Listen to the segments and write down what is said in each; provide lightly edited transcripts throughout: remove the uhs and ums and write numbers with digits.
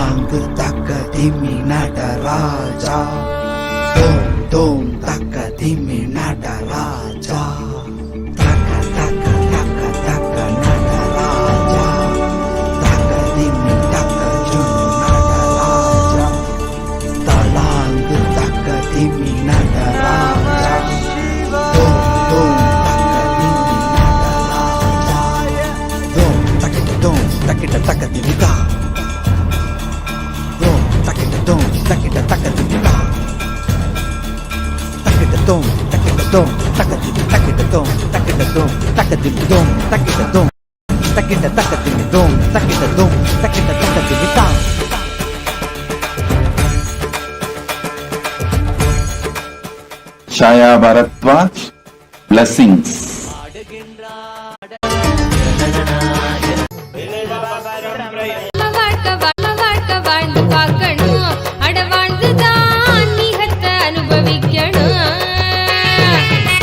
Talangu taka dimi nadaraja. Dom dom taka dimi nadaraja. Taka taka taka taka nadaraja. Taka dimi taka jun nadaraja. Talangu taka dimi nadaraja. Dom dom taka dimi nadaraja. Dom takita dom takita taka dimi da. Dom takita dom takita taka dimi da. Takita dom takita dom takita dom takita dom takita dom takita dom takita taka dimi dom takita dom takita taka dimi da. Chaya Bharatwaj, blessings. வாழ்ந்து பார்க்கணும், அட வாழ்ந்துதான் நீகத்தை அனுபவிக்கணும்.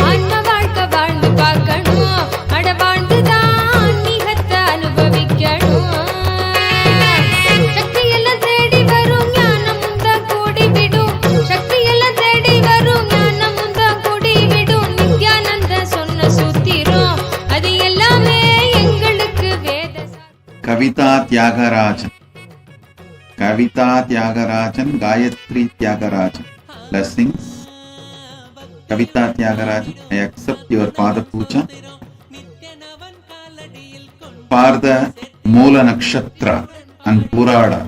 ஆன்ம வாழ்க்கை வாழ்ந்து பார்க்கணும், அட வாழ்ந்துதான் நீகத்தை அனுபவிக்கணும். சக்தி எல்லாம் தேடி வரும், ஞானம் முந்தான் கூடி விடும். சக்தி எல்லாம் தேடி வரும், ஞானம் முந்தான் கூடி விடும். நித்யானந்த சொன்ன சூத்திரம் அது எல்லாமே எங்களுக்கு வேத. Kavita Tyagarajan, Kavita Tyagarajan, Gayatri Tyagarajan, blessings. Kavita Tyagarajan, I accept your Pada Puja for the Moola Nakshatra and Purada.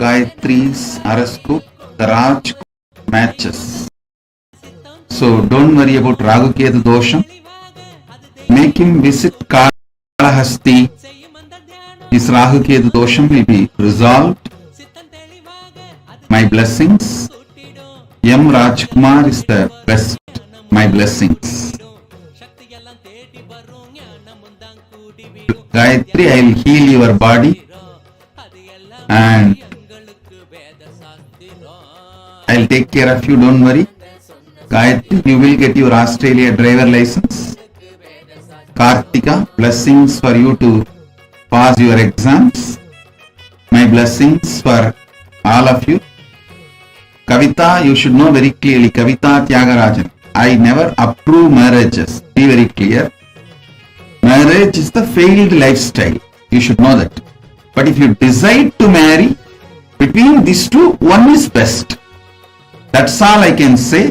Gayatri's horoscope, the Raj matches. So don't worry about Ragu Ketu Dosham. Make him visit Kalahasti. His Rahu Ketu Dosham will be resolved. My blessings. M. Rajkumar is the best. My blessings. Gayatri, I will heal your body and I will take care of you, don't worry. Gayatri, you will get your Australia driver license. Kartika, blessings for you to pass your exams. My blessings for all of you. Kavita, you should know very clearly, Kavita Tyagarajan, I never approve marriages. Be very clear. Marriage is the failed lifestyle. You should know that. But if you decide to marry, between these two, one is best. That's all I can say.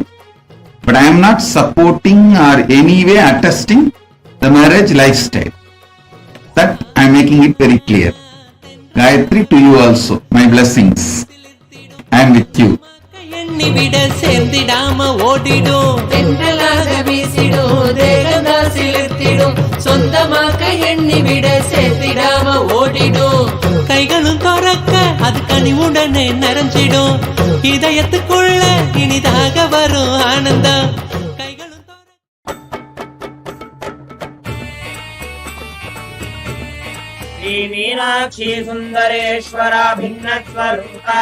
But I am not supporting or anyway attesting the marriage lifestyle. That I am making it very clear. Gayatri, to you also, my blessings. I am with you. எண்ணிவிட சேர்ந்திடாம ஓடிடும், தென்றலாக வீசிடும், தேகந்தா சிலிர்த்திடும். சொந்தமாக்க எண்ணிவிட சேர்த்திடாம ஓடிடும். கைகளும் துறக்க அது கனிவுடனே நிறைஞ்சிடும். இதயத்துக்குள்ள இனிதாக வரும் ஆனந்தம். கைகளும் ஸ்ரீ மீனாட்சி சுந்தரேஸ்வரா भिन्नस्वरूपा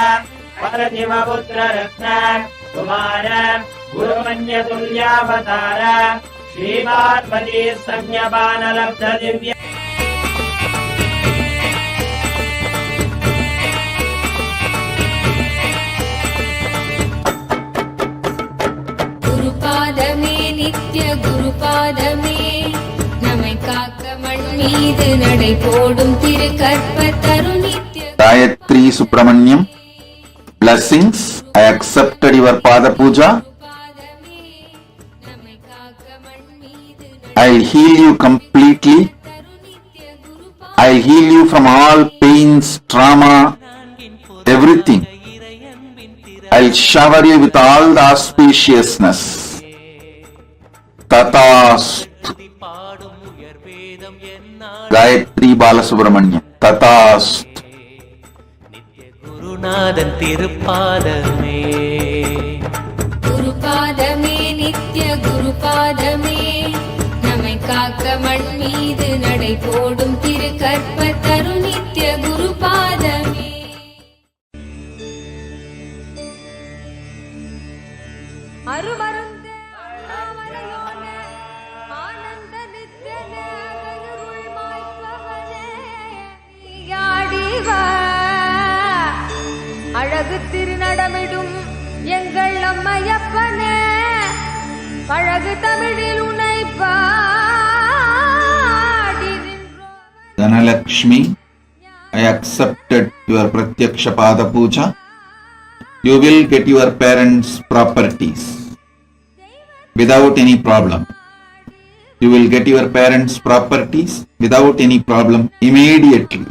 परदिवपुत्र रत्न कुमार गुरुमन्य तुल्यावतार श्री पार्वती संज्ञापान लब्ध दिव्य गुरुपादमे नित्य गुरुपादमे நம்மை காக்க மண் மீது நடை போடும் திரு கற்பத்தரு நித்ய. Gayatri Subramanyam, blessings. I accepted your Pada Puja. I'll heal you completely. I'll heal you from all pains, trauma, everything. I'll shower you with all the auspiciousness. Tatast. Gayatri Balasubramanyam. Tatast. குருநாதன் திருப்பாதமே, குருபாதமே நித்ய குருபாதமே நம்மை காக்க மண் மீது நடை போடும் திரு கற்பத்தரு நித்ய குருபாதமே. அருவருந்தே ஆவரையோனே ஆனந்த நித்யனே அகருள் மாய்ப்பவனே யாடிவா அழகு திருநடமிடும் எங்கள் அம்மையப்பனே பழகு தமிழில் உன்னை பாடி Dhanalakshmi, I accepted your Pratyaksha Pada Puja. You will get your parents' properties without any problem. You will get your parents' properties without any problem immediately.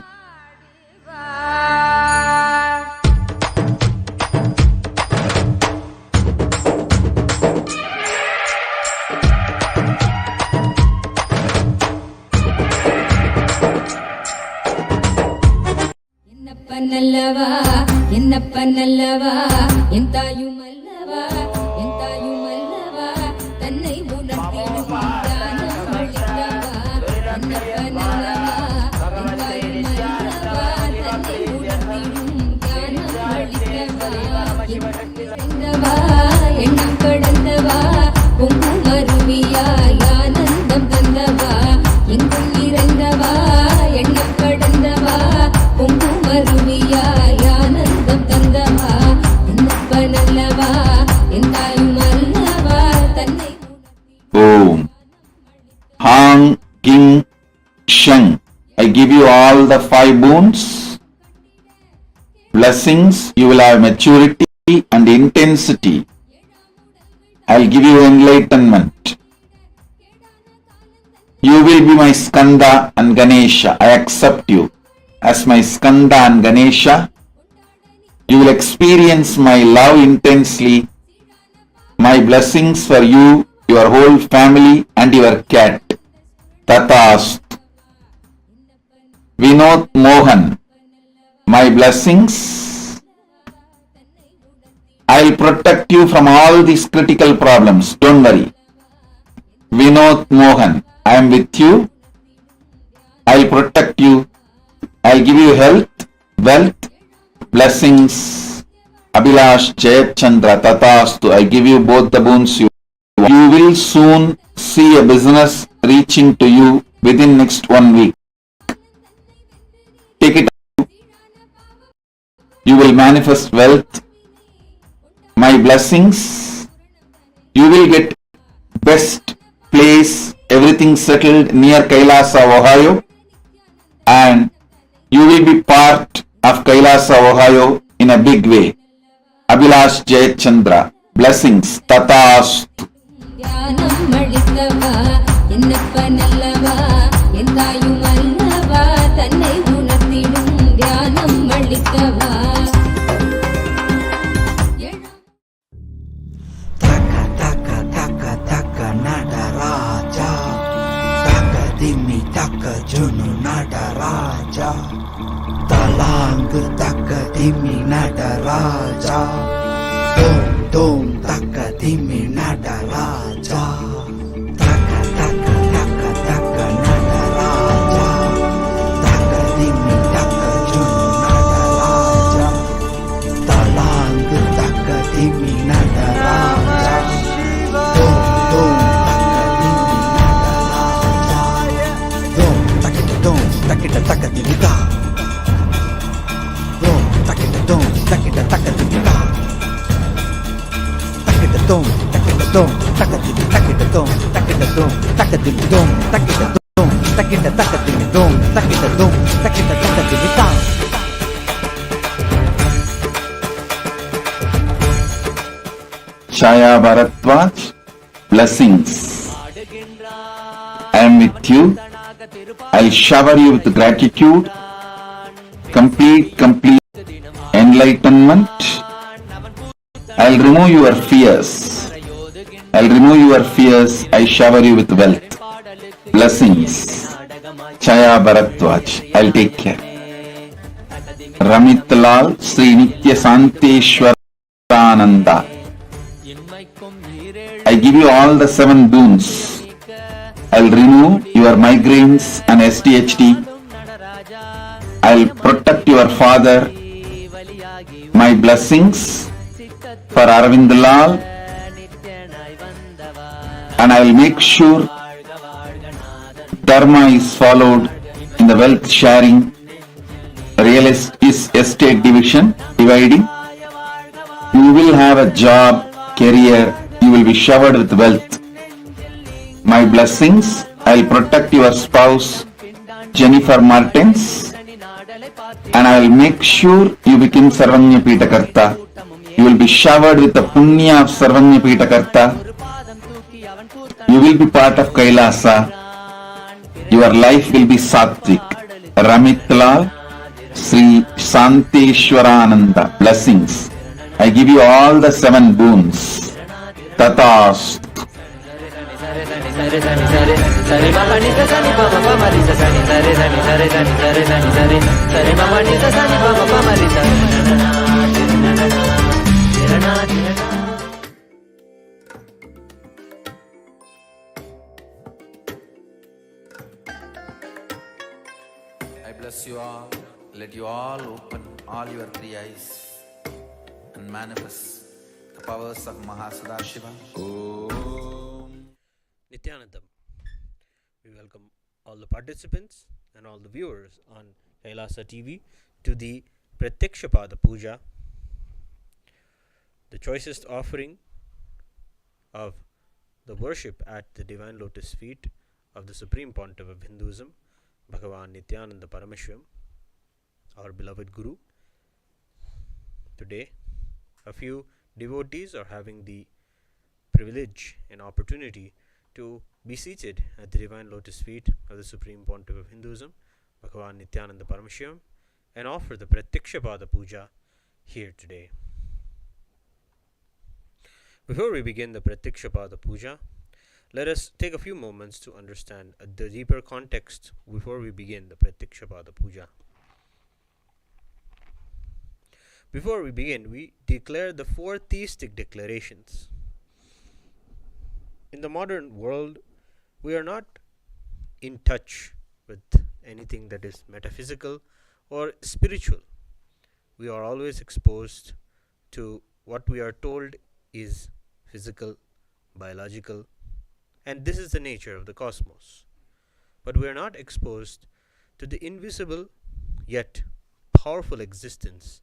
நல்லவா என்னப்ப நல்லவா என் தாயும் அல்லவா என் தாயும் அல்லவா தன்னை உணர்த்திடும் ஞானம் அளித்தவா என்னப்ப நல்லவா என் தாயும் அல்லவா தன்னை உணர்த்திடும் ஞானம் அளித்தவா நிறைந்தவா எண்ணம் கடந்தவா பொங்கும் அருவியாய் ஆனந்தம் தந்தவா எங்கும் நிறைந்தவா எண்ணம் கடந்தவா பொங்கும் அருவியாய் ஆனந்தம் தந்தவா என்னப்ப நல்லவா என் தாயும் அல்லவா தன்னை Om Hang Kim Shang. I give you all the 5 boons. Blessings, you will have maturity and intensity. I'll give you enlightenment. You will be my Skanda and Ganesha. I accept you as my Skanda and Ganesha. You will experience my love intensely. My blessings for you, your whole family and your cat. Tatast. Vinod Mohan. My blessings. I'll protect you from all these critical problems. Don't worry. Vinod Mohan. I am with you. I'll protect you. I'll give you health, wealth, blessings. Abhilash Jayachandra Tatastu. I give you both the boons you will soon see a business reaching to you within next 1 week. Take it. You will manifest wealth. My blessings. You will get best place, everything settled near Kailasa, Ohio, and you will be part of Kailasa, Ohio in a big way. Abhilash Jayachandra. Blessings. Tatastu. ஞானம் அளித்தவா என்னப்ப நல்லவா என் தாயும் அல்லவா தன்னை உணர்த்திடும் ஞானம் அளித்தவா Taka taka taka taka nada raja. Taka dimi taka junu nada raja. Talang taka dimi nada raja. Dom dom taka dimi nada raja. Taka taka taka taka nada raja. Taka dimi taka junu nada raja. Talang taka dimi nada raja. Dom dom taka dimi nada raja. Dom takita dom takita taka dimi da. Dom takita dom takita taka dimi da. Takita dom takita dom taka dimi takita dom takita dom taka dimi dom takita dom takita taka dimi dom takita dom takita taka dimi da. Chaya Bharatwaj. Blessings. I am with you. I'll shower you with gratitude, complete enlightenment. I'll remove your fears. I shower you with wealth. Blessings. Chaya Bharatwaj. I'll take care. Ramit Lal Sri Nitya Santeshwarananda. I give you all the 7 boons. I'll remove your migraines and SDHD. I'll protect your father. My blessings for Arvind Lal, and I'll make sure Dharma is followed in the wealth sharing, real estate division, dividing, You will have a job, career, you will be showered with wealth. My blessings, I'll protect your spouse, Jennifer Martins, and I will make sure you become Sarvanya Pitakarta. You will be showered with the punya of Sarvanya Pitakarta. You will be part of Kailasa. Your life will be Sattvic. Ramitlal, Sri Santeshwarananda. Blessings. I give you all the 7 boons. Tatas. I bless you all. Let you all open all your 3 eyes and manifest the powers of Mahasudashiva. Om. Nithyanandam. We welcome all the participants and all the viewers on Kailasa TV to the Pratyakshapada Puja, the choicest offering of the worship at the Divine Lotus feet of the Supreme Pontiff of Hinduism, Bhagavan Nithyananda Paramashivam, our beloved Guru. Today, a few devotees are having the privilege and opportunity to be seated at the Divine Lotus feet of the Supreme Pontiff of Hinduism, Bhagavan Nithyananda Paramashivam, and offer the Pratyakshapada Puja here today. Before we begin the Pratyakshapada Puja, let us take a few moments to understand the deeper context before we begin the Pratyakshapada Puja. Before we begin, we declare the 4 theistic declarations. In the modern world, we are not in touch with anything that is metaphysical or spiritual. We are always exposed to what we are told is physical, biological, and this is the nature of the cosmos. But we are not exposed to the invisible yet powerful existence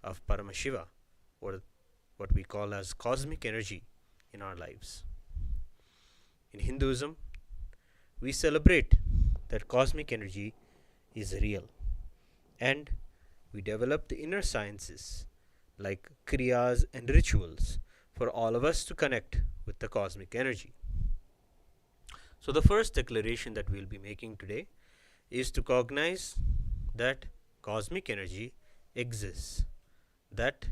of Paramashiva, or what we call as cosmic energy in our lives. In Hinduism, we celebrate that cosmic energy is real, and we develop the inner sciences like kriyas and rituals for all of us to connect with the cosmic energy. So the first declaration that we'll be making today is to cognize that cosmic energy exists, that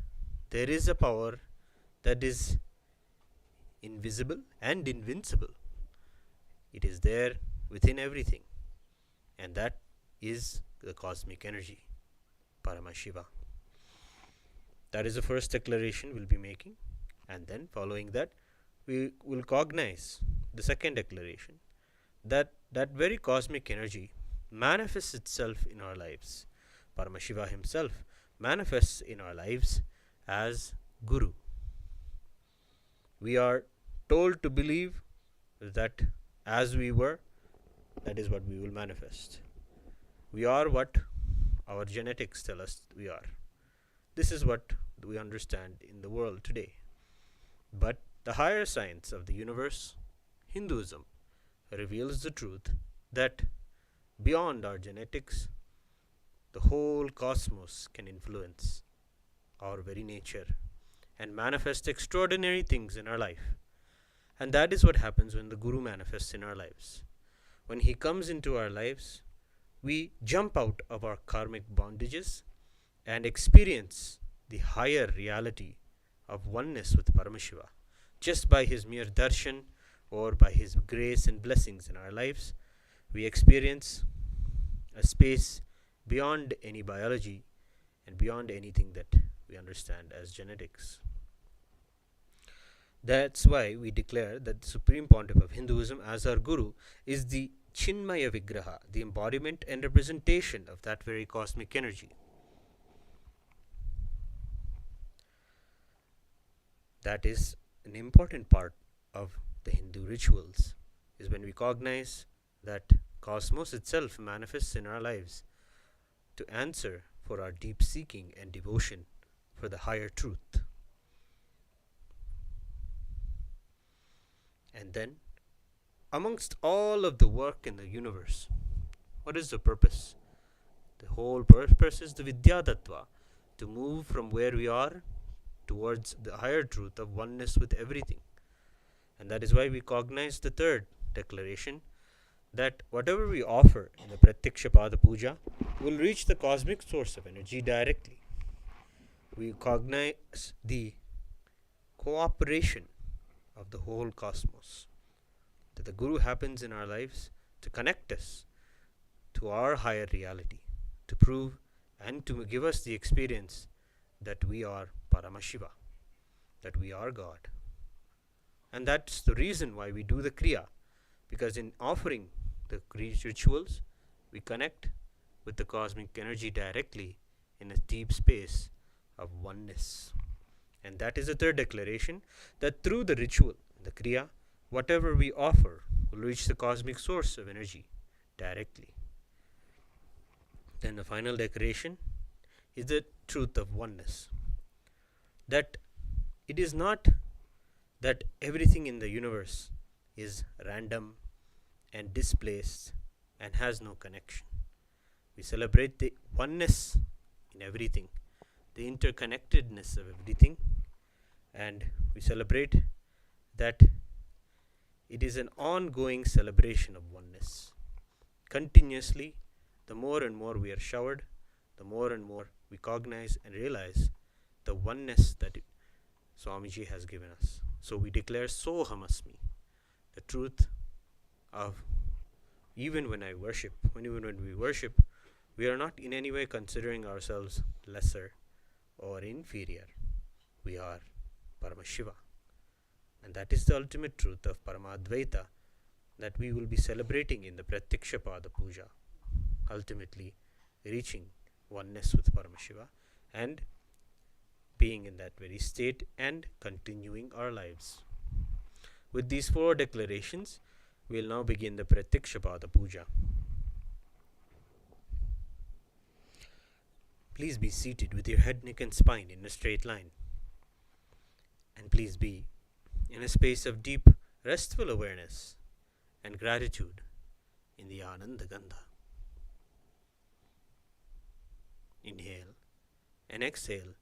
there is a power that is invisible and invincible. It is there within everything, and that is the cosmic energy, Paramashiva. That is the first declaration we'll be making, and then following that we will cognize the second declaration, that very cosmic energy manifests itself in our lives. Paramashiva himself manifests in our lives as Guru. We are told to believe that as we were, that is what we will manifest. We are what our genetics tell us we are. This is what we understand in the world today. But the higher science of the universe, Hinduism, reveals the truth that beyond our genetics, the whole cosmos can influence our very nature and manifest extraordinary things in our life. And that is what happens when the Guru manifests in our lives. When he comes into our lives, we jump out of our karmic bondages and experience the higher reality of oneness with Paramashiva. Just by his mere darshan or by his grace and blessings in our lives, we experience a space beyond any biology and beyond anything that we understand as genetics. That's why we declare that the Supreme Pontiff of Hinduism as our Guru is the Chinmaya Vigraha, the embodiment and representation of that very cosmic energy. That is an important part of the Hindu rituals, is when we cognize that cosmos itself manifests in our lives to answer for our deep seeking and devotion for the higher truth. And then, amongst all of the work in the universe, what is the purpose? The whole purpose is the Vidya Tattva, to move from where we are towards the higher truth of oneness with everything. And that is why we cognize the third declaration, that whatever we offer in the Pratyaksha Pada Puja will reach the cosmic source of energy directly. We cognize the cooperation of the whole cosmos, that the Guru happens in our lives to connect us to our higher reality, to prove and to give us the experience that we are Paramashiva, that we are God. And that's the reason why we do the Kriya, because in offering the rituals, we connect with the cosmic energy directly in a deep space of oneness. And that is the third declaration, that through the ritual, the Kriya, whatever we offer will reach the cosmic source of energy directly. Then the final declaration is the truth of oneness, that it is not that everything in the universe is random and displaced and has no connection. We celebrate the oneness in everything, the interconnectedness of everything, and we celebrate that it is an ongoing celebration of oneness. Continuously, the more and more we are showered, the more and more we cognize and realize the oneness that Swamiji has given us. So we declare Soham Asmi, the truth of even when we worship, we are not in any way considering ourselves lesser or inferior. We are Paramashiva. And that is the ultimate truth of Paramadvaita that we will be celebrating in the Pratyaksha Pada Puja, ultimately reaching oneness with Paramashiva and being in that very state and continuing our lives. With these four declarations, we will now begin the Pratyaksha Pada Puja. Please be seated with your head, neck and spine in a straight line. And please be in a space of deep, restful awareness and gratitude in the Ananda Gandha. Inhale and exhale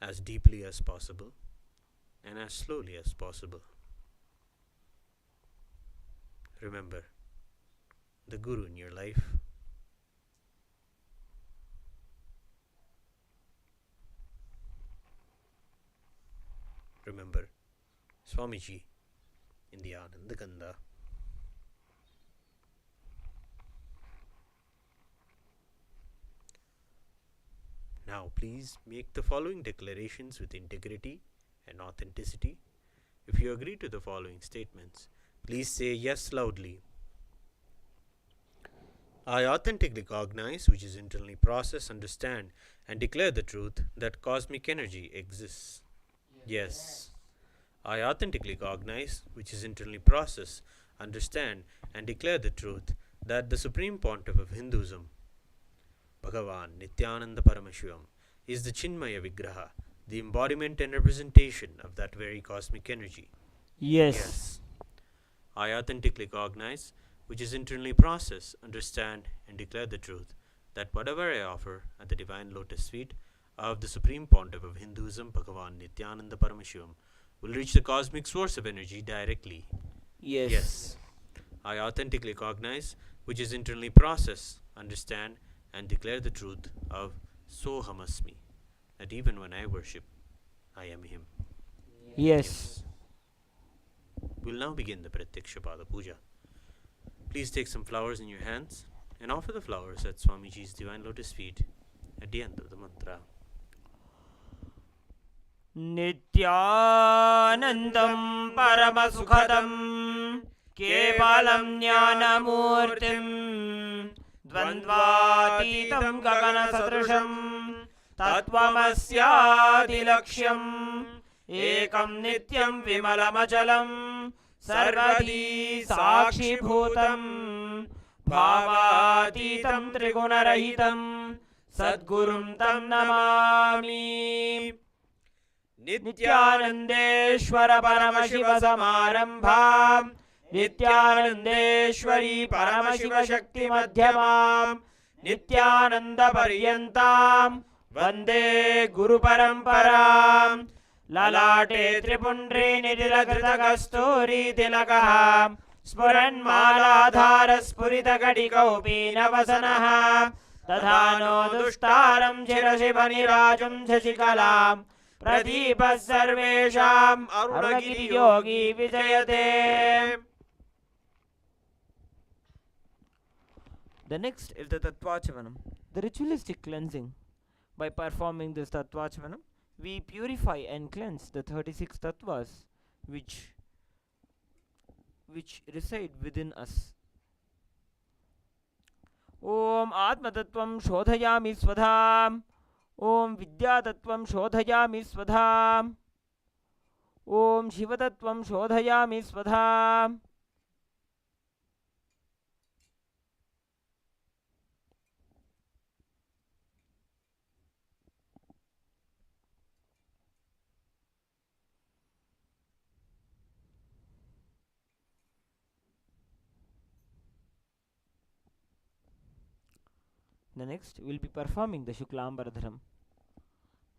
as deeply as possible and as slowly as possible. Remember the Guru in your life. Remember Swamiji in the Ananda Gandha. Now please make the following declarations with integrity and authenticity. If you agree to the following statements, please say yes loudly. I authentically cognize, which is internally process, understand, and declare the truth that cosmic energy exists. Yes. I authentically cognize, which is internally process, understand, and declare the truth that the Supreme Pontiff of Hinduism, Bhagavan Nithyananda Paramashivam, is the Chinmaya Vigraha, the embodiment and representation of that very cosmic energy. Yes. I authentically cognize, which is internally process, understand, and declare the truth that whatever I offer at the Divine Lotus Feet of the Supreme Pontiff of Hinduism, Bhagavan Nithyananda Paramashivam, will reach the cosmic source of energy directly. Yes. I authentically cognize, which is internally process, understand, and declare the truth of Soham Asmi, that even when I worship, I am Him. Yes. We'll now begin the Pratyaksha Pada Puja. Please take some flowers in your hands and offer the flowers at Swamiji's Divine Lotus Feet at the end of the mantra. Nithyanandam Paramasukadam Kevalam Jnanamurtim Dvandvatitam Gagana Sadrisham Tattvamasyadilaksham Ekam Nityam Vimalamajalam Sarvadi Sakshibhutam Bhavatitam Trigunarahitam Sadgurum Tam Namami. नित्यानन्देश्वर Paramshiva समारम्भां नित्यानन्देश्वरी Paramshiva शक्ति मध्यमां नित्यानंद पर्यन्तां वन्दे गुरु परम्परां ललाटे त्रिपुण्ड्रे नितिलकृतकस्तूरी तिलकः स्फुरन्मालाधार स्फुरितकटिकौपीनवसनः दधानो दुष्टारं शिरसि फणिराजुं शशिकलां प्रदीपः सर्वेषाम् अरुणगिरियोगी विजयते. The next is the Tattvachavanam, the ritualistic cleansing. By performing this Tattvachavanam, we purify and cleanse the 36 tattvas which reside within us. Om Atma Tattvam Shodhayami Swadham. Om Vidya Tattvam Shodhayami Swadham. Om Shiva Tattvam Shodhayami Swadham. The next, we will be performing the Shuklambaradharam.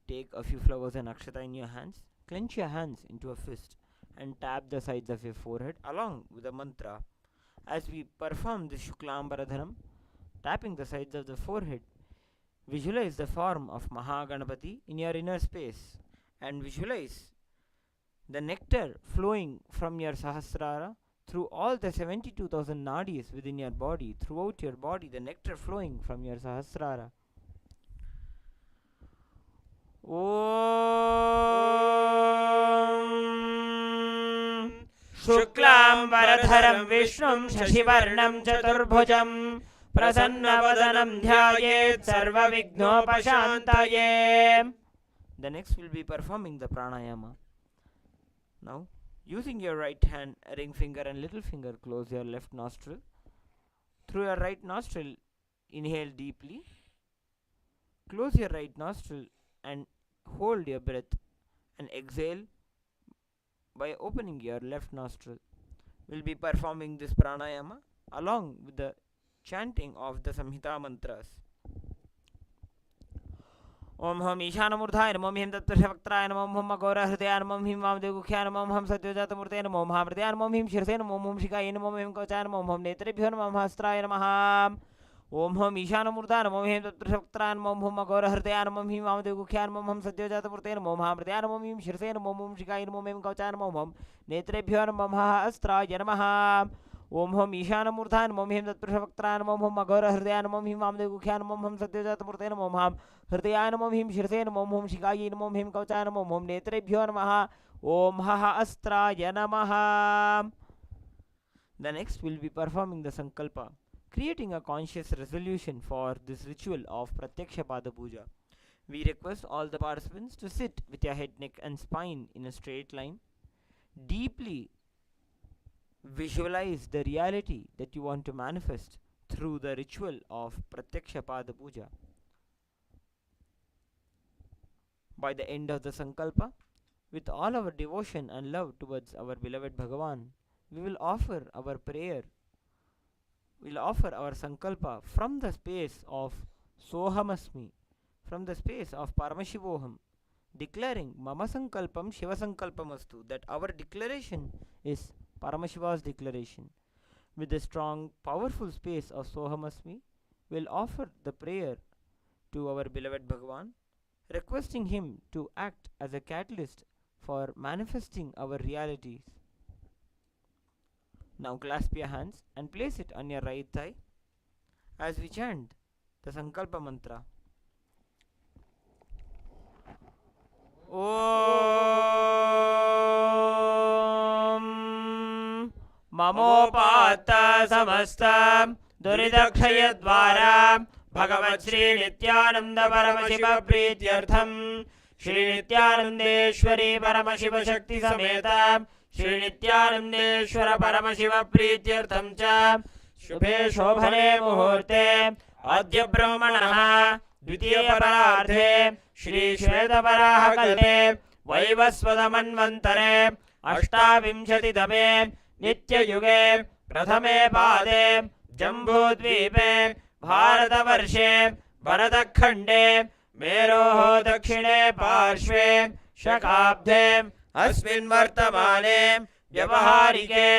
Take a few flowers and akshata in your hands, clench your hands into a fist and tap the sides of your forehead along with the mantra. As we perform the Shuklambaradharam, tapping the sides of the forehead, visualize the form of Mahaganapati in your inner space and visualize the nectar flowing from your Sahasrara through all the 72,000 nadis within your body, throughout your body, the nectar flowing from your Sahasrara. Om Shuklambaradharam Vishnum Shashivarnam Chaturbhujam Prasannavadanam Dhyayet Sarva Vignopashantaye. The next will be performing the pranayama. Now, using your right hand, ring finger and little finger, close your left nostril. Through your right nostril, inhale deeply. Close your right nostril and hold your breath and exhale by opening your left nostril. We'll be performing this pranayama along with the chanting of the Samhita mantras. Om Hum Ishanamurdhaya Namo Him Tattvashavaktaya Namo Hum Agora Hridaya Namo Him Vamadeva Guhya Namo Hum Satyajata Murte Namo Hum Hridaya Namo Him Shirse Namo Hum Shikaya Namo Him Kauchaya Namo Hum Netrebhyo Namo Hastraya Namo Om Hum Ishanamurdhaya Namo Him Tattvashavaktaya Namo Hum Agora Hridaya Namo Him Vamadeva Guhya Namo Hum Satyajata Murte Namo Hum Hridaya Namo Him Shirse Namo Hum Shikaya Namo Him Kauchaya Namo Hum Netrebhyo Namo Hastraya Namo Om Hum Ishanamurdhaya Namo Him Tattvashavaktaya Namo Hum Agora Hridaya Namo Him Vamadeva Guhya Namo Hum Satyajata Murte Namo Hum Hridaya Namo Him Shirse Namo Hum Shikaya Namo Him Kauchaya Namo Hum Netrebhyo Namaha Om Astraya Namaha. The next will be performing the Sankalpa, creating a conscious resolution for this ritual of Pratyaksha Pada Puja. We request all the participants to sit with your head, neck and spine in a straight line. Deeply visualize the reality that you want to manifest through the ritual of Pratyaksha Pada Puja. By the end of the Sankalpa, with all our devotion and love towards our beloved Bhagavan, we will offer our prayer. We will offer our Sankalpa from the space of Sohamasmi, from the space of Paramashivoham, declaring Mama Sankalpam Shiva Sankalpamastu, that our declaration is Paramashiva's declaration. With the strong, powerful space of Sohamasmi, we will offer the prayer to our beloved Bhagavan, requesting him to act as a catalyst for manifesting our realities. Now clasp your hands and place it on your right thigh as we chant the Sankalpa mantra. Om Mamopata Samasta Duridakshayadvara Bhagavat Shri Nithyananda Paramashiva Prityartham Shri Nithyanandeshwari Paramashiva Shakti Sameta Shri Nithyanandeshwara Paramashiva Prityartham Cha Shubhe Shobhane Muhurte Adya Brahmanaha Dvitiya Pararthe Shri Shweta Paraha Kalpe वैवस्वतमन्वन्तरे अष्टाविंशतितमे नित्ययुगे प्रथमे पादे जम्बूद्वीपे भारतवर्षे भरतखण्डे मेरोः दक्षिणे पार्श्वे शकाब्दे अस्मिन् वर्तमाने व्यवहारिके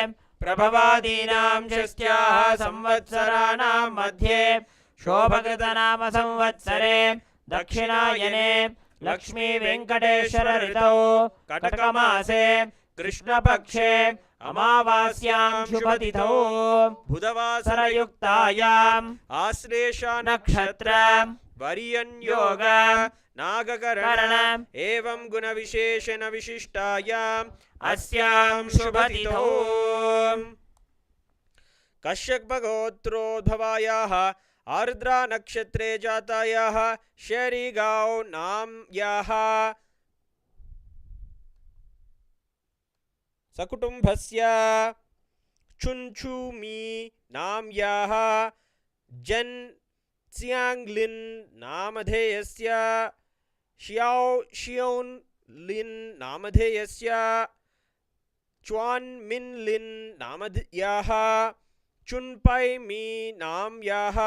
प्रभवादीनां षष्ट्याः संवत्सराणां मध्ये शोभकृतनाम संवत्सरे दक्षिणायने लक्ष्मी वेंकटेश्वर ऋतौ कटकमासे कृष्णपक्षे अमावास्यां शुभतिथौ बुधवासरयुक्तायाम् आश्लेषा नक्षत्र वरियन् योग नागकरण एवं गुणविशेषण विशिष्टायाम् अस्यां शुभतिथौ कश्यपगोत्रोद्भवायाः आर्द्रा नक्षत्रे जातायाः शेरिगांव नाम्याः सकुटुम्बस्य चुनचुमी नाम्याः जन च्याङ्ग्लिन् नामधेयस्य शियाओ शियोन् लिन् नामधेयस्य च्वान् मिन् लिन् नामधेयाः चुन्पै मी नाम्याः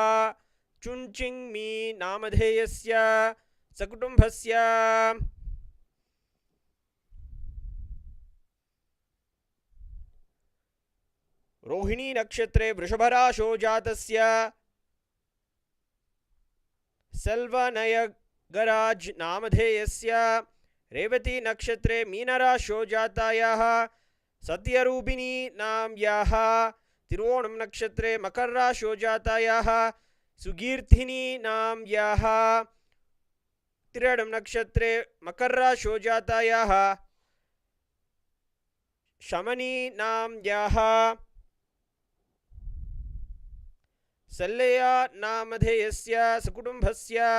चुन्चिङ् मी नामधेयस्य सकुटुम्बस्य रोहिणी नक्षत्रे वृषभराशो जातस्य सेल्वनयगराज नामधेयस्य रेवती नक्षत्रे मीनराशो जातायाः सत्यरूपिणी नाम्याः तिरुवोणं नक्षत्रे मकरराशो जातायाः सुगीर्थिनी नाम्याः तिरडं नक्षत्रे मकरराशो जातायाः शमनी नाम्याः सल्लेया नामधेयस्य सकुटुम्बस्य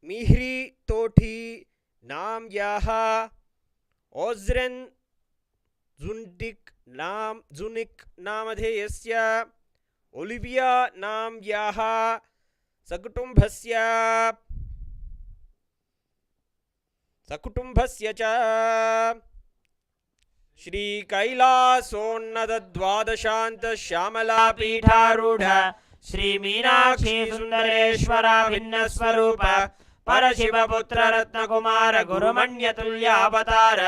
मिह्री तोठी नाम्याः ओज्रेन् जुनिक नामधेयस्य ओलिविया नाम्याः सकुटुम्बस्य च श्री कैलासोन्नत द्वादशांत श्यामला पीठारूढ़ श्री मीनाक्षी सुंदरेश्वरा भिन्न स्वरूप परशिव पुत्र रत्न कुमार गुरुमण्यतुल्य अवतार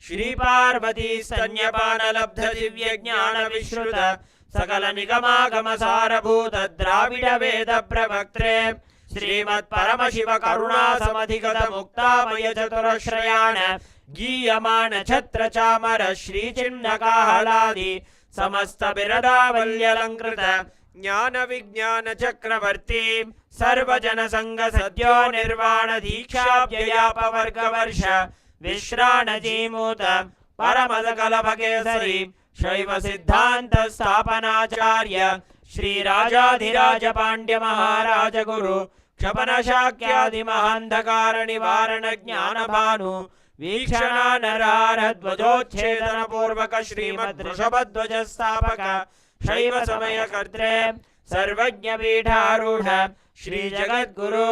श्री पार्वती स्तन्यपान लब्ध दिव्य ज्ञान विश्रुत सकल निगमागम सारभूत द्राविड वेद प्रवक्त्रे श्रीमत् परमशिव करुणा समधिगत मुक्तामय चतुरश्रयाण गीयमान छत्र चामर श्री चिन्ह काहलादि समस्त बिरदावल्यलंकृत ज्ञान विज्ञान चक्रवर्ती सर्वजन संग सद्यो निर्वाण दीक्षाव्ययाप वर्ग वर्ष विश्राण जीमूत परमद कलभकेसरी शैव सिद्धांत स्थापनाचार्य श्री राजाधिराज पांड्य महाराज गुरु क्षपन शाक्यादि महांधकार निवारण ज्ञान भानु वीक्षणा नरहार ध्वजोच्छेदन पूर्वक श्रीमद् वृषभध्वज स्थापक शैव समय कर्त्रे सर्वज्ञ पीठारूढ़ श्री जगद्गुरु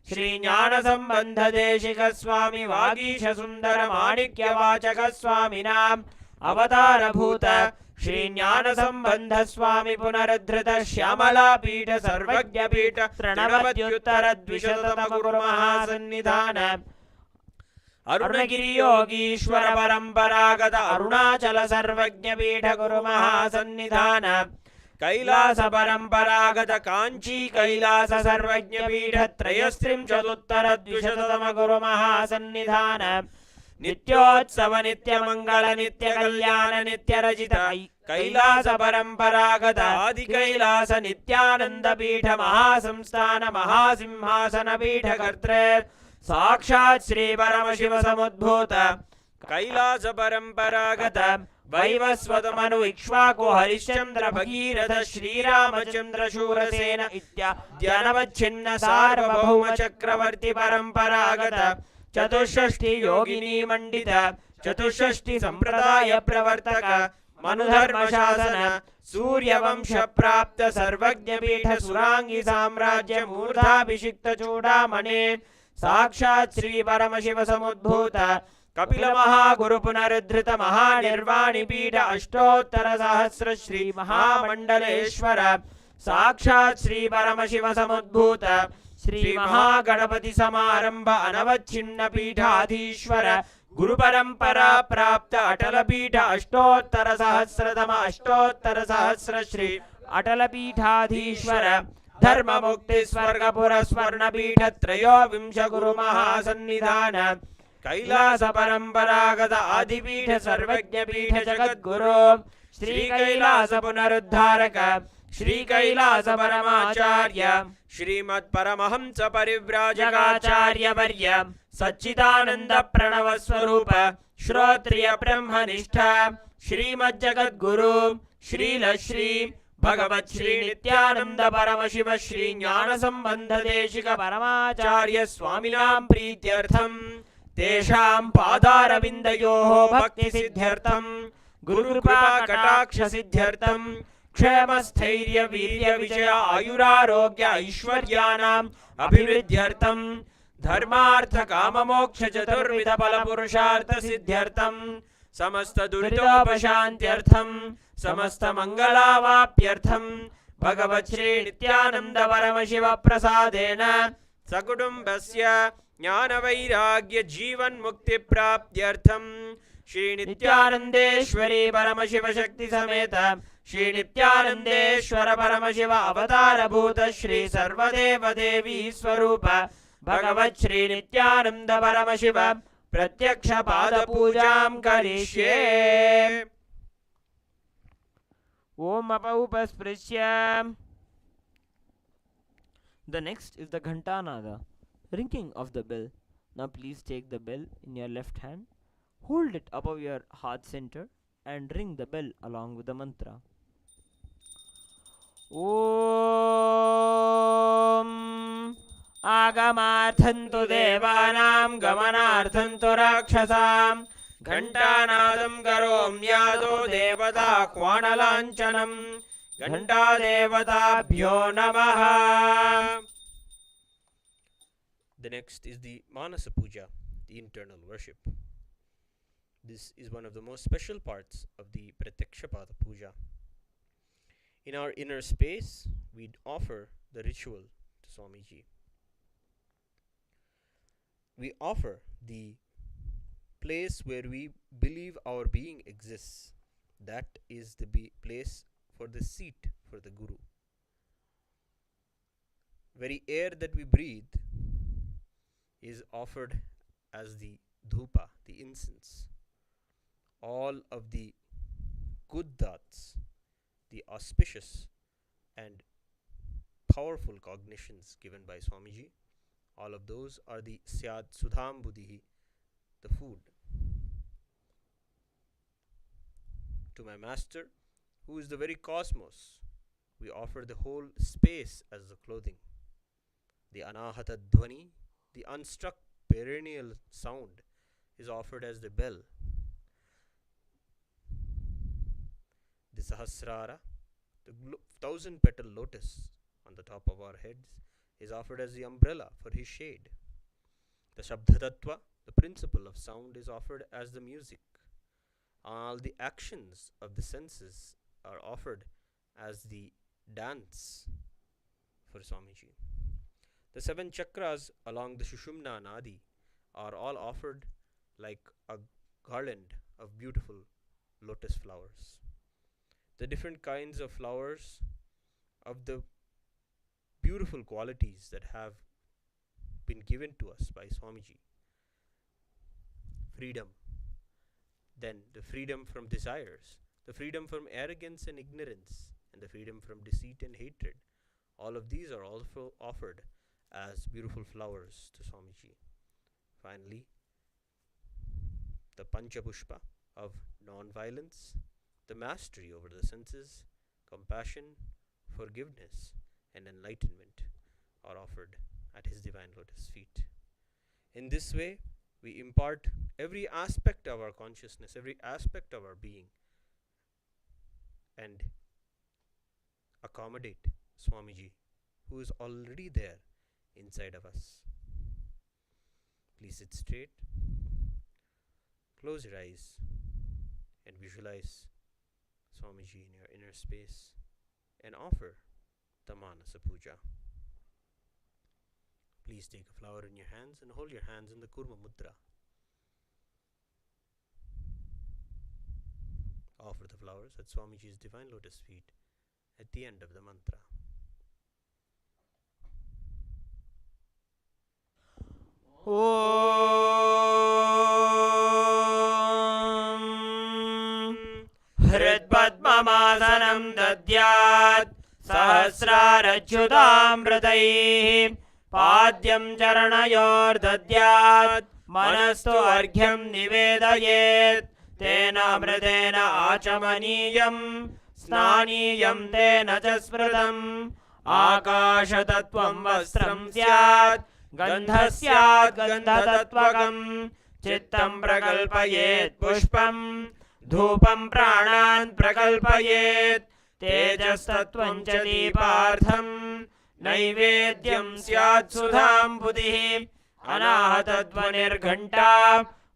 श्री ज्ञान संबंध देशिक स्वामी वागीश सुंदर माणिक्य वाचक स्वामिनाम अवतार भूत श्री ज्ञान संबंध स्वामी पुनरुद्धृत श्यामला पीठ सर्वज्ञ पीठ प्रणवत्युत्तर द्विशततम गुरु महासन्निधान अरुणगिरि योगीश्वर परंपरागत अरुणाचल सर्वज्ञ पीठ गुरु महासन्निधान कैलास परंपरागत कांची कैलास सर्वज्ञ पीठ त्रयस्त्रिंशदुत्तर द्विशततम गुरु महासन्निधान नित्योत्सव नित्य मंगल नित्य कल्याण नित्य रचित कैलास परंपरागत आदि कैलास नित्यानंद पीठ महासंस्थान महासिंहासन पीठ कर्त्रे साक्षात् श्री परमशिव समुद्भूत कैलास परंपरागत वैवस्वतमनु इक्ष्वाकु हरिश्चंद्र भगीरथ श्रीरामचंद्र शूरसेन इत्याद्यनवच्छिन्न सार्वभौम चक्रवर्ती परंपरागत चतुष्षष्टि योगिनी मंडित चतुष्षष्टि संप्रदाय प्रवर्तक मनुधर्म शासन सूर्यवंश प्राप्त सर्वज्ञ पीठ सुरांगी साम्राज्य मूर्धाभिषिक्त चूड़ामणि साक्षात् श्री परमशिव समुद्भूत कपिल महागुरु पुनरुद्धृत महानिर्वाणि पीठ अष्टोत्तर सहस्र श्री महामंडलेश्वर साक्षात् श्री परमशिव समुद्भूत श्री महागणपति समारंभ अनवच्छिन्न पीठाधीश्वर गुरु परंपरा प्राप्त अटल पीठ अष्टोत्तर सहस्र श्री अटल पीठाधीश्वर धर्म मुक्ति स्वर्गपुर स्वर्ण पीठ त्रयोविंश गुरु महासन्निधान कैलास परंपरागत आदिपीठ सर्वज्ञ पीठ जगद्गुरु श्री कैलास पुनरुद्धारक श्री कैलास परमाचार्य श्रीमत् परमहंस परिव्राजकाचार्य वर्य सच्चिदानंद प्रणव स्वरूप श्रोत्रिय ब्रह्मनिष्ठा श्रीमद् जगद्गुरु श्रील श्री भगवत् श्री नित्यानंद परमशिव श्री ज्ञान संबंध देशिक परमाचार्य स्वामिनां प्रीत्यर्थम तेषां पादारविन्दयोः भक्ति सिद्ध्यर्थम गुरुकृपा कटाक्ष सिद्ध्यर्थम क्षेम स्थैर्य वीर्य विजय आयुरारोग्य ऐश्वर्यानाम् अभिवृद्ध्यर्थम धर्मार्थ काम मोक्ष चतुर्विध फल पुरुषार्थ सिद्ध्यर्थम समस्त दुरितोपशान्त्यर्थम समस्त मंगलावाप्यर्थम भगवत् श्री नित्यानंद परमशिव प्रसादेन सकुटुम्बस्य ज्ञान वैराग्य जीवन मुक्ति प्राप्त्यर्थम श्री नित्यानंदेश्वरी परमशिव शक्ति समेत श्री नित्यानंदेश्वर परमशिव अवतार भूत श्री सर्वदेव देवी स्वरूप भगवत् श्री नित्यानंद परमशिव प्रत्यक्ष पाद पूजां करिष्ये। ओम अपौपस्पृश्य। The next is the Ghantanada, ringing of the bell. Now please take the bell in your left hand, hold it above your heart center and ring the bell along with the mantra. Om Agamarthantu Devanam Gamanarthantu Rakshasam Ghantanadam Karomyado Devata Kvanalanchanam Ghanta Devatabhyo Namaha. The next is the Manasa Puja, the internal worship. This is one of the most special parts of the Pratyakshapada Puja. In our inner space, we offer the ritual to Swamiji. We offer the place where we believe our being exists. That is the place for the seat for the Guru. Very air that we breathe is offered as the dhupa, the incense. All of the good thoughts, the auspicious and powerful cognitions given by Swamiji, all of those are the Syad Sudham Buddhihi, the food. To my master, who is the very cosmos, we offer the whole space as the clothing. The Anahata Dhvani, the unstruck perennial sound, is offered as the bell. The Sahasrara, the 1,000-petal lotus on the top of our heads, is offered as the umbrella for his shade. The Shabdhatattva, the principle of sound, is offered as the music. All the actions of the senses are offered as the dance for Swamiji. The 7 chakras along the Shushumna Nadi are all offered like a garland of beautiful lotus flowers. The different kinds of flowers of the beautiful qualities that have been given to us by Swamiji. Freedom, then the freedom from desires, the freedom from arrogance and ignorance, and the freedom from deceit and hatred. All of these are also offered as beautiful flowers to Swamiji. Finally, the Panchapushpa of non-violence, the mastery over the senses, compassion, forgiveness, and enlightenment are offered at his divine lotus feet. In this way, we impart every aspect of our consciousness, every aspect of our being and accommodate Swamiji, who is already there inside of us. Please sit straight, close your eyes, and visualize Swamiji in your inner space and offer the Manasa Puja. Please take a flower in your hands and hold your hands in the Kurma Mudra. Offer the flowers at Swamiji's divine lotus feet at the end of the mantra. हृद्पद्ममासनं दद्यात् सहस्रारच्युतामृतैः पाद्यं चरणयोर्दद्यात् मनस्तु अर्घ्यं निवेदयेत् तेन अमृतेन आचमनीयं स्नानीयं तेन च स्मृतम् आकाशतत्त्वं वस्त्रं स्यात् गन्धः स्यात् गन्धतत्त्वकम् चित्तं प्रकल्पयेत् पुष्पम् धूपं प्राणान् प्रकल्पयेत् तेजस्तत्त्वं च दीपार्थं नैवेद्यं स्यात् सुधाम्बुधिः अनाहतध्वनिर्घण्टा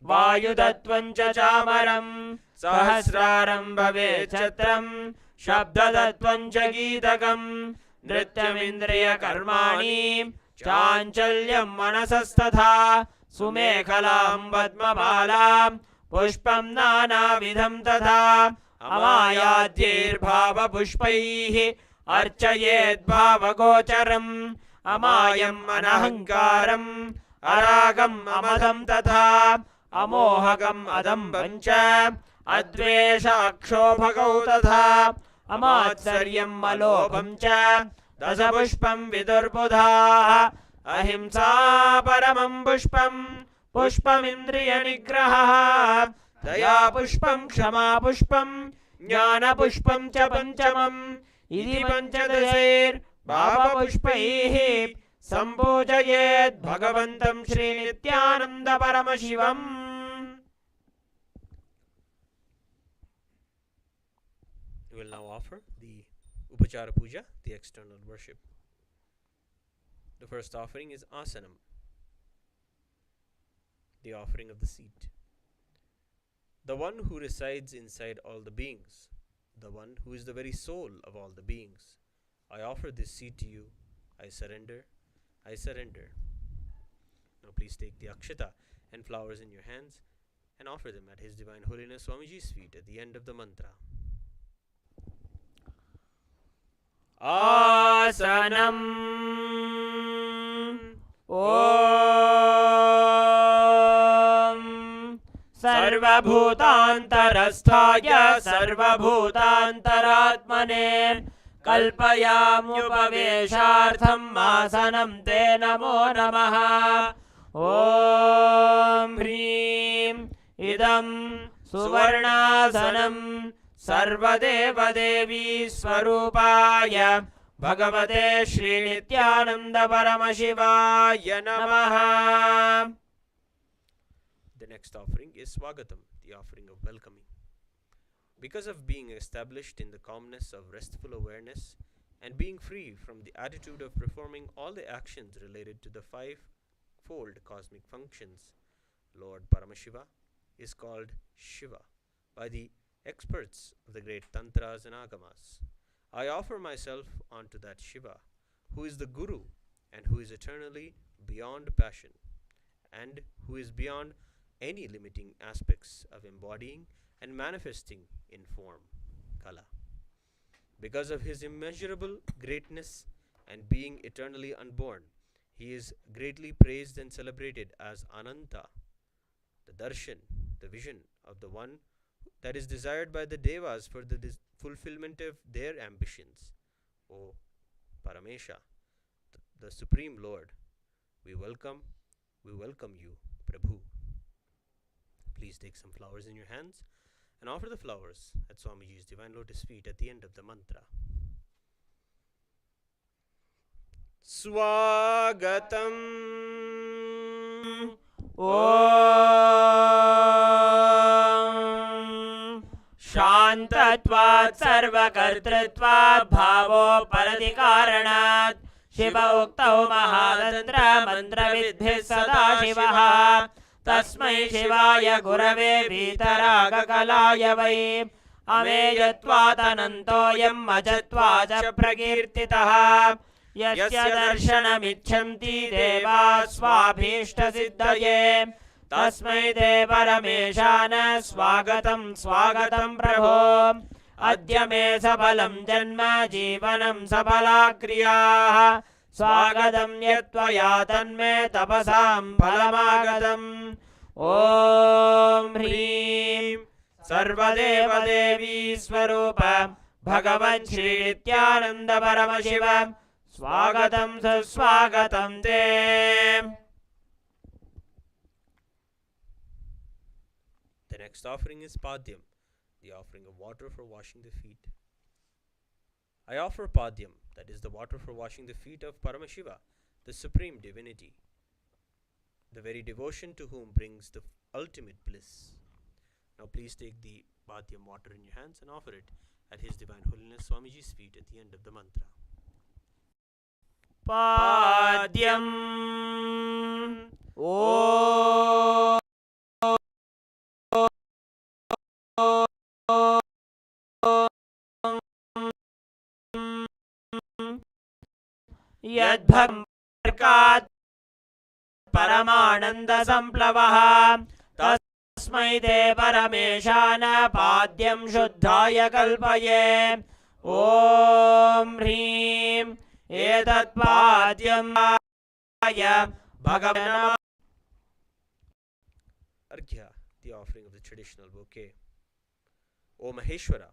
वायुतत्त्वं च चामरं सहस्रारं भवेत् छत्रं शब्दतत्त्वं च गीतकं नृत्यमिन्द्रियकर्माणि चाञ्चल्यं मनसस्तथा सुमेखलां पद्ममालां पुष्पं नानाविधं तथा अमायाद्यैर्भावपुष्पैः अर्चयेत् भावगोचरम् अमायम् अनहङ्कारम् अरागम् अमदं तथा अमोहकम् अदम्बं च अद्वेष अक्षोभकौ तथा अमात्सर्यम् अलोभं च दशपुष्पं विदुर्बुधाः अहिंसा परमं पुष्पं पुष्पमिन्द्रियनिग्रहः दया पुष्पं क्षमा पुष्पं ज्ञानपुष्पं च पञ्चमम् इति पञ्चदशैर्भावपुष्पैः सम्पूजयेत् भगवन्तं Shri Nityananda Paramashivam. We will now offer the Upachara Puja, the external worship. The first offering is Asanam, the offering of the seat. The one who resides inside all the beings, the one who is the very soul of all the beings. I offer this seat to you. I surrender. I surrender. Now please take the akshata and flowers in your hands and offer them at His Divine Holiness Swamiji's feet at the end of the mantra. आसनं ॐ सर्वभूतान्तरस्थाय सर्वभूतान्तरात्मने कल्पयाम्युपवेशार्थम् आसनं ते नमो नमः. ॐ ह्रीं इदं सुवर्णासनं सर्वदेवदेवी स्वरूपाय भगवते श्रीनित्यानन्द परमशिवाय नमः. The next offering is Swagatam, the offering of welcoming. Because of being established in the calmness of restful awareness and being free from the attitude of performing all the actions related to the five-fold cosmic functions, Lord Paramashiva is called Shiva by the experts of the great Tantras and Agamas. I offer myself unto that Shiva, who is the Guru and who is eternally beyond passion and who is beyond any limiting aspects of embodying and manifesting in form, Kala. Because of his immeasurable greatness and being eternally unborn, he is greatly praised and celebrated as Ananta, the Darshan, the vision of the one that is desired by the Devas for the fulfillment of their ambitions. O Paramesha, the Supreme Lord, we welcome you, Prabhu. Please take some flowers in your hands and offer the flowers at Swamiji's divine lotus feet at the end of the mantra. Swagatam ॐ शान्तत्वं अमृतत्वात् सर्वकर्तृत्वात् भावोपरति कारणात् शिव उक्तौ महातन्त्र मन्त्रविद्भिः सदा शिवः तस्मै शिवाय गुरवे वीतरागकलाय वै अमेयत्वादनन्तोऽयम् अजत्वाच प्रकीर्तितः यस्य दर्शनमिच्छन्ति देवाः स्वाभीष्टसिद्धये तस्मै ते परमेशान स्वागतं स्वागतं प्रभो अद्य मे सफलं जन्म जीवनं सफला क्रियाः स्वागतं यत्त्वया तन्मे तपसां फलमागतम् ॐ ह्रीं सर्वदेवदेवी स्वरूप भगवन् श्री नित्यानन्द परमशिव स्वागतं सुस्वागतं ते The next offering is Padyam, the offering of water for washing the feet. I offer Padyam, that is the water for washing the feet of Paramashiva, the supreme divinity, the very devotion to whom brings the ultimate bliss. Now please take the Padyam water in your hands and offer it at His Divine Holiness Swamiji's feet at the end of the mantra. पाद्यम् ओ यद्भक्तात् परमानंद संप्लवः तस्मै ते परमेशान पाद्यं शुद्धाय कल्पये ॐ ह्रीं एतत् पाद्यं भगवान् Arghya, the offering of the traditional bouquet. O Maheshwara,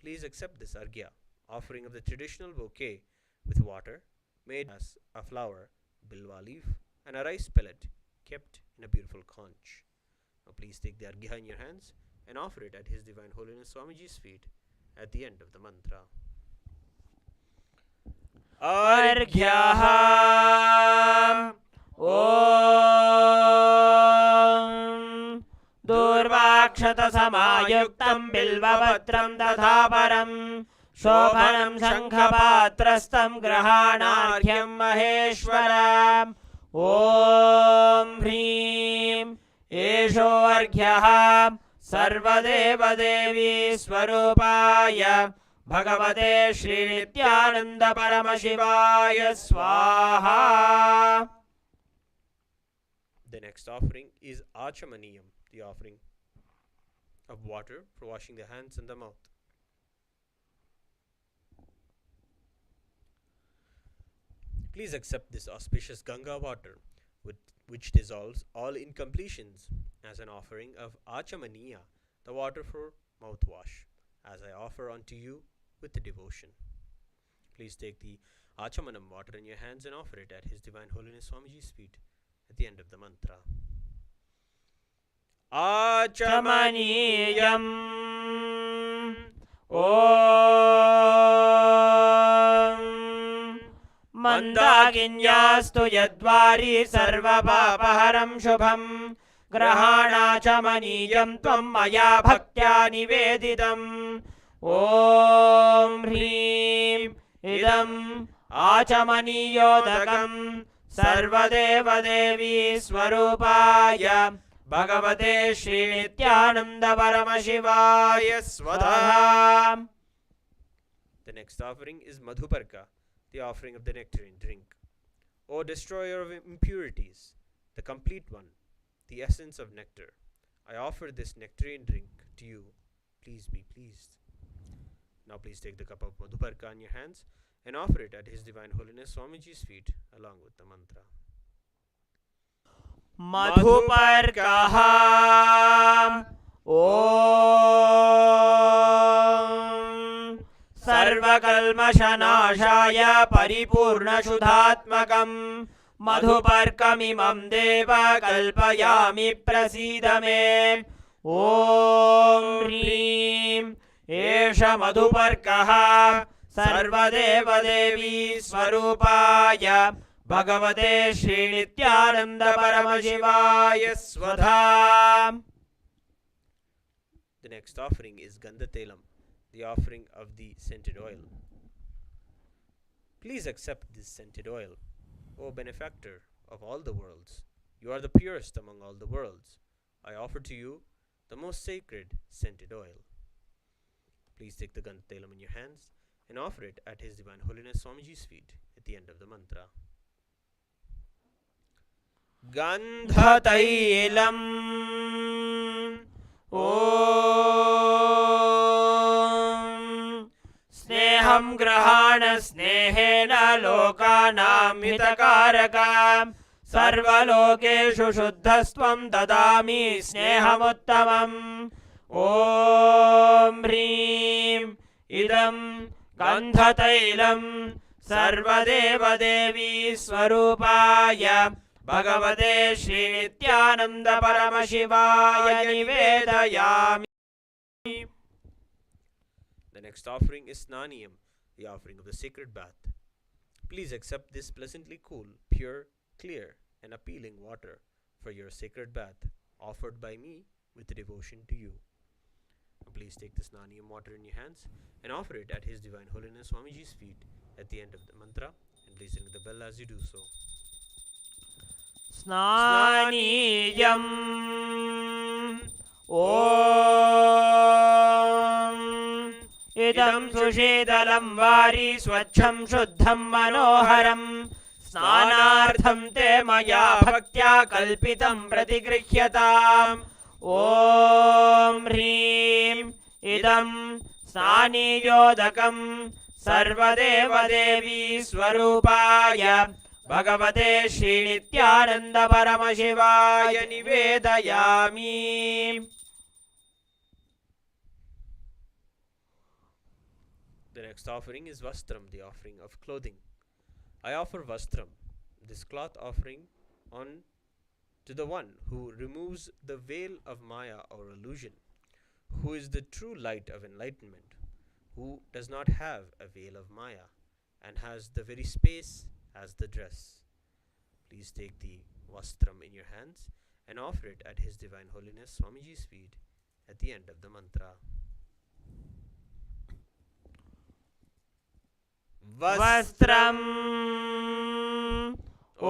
please accept this Arghya, offering of the traditional bouquet with water made as a flower, bilwa leaf, and a rice pellet kept in a beautiful conch. Now please take the Arghya in your hands and offer it at His Divine Holiness Swamiji's feet at the end of the mantra. अर्घ्यः ॐ दूर्वाक्षतसमायुक्तं बिल्वपत्रं तथा परं शोभनं शङ्खपात्रस्थं ग्रहाणार्घ्यं महेश्वर ॐ ह्रीं एषोऽर्घ्यः सर्वदेवदेवी स्वरूपाय भगवते श्री नित्यानंद परमशिवाय स्वाहा. The next offering is Achamaniyam, the offering of water for washing the hands and the mouth. Please accept this auspicious Ganga water, which dissolves all incompletions, as an offering of Achamaniya, the water for mouthwash, as I offer unto you with the devotion. Please take the Achamanam water in your hands and offer it at His Divine Holiness Swamiji's feet at the end of the mantra. Achamaniyam Om Mandakinyastu yadvari sarvapapaharam shubham Grahanachamaniyam tvam maya bhaktya nivedidam Om Hrim idam Achamaniyodakam Sarvadeva Devi Swarupaya Bhagavate Shri Nityananda Paramashivaya Swadha. The next offering is Madhuparka, the offering of the nectarine drink. O destroyer of impurities, the complete one, the essence of nectar, I offer this nectarine drink to you. Please be pleased. Now please take the cup of Madhuparka in your hands and offer it at His Divine Holiness Swamiji's feet along with the mantra. Madhuparkaha Om Sarvakalmashanashaya Paripurnashudhatmakam Madhuparkamimam Deva Kalpayami Prasidame Om Hrim Esha Madhuparkaha Sarvadeva Devi Swarupaya Bhagavate Shri Nityananda Paramashivaya Swadha. The next offering is Gandhatelam, the the offering of the scented oil. Please accept this scented oil, O benefactor of all the worlds. You are the purest among all the worlds. I offer to you the most sacred scented oil. Please take the Gandha Tailam in your hands and offer it at His Divine Holiness Swamiji's feet at the end of the mantra. Gandha Tailam Om Sneham Grahana Snehena Lokanam Hitakarakam Sarvalokeshu Shuddhastvam Dadami Snehamuttamam Om Hrim Idam Gandhatailam Sarvadeva Devi Swarupaya Bhagavate Shri Nithyananda Paramashivaya Nivedayami. The next offering is Snaniyam, the offering of the sacred bath. Please accept this pleasantly cool, pure, clear and appealing water for your sacred bath, offered by me with devotion to you. Please take the Snaniyam water in your hands and offer it at His Divine Holiness Swamiji's feet at the end of the mantra, and please ring the bell as you do so. Snaniyam Om Idam Sushidalam Vari Swachham Shuddham Manoharam Snanartham Te Maya Bhaktya Kalpitam Pratigrihyataam Om Hrim Idam Snaniyodakam Sarvadeva Devi Swarupaya Bhagavate Shri Nithyananda Paramashivaya Nivedayami. The next offering is Vastram, the offering of clothing. I offer Vastram, this cloth offering, on to the one who removes the veil of Maya or illusion, who is the true light of enlightenment, who does not have a veil of Maya and has the very space as the dress. Please take the Vastram in your hands and offer it at His Divine Holiness Swamiji's feet at the end of the mantra. Vastram Om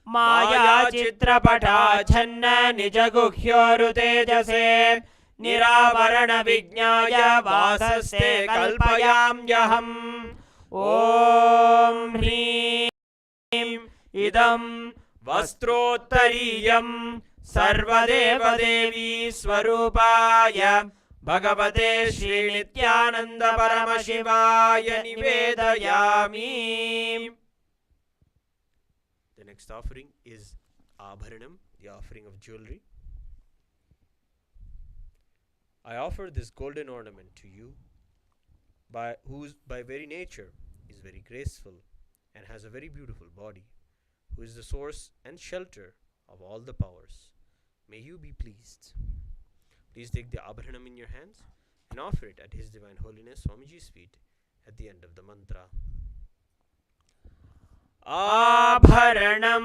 Maya Chitrapata Channa Nijaguhyoru Tejase Niravarana Vijnaya Vasaste Kalpayam Yaham Om Hrim Idam Vastrottariyam Sarvadeva Devi Swarupaya Bhagavate Shri Nithyananda Paramashivaya Nivedayami. The next offering is Abharanam, the offering of jewelry. I offer this golden ornament to you, whose by very nature is very graceful and has a very beautiful body, who is the source and shelter of all the powers. May you be pleased. Please take the Abharanam in your hands and offer it at His Divine Holiness Swamiji's feet at the end of the mantra. Abharanam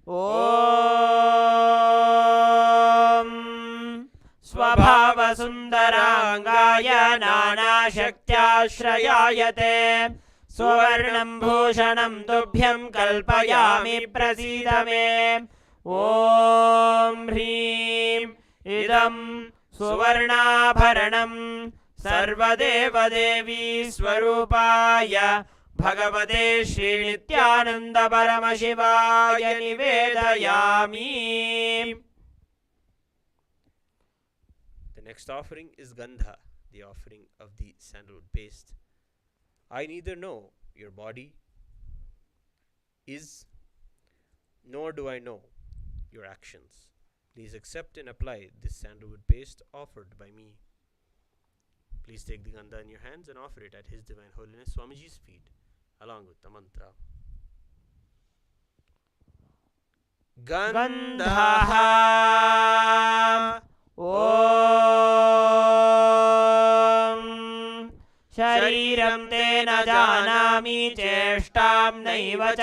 Om Swabhava Sundarangaya Nana Shaktyashrayayate Suvarnam Bhushanam Tubhyam Kalpayami Prasidame Om Hrim Idam Suvarnabharanam Sarvadeva Devi Swarupaya Bhagavate Shri Nithyananda Paramashivaya Nivedayami. The next offering is Gandha, the offering of the sandalwood paste. I neither know your body is, nor do I know your actions. Please accept and apply this sandalwood paste offered by me. Please take the Gandha in your hands and offer it at His Divine Holiness Swamiji's feet along with the mantra. Gandha Om Shariram te na janami cheshtam naiva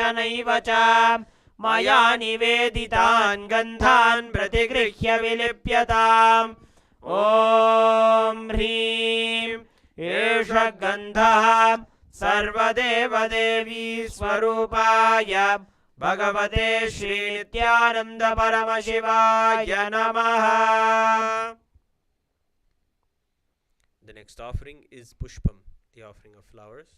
cha मया निवेदितान् गन्धान् प्रतिगृह्य विलिप्यताम् ॐ ह्रीं एष गन्धः सर्वदेवदेवी स्वरूपाय भगवते श्रीनित्यानन्द परमशिवाय नमः. The next offering is Pushpam, the offering of flowers.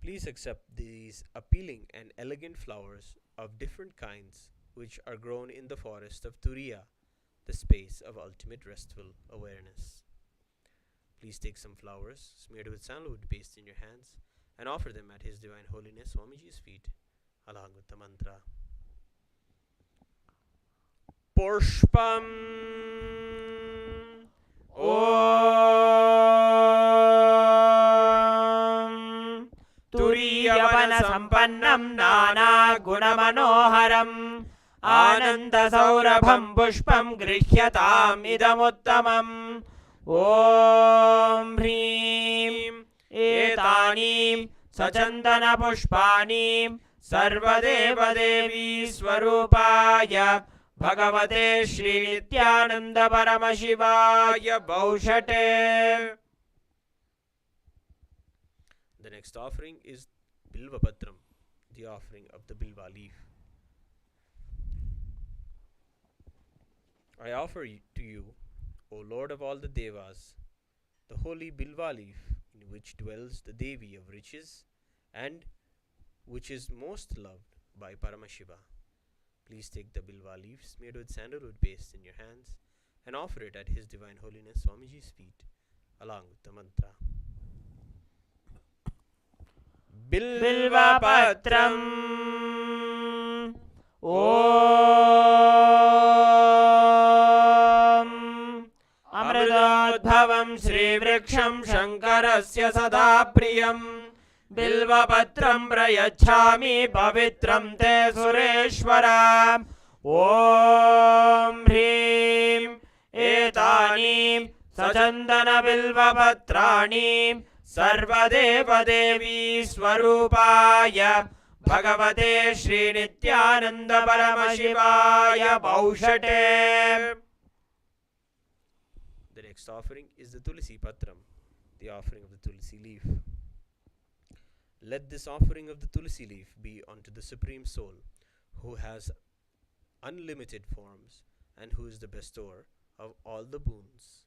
Please accept these appealing and elegant flowers of different kinds which are grown in the forest of Turiya, the space of ultimate restful awareness. Please take some flowers smeared with sandalwood paste in your hands and offer them at His Divine Holiness Swamiji's feet along with the mantra. Pushpam Om Turiyavana Sampannam Nana Gunamanoharam Ananda Saurabham Pushpam Grihyatam Idamuttamam Om Hrim Etanim Sachandana Pushpanim Sarvadeva Devi Swarupaya Bhagavate Shri Nityananda Paramashivaya Bhavati. The next offering is Bilva Patram, the offering of the Bilva leaf. I offer to you, O Lord of all the Devas, the holy Bilva leaf in which dwells the Devi of riches and which is most loved by Paramashiva. Please take the Bilva leaf smeared with sandalwood paste in your hands and offer it at His Divine Holiness Swamiji's feet along with the mantra. Bilva Patram Om Amritodbhavam Sri Vriksham Shankarasya Sada Priyam Bilva Patram Prayachami Pavitram Te Sureshwara Om Hrim Etanim Sachandana Bilva Patranim Sarvadeva Devi Swarupaya Bhagavate Shri Nityananda Paramashivaya Bhavati. The next offering is the Tulsi Patram, the offering of the Tulsi leaf. Let this offering of the Tulsi leaf be unto the Supreme Soul, who has unlimited forms and who is the bestower of all the boons.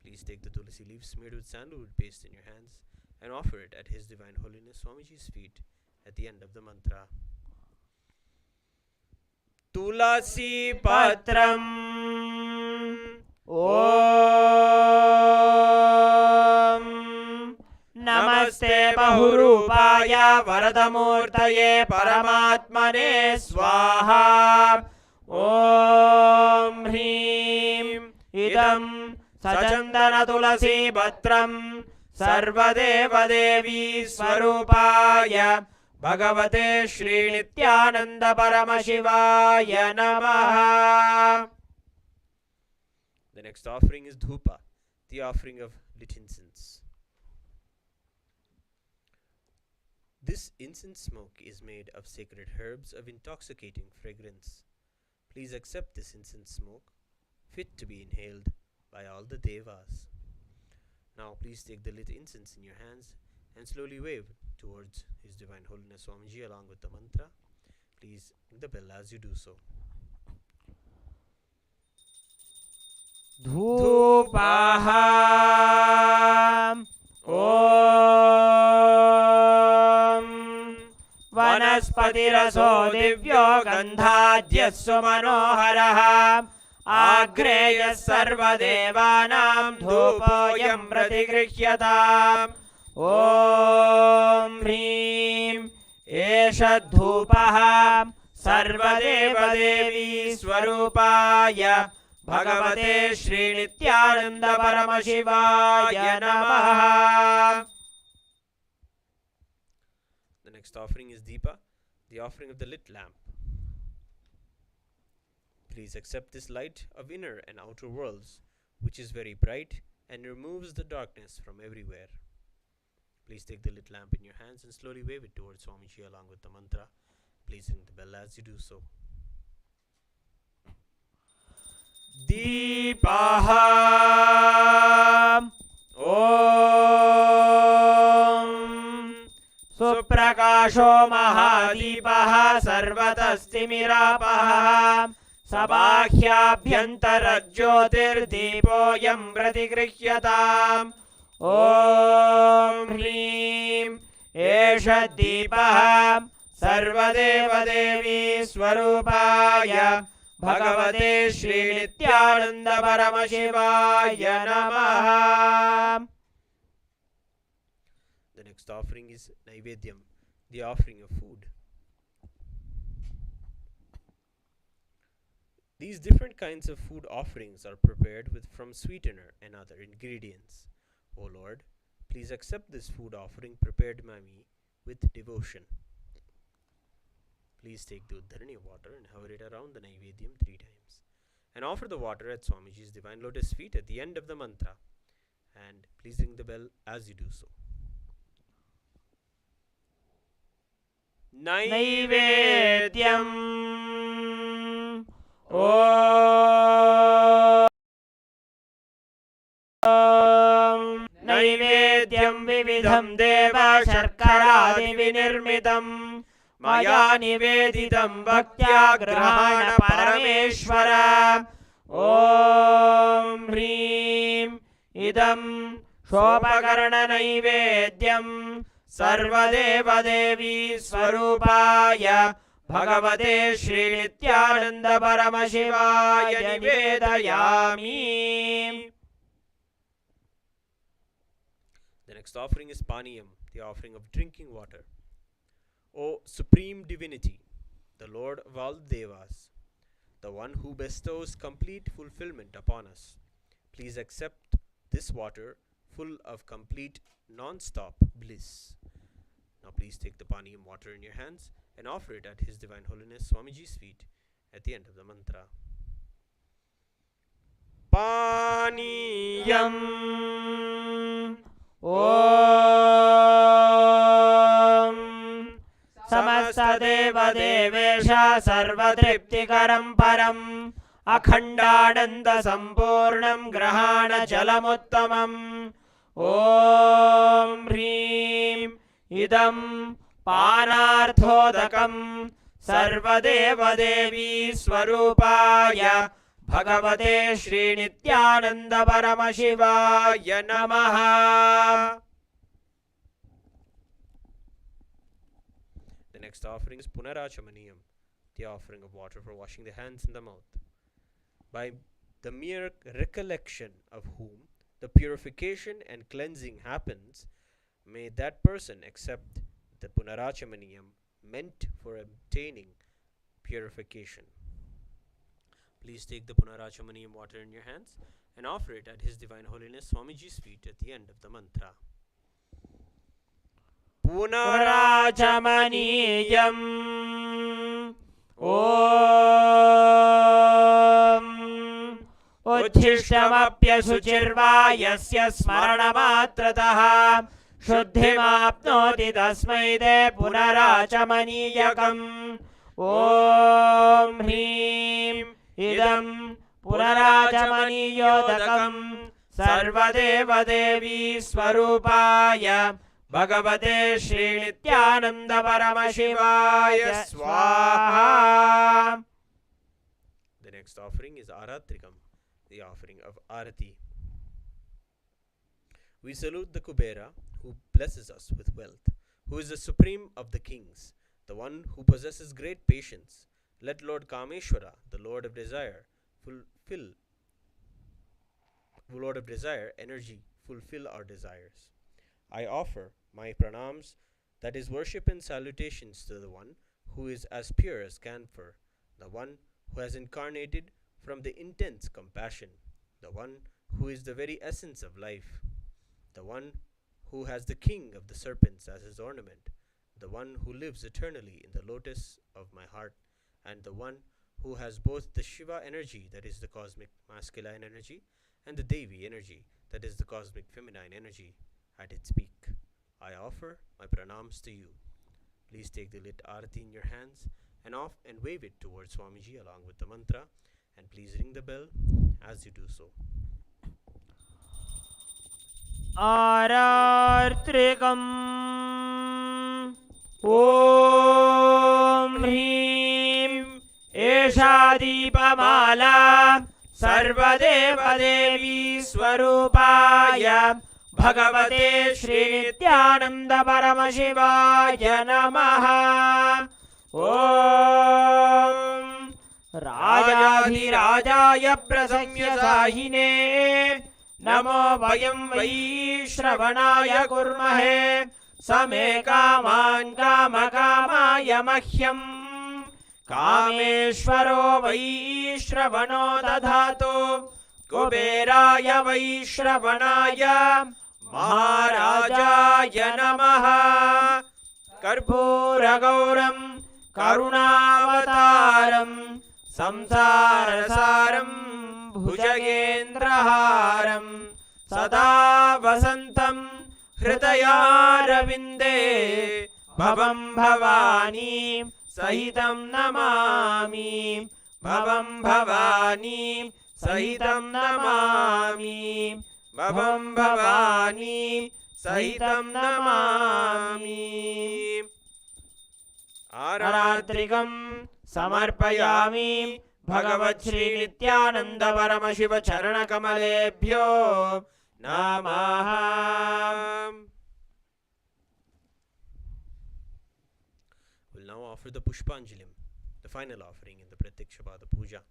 Please take the Tulsi leaf smeared with sandalwood paste in your hands and offer it at His Divine Holiness Swamiji's feet at the end of the mantra. Tulasi Patram Om Namaste Bahurupaya Varadamurtaye Paramatmane Swaha Om Hrim Idam Sachandana Tulasi Patram Sarvadeva Devi Swarupaya Bhagavate Shri Nityananda Paramashivaya Namaha. The next offering is Dhupa, the offering of lit incense. This incense smoke is made of sacred herbs of intoxicating fragrance. Please accept this incense smoke, fit to be inhaled by all the devas. Now please take the lit incense in your hands and slowly wave towards His Divine Holiness Swamiji along with the mantra. Please ring the bell as you do so. Dhupaham Om Vanaspatiraso Divyo Gandhadyassu Manoharaha Agreya Sarvadevanam Dhupoyam Pratigrihyataam Om Hrim Esha Dhupaha Sarvadeva Devi Swarupaya Bhagavate Shri Nityananda Paramashivaya Namaha. The next offering is Deepa, the offering of the lit lamp. Please accept this light of inner and outer worlds, which is very bright and removes the darkness from everywhere. Please take the lit lamp in your hands and slowly wave it towards Swamiji along with the mantra. Please ring the bell as you do so. दीपः ॐ सुप्रकाशो महादीपः सर्वतस्तिमिरापः सबाह्याभ्यन्तरज्योतिर्दीपोऽयं प्रतिगृह्यताम् ॐ ह्रीं एष दीपः सर्वदेवदेवी स्वरूपाय भगवते श्रीनित्यानन्द परमशिवाय नमः. The next offering is Naivedyam, the offering of food. These different kinds of food offerings are prepared with from sweetener and other ingredients. O Lord, please accept this food offering prepared by me with devotion. Please take the Uddharani water and hover it around the Naivedyam 3 times. And offer the water at Swamiji's divine lotus feet at the end of the mantra. And please ring the bell as you do so. Naivedyam ॐ नैवेद्यं विविधं देव शर्करादिविनिर्मितम् मया निवेदितं भक्त्या गृहाण परमेश्वर. ॐ ह्रीं इदं शोपकरणनैवेद्यं सर्वदेवदेवी स्वरूपाय भगवते श्रीनित्यानन्द परमशिवाय निवेदयामि. The next offering is Paniyam, the offering of drinking water. O Supreme Divinity, the Lord of all Devas, the one who bestows complete fulfillment upon us, please accept this water full of complete non-stop bliss. Now please take the Paniyam water in your hands and offer it at His Divine Holiness Swamiji's feet at the end of the mantra. पानीयम् ॐ समस्तदेवदेवेश सर्वतृप्तिकरं परम् अखण्डानन्दसम्पूर्णं ग्रहाणजलमुत्तमम्. ॐ ह्रीं इदं पानार्थोदकं सर्वदेवदेवी स्वरूपाय भगवते श्रीनित्यानन्द परमशिवाय नमः. The next offering is Punarachamaniyam, the offering of water for washing the hands and the mouth. By the mere recollection of whom the purification and cleansing happens, may that person accept the Punarachamaniyam meant for obtaining purification. Please take the Punarachamaniyam water in your hands and offer it at His Divine Holiness Swamiji's feet at the end of the mantra. पुनराचमनीयम् ॐ उच्छिष्टमप्यशुचिर्वा यस्य स्मरणमात्रतः शुद्धिमाप्नोति तस्मै ते पुनराचमनीयकम्. ॐ ह्रीं इदं पुनराचमनीयोदकं सर्वदेवदेवी स्वरूपाय भगवते श्रीनित्यानन्द परमशिवाय स्वाहा. The next offering is Aratrikam, the offering of Arati. We salute the Kubera, who blesses us with wealth, who is the supreme of the kings, the one who possesses great patience. Let Lord Kameshwara, the Lord of Desire, energy, fulfill our desires. I offer my pranams, that is worship and salutations, to the one who is as pure as camphor, the one who has incarnated from the intense compassion, the one who is the very essence of life, the one who has the king of the serpents as his ornament, the one who lives eternally in the lotus of my heart, and the one who has both the Shiva energy, that is the cosmic masculine energy, and the Devi energy, that is the cosmic feminine energy, at its peak. I offer my pranams to you. Please take the lit arati in your hands and wave it towards Swamiji along with the mantra, and please ring the bell as you do so. आरार्त्रिकम् ॐ ह्रीं एषा दीपमाला सर्वदेवदेवी स्वरूपाय भगवते श्रीनित्यानन्द परमशिवाय नमः। ॐ राजाधिराजाय प्रसंयसाहिने नमो वयं वै श्रवणाय कुर्महे समे कामान् कामकामाय मह्यम् कामेश्वरो वै श्रवणो दधातु कुबेराय वै श्रवणाय महाराजाय नमः। कर्पूरगौरं करुणावतारं संसारसारं भुजगेन्द्रहारं सदा वसन्तं हृदयारविन्दे भवं भवानी सहितं नमामि भवं भवानी सहितं नमामि भवं भवानी सहितं नमामि। आरात्रिकं समर्पयामि भगवत् श्री नित्यानंद परमशिव चरण कमलेभ्यो नमः। We'll now offer the Pushpanjalim, the final offering in the Pratyakshapada Puja.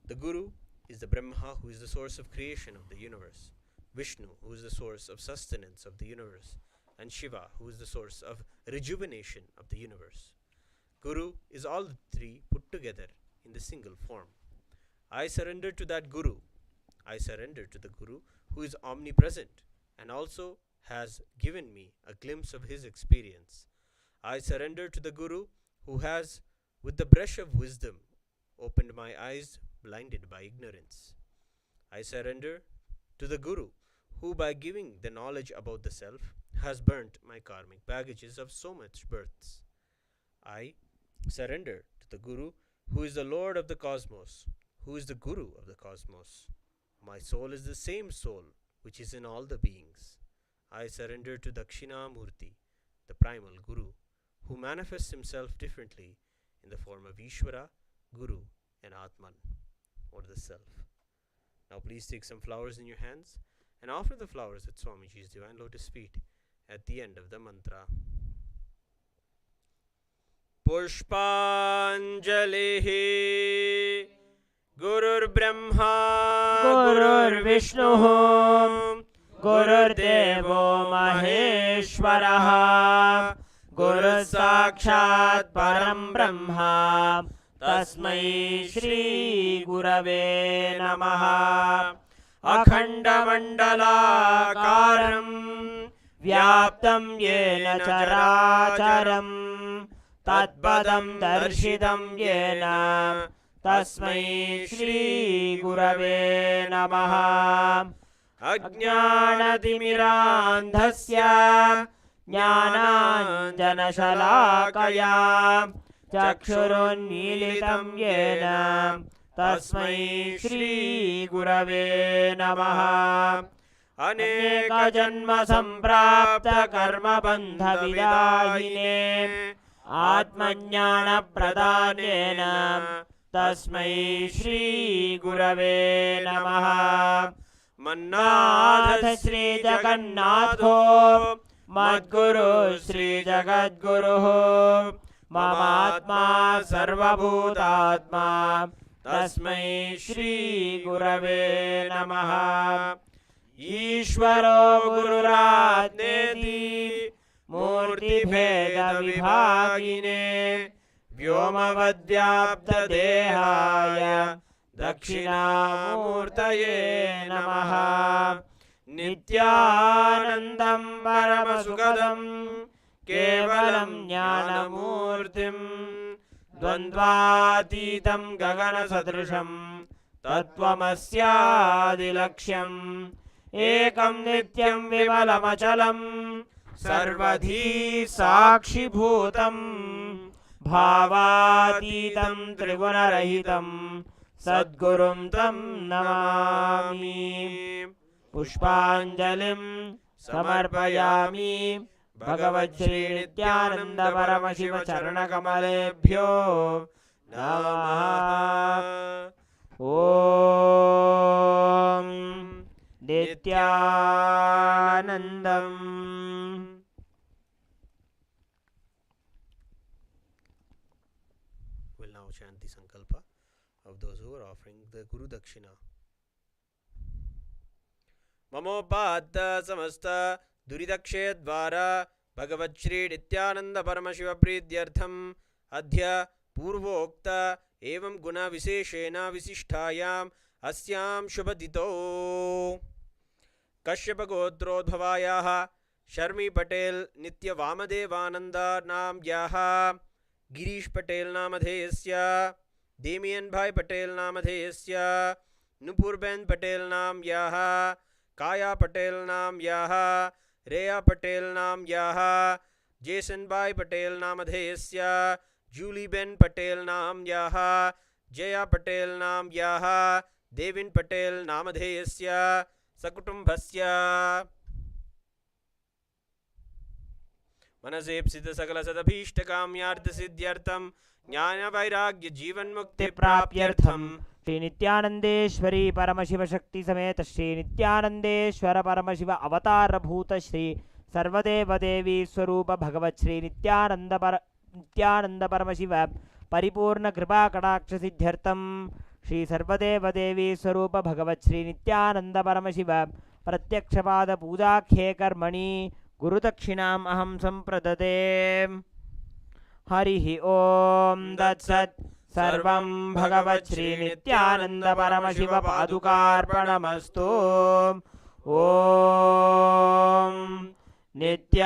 The Guru is the Brahma, who is the source of creation of the universe, Vishnu, who is the source of sustenance of the universe, and Shiva, who is the source of rejuvenation of the universe. Guru is all the three put together in the single form. I surrender to that Guru. I surrender to the Guru who is omnipresent and also has given me a glimpse of his experience. I surrender to the Guru who has, with the brush of wisdom, opened my eyes blinded by ignorance. I surrender to the Guru who, by giving the knowledge about the self, has burnt my karmic baggages of so much births. I surrender to the Guru who is the Lord of the cosmos, who is the Guru of the cosmos. My soul is the same soul which is in all the beings. I surrender to Dakshinamurti, the primal Guru, who manifests himself differently in the form of Ishvara, Guru, and Atman, or the Self. Now please take some flowers in your hands and offer the flowers at Swamiji's divine lotus feet at the end of the mantra. Pushpanjalihi Gurur Brahma Gurur Vishnu Gurur Devo Maheshwaraha Guru Sakshat Param Brahma Tasmai Shri Gurave Namaha. Akhanda Mandalakaram Vyaptam Yena Characharam Tatpadam Darshitam Yena Tasmai Shri Gurave Namaha. Ajnanatimirandhasya Jnananjanashalakaya Chakshurunmilitam Yena Tasmai Shri Gurave Namaha. Aneka Janma Samprapta Karma Bandha Vidahine Atmajnana Pradhanena Tasmai Shri Gurave Namaha. Mannatha Shri Jagannatho Madguru Shri Jagadguruho Mamatma Sarvabhutatma Tasmai Shri Gurave Namaha. Ishvaro Gururatneti Murti Bheda Vibhagine Vyomavadyapta Dehaya Dakshinamurtaye Namaha. Nityanandam Paramasukadam Kevalam Jnanamurtim Dvandvatitam Gagana Sadrisham Tattvamasya Dilaksham Ekam Nityam Vimalachalam सर्वधी साक्षिभूतं भावातीतं त्रिगुणरहितं सद्गुरुं तं नमामि। पुष्पाञ्जलिं समर्पयामि भगवच्छ्री नित्यानंद परमशिव चरणकमलेभ्यो नमः। ओम Nityanandam. We'll now chant the sankalpa of those who are offering the Guru Dakshina. Mamopadda samasta दुरिदक्षे द्वारा भगवच्छ्री नित्यानंद परमशिव प्रीत्यर्थम अद्य पूर्वोक्त एवं गुण विशेषेण विशिष्टायाम अस्यां शुभदितो कश्यप गोत्रोद्भवायाः शर्मी पटेल नित्य वामदेवानंद नाम्याः गिरीश पटेल नामधेयस्य देमियन भाई पटेल नामधेयस्य नुपुरबेन पटेल नाम्याः काया पटेल नाम्याः रेया पटेल नाम्याः जेसन भाई पटेल नामधेयस्य जूली बेन पटेल नाम्याः जया पटेल नाम्याः देविन पटेल नामधेयस्य सकुटुम्बस्य मनसेप्सित सकल सदभीष्टकाम्यार्थ सिद्ध्यर्थम ज्ञान वैराग्य जीवन मुक्ति प्राप्त्यर्थम श्री नित्यानंदेश्वरी परमशिव शक्ति समेत श्री नित्यानंदेश्वर परमशिव अवतार भूत श्री सर्वदेव देवी स्वरूप भगवत श्री नित्यानंद परमशिव परिपूर्ण कृपा कटाक्ष सिद्ध्यर्थम श्री सर्वदेव देवी स्वरूप भगवत श्री नित्यानंद परमशिव प्रत्यक्षपाद पूजाख्ये कर्मणि गुरुदक्षिणाम् अहं संप्रदते। हरिः ओम तत्सत्। सर्वं भगवत् श्री नित्यानंद परमशिव पादुकार्पणमस्तु। ओम Nityanandam.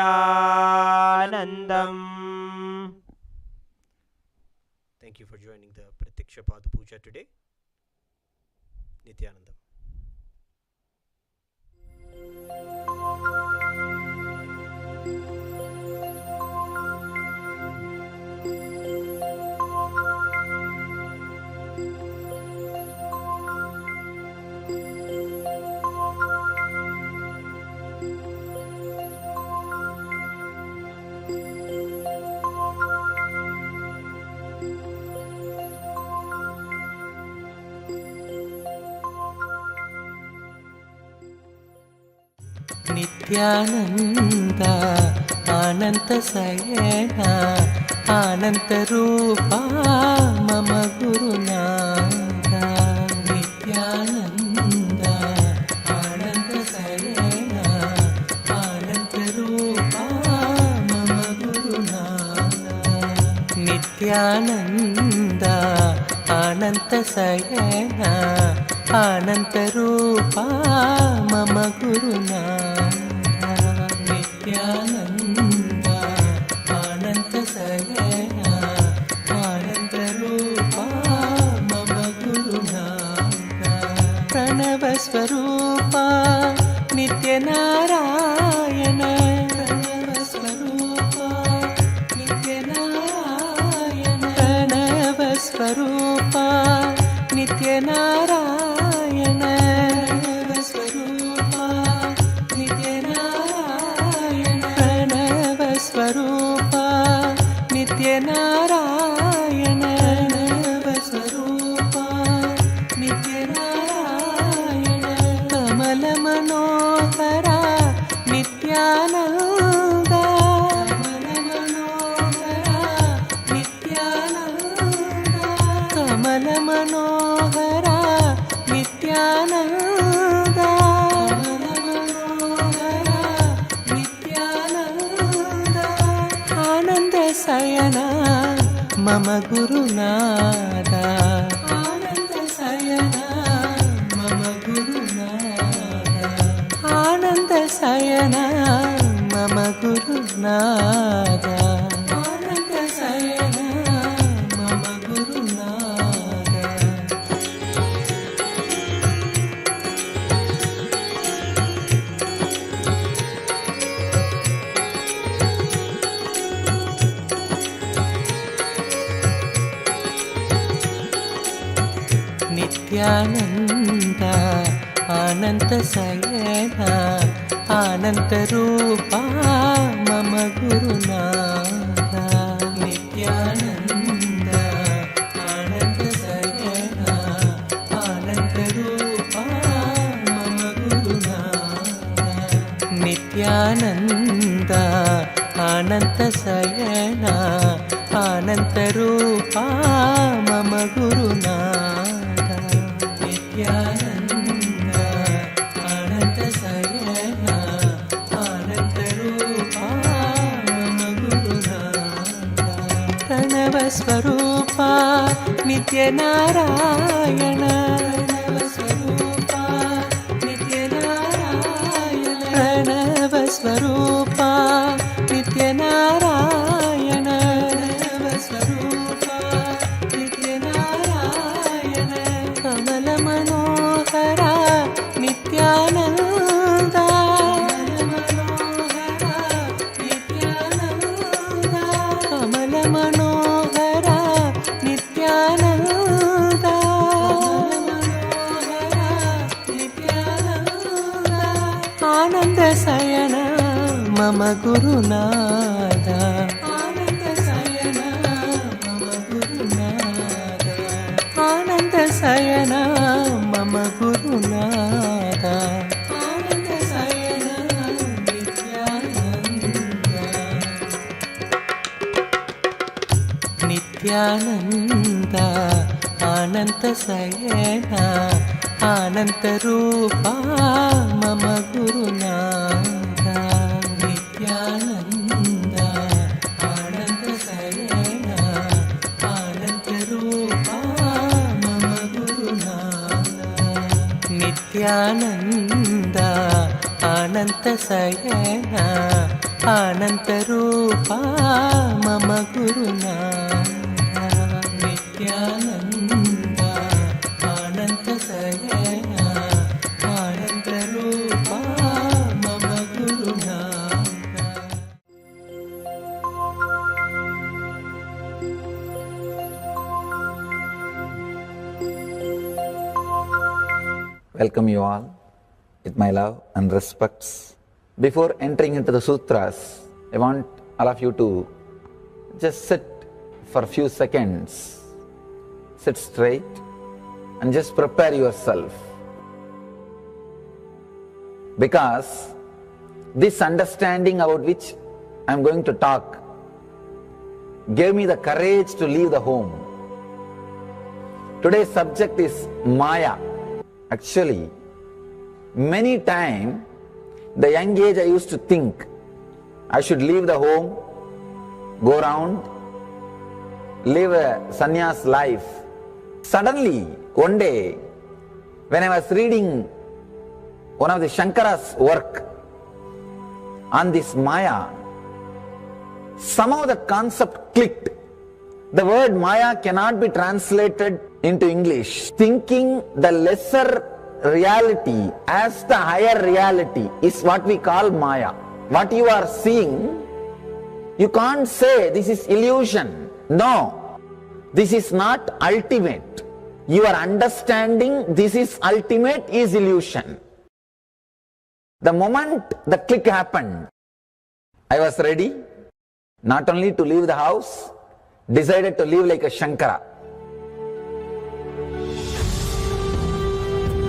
Thank you for joining the Pratyaksha Pada Puja today. Nityanandam. Nityanand अनंत शयना अनंत रूपा मम गुरुनाथ। नित्यानंद अनंत शयना अनंत रूपा मम गुरुनाथ। नित्यानंद अनंत शयना अनंत रूपा मम गुरुनाथ। नित्यानंद अनंत शयना अनंत रूपा मम गुरुनाथ। प्रणव स्वरूपा नित्य नारायण। प्रणव स्वरूपा नित्य नारायण। प्रणव स्वरूपा नित्य नारायण। प्रणव स्वरूपा नित्य नारायण। प्रणव स्वरूपा नित्य नारायण। प्रणव स्वरूपा नित्य नारायण। कमल मनोहरा नित्यानंद। कमल मनोहरा नित्यानंद। कमल मनोहरा नित्यानंद। नित्यानंद आनंद शयना मम गुरुनाथ। आनंद शयना मम गुरुनाथ। आनंद शयना मम गुरुनाथ। आनंद शयना मम गुरुनाथ। నిత్యానంద అనంత శయన అనంత రూప మమ గురునాథ నిత్యానంద అనంత శయన అనంత రూప మమ గురునాథ నిత్యానంద అనంత శయన అనంత రూప మమ గురునాథ నిత్యానంద అనంత శయన అనంత రూప మమ గురునాథ ప్రణవ స్వరూప నిత్య నారాయణ ప్రణవ స్వరూప నిత్య నారాయణ కమల మనోహర నిత్యానంద కమల మనోహర నిత్యానంద ఆనంద శయన మమ గురునాథ ఆనంద శయన మమ గురునాథ ఆనంద శయన మమ గురునాథ ఆనంద శయన నిత్యానంద అనంత శయన అనంత రూప మమ గురునాథ నిత్యానంద అనంత శయన అనంత రూప మమ గురునాథ నిత్యానంద అనంత శయన అనంత రూప మమ గురునాథ నిత్యానంద అనంత శయన అనంత రూప మమ Gurunatha Welcome you all with my love and respects. Before entering into the sutras, I want all of you to just sit for a few seconds. Sit straight and just prepare yourself. Because this understanding about which I am going to talk gave me the courage to leave the home. Today's subject is Maya. Actually, many times, the young age I used to think I should leave the home, go around, live a sannyas life. Suddenly, one day, when I was reading one of the Shankara's work on this Maya, somehow the concept clicked. The word Maya cannot be translated into English. Thinking the lesser reality as the higher reality is what we call Maya. What you are seeing, you can't say this is illusion. No, this is not ultimate. Your understanding this is ultimate is illusion. The moment the click happened, I was ready not only to leave the house, decided to live like a Shankara.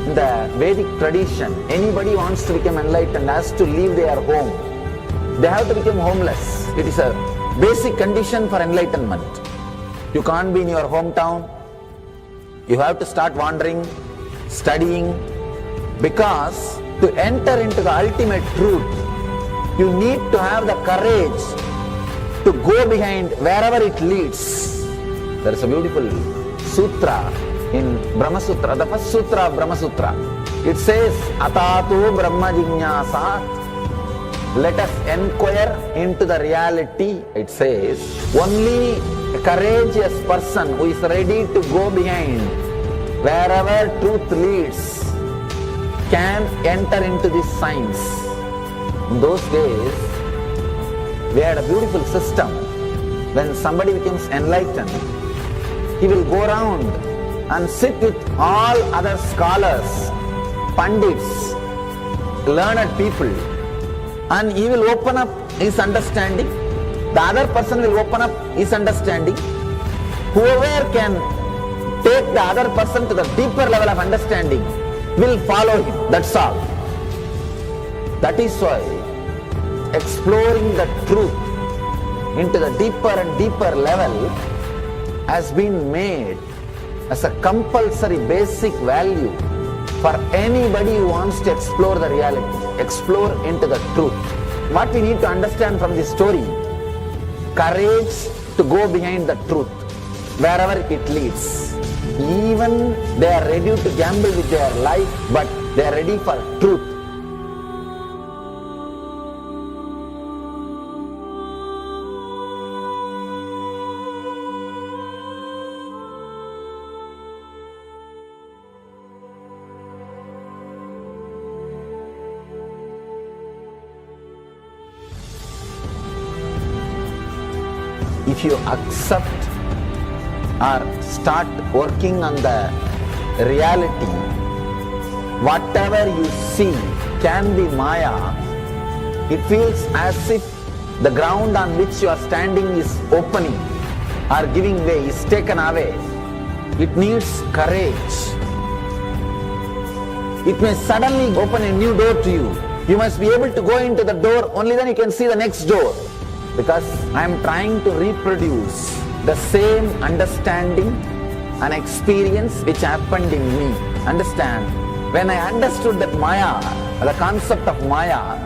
In the Vedic tradition, anybody wants to become enlightened has to leave their home. They have to become homeless. It is a basic condition for enlightenment. You can't be in your hometown. You have to start wandering, studying, because to enter into the ultimate truth, you need to have the courage to go behind wherever it leads. There is a beautiful sutra in Brahma Sutra, the first sutra of Brahma Sutra. It says, Atato Brahma Jignasa, let us inquire into the reality. It says, only a courageous person who is ready to go behind wherever truth leads can enter into this science. In those days, we had a beautiful system. When somebody becomes enlightened, he will go around and sit with all other scholars, pandits, learned people, and he will open up his understanding. The other person will open up his understanding. Whoever can take the other person to the deeper level of understanding will follow him. That's all. That is why exploring the truth into the deeper and deeper level has been made as a compulsory basic value for anybody who wants to explore the reality, explore into the truth. What we need to understand from this story, courage to go behind the truth, wherever it leads. Even they are ready to gamble with their life, but they are ready for truth. If you accept or start working on the reality, whatever you see can be Maya. It feels as if the ground on which you are standing is opening or giving way, is taken away. It needs courage. It may suddenly open a new door to you. You must be able to go into the door, only then you can see the next door. Because I am trying to reproduce the same understanding and experience which happened in me. Understand? When I understood that Maya, the concept of Maya,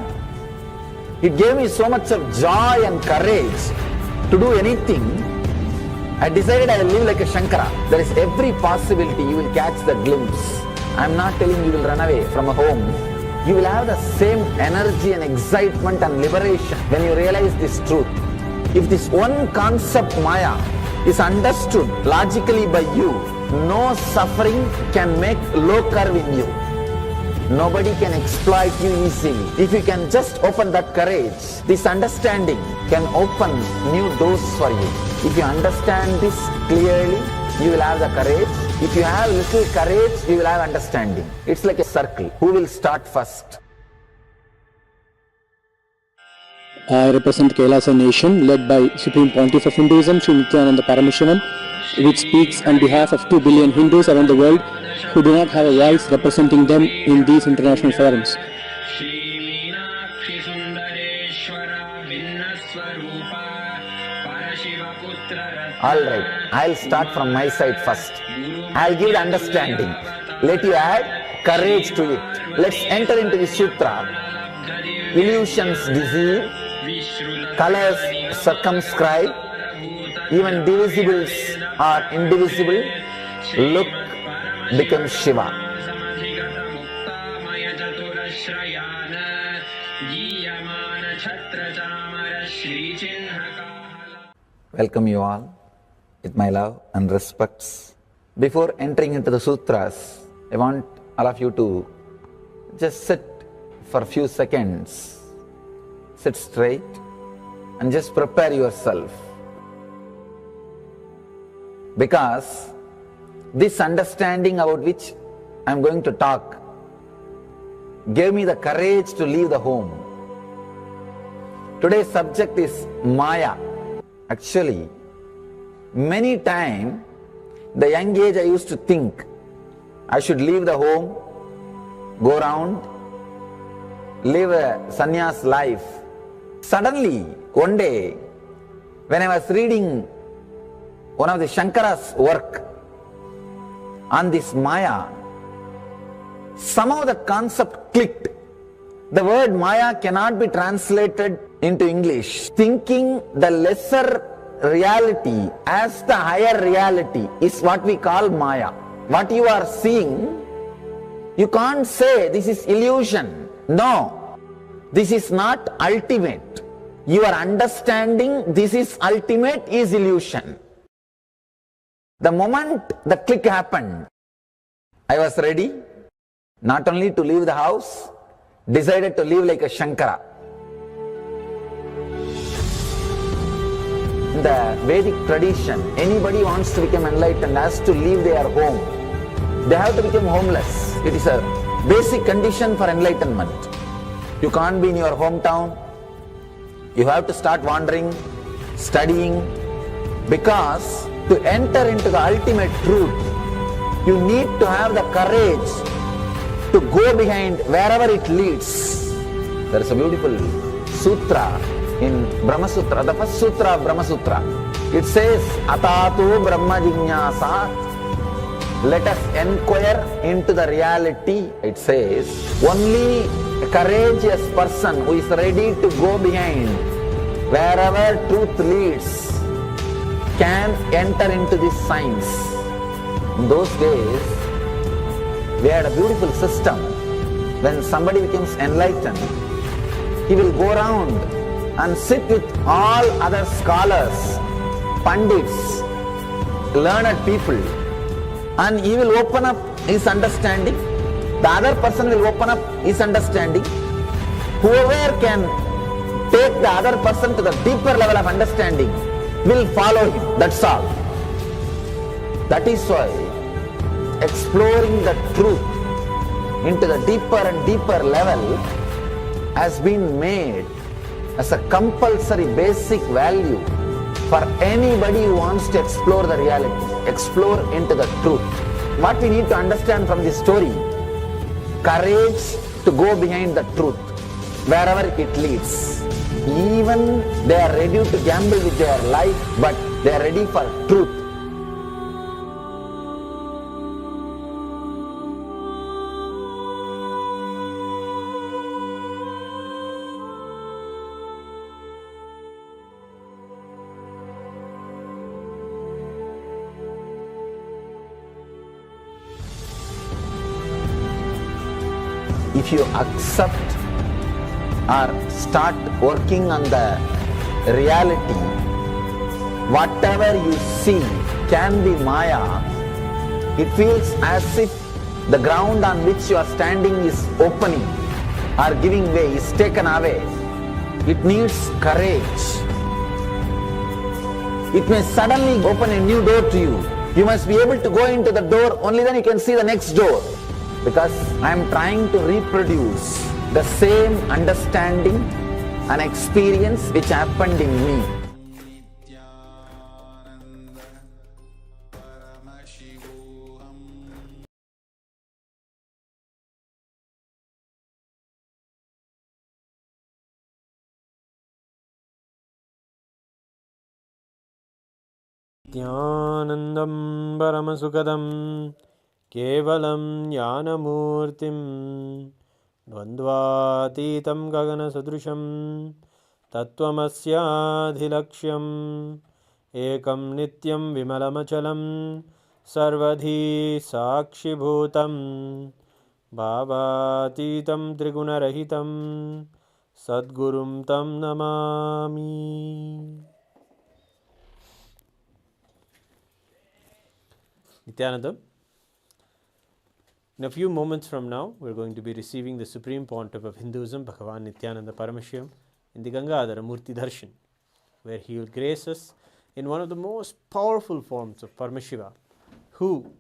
it gave me so much of joy and courage to do anything. I decided I will live like a Shankara. There is every possibility you will catch the glimpse. I am not telling you will run away from a home. You will have the same energy and excitement and liberation when you realize this truth. If this one concept Maya is understood logically by you, no suffering can make low curve in you. Nobody can exploit you easily. If you can just open that courage, this understanding can open new doors for you. If you understand this clearly, you will have the courage. If you have little courage, you will have understanding. It's like a circle. Who will start first? I represent Kailasa nation led by Supreme Pontiff of Hinduism, Sri Nithyananda Paramashivam, which speaks on behalf of 2 billion Hindus around the world who do not have a voice representing them in these international forums. Alright, I'll start from my side first. I'll give the understanding. Let you add courage to it. Let's enter into the sutra. Illusions deceive, colors circumscribe, even divisibles are indivisible. Look becomes Shiva. Welcome you all with my love and respects. Before entering into the sutras, I want all of you to just sit for a few seconds. Sit straight and just prepare yourself. Because this understanding about which I am going to talk gave me the courage to leave the home. Today's subject is Maya. Actually, many times, the young age I used to think I should leave the home, go around, live a sannyas life. Suddenly, one day, when I was reading one of the Shankara's work on this Maya, somehow the concept clicked. The word Maya cannot be translated into English. Thinking the lesser reality as the higher reality is what we call Maya. What you are seeing, you can't say this is illusion. No, this is not ultimate. Your understanding this is ultimate is illusion. The moment the click happened, I was ready not only to leave the house, decided to live like a Shankara. In the Vedic tradition, anybody who wants to become enlightened has to leave their home. They have to become homeless. It is a basic condition for enlightenment. You can't be in your hometown. You have to start wandering, studying, because to enter into the ultimate truth, you need to have the courage to go behind wherever it leads. There is a beautiful sutra in Brahma Sutra, the first sutra of Brahma Sutra. It says, Atatu Brahma Jignasa. Let us inquire into the reality. It says, only a courageous person who is ready to go behind wherever truth leads can enter into this science. In those days, we had a beautiful system. When somebody becomes enlightened, he will go around and sit with all other scholars, pandits, learned people, and he will open up his understanding. The other person will open up his understanding. Whoever can take the other person to the deeper level of understanding will follow him. That's all. That is why exploring the truth into the deeper and deeper level has been made as a compulsory basic value for anybody who wants to explore the reality, explore into the truth. What we need to understand from this story, courage to go behind the truth, wherever it leads. Even they are ready to gamble with their life, but they are ready for truth. If you accept or start working on the reality, whatever you see can be Maya. It feels as if the ground on which you are standing is opening or giving way, is taken away. It needs courage. It may suddenly open a new door to you. You must be able to go into the door, only then you can see the next door. Because I am trying to reproduce the same understanding and experience which happened in me. Nithyanandam Paramasukadam Kevalam Jnanamurtim Dvandvatitam Gagana Sadrusham Tattvamasyaadhilaksham Ekam Nityam Vimalamachalam Sarvadhi Sakshibhutam Bhavatitam Trigunarahitam Sadgurum Tam Namami. Nithyananda. In a few moments from now, we are going to be receiving the Supreme Pontiff of Hinduism, Bhagavan Nithyananda Paramashivam, in the Gangadhara Murti Darshan, where he will grace us in one of the most powerful forms of Paramashiva, who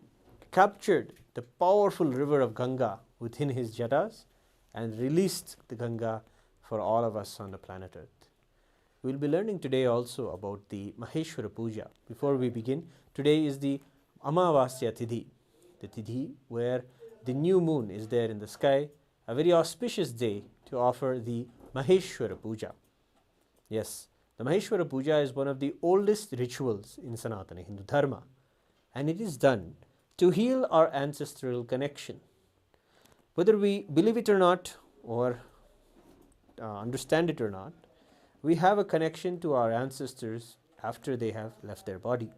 captured the powerful river of Ganga within his jatas and released the Ganga for all of us on the planet Earth. We will be learning today also about the Maheshwara Puja. Before we begin, today is the Amavasya Tidhi, the Tidhi where the new moon is there in the sky, a very auspicious day to offer the Maheshwara Puja. Yes, the Maheshwara Puja is one of the oldest rituals in Sanatana Hindu Dharma, and it is done to heal our ancestral connection. Whether we believe it or not, or understand it or not, we have a connection to our ancestors after they have left their body.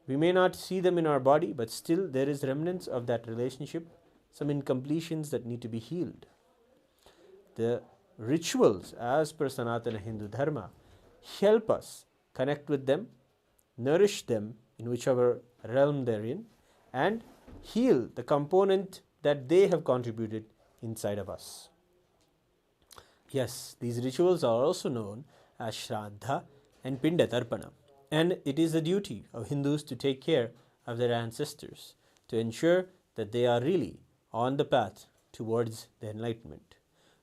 We may not see them in our body, but still there is remnants of that relationship, some incompletions that need to be healed. The rituals, as per Sanatana Hindu Dharma, help us connect with them, nourish them in whichever realm they're in, and heal the component that they have contributed inside of us. Yes, these rituals are also known as Shraddha and Pinda Tarpana. And it is the duty of Hindus to take care of their ancestors, to ensure that they are really on the path towards the enlightenment.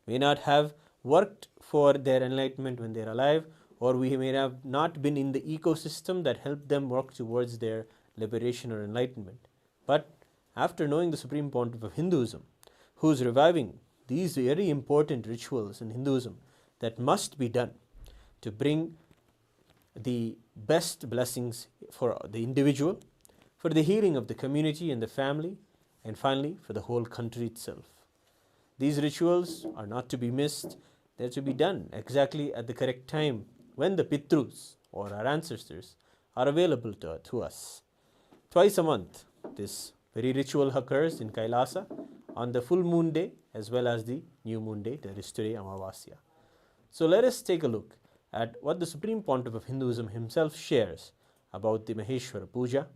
May not have worked for their enlightenment when they are alive, or we may have not been in the ecosystem that helped them work towards their liberation or enlightenment. But after knowing the Supreme Pontiff of Hinduism, who is reviving these very important rituals in Hinduism that must be done to bring the best blessings for the individual, for the healing of the community and the family, and finally for the whole country itself. These rituals are not to be missed. They are to be done exactly at the correct time when the Pitrus or our ancestors are available to us. Twice a month, this very ritual occurs in Kailasa on the full moon day as well as the new moon day, that is today, Amavasya. So let us take a look at what the Supreme Pontiff of Hinduism himself shares about the Maheshwara Puja.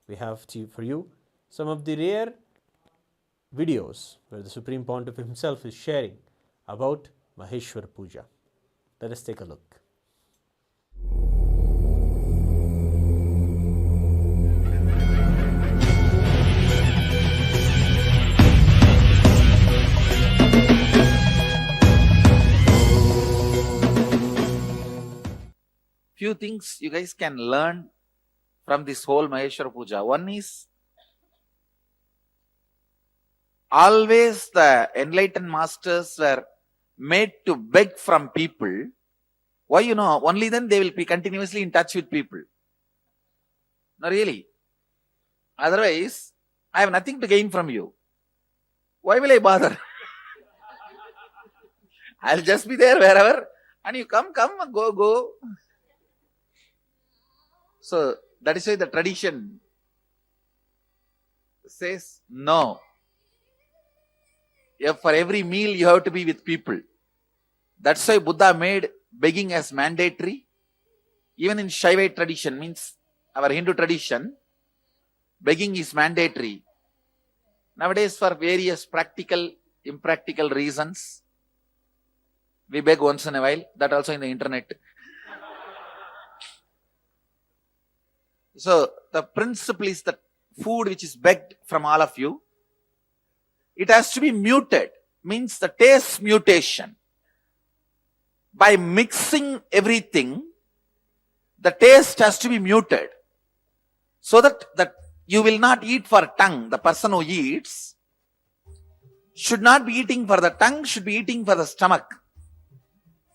We have for you some of the rare videos where the Supreme Pontiff himself is sharing about Maheshwara Puja. Let us take a look. Few things you guys can learn from this whole Maheshwara Puja. One is, always the enlightened masters were made to beg from people. Why? Only then they will be continuously in touch with people. No, really. Otherwise, I have nothing to gain from you. Why will I bother? I'll just be there wherever, and you come, go. So, that is why the tradition says no. For every meal you have to be with people. That's why Buddha made begging as mandatory. Even in Shaivite tradition, means our Hindu tradition, begging is mandatory. Nowadays, for various practical, impractical reasons, we beg once in a while. That also in the internet. So, the principle is that food which is begged from all of you, it has to be muted, means the taste mutation. By mixing everything, the taste has to be muted. So that you will not eat for tongue. The person who eats should not be eating for the tongue, should be eating for the stomach.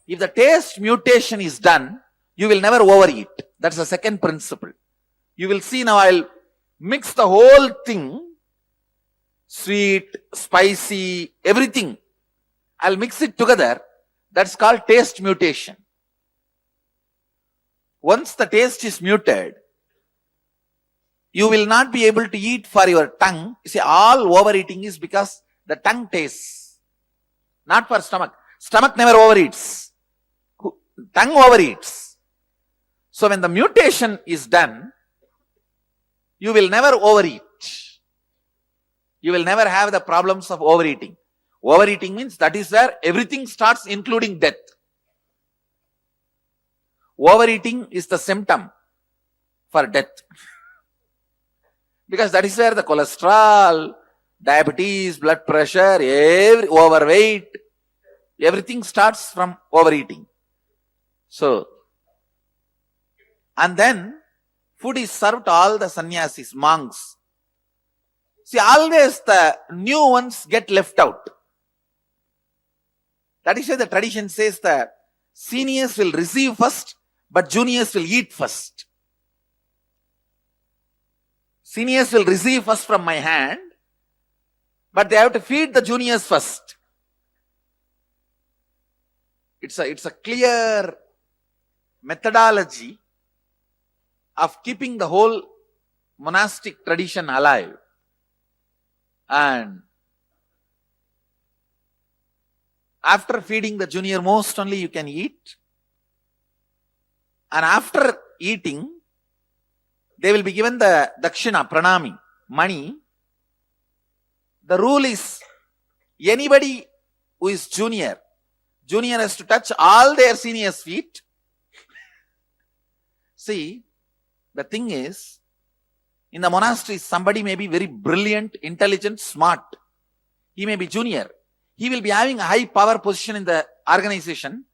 If the taste mutation is done, you will never overeat. That's the second principle. You will see now I'll mix the whole thing, sweet, spicy, everything. I'll mix it together. That's called taste mutation. Once the taste is muted, you will not be able to eat for your tongue. You see, all overeating is because the tongue tastes, not for stomach. Stomach never overeats. Tongue overeats. So when the mutation is done, you will never overeat. You will never have the problems of overeating. Overeating means that is where everything starts, including death. Overeating is the symptom for death. Because that is where the cholesterol, diabetes, blood pressure, overweight, everything starts from overeating. So, and then food is served to all the sannyasis, monks. See, always the new ones get left out. That is why the tradition says that seniors will receive first, but juniors will eat first. Seniors will receive first from my hand, but they have to feed the juniors first. It's a clear methodology of keeping the whole monastic tradition alive. And after feeding the junior most only you can eat. And after eating, they will be given the dakshina, pranami, money. The rule is, anybody who is junior has to touch all their seniors' feet See, the thing is, in the monastery, somebody may be very brilliant, intelligent, smart. He may be junior. He will be having a high power position in the organization,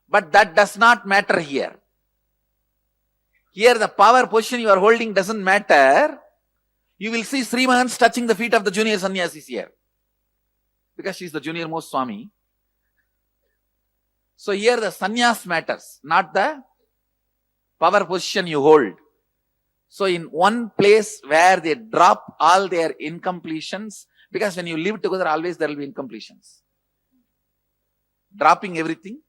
but that does not matter here. Here the power position you are holding doesn't matter. You will see Sri Mahants touching the feet of the junior sannyasis here, because she is the junior most Swami. So here the sannyas matters, not the power position you hold. So in one place where they drop all their incompletions, because when you live together, always there will be incompletions. Dropping everything.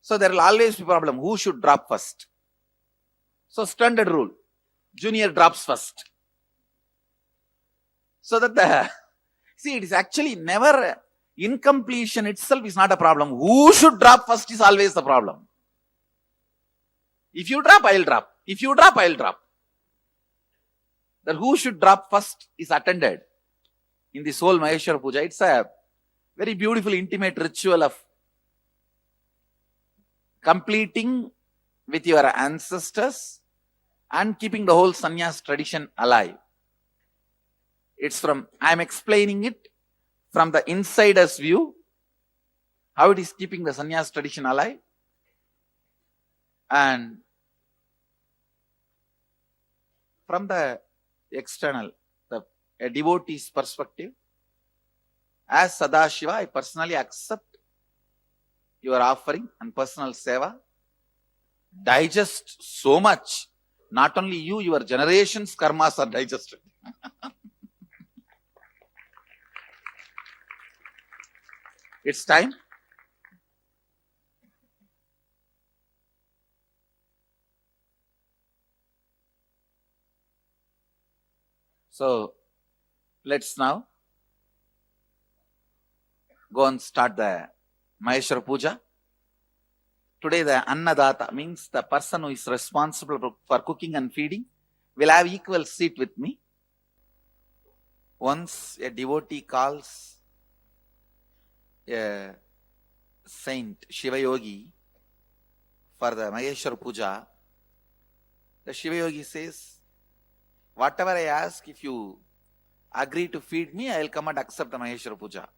So there will always be problem. Who should drop first? So standard rule. Junior drops first. So that see, it is actually never, incompletion itself is not a problem. Who should drop first is always the problem. If you drop, I will drop. If you drop, I will drop. That who should drop first is attended in this whole Maheshwara Puja. It's a very beautiful, intimate ritual of completing with your ancestors and keeping the whole sannyas tradition alive. It's from, I am explaining it from the insider's view, how it is keeping the sannyas tradition alive. And from the external, a devotee's perspective, as Sadashiva, I personally accept your offering and personal seva. Digest so much. Not only you, your generations' karmas are digested. It's time. So, let's now go and start the Maheshwara Puja. Today the Annadata means the person who is responsible for cooking and feeding will have equal seat with me. Once a devotee calls a saint, Shiva Yogi, for the Maheshwara Puja, the Shiva Yogi says, whatever I ask, if you agree to feed me, I will come and accept the Maheshwara Puja.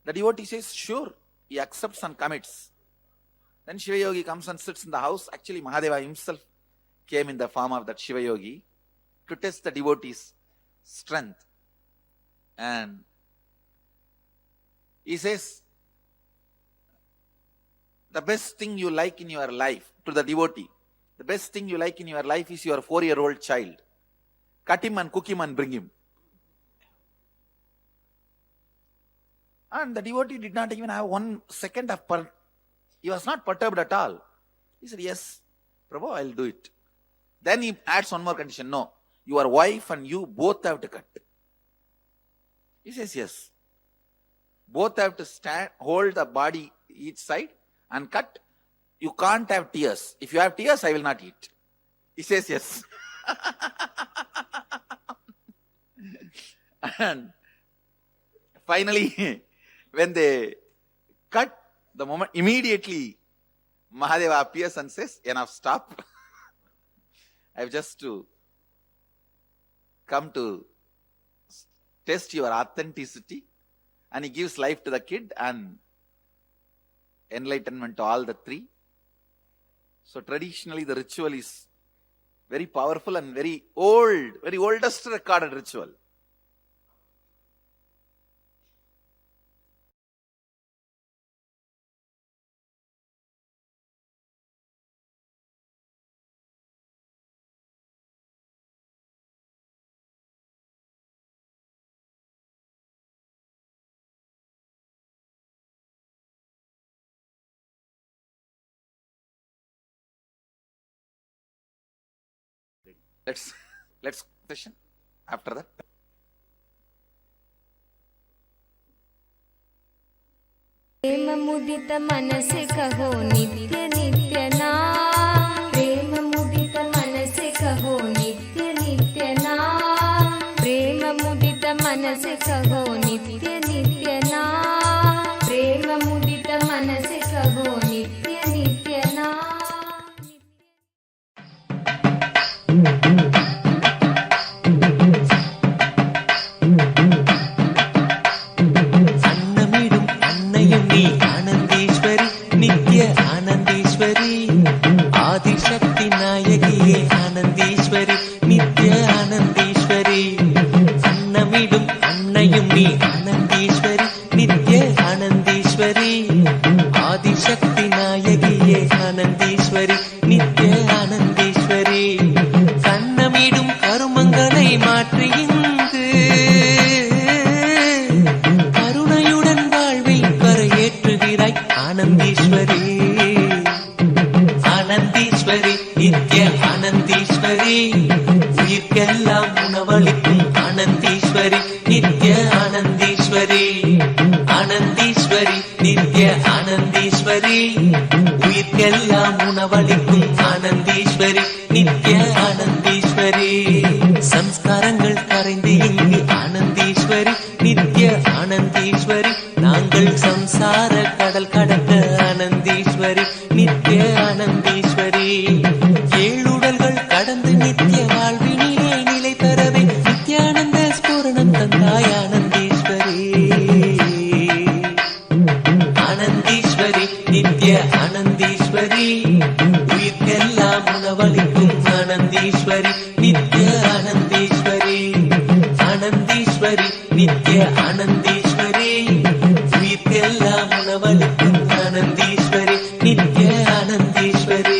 The devotee says, sure. He accepts and commits. Then Shiva Yogi comes and sits in the house. Actually, Mahadeva himself came in the form of that Shiva Yogi to test the devotee's strength. And he says, the best thing you like in your life, to the devotee, the best thing you like in your life is your 4-year-old child. Cut him and cook him and bring him. And the devotee did not even have 1 second of he was not perturbed at all. He said, yes, Prabhu, I will do it. Then he adds one more condition. No, your wife and you both have to cut. He says, yes. Both have to stand, hold the body each side and cut. You can't have tears. If you have tears, I will not eat. He says, yes. And finally, when they cut, the moment, immediately Mahadeva appears and says, enough, stop. I have just to come to test your authenticity. And he gives life to the kid and enlightenment to all the 3. So traditionally the ritual is very powerful and very old, very oldest recorded ritual. Let's session after that. प्रेम मुदित मन से कहो नित्य नित्य नाम प्रेम मुदित मन से कहो नित्य नित्य नाम प्रेम मुदित मन से कहो नित्य नित्य नाम प्रेम मुदित मन से कहो नित्य नित्य नाम ஆதிசக்தி நாயகியே ஆனந்தீஸ்வரி நித்ய ஆனந்தீஸ்வரி கண்ணமிடும் கருமங்களை மாற்றி இங்கு கருணையுடன் வாழ்வில் கரையேற்றுகிறாய் ஆனந்தீஸ்வரி ஆனந்தீஸ்வரி நித்ய ஆனந்தீஸ்வரி உயிர்க்கெல்லாம் உணவளிக்கும் ஆனந்தீஸ்வரி நித்ய ஆனந்தீஸ்வரி ஆனந்தீஸ்வரி நித்ய ஆனந்தீஸ்வரி உயிர்க்கெல்லாம் உணவளிக்கும் ஆனந்தீஸ்வரி நித்ய ஆனந்தீஸ்வரி சம்ஸ்காரங்கள் கரைந்து இங்கு ஆனந்தீஸ்வரி நித்ய ஆனந்தீஸ்வரி நாங்கள் சம்சார கடல் கடக்க ஆனந்தீஸ்வரி நித்ய ஆனந்தீஸ்வரி ஏழுடல்கள் கடந்து நித்ய வாழ்வினிலே நிலை பெறவே நித்யானந்த ஸ்பூரணம் தந்தாய் ஆனந்தீஸ்வரி ஆனந்தீஸ்வரி நித்ய ஆனந்தீஸ்வரி உயிர்க்கெல்லாம் உணவளிக்கும் ஆனந்தீஸ்வரி நித்ய ஆனந்தீஸ்வரி ஆனந்தீஸ்வரி நித்ய ஆனந்தீஸ்வரி உயிர்க்கெல்லாம் உணவளிக்கும் ஆனந்தீஸ்வரி நித்ய ஆனந்தீஸ்வரி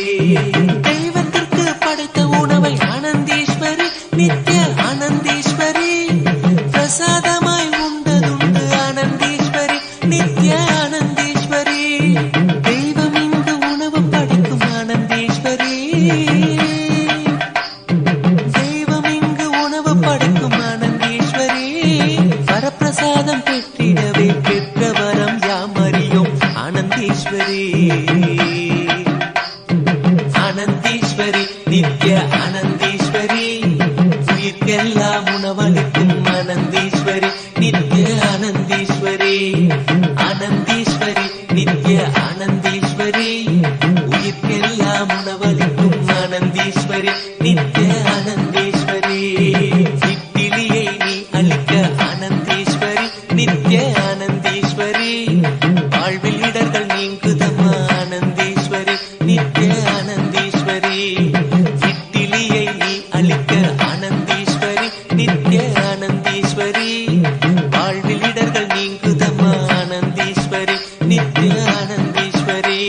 தெய்வத்திற்கு படைத்த உணவை ஆனந்தீஸ்வரி நித்ய ஆனந்தீஸ்வரி பிரசாதமாய் உண்டதுண்டு ஆனந்தீஸ்வரி நித்ய ஆனந்தீஸ்வரி தெய்வம் இங்கு உணவு படைக்கும் ஆனந்தீஸ்வரி தெய்வம் இங்கு உணவு படைக்கும் ஆனந்தீஸ்வரி வரப்பிரசாதம் பெற்றிடவே பெற்ற வரம் யாம் அறியோம் ஆனந்தீஸ்வரி ஆனந்தீஸ்வரி நித்ய ஆனந்தீஸ்வரி உயிர்க்கெல்லாம் உணவளிக்கும் ஆனந்தீஸ்வரி நித்ய ஆனந்தீஸ்வரி ஆனந்தீஸ்வரி நித்ய ஆனந்தீஸ்வரி உயிர்க்கெல்லாம் உணவளிக்கும் ஆனந்தீஸ்வரி நித்ய ஆனந்தீஸ்வரி இட்டிலியை நீ அளிக்க ஆனந்தீஸ்வரி நித்ய ஆனந்தீஸ்வரி வாழ்வில் இடர்கள் நீங்குதம்மா ஆனந்தீஸ்வரி நித்ய ஆனந்தீஸ்வரி இட்டிலியை நீ அளிக்க ஆனந்தீஸ்வரி நித்ய ஆனந்தீஸ்வரி வாழ்வில் இடர்கள் நீங்குதம்மா ஆனந்தீஸ்வரி நித்ய ஆனந்தீஸ்வரி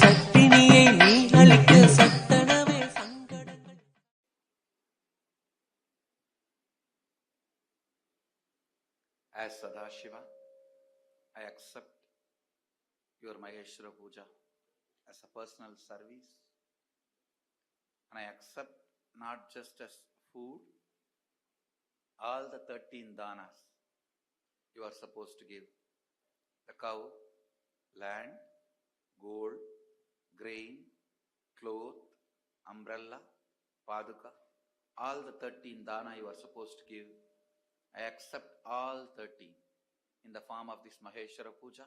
சட்டினியை நீ அளிக்க சட்டனவே சங்கடங்கள். As Sadashiva, I accept your Maheshwara Puja as a personal service, and I accept not just as food, all the 13 danas you are supposed to give. The cow, land, gold, grain, cloth, umbrella, paduka, all the 13 dana you are supposed to give. I accept all 13 in the form of this Maheshwara Puja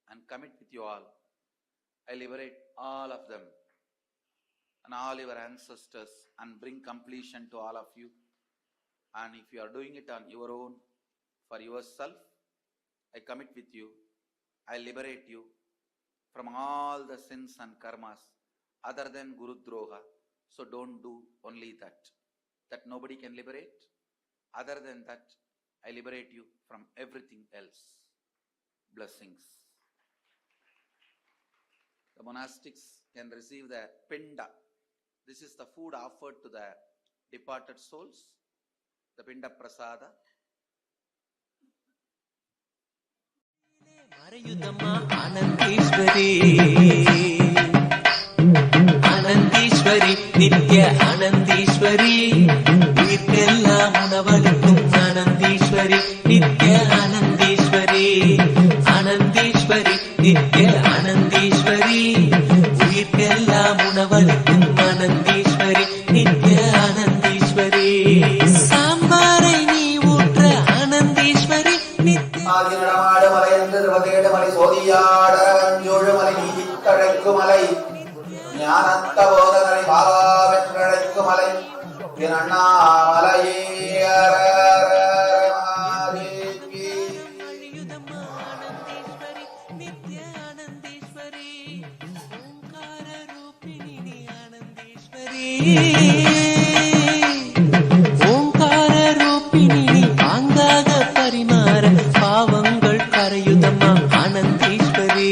and commit with you all. I liberate all of them and all your ancestors and bring completion to all of you. And if you are doing it on your own, for yourself, I commit with you. I liberate you from all the sins and karmas other than Guru Droha. So don't do only that. That nobody can liberate. Other than that, I liberate you from everything else. Blessings. The monastics can receive the pinda. This is the food offered to the departed souls. The pinda prasada. மறையுதம்மா ஆனந்தீஸ்வரி ஆனந்தீஸ்வரி நித்ய ஆனந்தீஸ்வரி உயிர்க்கெல்லாம் உணவளிக்கும் ஆனந்தீஸ்வரி நித்ய ஆனந்தீஸ்வரி ஆனந்தீஸ்வரி நித்ய ஆனந்தீஸ்வரி உயிர்க்கெல்லாம் உணவளிக்கும் ஆனந்தீஸ்வரி நித்ய ஆனந்தீஸ்வரி சாம்பாரை நீ ஊற்ற ஆனந்தீஸ்வரி நித்ய ஆதிநடமாடு மலையன்று திருவதேடு மலை சோதியாடரஞ்சோழு மலை நீதித்தழைக்கு மலை ஞானத்த போதனை பாவா வென்றழைக்கு மலை என் அண்ணாமலையே நித்ய ஆனந்தீஸ்வரி ஓங்கார ரூபிணி ஆனந்தீஸ்வரி ஓங்கார ரூபிணி பாங்காக பரிமாற பாவங்கள் கரையுதம்மா ஆனந்தீஸ்வரி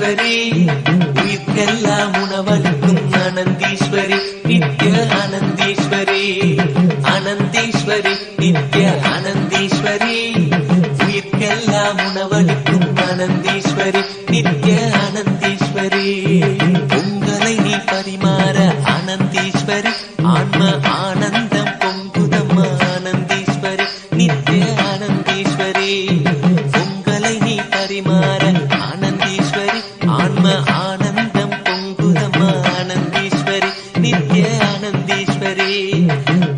ஆனந்தீஸ்வரி உயிர்க்கெல்லாம் உணவளிக்கும் ஆனந்தீஸ்வரி நித்ய ஆனந்தீஸ்வரி ஆனந்தீஸ்வரி நித்ய ஆனந்தீஸ்வரி உயிர்க்கெல்லாம் உணவளிக்கும் ஆனந்தீஸ்வரி நித்ய ஆனந்தீஸ்வரி உங்களை நீ பரிமாற ஆனந்தீஸ்வரி ஆன்ம ஆனந்தம் பொங்குதம்மா ஆனந்தீஸ்வரி நித்ய ஆனந்தீஸ்வரி உங்களை நீ பரிமாற ஆனந்தீஸ்வரி ஆன்ம ஆனந்தம் பொங்குதம்மா ஆனந்தீஸ்வரி நித்ய ஆனந்தீஸ்வரி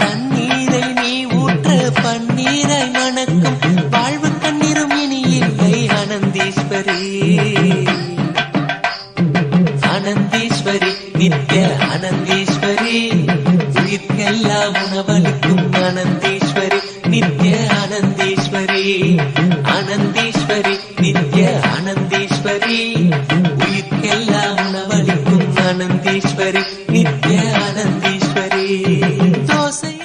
தண்ணீரை நீ ஊற்ற பன்னீரை மணக்கும் வாழ்வு கண்ணீரும் இனி இல்லை ஆனந்தீஸ்வரி ஆனந்தீஸ்வரி நித்ய ஆனந்தீஸ்வரி உயிர்க்கெல்லாம் உணவளிக்கும் ஆனந்தீஸ்வரி நித்ய ஆனந்தீஸ்வரி ஆனந்தீஸ்வரி நித்ய ஆனந்தீஸ்வரி உயிர்க்கெல்லாம் உணவளிக்கும் ஆனந்தீஸ்வரி நித்ய ஆனந்தீஸ்வரி தோசையை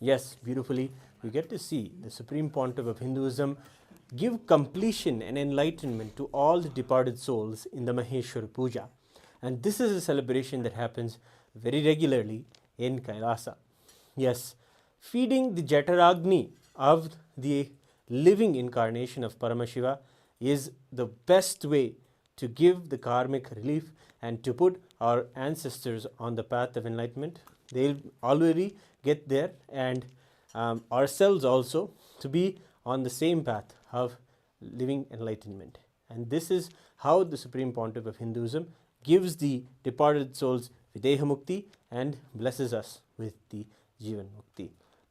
Yes, beautifully. You get to see the Supreme Pontiff of Hinduism give completion and enlightenment to all the departed souls in the Maheshwar Puja. And this is a celebration that happens very regularly in Kailasa. Yes, feeding the Jataragni of the living incarnation of Paramashiva is the best way to give the karmic relief and to put our ancestors on the path of enlightenment. They'll already get there, and ourselves also to be on the same path of living enlightenment. And this is how the Supreme Pontiff of Hinduism gives the departed souls Videha Mukti and blesses us with the Jivan Mukti.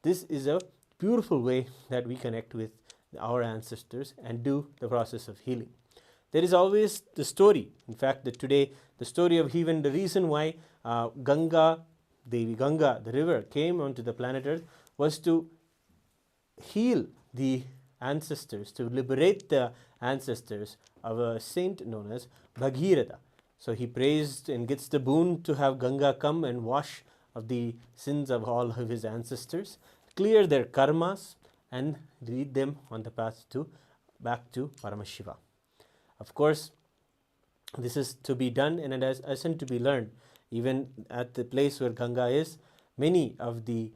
This is a beautiful way that we connect with our ancestors and do the process of healing. There is always the story, in fact, that today the story of even the reason why Devi Ganga, the river, came onto the planet Earth was to heal the ancestors, to liberate the ancestors of a saint known as Bhagirath. So he praised and gets the boon to have Ganga come and wash of the sins of all of his ancestors, clear their karmas, and lead them on the path to back to Paramashiva. Of course, this is to be done and it has lesson to be learned. Even at the place where Ganga is, many of the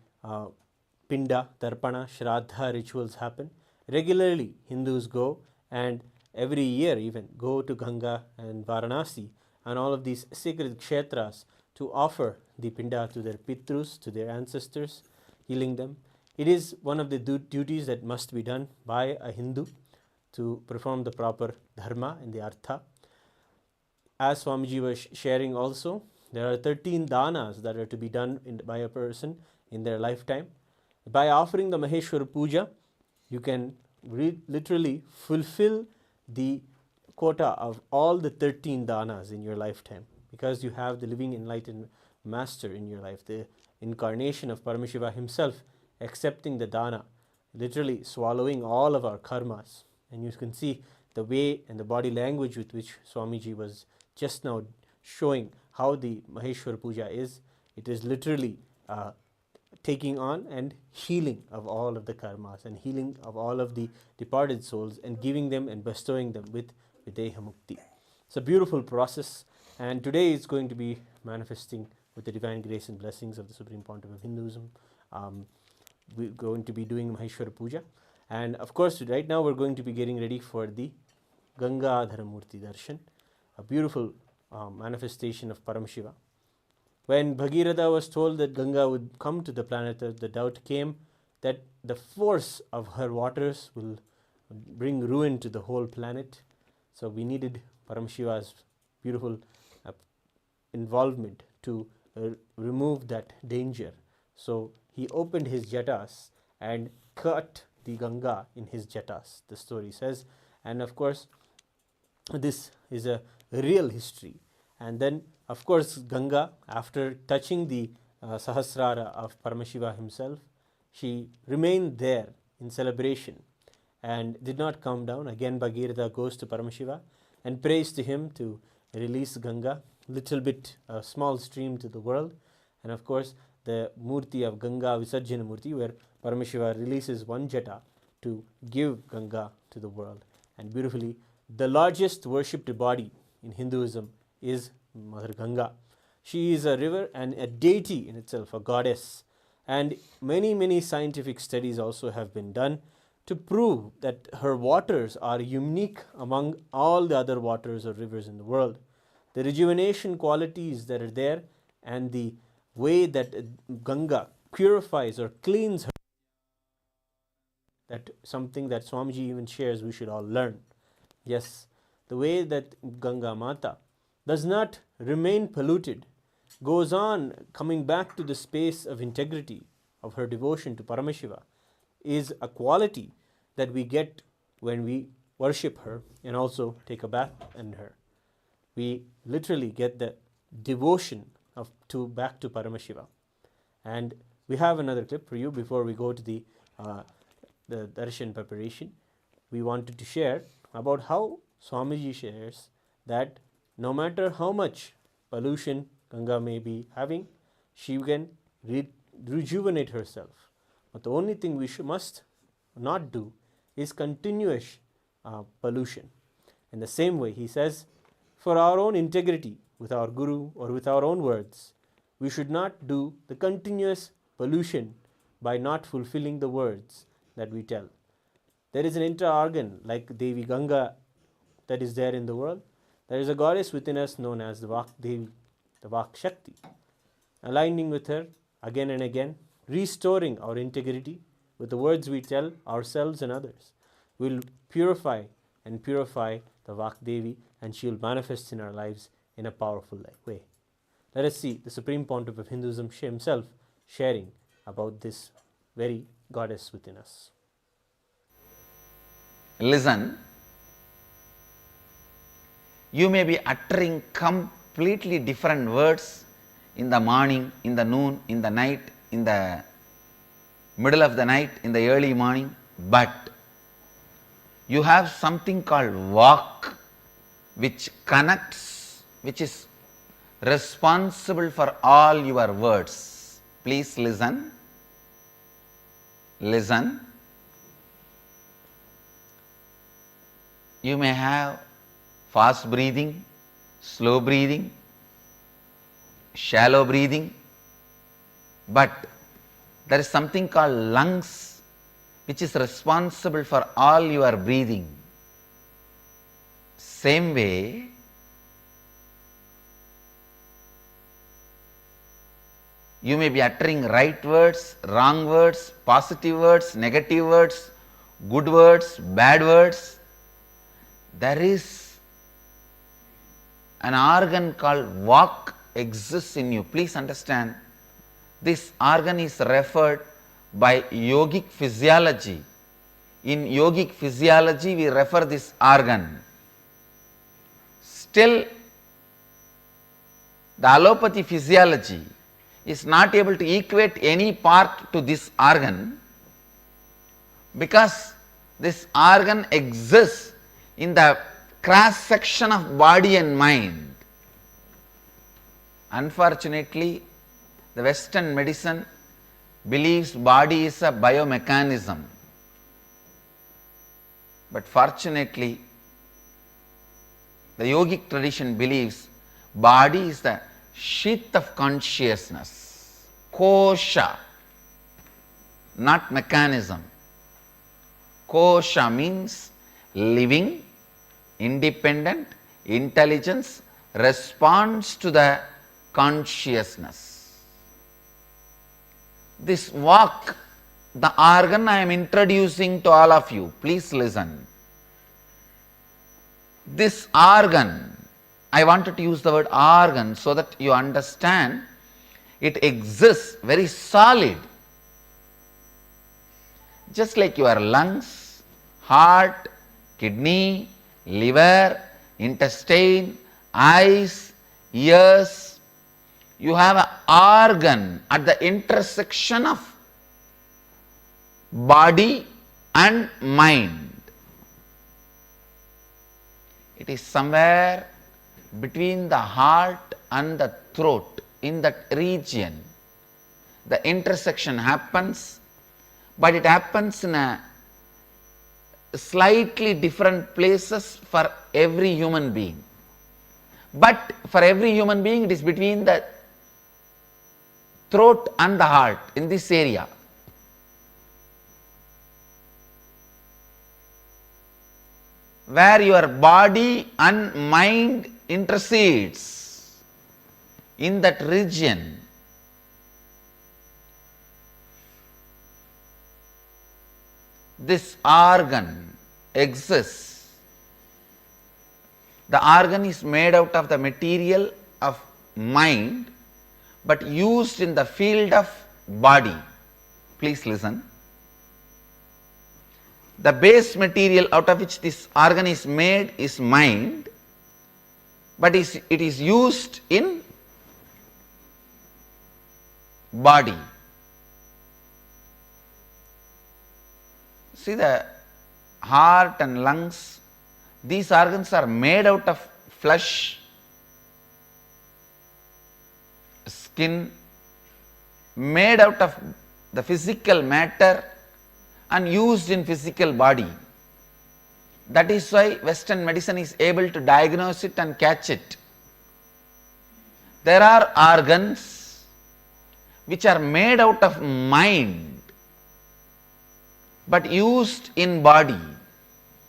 Pinda, Tarpana, Shraddha rituals happen. Regularly, Hindus go and every year even go to Ganga and Varanasi and all of these sacred kshetras to offer the Pinda to their Pitrus, to their ancestors, healing them. It is one of the duties that must be done by a Hindu to perform the proper dharma and the artha. As Swamiji was sharing also, there are 13 danas that are to be done by a person in their lifetime. By offering the Maheshwar Puja, you can literally fulfill the quota of all the 13 danas in your lifetime, because you have the living enlightened master in your life, the incarnation of Paramashiva himself accepting the dana, literally swallowing all of our karmas. And you can see the way and the body language with which Swamiji was just now showing how the Maheshwar Puja is. It is literally taking on and healing of all of the karmas and healing of all of the departed souls and giving them and bestowing them with Videha Mukti. It's a beautiful process, and today it's going to be manifesting with the divine grace and blessings of the Supreme Pontiff of Hinduism. We're going to be doing Maheshwara Puja, and of course right now we're going to be getting ready for the Gangadhara Murti Darshan, a beautiful manifestation of Paramashiva. When Bhagirath was told that Ganga would come to the planet Earth, the doubt came that the force of her waters will bring ruin to the whole planet. So we needed Paramashiva's beautiful involvement to remove that danger. So he opened his jatas and cut the Ganga in his jatas, the story says. And of course, this is a real history. And then, of course, Ganga, after touching the Sahasrara of Paramashiva himself, she remained there in celebration and did not come down. Again, Bhagirath goes to Paramashiva and prays to him to release Ganga. little bit, a small stream to the world. And of course, the Murti of Ganga Visarjana Murti, where Paramashiva releases one jata to give Ganga to the world. And beautifully, the largest worshipped body in Hinduism is Mother Ganga. She is a river and a deity in itself, a goddess. And many scientific studies also have been done to prove that her waters are unique among all the other waters or rivers in the world. The rejuvenation qualities that are there and the way that Ganga purifies or cleans her, that something that Swamiji even shares we should all learn. Yes, the way that Ganga Mata does not remain polluted, goes on coming back to the space of integrity of her devotion to Paramashiva, is a quality that we get when we worship her and also take a bath in her. We literally get the devotion back to Paramashiva. And we have another clip for you before we go to the darshan preparation. We wanted to share about how Swamiji shares that no matter how much pollution Ganga may be having, she can rejuvenate herself. But the only thing we must not do is continuous pollution. In the same way, he says, for our own integrity with our Guru or with our own words, we should not do the continuous pollution by not fulfilling the words that we tell. There is an inter-organ like Devi Ganga that is there in the world. There is a goddess within us known as the Vak Devi, the Vak Shakti. Aligning with her again and again, restoring our integrity with the words we tell ourselves and others, will purify the Vak Devi, and she will manifest in our lives in a powerful way. Let us see the Supreme Pontiff of Hinduism himself sharing about this very goddess within us. Listen, you may be uttering completely different words in the morning, in the noon, in the night, in the middle of the night, in the early morning, but you have something called Vak, which connects, which is responsible for all your words. Please listen. Listen. You may have fast breathing, slow breathing, shallow breathing, but there is something called lungs which is responsible for all your breathing. Same way, you may be uttering right words, wrong words, positive words, negative words, good words, bad words. There is an organ called Vak exists in you. Please understand, this organ is referred by yogic physiology. In yogic physiology, we refer this organ. Still, the allopathy physiology is not able to equate any part to this organ, because this organ exists in the cross section of body and mind. Unfortunately, the Western medicine believes body is a biomechanism, but fortunately, the yogic tradition believes body is the sheath of consciousness, kosha, not mechanism. Kosha means living, independent, intelligence, responds to the consciousness. This Vak, the organ I am introducing to all of you, please listen. This organ, I wanted to use the word organ so that you understand it exists very solid. Just like your lungs, heart, kidney, liver, intestine, eyes, ears, you have an organ at the intersection of body and mind. It is somewhere between the heart and the throat, in that region, the intersection happens, but it happens in a slightly different places for every human being. But for every human being, it is between the throat and the heart, in this area. Where your body and mind intercedes, in that region. This organ exists. The organ is made out of the material of mind, but used in the field of body. Please listen. The base material out of which this organ is made is mind, but it is used in body. See, the heart and lungs, these organs are made out of flesh, skin, made out of the physical matter and used in physical body. That is why Western medicine is able to diagnose it and catch it. There are organs which are made out of mind but used in body.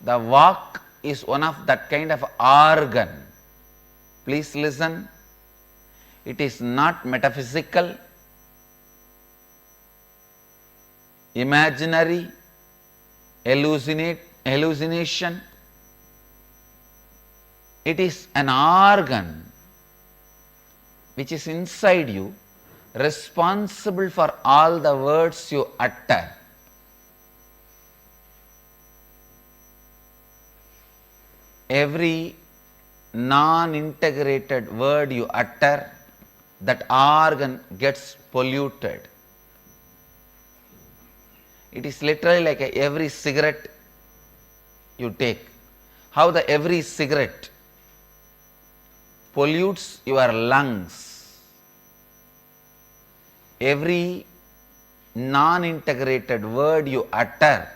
The vak is one of that kind of organ. Please listen. It is not metaphysical, imaginary, hallucination. It is an organ which is inside you, responsible for all the words you utter. Every non-integrated word you utter, that organ gets polluted. It is literally like every cigarette you take. How the every cigarette pollutes your lungs. Every non-integrated word you utter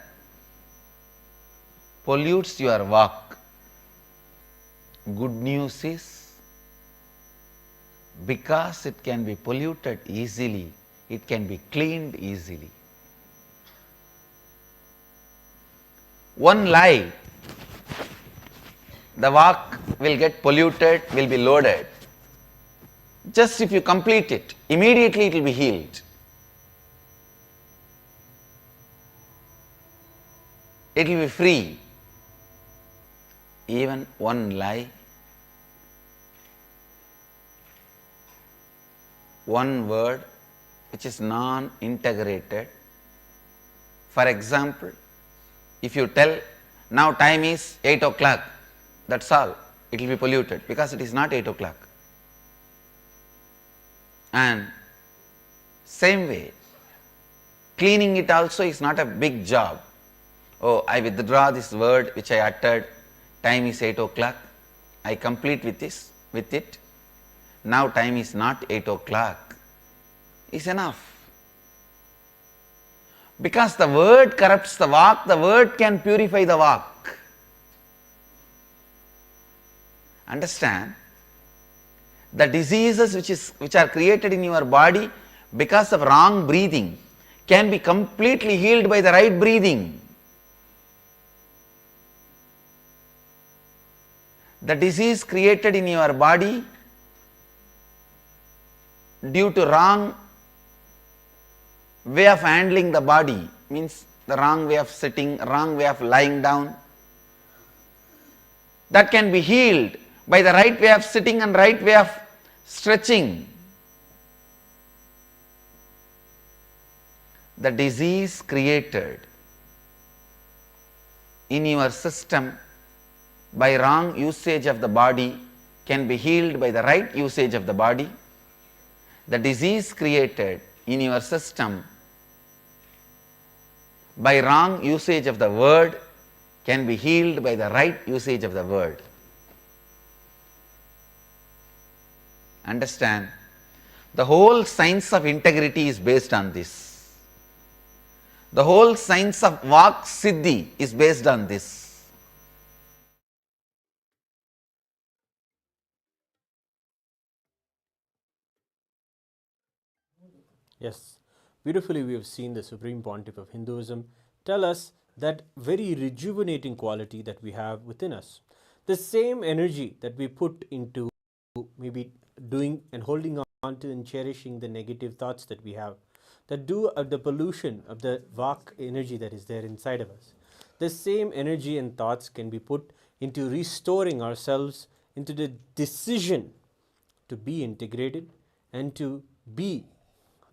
pollutes your vak. Good news is, because it can be polluted easily, it can be cleaned easily. One lie, the vak will get polluted, will be loaded. Just if you complete it, immediately it will be healed. It will be free. Even one lie, one word which is non-integrated. For example, if you tell, now time is 8 o'clock, that's all, it will be polluted because it is not 8 o'clock. And same way, cleaning it also is not a big job. Oh, I withdraw this word which I uttered, time is 8 o'clock, I complete with it. Now time is not 8 o'clock, is enough. Because the word corrupts the vak, the word can purify the vak. Understand? The diseases which are created in your body because of wrong breathing can be completely healed by the right breathing. The disease created in your body due to wrong way of handling the body, means the wrong way of sitting, wrong way of lying down, that can be healed by the right way of sitting and right way of stretching. The disease created in your system by wrong usage of the body can be healed by the right usage of the body. The disease created in your system by wrong usage of the word can be healed by the right usage of the word. Understand? The whole science of integrity is based on this. The whole science of Vak Siddhi is based on this. Yes, beautifully we have seen the Supreme Pontiff of Hinduism tell us that very rejuvenating quality that we have within us. The same energy that we put into maybe doing and holding on to and cherishing the negative thoughts that we have, that do the pollution of the Vak energy that is there inside of us. The same energy and thoughts can be put into restoring ourselves into the decision to be integrated and to be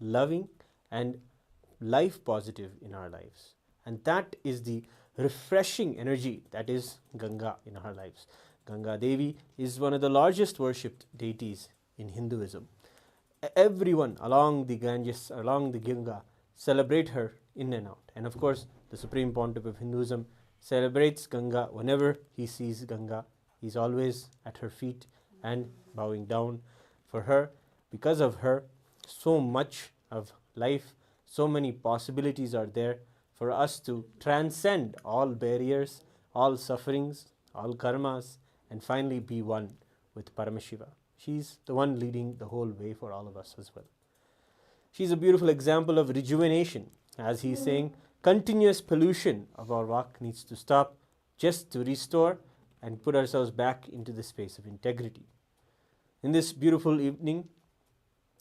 loving and life positive in our lives. And that is the refreshing energy that is Ganga in our lives. Ganga Devi is one of the largest worshipped deities in Hinduism. Everyone along the Ganges, along the Ganga, celebrate her in and out. And of course, the Supreme Pontiff of Hinduism celebrates Ganga whenever he sees Ganga. He's always at her feet and bowing down for her. Because of her, so much of life, so many possibilities are there for us to transcend all barriers, all sufferings, all karmas, and finally be one with Paramashiva. She's the one leading the whole way for all of us as well. She's a beautiful example of rejuvenation. As he's saying, continuous pollution of our Vak needs to stop just to restore and put ourselves back into the space of integrity. In this beautiful evening,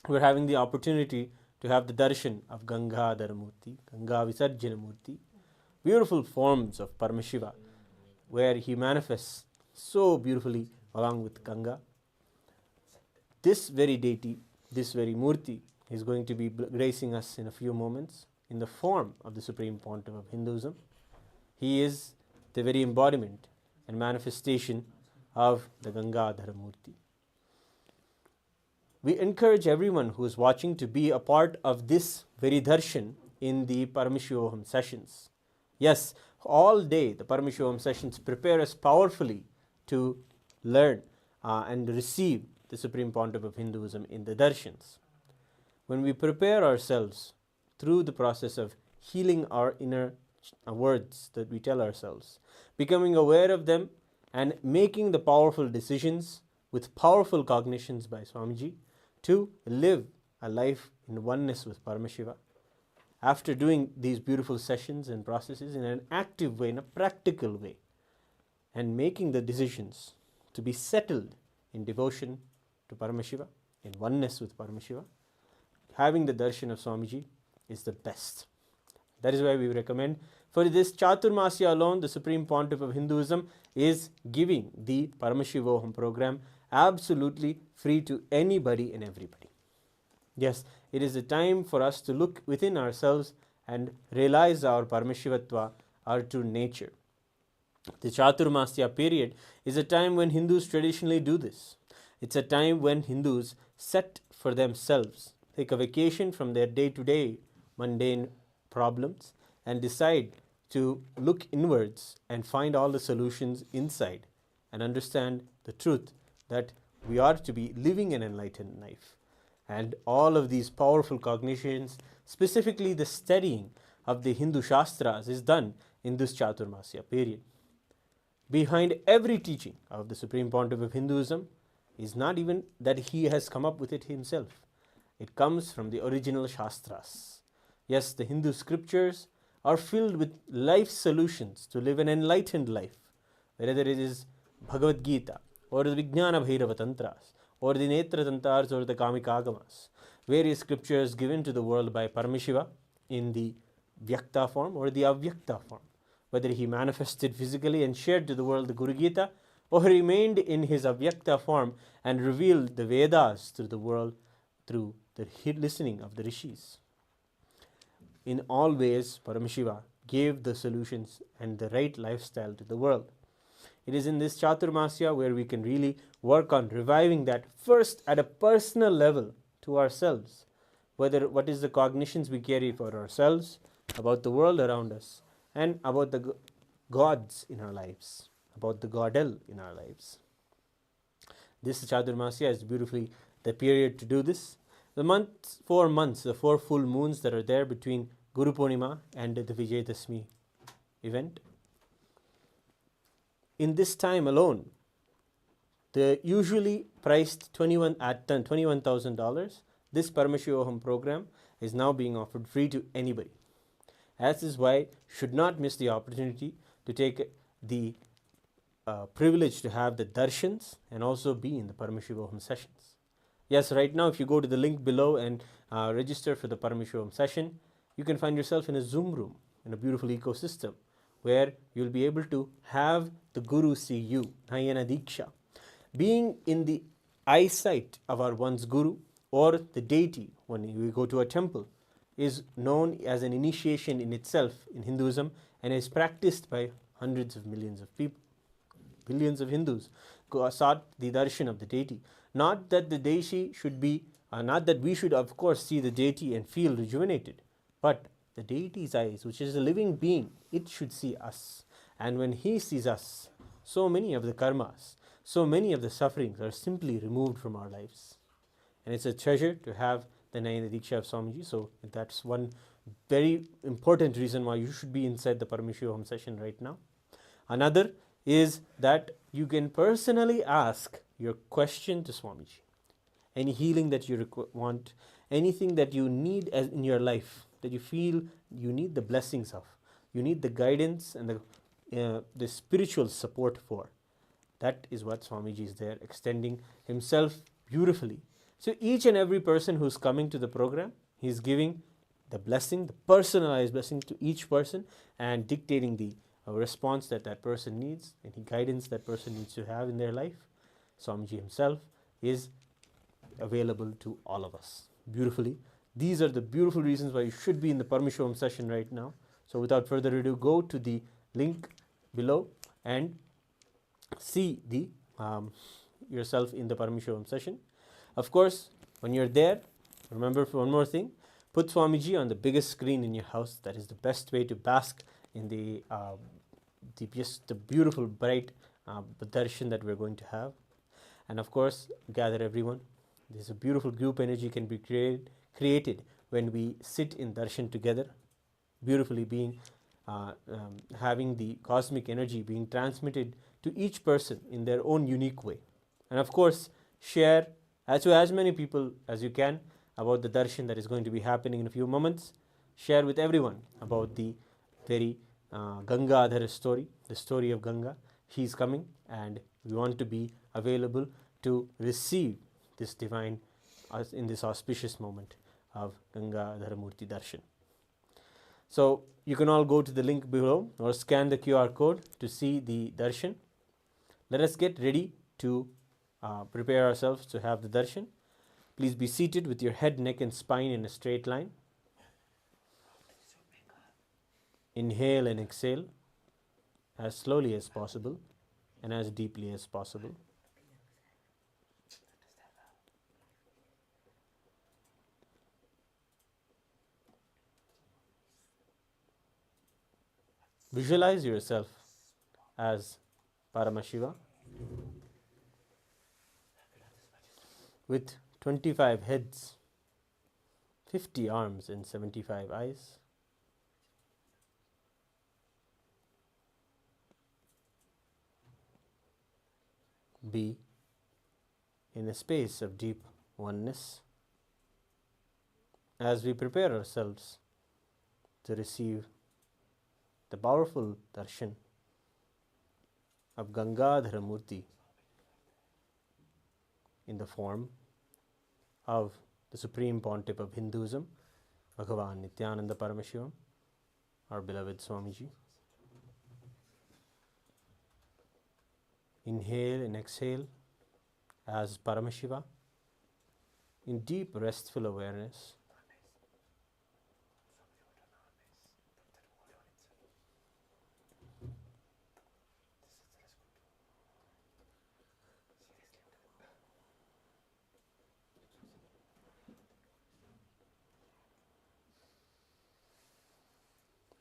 we're having the opportunity to have the Darshan of Gangadhara Murti, Ganga Visarjana Murti, beautiful forms of Paramashiva, where he manifests so beautifully along with Ganga. This very deity, this very Murti, is going to be gracing us in a few moments in the form of the Supreme Pontiff of Hinduism. He is the very embodiment and manifestation of the Gangadhara Murti. We encourage everyone who is watching to be a part of this very darshan in the Paramashivoham sessions. Yes, all day the Paramashivoham sessions prepare us powerfully to learn and receive the Supreme Pontiff of Hinduism in the darshans. When we prepare ourselves through the process of healing our inner words that we tell ourselves, becoming aware of them and making the powerful decisions with powerful cognitions by Swamiji to live a life in oneness with Paramashiva. After doing these beautiful sessions and processes in an active way, in a practical way, and making the decisions to be settled in devotion to Paramashiva, in oneness with Paramashiva, having the darshan of Swamiji is the best. That is why we recommend for this Chaturmasya alone, the Supreme Pontiff of Hinduism is giving the Paramashivoham program absolutely free to anybody and everybody. Yes, it is a time for us to look within ourselves and realize our Paramashivatva, our true nature. The Chaturmasya period is a time when Hindus traditionally do this. It's a time when Hindus set for themselves, take a vacation from their day-to-day mundane problems and decide to look inwards and find all the solutions inside and understand the truth that we are to be living an enlightened life. And all of these powerful cognitions, specifically the studying of the Hindu Shastras, is done in this Chaturmasya period. Behind every teaching of the Supreme Pontiff of Hinduism is not even that he has come up with it himself. It comes from the original Shastras. Yes, the Hindu scriptures are filled with life solutions to live an enlightened life, whether it is Bhagavad Gita, or the Vijnana Bhairava Tantras, or the Netra Tantras, or the Kamikagamas, various scriptures given to the world by Paramashiva in the Vyakta form or the Avyakta form, whether he manifested physically and shared to the world the Guru Gita, or he remained in his Avyakta form and revealed the Vedas to the world through the listening of the Rishis. In all ways, Paramashiva gave the solutions and the right lifestyle to the world. It is in this Chaturmasya where we can really work on reviving that first at a personal level to ourselves, whether what is the cognitions we carry for ourselves, about the world around us, and about the gods in our lives, about the Godel in our lives. This Chaturmasya is beautifully the period to do this. The 4 months, the 4 full moons that are there between Guru Purnima and the Vijayadashmi event. In this time alone, the usually priced $21,000, this Paramashivoham program is now being offered free to anybody. As is why you should not miss the opportunity to take the privilege to have the darshans and also be in the Paramashivoham sessions. Yes, right now if you go to the link below and register for the Paramashivoham session, you can find yourself in a Zoom room in a beautiful ecosystem where you'll be able to have the Guru see you, Nayana Diksha. Being in the eyesight of our one's Guru or the deity when we go to a temple is known as an initiation in itself in Hinduism and is practiced by hundreds of millions of people. Billions of Hindus sought the darshan of the deity. Not that the deity should be, not that we should of course see the deity and feel rejuvenated, but the deity's eyes, which is a living being, it should see us. And when he sees us, so many of the karmas, so many of the sufferings are simply removed from our lives. And it's a treasure to have the Nayana Diksha of Swamiji. So that's one very important reason why you should be inside the Paramashivoham session right now. Another is that you can personally ask your question to Swamiji. Any healing that you want, anything that you need as in your life, that you feel you need the blessings of, you need the guidance and the spiritual support for. That is what Swamiji is there, extending himself beautifully. So each and every person who's coming to the program, he's giving the blessing, the personalized blessing to each person and dictating the response that that person needs, any guidance that person needs to have in their life. Swamiji himself is available to all of us beautifully. These are the beautiful reasons why you should be in the Paramashivoham session right now. So without further ado, go to the link below and see the yourself in the Paramashivoham session. Of course, when you're there, remember for one more thing, put Swamiji on the biggest screen in your house. That is the best way to bask in the beautiful, bright darshan that we're going to have. And of course, gather everyone. There's a beautiful group energy can be created when we sit in darshan together, beautifully being having the cosmic energy being transmitted to each person in their own unique way. And of course, share to as many people as you can about the darshan that is going to be happening in a few moments. Share with everyone about the very Gangadhara story, the story of Ganga. He is coming and we want to be available to receive this divine in this auspicious moment of Gangadhara Murti Darshan. So you can all go to the link below or scan the QR code to see the darshan. Let us get ready to prepare ourselves to have the darshan. Please be seated with your head, neck and spine in a straight line. Inhale and exhale as slowly as possible and as deeply as possible. Visualize yourself as Paramashiva with 25 heads, 50 arms and 75 eyes. Be in a space of deep oneness as we prepare ourselves to receive the powerful darshan of Gangadhara Murti in the form of the Supreme Pontiff of Hinduism, Bhagavan Nithyananda Paramashivam, our beloved Swamiji. Inhale and exhale as Paramashiva in deep restful awareness.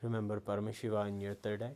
Remember Paramashiva in your third eye.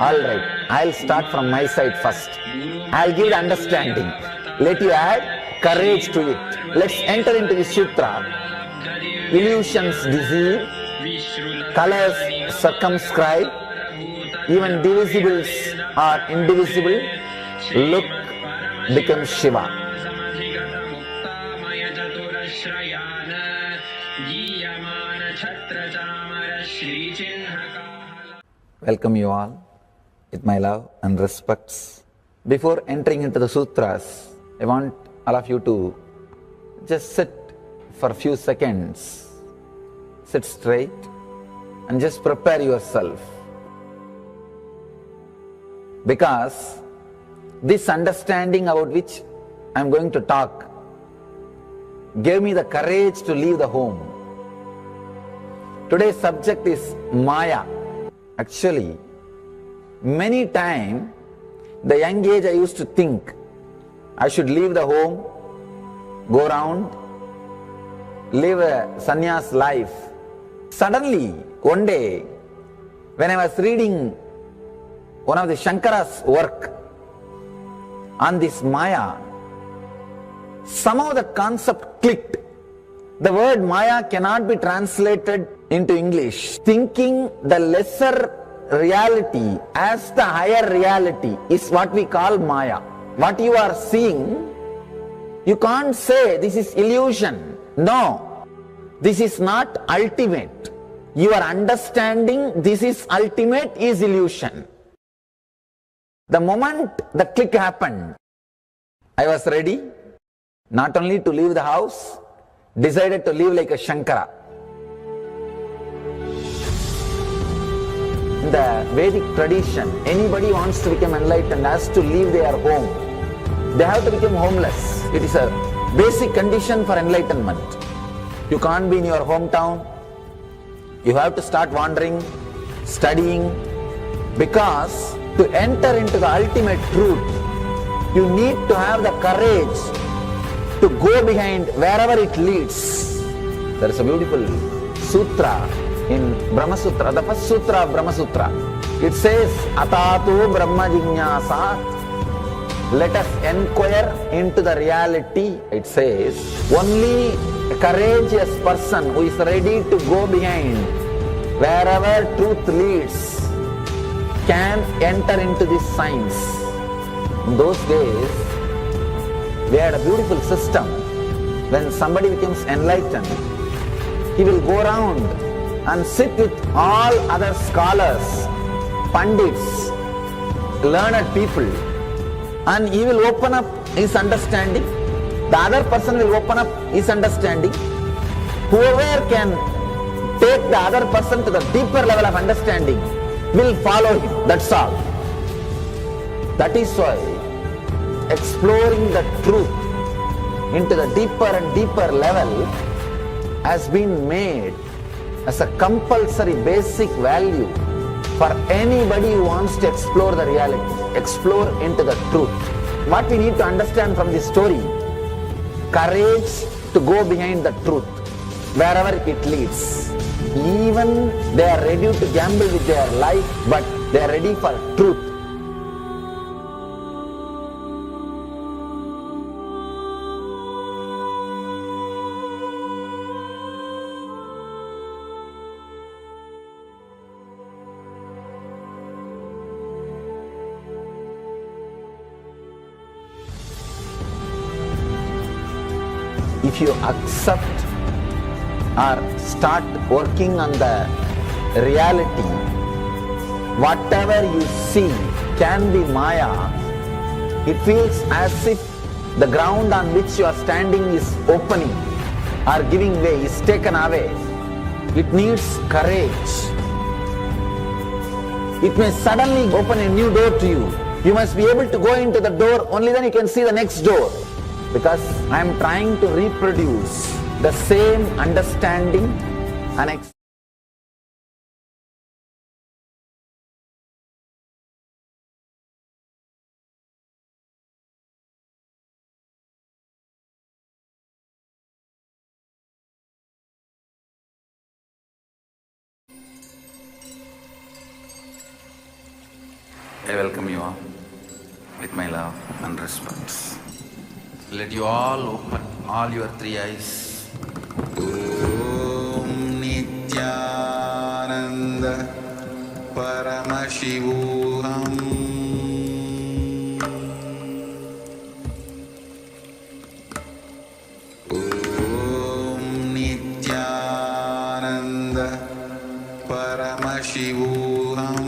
Alright, I'll start from my side first. I'll give the understanding. Let you add courage to it. Let's enter into the sutra. Illusions deceive, colors circumscribe, even divisibles are indivisible. Look becomes Shiva. Welcome you all with my love and respects. Before entering into the sutras, I want all of you to just sit for a few seconds. Sit straight and just prepare yourself. Because this understanding about which I am going to talk gave me the courage to leave the home. Today's subject is Maya. Actually, many times, the young age I used to think I should leave the home, go around, live a sannyas life. Suddenly, one day, when I was reading one of the Shankara's work on this Maya, somehow the concept clicked. The word Maya cannot be translated into English. Thinking the lesser reality as the higher reality is what we call Maya. What you are seeing, you can't say this is illusion. No, this is not ultimate. Your understanding this is ultimate is illusion. The moment the click happened, I was ready not only to leave the house, decided to live like a Shankara. In the Vedic tradition, anybody wants to become enlightened has to leave their home. They have to become homeless. It is a basic condition for enlightenment. You can't be in your hometown. You have to start wandering, studying, because to enter into the ultimate truth, you need to have the courage to go behind wherever it leads. There is a beautiful sutra in Brahma Sutra, the first sutra of Brahma Sutra. It says, Atatu Brahma Jignasat. Let us inquire into the reality. It says, only a courageous person who is ready to go behind wherever truth leads can enter into this science. In those days, we had a beautiful system. When somebody becomes enlightened, he will go around and sit with all other scholars, pandits, learned people, and he will open up his understanding. The other person will open up his understanding. Whoever can take the other person to the deeper level of understanding will follow him. That's all. That is why exploring the truth into the deeper and deeper level has been made as a compulsory basic value for anybody who wants to explore the reality, explore into the truth. What we need to understand from this story, courage to go behind the truth, wherever it leads. Even they are ready to gamble with their life, but they are ready for truth. If you accept or start working on the reality, whatever you see can be Maya. It feels as if the ground on which you are standing is opening or giving way, is taken away. It needs courage. It may suddenly open a new door to you. You must be able to go into the door, only then you can see the next door. Because I am trying to reproduce the same understanding and I welcome you all with my love and respect. Let you all open all your three eyes. Om Nithyananda Paramashivoham. Om Nithyananda Paramashivoham.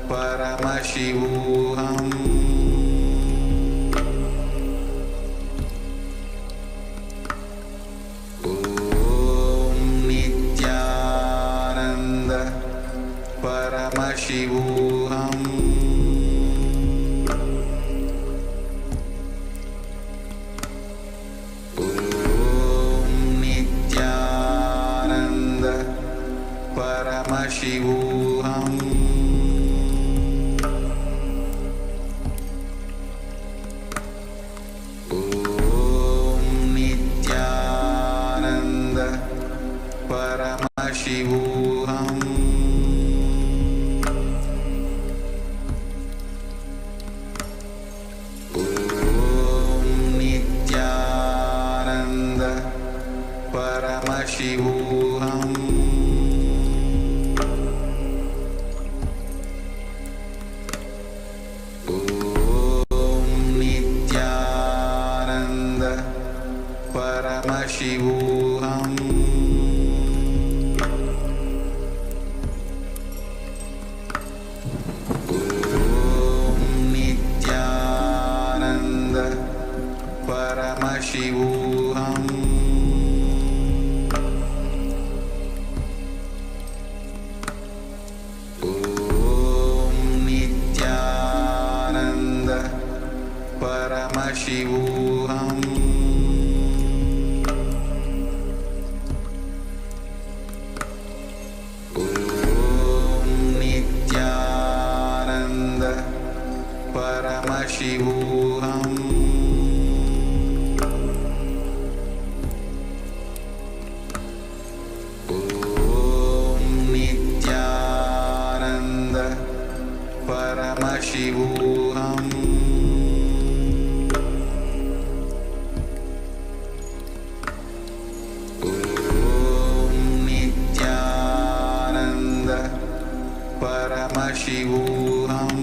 Paramashivoham. Om Nithyananda Paramashivoham. Om Nithyananda Paramashivoham. Paramashivoham. Om Nithyananda Paramashivoham. Om Nithyananda Paramashivoham. Paramashivoham. Om Nithyananda Paramashivoham. Om Nithyananda Paramashivoham. Paramashivoham. Om Nithyananda Paramashivoham. Om Nithyananda Paramashivoham.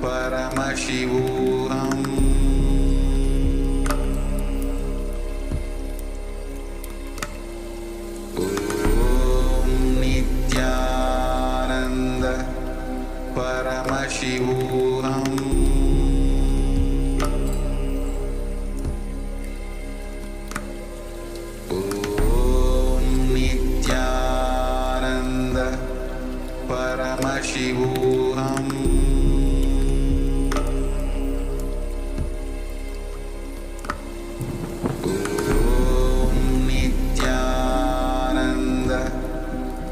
Paramashivoham. Om Nithyananda Paramashivoham. Om Nithyananda Paramashivoham.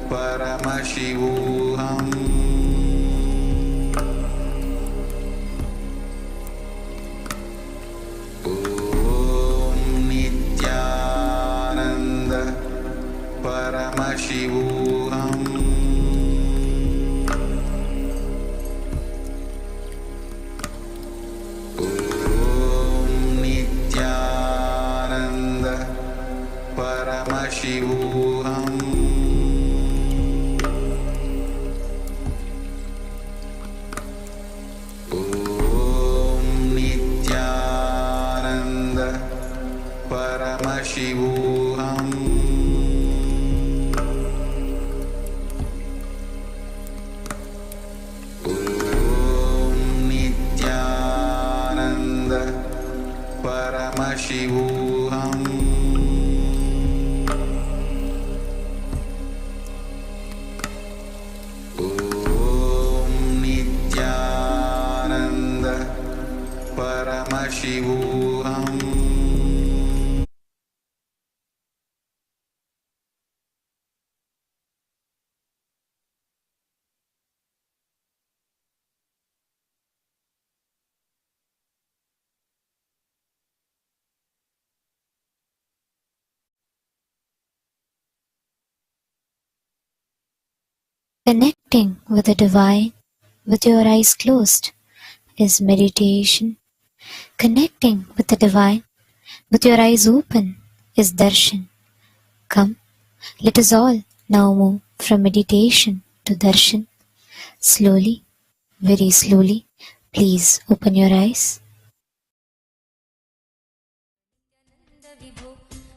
Paramashivoham. Om Nithyananda Paramashivoham. Om Nithyananda Paramashivoham. Paramashivoham. Om Nithyananda Paramashivoham. Connecting with the divine with your eyes closed is meditation. Connecting with the divine with your eyes open is darshan. Come, let us all now move from meditation to darshan. Slowly, very slowly, please open your eyes.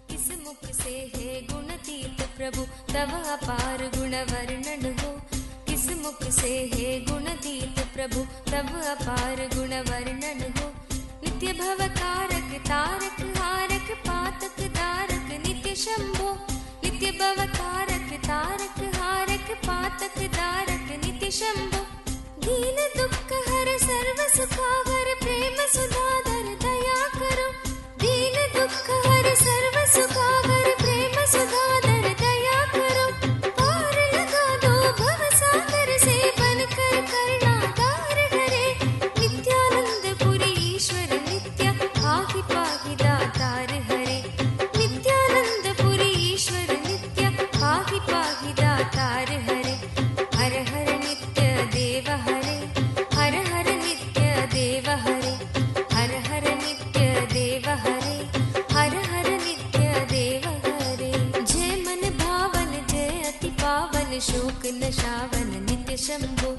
किस मुख से है गुणतीत प्रभु तव अपार गुण वर्णन हो। किस मुख से है गुणतीत प्रभु तव अपार गुण वर्णन हो। नित्य भव कारक तारक हारक पातक दारक नित्य शंभो। नित्य भव कारक तारक हारक पातक दारक नित्य शंभो। दीन दुख हर सर्व सुखावर प्रेम सुधाधर दया करो। दीन दुख हर सर्व सुखावर प्रेम सुधाधर दया करो। पार लगा दो भव सागर से बनकर करुणागार हरे। नित्यानंद पुरी ईश्वर नित्य पाहि पाहि दातार हरे। नित्यानंद पुरी ईश्वर नित्य पाहि पाहि दातार हरे। हर हर नित्य देव हरे। हर हर नित्य देव हरे। हर हर नित्य देव हरे। हर हर नित्य देव हरे। जय मन भावन जय अति पावन शोक नशावन नित्य शंभो।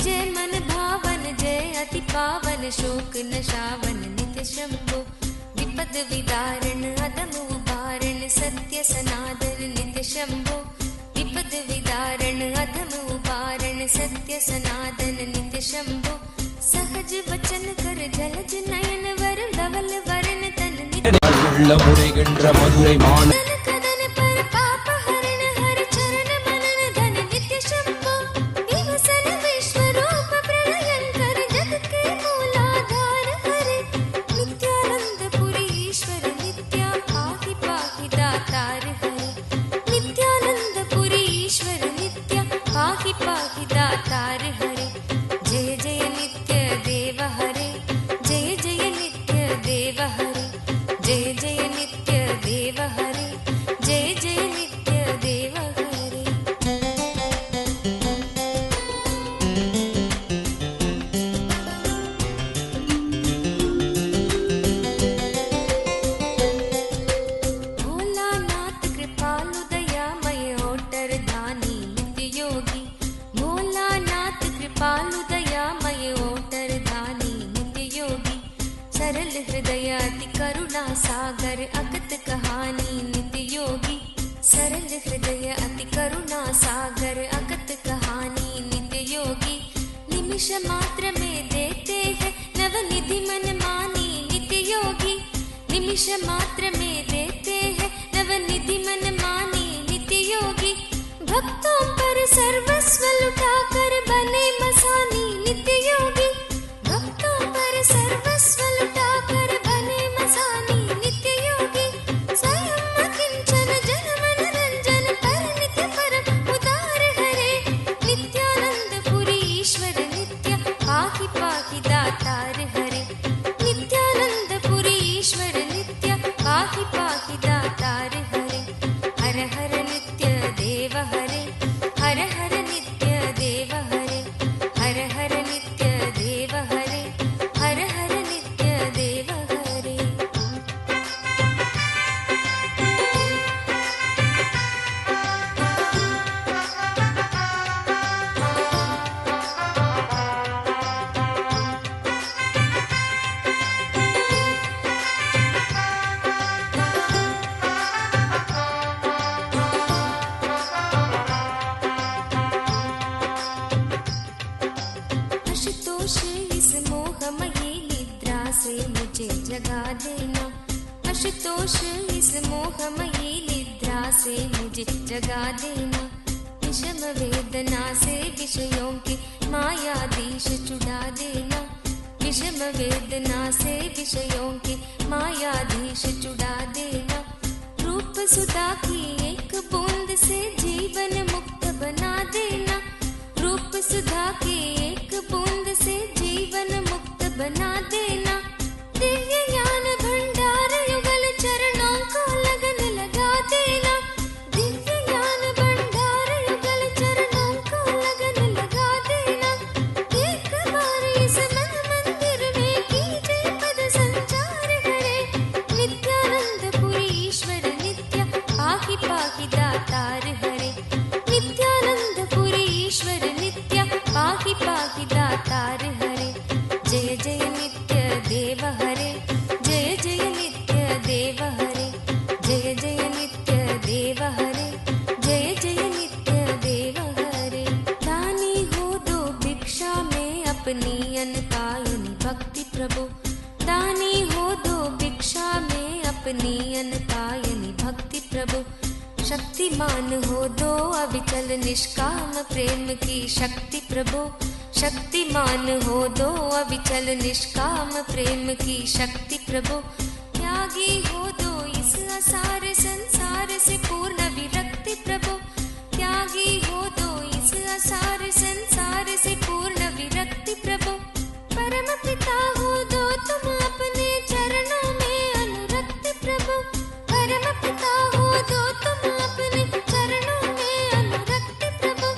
जय मन भावन जय अति पावन शोक नशावन नित्य शंभो। विपद विदारण अदम उबारण सत्य सनातन नित्य शंभो। विपद विदारण अधम उबारण सत्य सनातन नित्य शंभो। सहज वचन कर जलज नयन वर धवल वरण तन नित्य कदन पर पाप हरण हर चरण मनन धन नित्य शंभो। विवसन विश्व रूप प्रलयंकर जग के मूलाधार हरे। नित्यानंद पुरी ईश्वर नित्य पाहि पाहि दातार हरे। नित्यानंद पुरी ईश्वर नित्य पाहि पाहि दातार हरे। जय जय नित्य देव हरे। जय जय नित्य देव हरे। जय जय नित्य देव हरे। जय जय नित्य देव हरे। भोलानाथ कृपालु दयामय ओटर धानी नित्य योगी। भोलानाथ कृपालु दयामय ओटर धानी नित्य योगी। सरल हृदय अति करुणा सागर अगत कहानी नित्य योगी। सरल हृदय अति करुणा सागर अगत कहानी नित्य योगी। निमिष मात्र में देते हैं नवनिधि मन मानी नित्य योगी। निमिष मात्र में देते हैं नवनिधि मन मानी नित्य योगी। भक्तों पर सर्वस्व लुटाकर बने मसानी नित्य योगी। भक्तों पर सर्वस्व लुटाकर बने मसानी नित्य योगी। स्वयं अकिंचन जन मन रंजन पर नित्य परम उदार हरे। नित्यानंद पुरी ईश्वर नित्य पाहि पाहि दातार हरे। नित्यानंद पुरी ईश्वर नित्य पाहि पाहि दातार हरे। हर हर नित्य देव हरे। हर हर नित्य देव हरे। हर हर नित्य देव हरे। हर हर नित्य देव हरे। आशुतोष इस मोहमयी निद्रा से मुझे जगा देना। आशुतोष इस मोहमयी निद्रा से मुझे जगा देना। विषम वेदना से विषयों की मायाधीश छुड़ा देना। विषम वेदना से विषयों की मायाधीश छुड़ा देना। रूप सुधा की एक बूंद से जीवन मुक्त बना देना। रूप सुधा की एक बूंद से जीवन मुक्त बना देना। दिव्य ज्ञान भंडार युगल चरणों को लगन लगा देना। दिव्य ज्ञान भंडार युगल चरणों को लगन अपनी अनपायनी भक्ति प्रभु। शक्तिमान हो दो अविचल निष्काम प्रेम की शक्ति प्रभु। शक्तिमान हो दो अविचल निष्काम प्रेम की शक्ति प्रभु। त्यागी हो दो इस असार संसार से पूर्ण विरक्ति प्रभु। त्यागी हो दो इस असार संसार से पूर्ण विरक्ति प्रभु। परम पिता हो दो तुम अपने चरणों में अनुरक्ति प्रभु। परम पिता हो दो तुम अपने चरणों में अनुरक्ति प्रभु।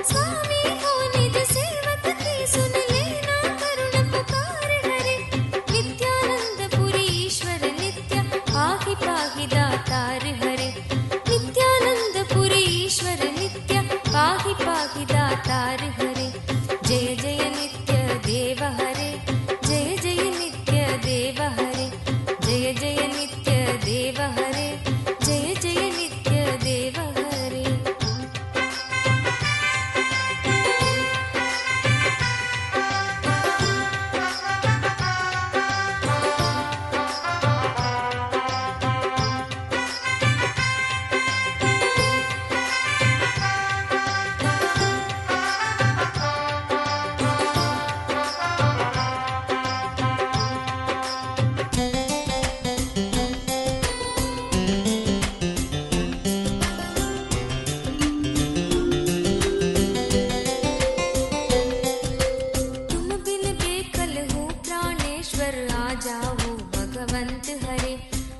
स्वामी हो निज सेवक की सुन लेना करुण पुकार हरे। नित्यानंद पुरी ईश्वर नित्य पाहि पाहि दातार हरे। नित्यानंद पुरी ईश्वर नित्य पाहि पाहि दातार हरे। जय जय नित्य देव हरे। जय जय नित्य देव हरे। जय जय नित्य देव हरे। जय जय नित्य देव हरे। तुम बिन बेकल हूँ प्राणेश्वर आ जाओ भगवंत हरे।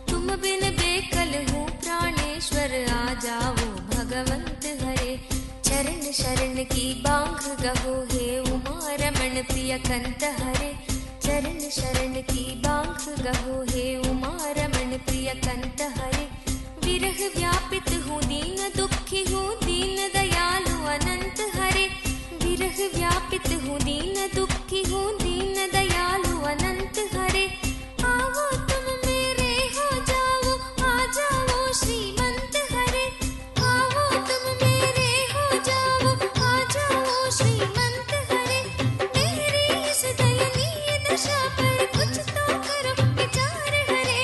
तुम बिन बेकल हूँ प्राणेश्वर आ जाओ भगवंत हरे। चरण शरण की बांग गहो हे उमा रमण प्रिय कंत हरे। चरण शरण की बांग गहो हे उमा रमण प्रिय कंत हरे। विरह व्यापित हूँ दीन दुखी हूँ दीन दयालु अनंत हरे। विरह व्यापित हूँ दीन दुखी हूँ दीन दयालु अनंत हरे। आओ तुम मेरे हो जाओ आ जाओ श्रीमंत हरे। आओ तुम मेरे हो जाओ आ जाओ श्रीमंत हरे। मेरी इस दयनीय दशा पर कुछ तो करो विचार हरे।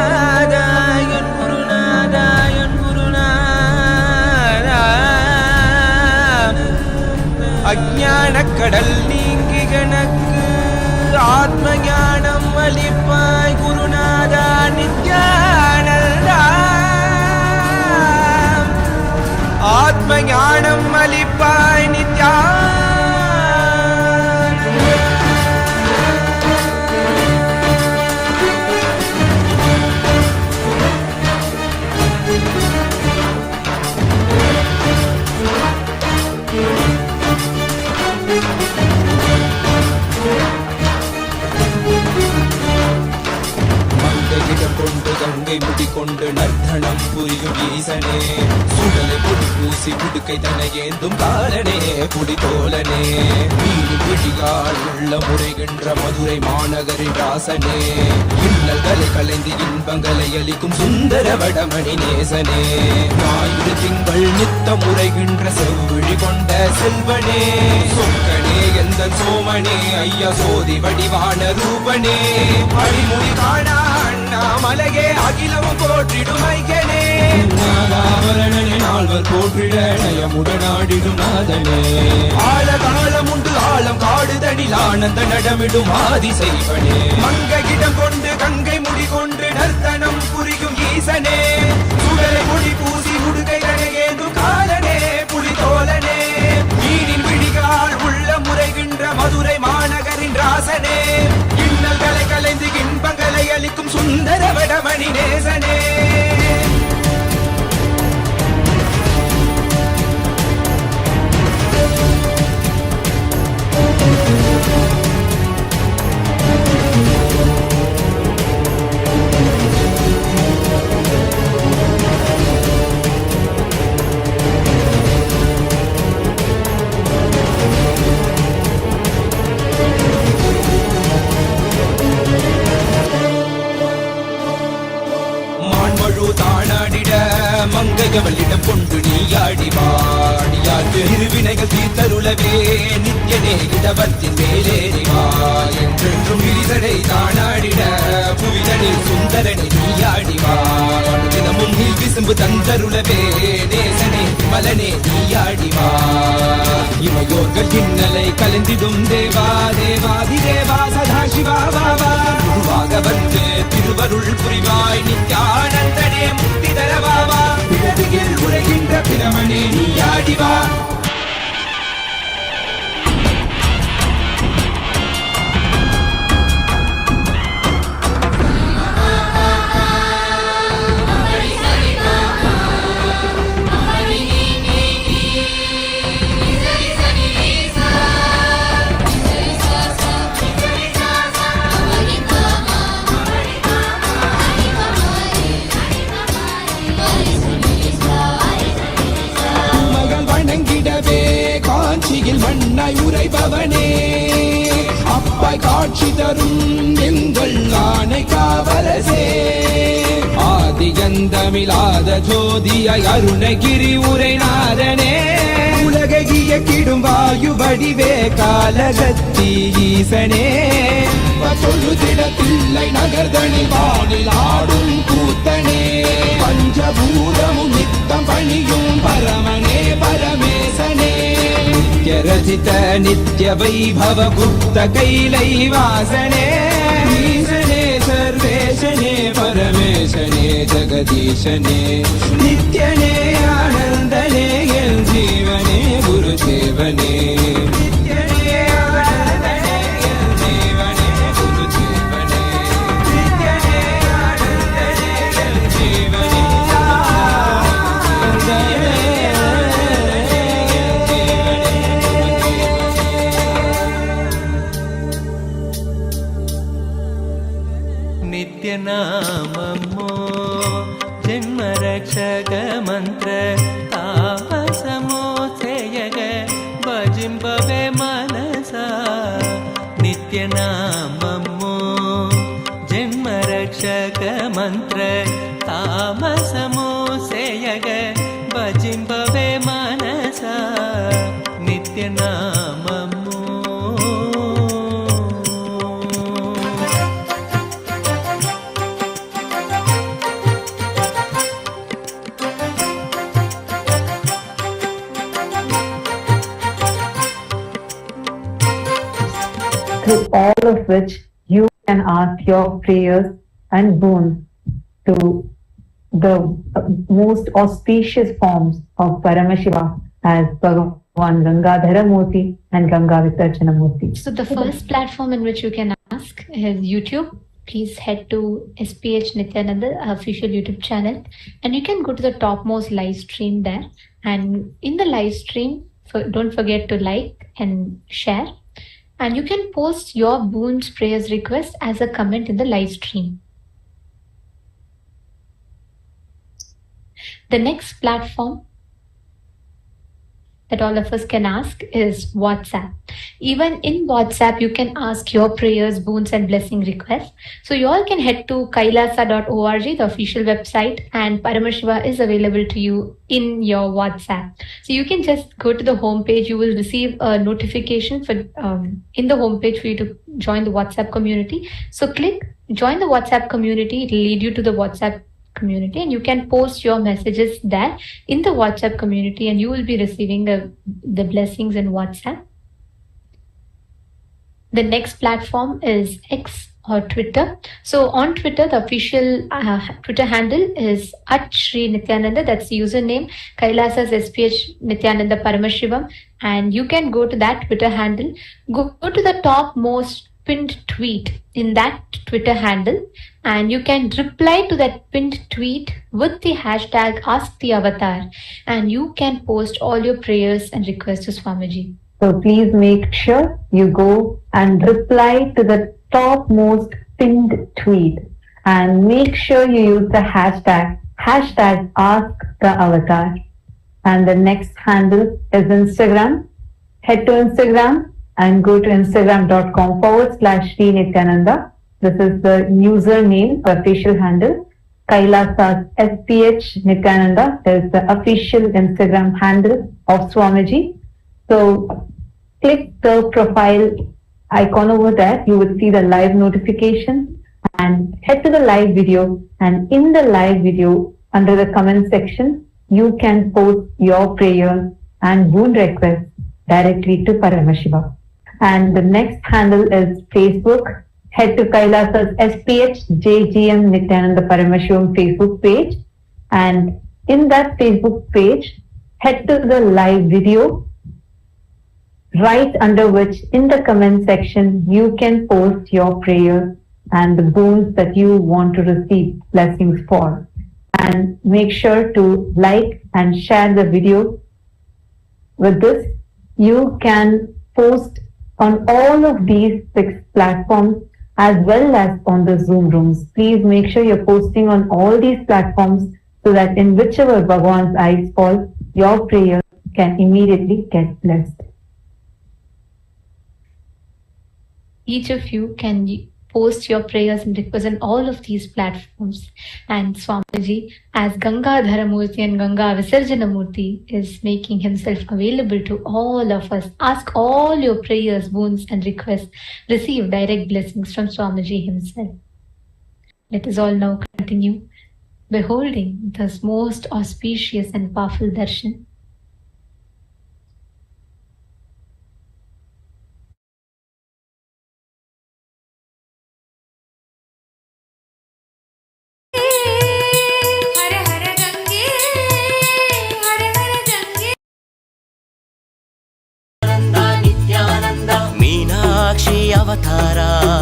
ஆத்ம ஞானம் அளிப்பாய் நித்யா கொண்டு கங்கை முடிக்கொண்டு நர்த்தனம் புரியும் ஈசனே சுடலை புடி பூசி புடுக்கை தன ஏந்தும் காலனே புடித்தோலனே மீனி பிடிகால் உள்ள முறைகின்ற மதுரை மாநகரின் ராசனே இன்னல்களை கலைந்து இன்பங்களை அளிக்கும் சுந்தர வடமணி நேசனே ஞாயிறு திங்கள் நித்த முறைகின்ற செவ்விழி கொண்ட செல்வனே சொக்கனே எந்த சோமனே ஐயா சோதி வடிவான ரூபனே அடிமொழி காணா மலையே அகிலமும் போற்றிடும் ஐயனே நாகாபரணனே நால்வர் போற்றிட நயமுடனாடிடும் நாதனே ஆழ காலம் உண்டு ஆழம் காடுதனில் ஆனந்த நடமிடும் ஆதி செய்வனே மங்கையிடம் கொண்டு கங்கை முடி கொண்டு நர்த்தனம் புரியும் ஈசனே சுடலை முடி பூசி முடுகை ஏதும் காலனே புலிதோலனே மீனின் விழிகால் உள்ள முறைகின்ற மதுரை மாநகரின் ராசனே இன்னல்களை கலைந்து இன்பங்களை அளிக்கும் சுந்தர வடமணி நேசனே மங்கையவளிடம் கொண்டு நீயாடி வாடியாற்று இருவினைகள் தீர்த்தருளவே நித்யனே இடவத்தின் மேலேறிவா என்றென்றும் விரிசடை தானாடிட புவிதனில் சுந்தரனை நீயாடிவா தினமும் நீ விசும்பு தந்தருளவே நேசனே மலனே நீயாடிவா இமையோர்கள் இன்னலை கலந்திடும் தேவா தேவாதி தேவா சதா சிவா பாபா குருவாக வந்து திருவருள் புரிவாய் நித்யானந்தனே முக்தி தரவாவா பிறவியில் உரைகின்ற பிரமணே நீயாடிவா மண்ணாய் உரைபவனே அப்பாய் காட்சி தரும் எங்கள் ஆணை காவலசே ஆதிகந்தமிழாத ஜோதியாய் அருணகிரி உரைநாதனே உலகை இயக்கிடும் வாயு வடிவே காலகத்தி ஈசனே தொழுதிடத்தில்லை நகர்தனி வானில் ஆடும் கூத்தனே பஞ்சபூதமும் நித்தம் பணியும் பரமனே பரமேசனே ரச்சித நித்ய வைபவ குப்த கைலை வாசனே ஈசனே சர்வேசனே பரமேசனே ஜெகதீசனே நித்யனே ஆனந்தனே என் ஜீவனே குரு தேவனே नाममो जन्मरक्षक मंत्र तामसमो सेयग भजिंबवे मनसा नित्यनाममो जन्मरक्षक मंत्र तामसमो सेयग भजिंबवे मनसा नित्यनाममो through all of which you can ask your prayers and boons to the most auspicious forms of Paramashiva as Bhagavan Gangadhara Murti and Brahmavid Murti. So the first platform in which you can ask is YouTube. Please head to SPH Nithyananda official YouTube channel, and you can go to the topmost live stream there. And in the live stream, don't forget to like and share. And you can post your boons, prayers, requests as a comment in the live stream. The next platform that all of us can ask is WhatsApp. Even in WhatsApp, you can ask your prayers, boons, and blessing requests. So you all can head to kailasa.org, the official website, and Paramashiva is available to you in your WhatsApp. So you can just go to the homepage. You will receive a notification for in the homepage for you to join the WhatsApp community. So click join the WhatsApp community. It will lead you to the WhatsApp community, and you can post your messages there in the WhatsApp community, and you will be receiving the blessings in WhatsApp. The next platform is X or Twitter. So on Twitter, the official Twitter handle is @Shri Nithyananda. That's the username. Kailasa's SPH Nithyananda Paramashivam, and you can go to that Twitter handle. Go to the topmost pinned tweet in that Twitter handle, and you can reply to that pinned tweet with the hashtag #AskTheAvatar, and you can post all your prayers and requests to Swamiji. So please make sure you go and reply to the topmost pinned tweet, and make sure you use the hashtag #AskTheAvatar. And the next handle is Instagram. Head to Instagram and go to instagram.com/Sri Nithyananda. This is the username, the official handle. Kailasa's SPH Nithyananda is the official Instagram handle of Swamiji. So click the profile icon over there. You will see the live notification, and head to the live video. And in the live video, under the comment section, you can post your prayers and boon requests directly to Paramashiva. And the next handle is Facebook. Head to Kailasa's SPH JGM Nithyananda Paramashivam Facebook page, and in that Facebook page, head to the live video, right under which in the comment section you can post your prayers and the boons that you want to receive blessings for. And make sure to like and share the video. With this, you can post on all of these 6 platforms as well as on the Zoom rooms. Please make sure you're posting on all these platforms so that in whichever Bhagavan's eyes fall, your prayers can immediately get blessed. Each of you can post your prayers and requests on all of these platforms. And Swamiji, as Gangadhara Murti and Ganga Visarjana Murti, is making himself available to all of us. Ask all your prayers, boons, and requests. Receive direct blessings from Swamiji himself. Let us all now continue beholding this most auspicious and powerful darshan. ಅವತಾರ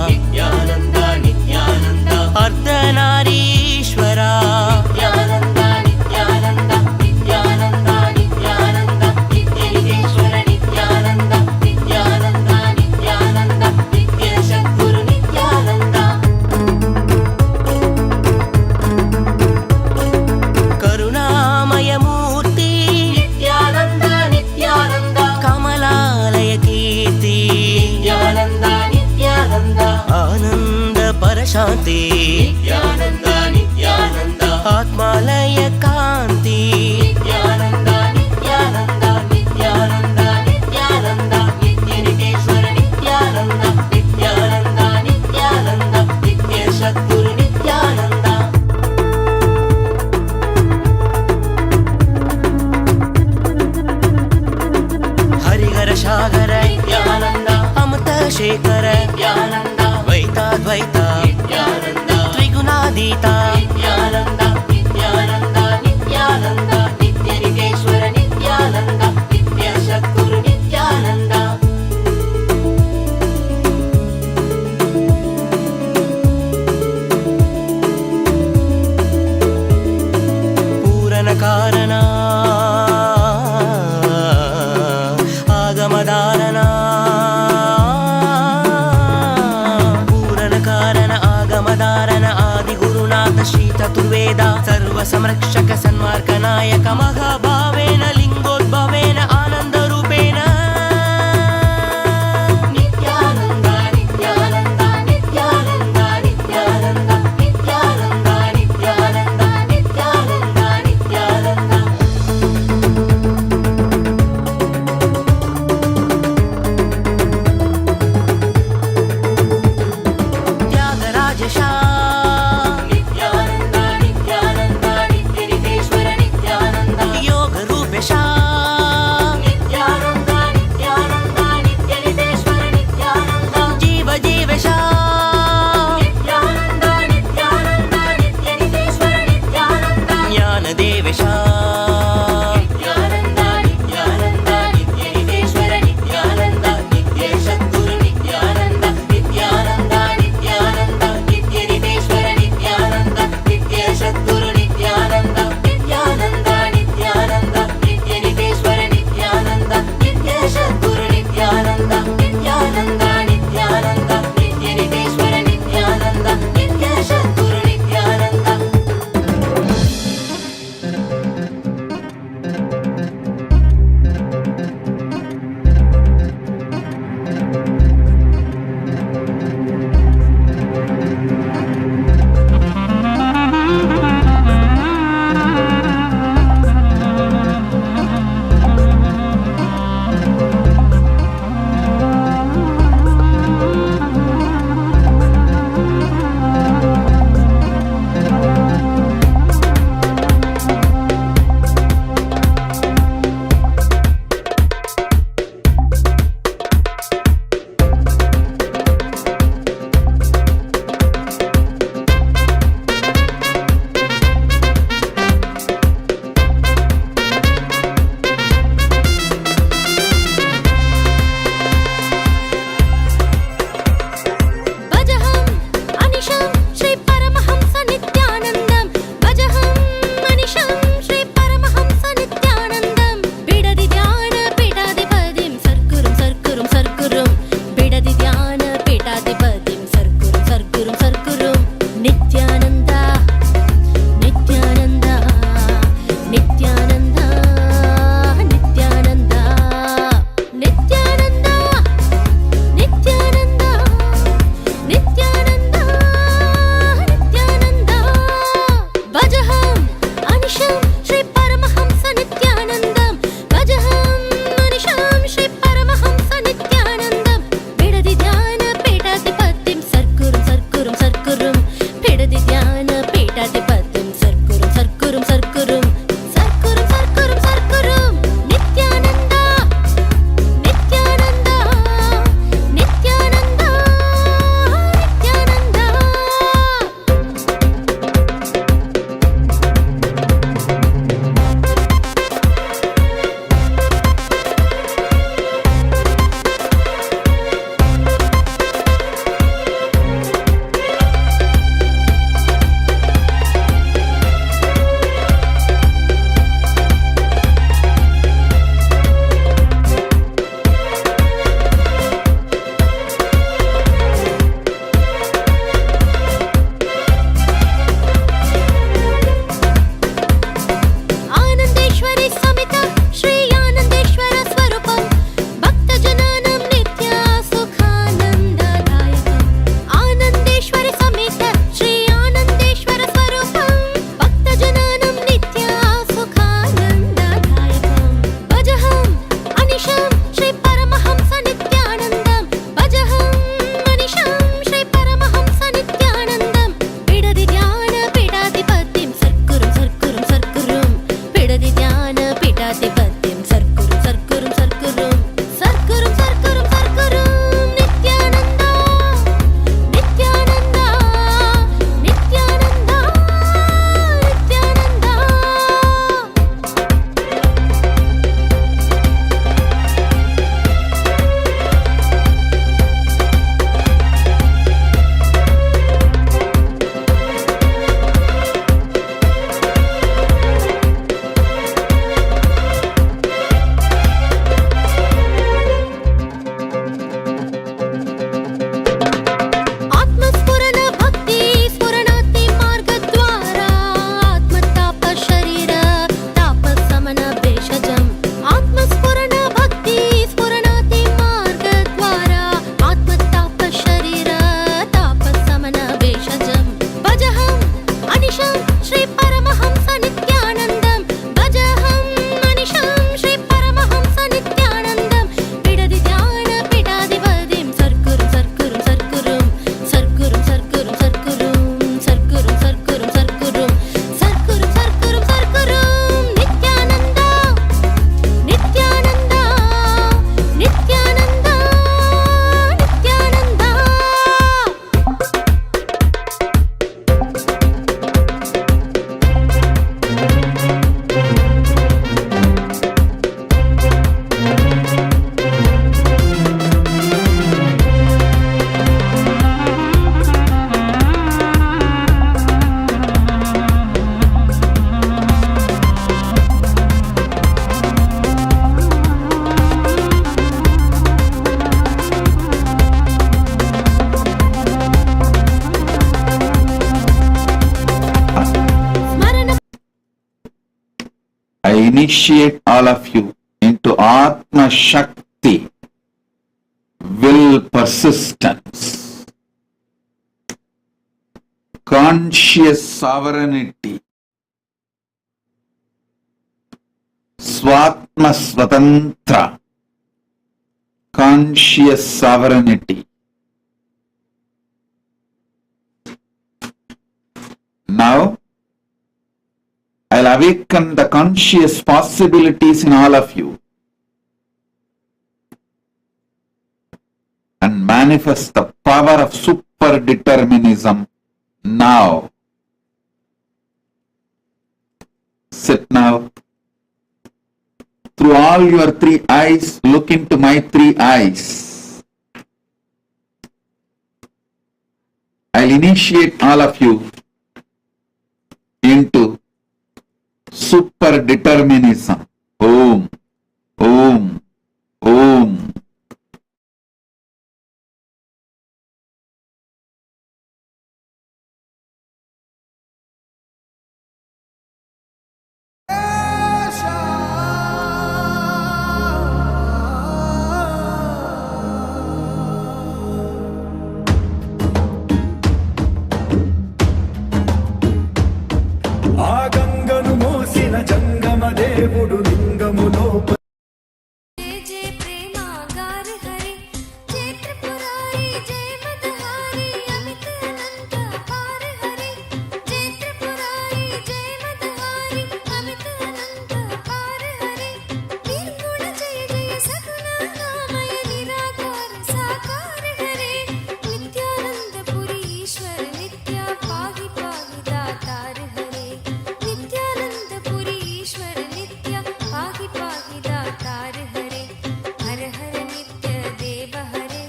ನಿತ್ಯಾನಂದ ನಿತ್ಯಾನಂದ ಅರ್ಧನಾರೀಶ್ವರ ನಿತ್ಯಾನಂದ ನಿತ್ಯಾನಂದ ನಿತ್ಯಾನಂದ ನಿತ್ಯಾನಂದ ನಿತ್ಯೇಶ್ವರ ನಿತ್ಯಾನಂದ ನಿತ್ಯಾನಂದ ನಿತ್ಯಾನಂದ ನಿತ್ಯ ಸದ್ಗುರು ನಿತ್ಯಾನಂದ ಕರುಣಾಮಯ ಮೂರ್ತಿ ನಿತ್ಯಾನಂದ ನಿತ್ಯಾನಂದ ಕಮಲಾಲಯ ಕೀರ್ತಿ ನಿತ್ಯಾನಂದ ನಿತ್ಯಾನಂದ ಆನಂದ ಪರಶಾಂತಿ ನಿತ್ಯಾನಂದ ನಿತ್ಯಾನಂದ ಆತ್ಮಾಲಯ ಕಾಂತಿ ನಿತ್ಯಾನಂದ ನಿತ್ಯಾನಂದ ನಿತ್ಯಾನಂದ ನಿತ್ಯಾನಂದ ನಿತ್ಯನಿತೇಶ್ವರ ನಿತ್ಯಾನಂದ ನಿತ್ಯಾನಂದ ನಿತ್ಯಾನಂದ ನಿತ್ಯ ಸದ್ಗುರು ನಿತ್ಯಾನಂದ ಹರಿಹರ ಸಾಗರ ನಿತ್ಯಾನಂದ ಅಮೃತ ಶೇಖರ ನಿತ್ಯಾನಂದ ದ್ವೈತಾದ್ವೈತ ನಿತ್ಯಾನಂದ ತ್ರಿಗುಣಾತೀತ ನಿತ್ಯಾನಂದ ನಿತ್ಯಾನಂದ అవధారణ ఆది గురునాథ శ్రీ చతుర్వేద సర్వ సంరక్షక సన్మార్గ నాయక మహాభావేన లింగోద్భవేన ఆనంద రూపేణ నిత్యానంద నిత్యానంద నిత్యానంద నిత్యానంద నిత్యానంద నిత్యానంద నిత్యానంద నిత్యానంద త్యాగరాజశ నిత్యానంద నిత్యానంద నిత్యనితేశ్వర నిత్యానంద యోగ రూపేశ నిత్యానంద నిత్యానంద నిత్యనితేశ్వర నిత్యానంద జీవ జీవేశ నిత్యానంద నిత్యానంద నిత్యనితేశ్వర నిత్యానంద జ్ఞానదేవేశ నిత్యానంద నిత్యానంద నిత్యనితేశ్వర నిత్యానంద నిత్యేశద్గురు నిత్యానంద నిత్యానంద నిత్యానంద నిత్యనితేశ్వర నిత్యానంద నిత్యేశద్గురు నిత్యానంద నిత్యానంద నిత్యానంద నిత్యనితేశ్వర నిత్యానంద నిత్యేశద్గురు నిత్యానంద నిత్యానంద నిత్యానంద నిత్యనితేశ్వర నిత్యానంద నిత్యేశద్గురు నిత్యానంద श्री परमहंस नित्यानन्दं भजहं मनिषं श्री परमहंस नित्यानन्दं पिडदि ध्यान पिडादिपदिं सर्कुरु सर्कुरु सर्कुरुं सर्कुरु सर्कुरु सर्कुरुं सर्कुरु सर्कुरु सर्कुरुं सर्कुरु सर्कुरु सर्कुरुं Nityanand Nityanand Nityanand Nityanand I initiate all of you into Atma Shakti, will persistence, conscious sovereignty, Swatma Swatantra, conscious sovereignty. Now, I'll awaken the conscious possibilities in all of you and manifest the power of super determinism now. Sit now. Through all your three eyes, look into my three eyes. I'll initiate all of you into super determinism. Om, Om, Om. ఆ గంగను మోసిన జంగమ దేవుడు లింగములో जय जय प्रेमागार हरे जय त्रिपुरारी जय मदहारी अमित अनंत अपार हरे जय त्रिपुरारी जय मदहारी अमित अनंत अपार हरे निर्गुण जय जय सगुण नामय निराकार साकार हरे नित्यानंद पुरी ईश्वर नित्या पाहि पाहि दातार हरे नित्यानंद पुरी ईश्वर नित्या पाहि पाहि दातार हरे हर हर नित्य देव हरे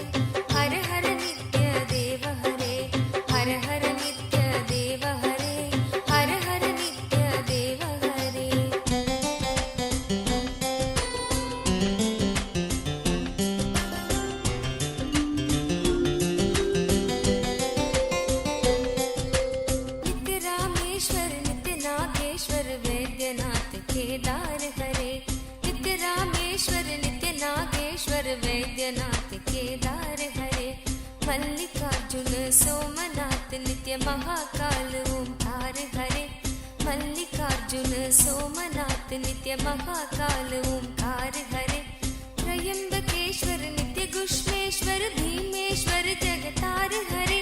हर हर नित्य देव हरे हर हर नित्य देव हरे हर हर नित्य देव हरे नित्य रामेश्वर नित्य नागेश्वर वैद्यनाथ केदार हरे नित्य रामेश्वर नित्य नागेश्वर वैद्यनाथ केदार हरे मल्लिकार्जुन सोमनाथ नित्य महाकाल ओंकार हरे मल्लिकार्जुन सोमनाथ नित्य महाकाल ओंकार हरे त्रयंबकेश्वर नित्य गुष्मेश्वर भीमेश्वर जगतार हरे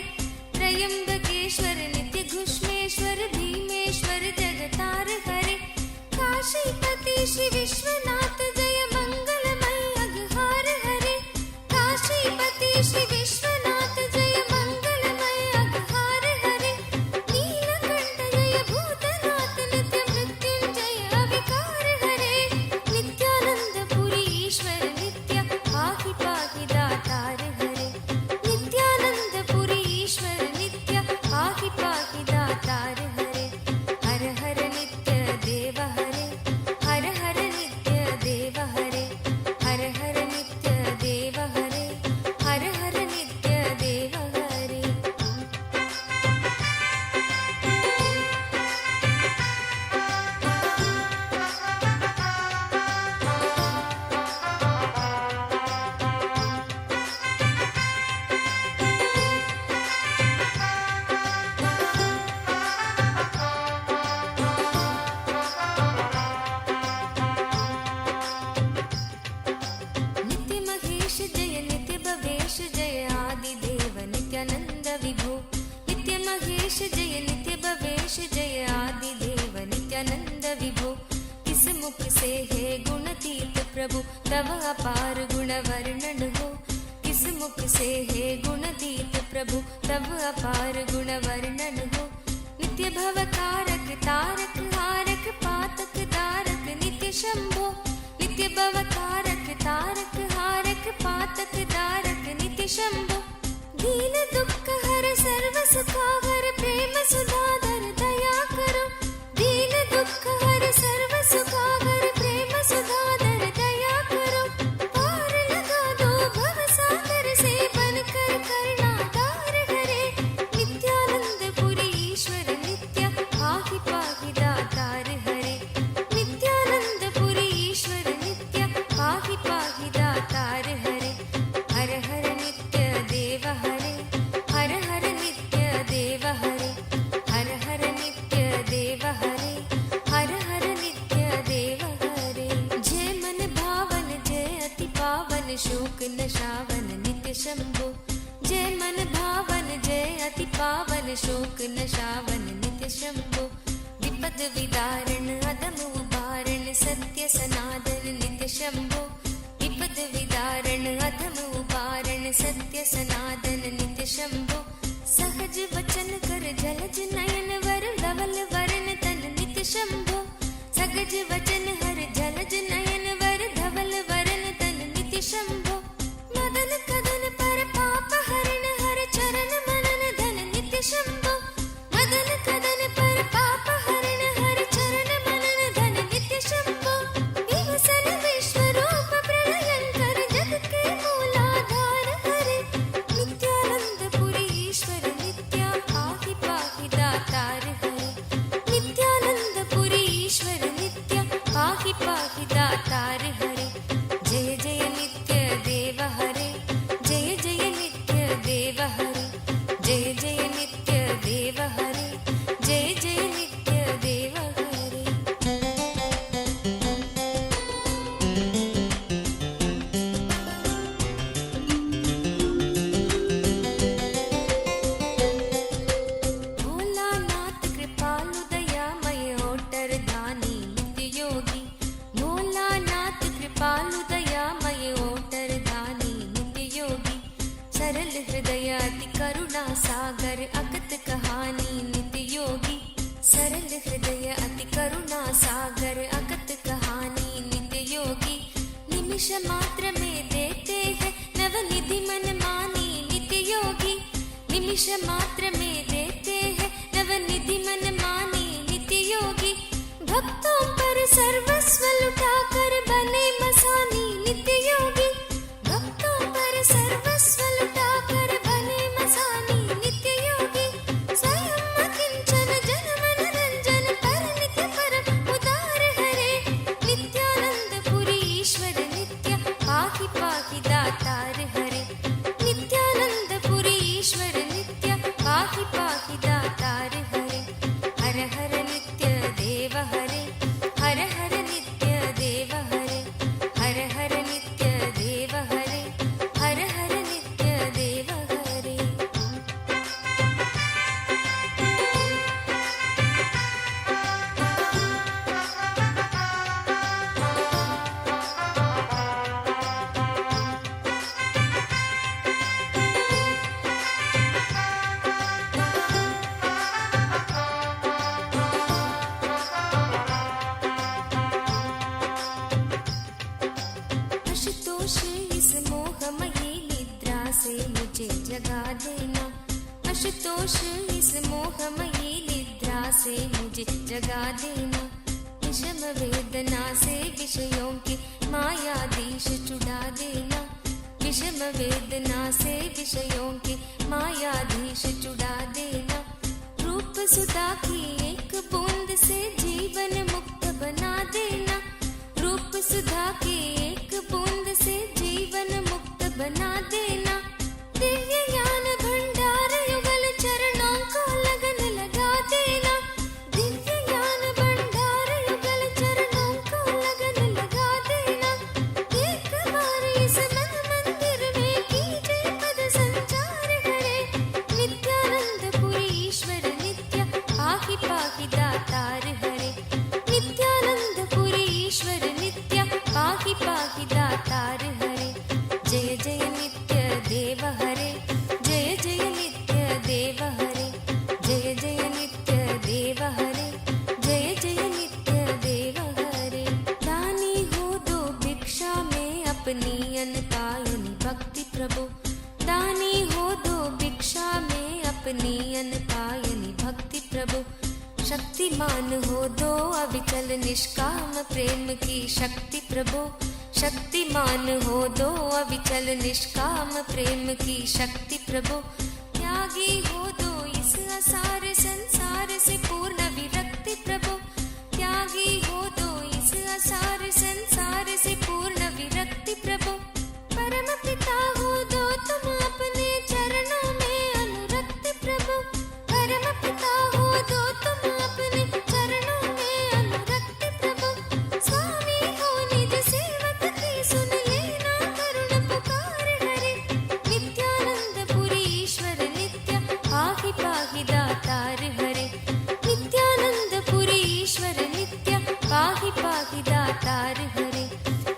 त्रयंबकेश्वर नित्य गुष्मेश्वर भीमेश्वर जगतार हरे काशीपति श्री विश्वनाथ जय मंगलमय अघहार हरे काशीपति श्री विश्वनाथ जय मंगलमय अघहार हरे नीलकंठ जय भूतनाथ नित्य मृत्युंजय अविकार हरे नित्यानंद पुरी ईश्वर नित्य पाहि पाहि दातार हरे नित्यानंद पुरी ईश्वर नित्य पाहि पाहि दातार हरे हर हर नित्य देव हरे हर हर नित्य देव हरे हर हर नित्य देव हरे हर हर नित्य देव हरे से है गुणातीत प्रभु तव अपार गुण वर्णन हो। किस मुख से है गुणातीत प्रभु तव अपार गुण वर्णन हो। नित्य भव कारक तारक हारक पातक दारक नित्य शंभो। नित्य भव कारक तारक हारक पातक दारक नित्य शंभो। दीन दुख हर सर्व सुखावर प्रेम सुधाधर दया करो। दीन दुख हर सर्व सुखावर प्रेम सुधाधर दया करो। पार लगा दो भव सागर से बनकर करना तार हरे। नित्यानंद पुरी ईश्वर नित्य पाहि पाहि दातार हरे। नित्यानंद पुरी ईश्वर नित्य पाहि पाहि दातार हरे। हर हर नित्य देव हरे। हर हर नित्य देव हरे। हर हर नित्य देव हरे। हर हर नित्य देव हरे। जय मन भावन जय अति पावन शोक नशावन नित्य शंभो। जय मन भावन जय अति पावन शोक नशावन नित्य शंभो। विपद विदारण अदम उबारण सत्य सनातन नित्य शंभो। विपद विदारण अधम उबारण सत्य सनातन नित्य शंभो। सहज वचन कर जलज नयन वर धवल वरण तन नित्य शंभो। सहज वचन हर जलज नयन वर धवल वरण तन नित्य शंभो। मदन कदन पर पाप हरण हर चरण मनन धन नित्य शंभो। मदन कदन पर पाप हरण हर चरण मनन धन नित्य शंभो। विवसन विश्वरूप प्रलयंकर जग के मूलाधार हरे। नित्यानंद पुरी ईश्वर नित्य पाहि पाहि दातार हरे। नित्यानंद पुरी ईश्वर नित्य पाहि पाहि दातार हरे। जय जय नित्य देव हरे। जय जय नित्य देव हरे। जय जय नित्य देव हरे। जय जय नित्य देव हरे। भोलानाथ कृपालु दयामय ओटर दानी नित्य योगी। भोलानाथ कृपालु दयामय ओटर दानी नित्य योगी। सरल हृदय अति करुणा सागर अकत कहानी नित्य योगी। सरल हृदय अति करुणा सागर अकत कहानी नित्य योगी। निमिष मात्र में देते हैं नवनिधि मन मानी नित्य योगी। निमिष मात्र में देते हैं नवनिधि मन मानी नित्य योगी। भक्तों पर सर्वस्व लुटाकर बने मसानी नित्य योगी। भक्तों पर सर्वस्व लुटाकर बने मसानी नित्य योगी। स्वयं अकिंचन जन मन रंजन पर नित्य परम उदार हरे। नित्यानंद पुरी ईश्वर नित्य पाहि पाहि दातार हरे। नित्यानंद पुरी ईश्वर नित्य पाहि पाहि दातार हरे। हर हर नित्य देव हरे। हर हर नित्य देव हरे। हर हर नित्य देव हरे। हर हर नित्य देव हरे। आशुतोष इस मोहमयी निद्रा से मुझे जगा देना। आशुतोष इस मोहमयी निद्रा से मुझे जगा देना। विषम वेदना से विषयों की मायाधीश छुड़ा देना। विषम वेदना से विषयों की मायाधीश छुड़ा देना। रूप सुधा की एक बूंद से जीवन मुक्त बना देना। रूप सुधा की एक बूंद से जीवन मुक्त बना देना। दिव्य ज्ञान भंडार युगल चरणों को लगन लगा देना। दिव्य ज्ञान भंडार युगल चरणों को लगन लगा देना। एक बार इस मन मंदिर में कीजिए पद संचार हरे। नित्यानंद पुरी ईश्वर नित्य पाहि पाहि दातार हरे। नित्यानंद पुरी ईश्वर अपनी अनपायनी भक्ति प्रभु। शक्तिमान हो दो अविचल निष्काम प्रेम की शक्ति प्रभु। शक्तिमान हो दो अविचल निष्काम प्रेम की शक्ति प्रभु। त्यागी हो दो इस असार संसार से पूर्ण विरक्ति प्रभु। त्यागी हो दो इस असार संसार से पूर्ण विरक्ति प्रभु। परम पिता हो दो तुम अपने चरणों में अनुरक्त प्रभु। परम पिता हो दो तुम अपने चरणों में अनुरक्त प्रभु। स्वामी हो निज सेवक की सुन लेना करुण पुकार हरे। नित्यानंद पुरी ईश्वर नित्य पाहि पाहि दातार हरे। नित्यानंद पुरी ईश्वर नित्य पाहि पाहि दातार हरे।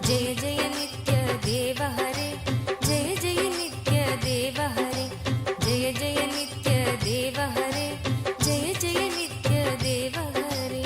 जय जय नित्य देव हरे। जय जय नित्य देव हरे। जय जय नित्य देव हरे। जय जय नित्य देव हरे।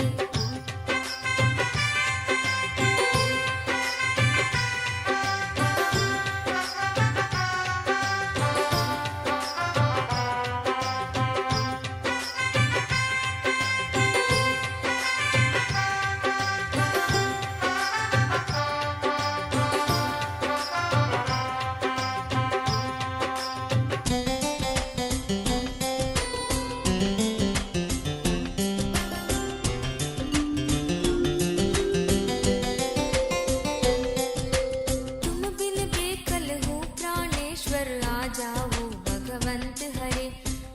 तुम बिन बेकल हो प्राणेश्वर आ जाओ भगवंत हरे।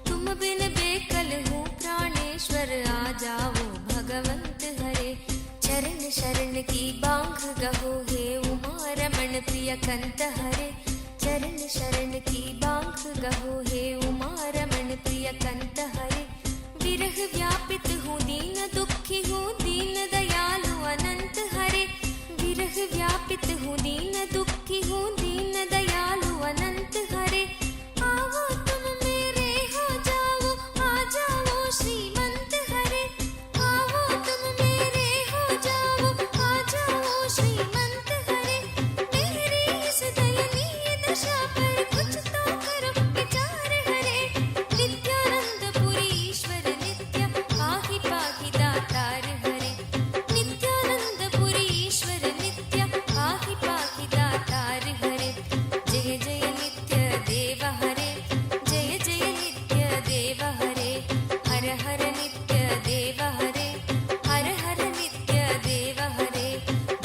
तुम बिन बेकल हो प्राणेश्वर आ जाओ भगवंत हरे। चरण शरण की बांग गहो हे उमा रमण प्रिय कंत हरे। चरण शरण की बांग गहो हे उमा रमण प्रिय कंत हरे। विरह व्यापित हूँ दीन दुखी हूँ दीन दयालु अनंत हरे। विरह व्यापित हूँ दीन दुखी हूँ दीन दयालु अनंत हरे। आओ तुम मेरे हो जाओ आ जाओ श्रीमंत हरे। आओ तुम मेरे हो जाओ आ जाओ श्रीमंत हरे। मेरी इस दयनीय दशा पर कुछ तो करो विचार हरे। नित्यानंद पुरी ईश्वर नित्य पाहि पाहि दातार हरे। नित्यानंद पुरी ईश्वर नित्य पाहि पाहि दातार हरे। जय जय नित्य देव हरे। जय जय नित्य देव हरे। हर हर नित्य देव हरे। हर हर नित्य देव हरे।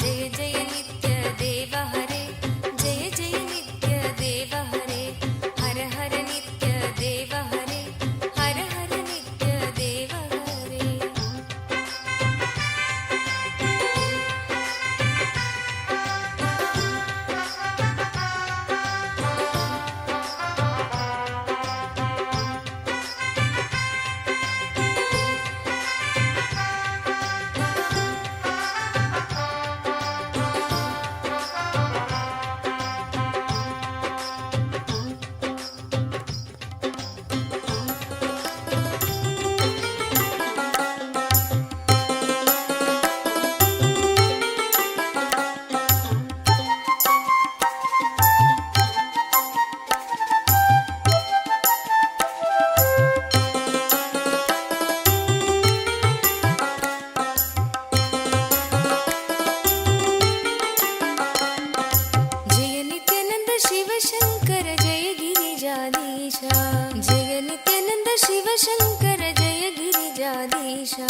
जय जय नित्य देव हरे। जय जय नित्य देव हरे। हर हर नित्य देव हरे। हर हर नित्य देव हरे। जय नित्यानंद शिव शंकर जय गिरिजाधीशा। जय नित्यानंद शिव शंकर जय गिरिजाधीशा।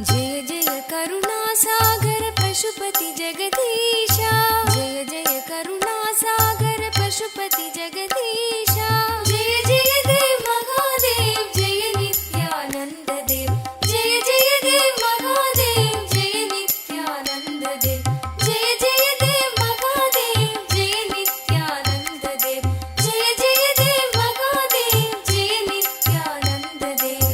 जय जय करुणा सागर पशुपति जगदीशा। जय जय करुणा सागर पशुपति जगदीशा। जय जय देव महादेव जय नित्यानंद देव। जय जय देव महादेव जय नित्यानंद देव। जय जय देव महादेव जय नित्यानंद देव। जय जय देव महादेव जय नित्यानंद देव।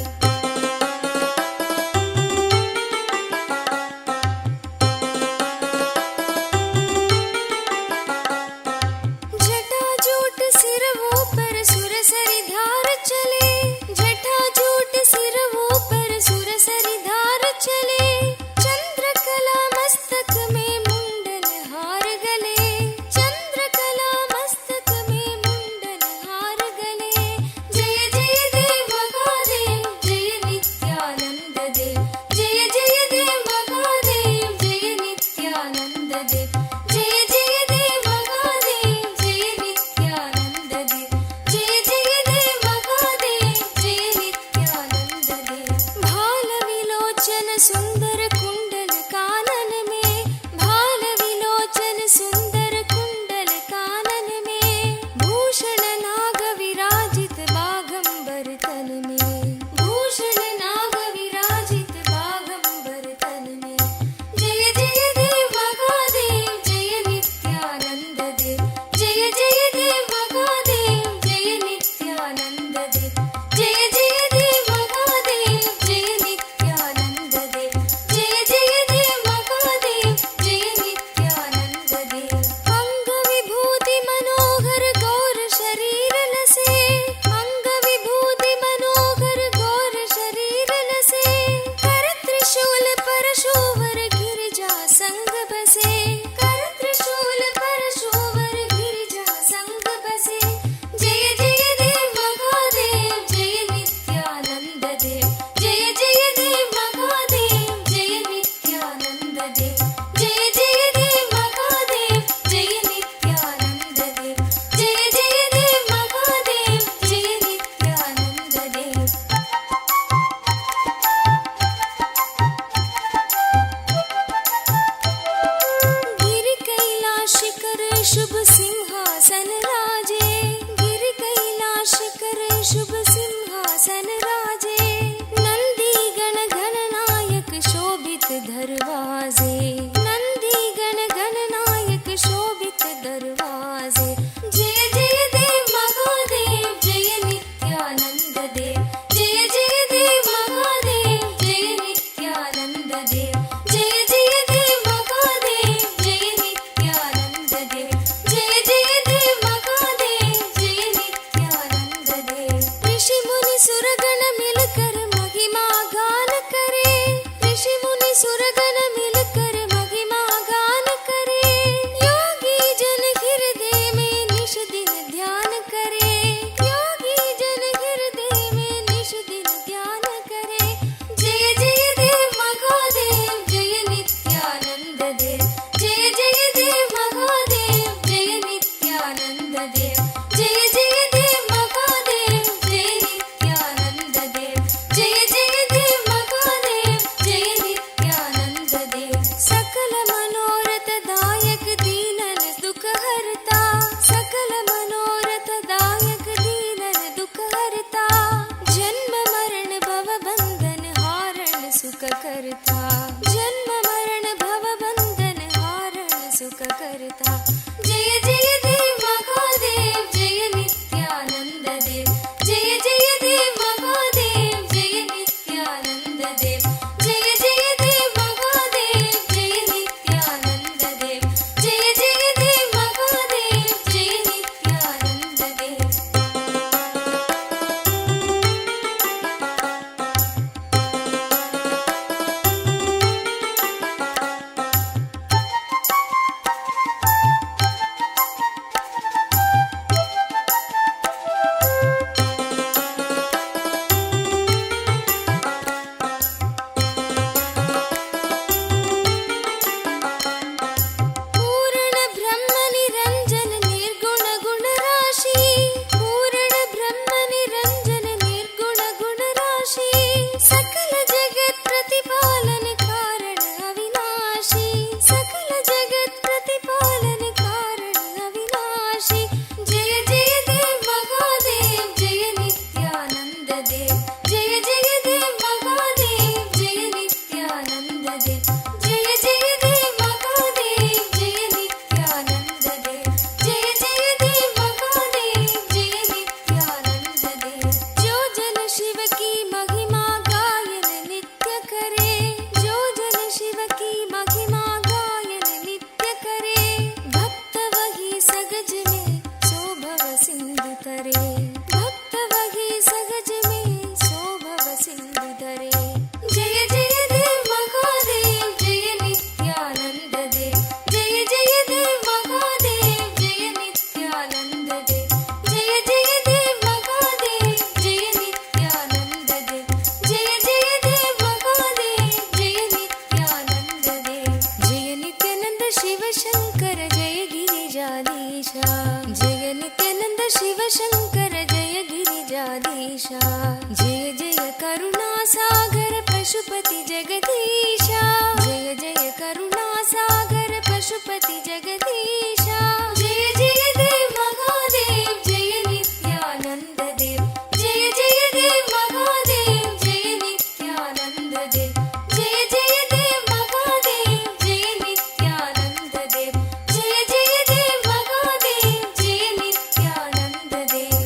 सुंदर कुंडल कानन में, भाल विलोचन सुंदर कुंडल कानन में, भूषण नाग विराजित बाघंबर तन में, भूषण नाग विराजित बाघंबर तन में। जय जय देव महादेव जय नित्यानंद देव, जय जय देव महादेव जय नित्यानंद देव, जय जय देव महादेव जय नित्यानंद देव, जय जय देव महादेव जय नित्यानंद देव। अंग विभूति मनोहर गौर शरीर लसे, अंग विभूति मनोहर गौर शरीर लसे, कर त्रिशूल परशुवर गिरिजा संग बसे, कर त्रिशूल परशुवर गिरिजा संग बसे। जय जय देव महादेव जय नित्यानंद देव, जय जय देव महादेव जय नित्यानंद देव, जय जय देव महादेव जय नित्यानंद देव, जय जय देव महादेव जय नित्यानंद देव। गिरि कैलाश कर शुभ सिंहासन राजे, गिरि कैलाश कर शुभ सिंहासन राजे, नंदी गण गणनायक शोभित दरवाजे, नंदी गण गणनायक शोभित दरवाजे। जय जय देव महादेव जय नित्यानंद देव, जय जय देव महादेव जय नित्यानंद देव, जय जय देव महादेव जय नित्यानंद देव, जय जय देव महादेव जय नित्यानंद देव। ऋषि मुनि सुरगण मिलकर महिमा गान करे, ऋषि मुनि सुरगण मिलकर महिमा गान करे, योगी जन हृदय में निश दिन ध्यान करे, योगी जन हृदय में निश दिन ध्यान करे। जय जय देव महादेव जय नित्यानंद देव, जय जय देव महादेव जय नित्यानंद देव, जय जय देव महादेव जय नित्यानंद देव, जय जय देव महादेव जय नित्यानंद देव। सकल मनोरथ दायक दीनन दुख हरता, सकल मनोरथ दायक दीनन दुख हरता, जन्म मरण भव बंधन हारण सुख करता, जन्म मरण भव बंधन हारण सुख करता। जय जय देव महादेव जय नित्यानंद देव, जय जय देव महादेव जय नित्यानंद देव, जय जय देव महादेव जय नित्यानंद देव, जय जय देव महादेव जय नित्यानंद देव। देव जय जय देव महादेव जय नित्यानंद देव जय जय देव महादेव जय नित्यानंद देव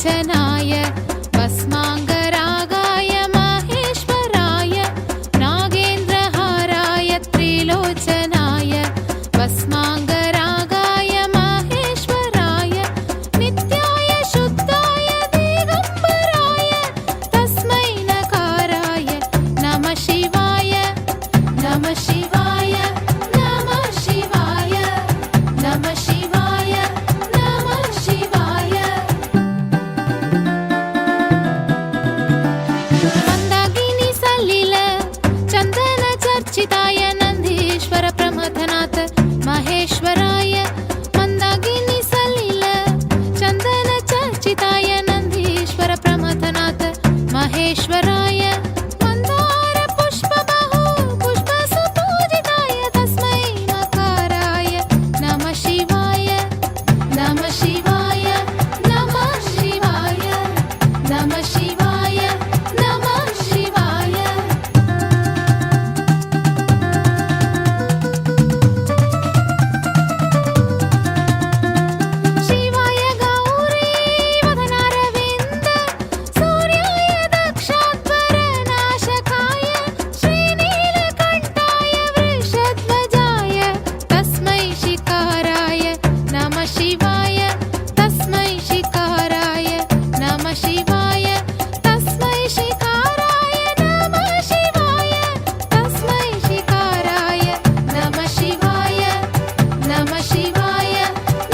त्रिलोचनाय भस्माङ्गरागाय माहेश्वराय नागेन्द्रहाराय त्रिलोचनाय भस्माङ्गरागाय माहेश्वराय नित्याय शुद्धाय दिगम्बराय तस्मै नकाराय नमः शिवाय नमः शिवाय नमः शिवाय नमः शिवाय नमः शिवाय मन्दाकिनी सलिल चन्दन चर्चिताय नन्दीश्वर प्रमथनाथ महेश्वराय मन्दाकिनी सलिल चन्दन चर्चिताय नन्दीश्वर प्रमथनाथ महेश्वराय मन्दार पुष्प बहु पुष्प सुपूजिताय तस्मै नकाराय नमः शिवाय नमः शिवाय नमः शिवाय नमः शिवाय नमः शिवाय शिवाय गौरी वदनारविन्द सूर्याय दक्षाध्वरनाशकाय श्रीनीलकण्ठाय वृषध्वजाय तस्मै शिकाराय नमः शिवाय तस्मै शिकाराय नमः शिवाय तस्मै शिकाराय नमः शिवाय तस्मै शिकाराय नमः शिवाय नमः शिवाय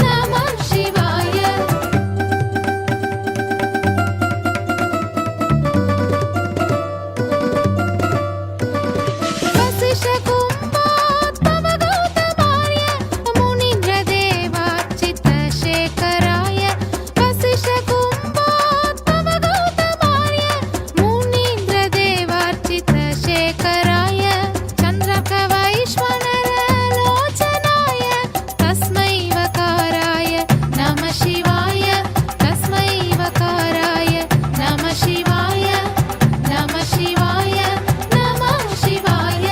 नमः शिवाय वसिष्ठकुम्भोद्भवगौतमार्य मुनीन्द्रदेवाच्युतशेखराय वसिष्ठकुम्भोद्भवगौतमार्य मुनीन्द्रदेवाच्युतशेखराय चन्द्रकवैश्वरलोचनाय तस्मै वकाराय नमः शिवाय तस्मै वकाराय नमः शिवाय नमः शिवाय नमः शिवाय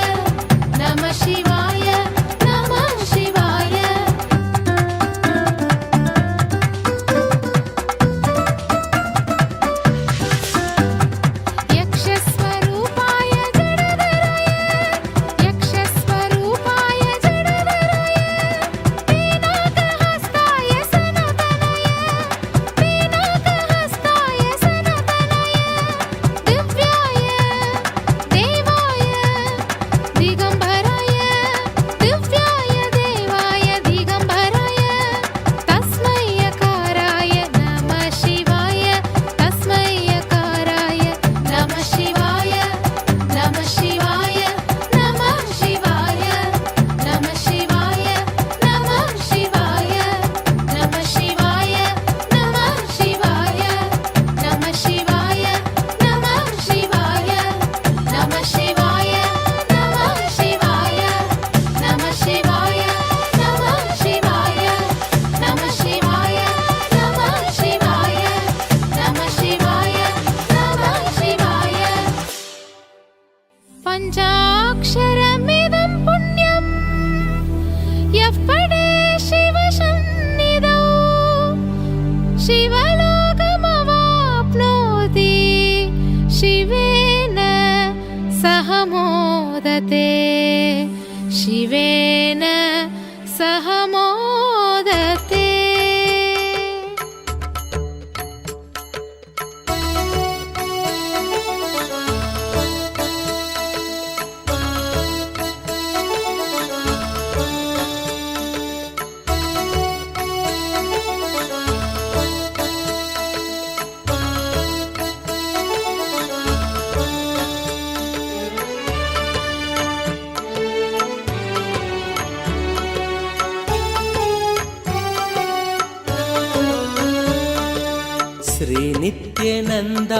नमः शिवाय नमः शिवाय यक्षस्वरूपाय जडधराय यक्षस्वरूपाय जडधराय पीनाकहस्ताय सनातनाय पीनाकहस्ताय सनातनाय दिव्याय देवाय दिगम्बराय दिव्याय देवाय दिगम्बराय तस्मै यकाराय नमः शिवाय तस्मै यकाराय नमः शिवाय नमः शिवाय नमः शिवाय नमः शिवाय नमः शिवाय नमः शिवाय नमः शिवाय नमः शिवाय नमः शिवाय नमः शिवाय नमः शिवाय नमः शिवाय नमः शिवाय नमः शिवाय नमः शिवाय नमः शिवाय नमः शिवाय पञ्चाक्षरमिदं पुण्यं यः पठे शिवसन्निधौ शिवलोकमवाप्नोति शिवेन सह मोदते शिवेन सह मोदते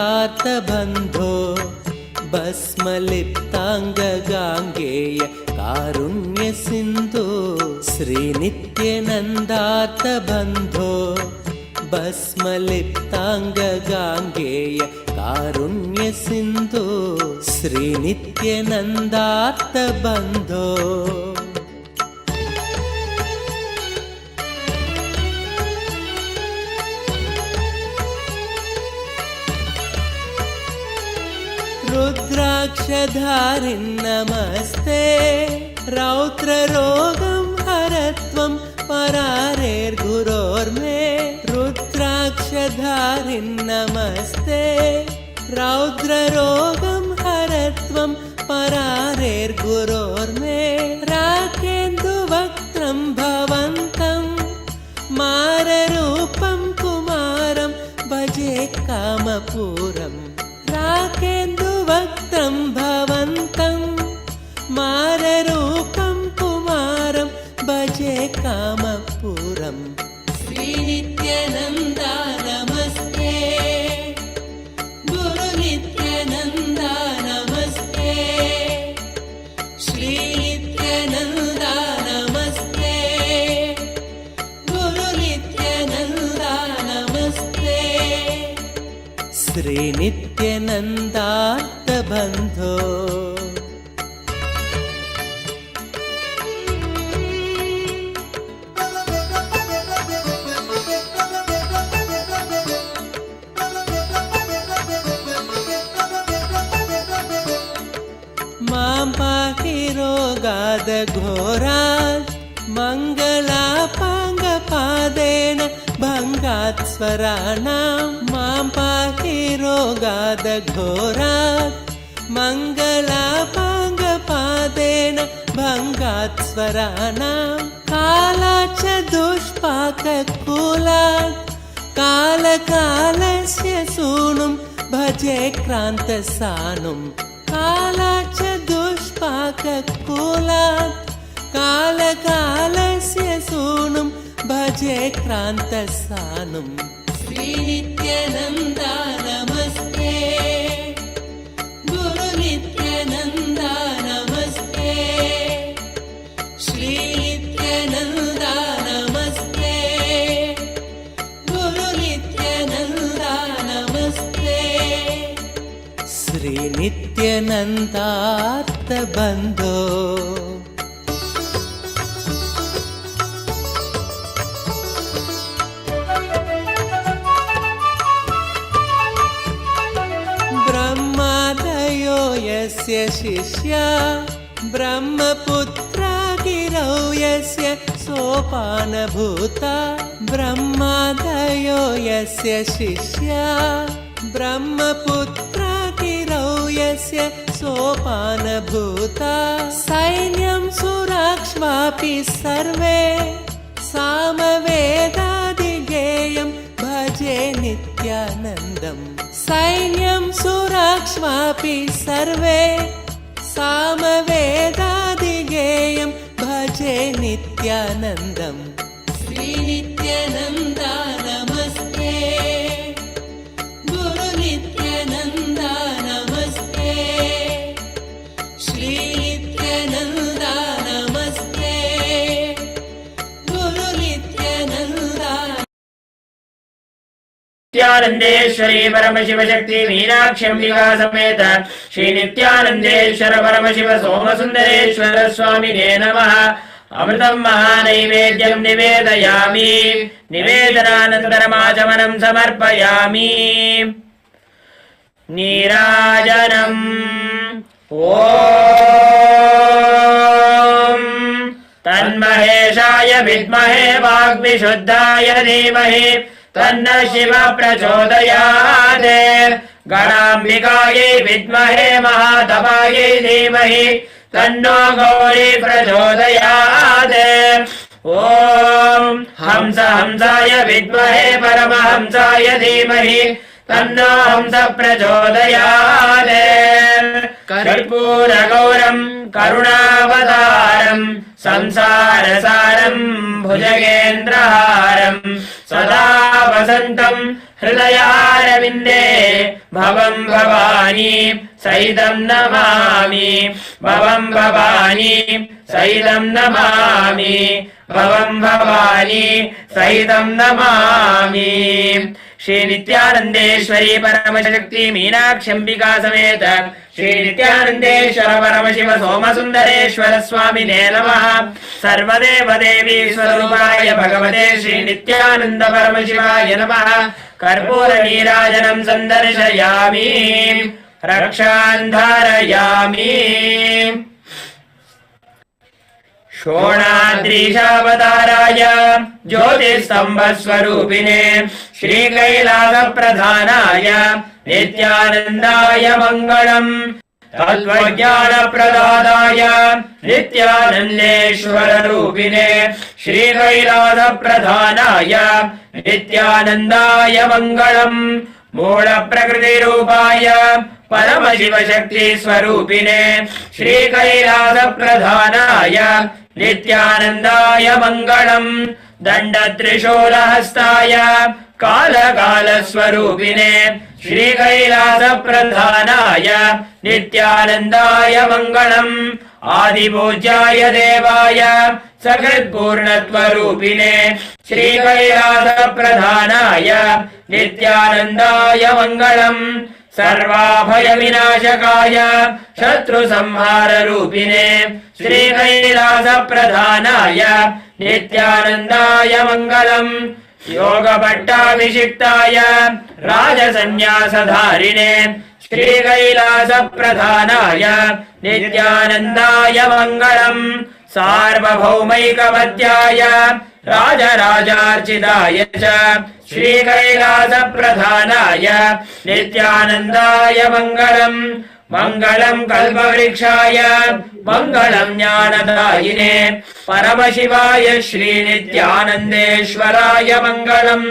श्रीनित्यनन्दार्थबन्धो भस्मलिप्ताङ्गगाङ्गेय कारुण्यसिन्धो श्रीनित्यनन्दार्थबन्धो भस्मलिप्ताङ्गगाङ्गेय कारुण्यसिन्धो श्रीनित्यनन्दार्थबन्धो रुद्राक्षधारिन् नमस्ते रौद्ररोगं हरत्वं परारेर्गुरोर्मे रुद्राक्षधारिन् नमस्ते रौद्ररोगं हरत्वं परारेर्गुरोर्मे राकेन्दुवक्त्रं भवन्तं माररूपं कुमारं भजे कामपूरम् राकेन्दुवक्त्रं भवन्तं माररूपं कुमारं भजे कामपूरम् श्रीनित्यानन्दा नमस्ते गुरुनित्यानन्दा नमस्ते श्रीनित्यानन्दा नमस्ते गुरुनित्यानन्दा नमस्ते श्रीनित्यानन्दार्तबन्धो मां पाहि रोगादघोरात् मङ्गलापाङ्गपादेन भङ्गात् स्वराणां मां पाहि रोगादघोरात् मङ्गलापाङ्गपादेन भङ्गात् स्वराणां कालाच्च दुष्पाककूलात् कालकालस्य सूनुं भजे क्रान्तसानुम् कालाच्च दुष्पाककूलात् कालकालस्य सूनुं भजे क्रान्तसानुम् श्रीनित्यानन्दा नमस्ते गुरुनित्यानन्दा नमस्ते श्रीनित्यानन्दा नमस्ते गुरुनित्यानन्दा नमस्ते श्रीनित्यानन्दार्तबन्धो ब्रह्मादयो यस्य शिष्या ब्रह्मपुत्रा गिरौ यस्य सोपानभूता ब्रह्मादयो यस्य शिष्या ब्रह्मपुत्रा गिरौ यस्य सोपानभूता सैन्यं सुराक्ष्वापि सर्वे सामवेदादिगेयं भजे नित्यानन्दम् सैन्यं सुराक्ष्वापि सर्वे सामवेदादिगेयं भजे नित्यानन्दम् श्रीनित्यानन्दा नमस्ते गुरुनित्यानन्दा नमस्ते श्रीनित्यानन्दा नमस्ते गुरुनित्यानन्दा नित्यानंदेश्वरी परमशिव शक्ति मीनाक्षी अंबिका समेत श्री नित्यानंदेश्वर परमशिव सोमसुंदरेश्वर स्वामिने नमः। अमृतं महानैवेद्यं निवेदयामि निवेदनानन्तरमाचमनं समर्पयामि। नीराजनम् ॐ तन्महेशाय विद्महे वाग्विशुद्धाय धीमहि तन्नः शिवः प्रचोदयात्। गणाम्बिकायै विद्महे महातपायै धीमहि तन्नो गौरी प्रचोदयात्। ॐ हंसाय विद्महे परमहंसाय धीमहि तन्नो हंस प्रचोदयात्। कर्पूरगौरं करुणावतारं संसारसारं भुजगेन्द्रहारं सदा वसन्तं हृदयारविन्दे भवं भवानी सहितं नमामि। भवं भवानी सहितं नमामि। भवं भवानी सहितं नमामि। श्री नित्यानंदेश्वरी परमशक्ति मीनाक्षी अंबिका समेत श्री नित्यानंदेश्वर परमशिव सोमसुंदरेश्वर स्वामिने नमः। सर्वदेव देवी स्वरूपाय भगवते श्री नित्यानंद परमशिवाय नमः। कर्पूर नीराजनं संदर्शयामि। रक्षान् धारयामि शोणाद्रीशावताराय ज्योतिस्तम्भस्वरूपिणे श्रीकैलासप्रधानाय नित्यानन्दाय मङ्गलम् तत्त्वज्ञानप्रदाताय नित्यानन्देश्वररूपिणे श्रीकैलासप्रधानाय नित्यानन्दाय मङ्गलम् मूलप्रकृतिरूपाय परमशिवशक्तिस्वरूपिणे श्रीकैलासप्रधानाय नित्यानन्दाय मङ्गलम् दण्डत्रिशूलहस्ताय कालकालस्वरूपिणे श्रीकैलासप्रधानाय नित्यानन्दाय मङ्गलम् आदिपूज्याय देवाय सकृत्पूर्णत्वरूपिणे श्रीकैलासप्रधानाय नित्यानन्दाय मङ्गलम् सर्वाभयविनाशकाय शत्रुसंहाररूपिणे श्रीकैलासप्रधानाय नित्यानन्दाय मङ्गलम् योगपट्टाभिषिक्ताय राजसन्न्यासधारिणे श्रीकैलासप्रधानाय नित्यानन्दाय मङ्गलम् सार्वभौमैकवद्याय राजराजार्चिताय च श्रीकैलासप्रधानाय नित्यानन्दाय मङ्गलम् मङ्गलम् कल्पवृक्षाय मङ्गलम् ज्ञानदायिने परमशिवाय श्रीनित्यानन्देश्वराय मङ्गलम्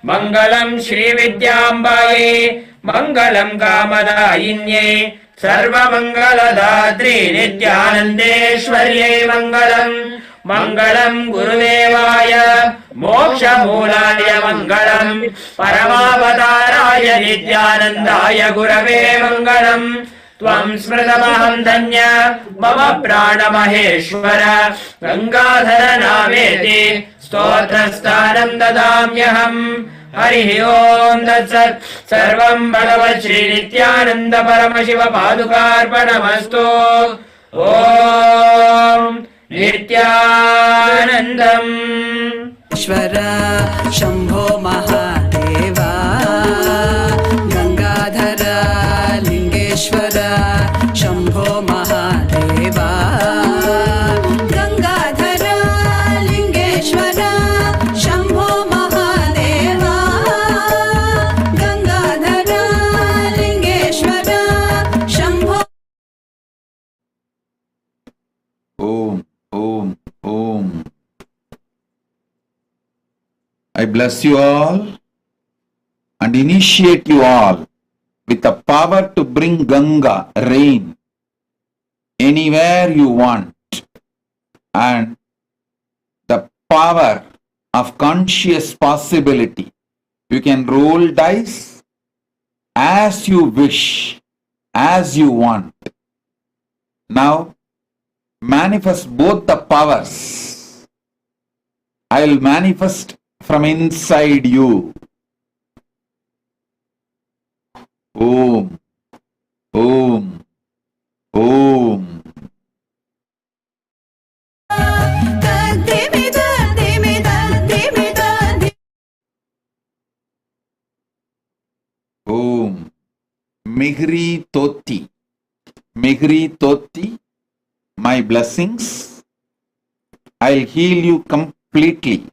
मङ्गलम् श्रीविद्याम्बायै मङ्गलम् कामदायिन्यै सर्वमङ्गलदात्री नित्यानन्देश्वर्यै मङ्गलम् मङ्गलम् गुरुदेवाय मोक्षमूलाय मङ्गलम् परमावताराय नित्यानन्दाय गुरवे मङ्गलम् त्वम् स्मृतमहम् धन्य मम प्राणमहेश्वर गङ्गाधर नामेति स्तोत्रस्थानम् ददाम्यहम् हरिः ओम् तत्सत् सर्वम् भगवत् श्रीनित्यानन्द परमशिव पादुकार्पणमस्तु ओम् नित्यानन्दम् ईश्वर Shambho Mahadeva Gangadhar लिङ्गेश्वर Shambho Mahadeva Gangadhar लिङ्गेश्वर Shambho Mahadeva Gangadhar लिङ्गेश्वर Shambho Om, Om, Om. I bless you all and initiate you all with the power to bring Ganga, rain, anywhere you want, and the power of conscious possibility. You can roll dice as you wish, as you want. Now, manifest both the powers. I will manifest from inside you. Om, Om, Om. Om. Migri Toti. Migri Toti. My blessings. I'll heal you completely.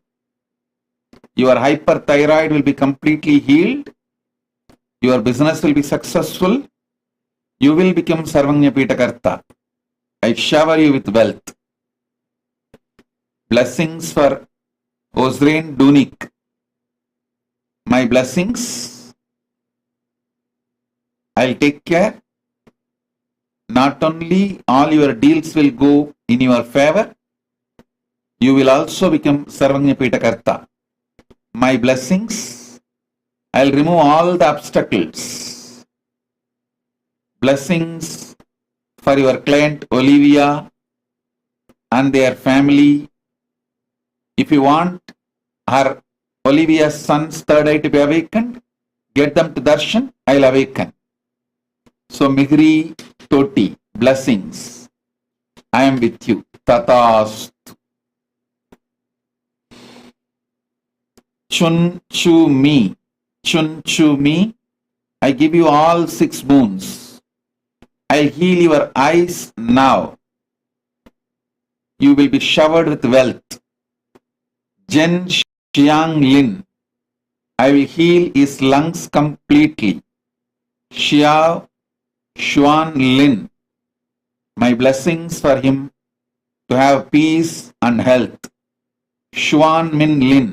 Your hyperthyroid will be completely healed. Your business will be successful. You will become Sarvanya Pitakarta. I shower you with wealth. Blessings for Osrain Dunik. My blessings. I'll take care. Not only all your deals will go in your favor, you will also become Sarvanya Pitakarta. My blessings. I'll remove all the obstacles. Blessings for your client Olivia and their family. If you want her Olivia's son's third eye to be awakened, get them to Darshan, I'll awaken. So Migri Toti, blessings. I am with you. Tatastu. Chun Chu Mi. Chun Chu Mi. I give you all 6 boons. I'll heal your eyes now. You will be showered with wealth. Jen Xiang Lin, I will heal his lungs completely. Xiao Xuan Lin, my blessings for him to have peace and health. Xuan Min Lin,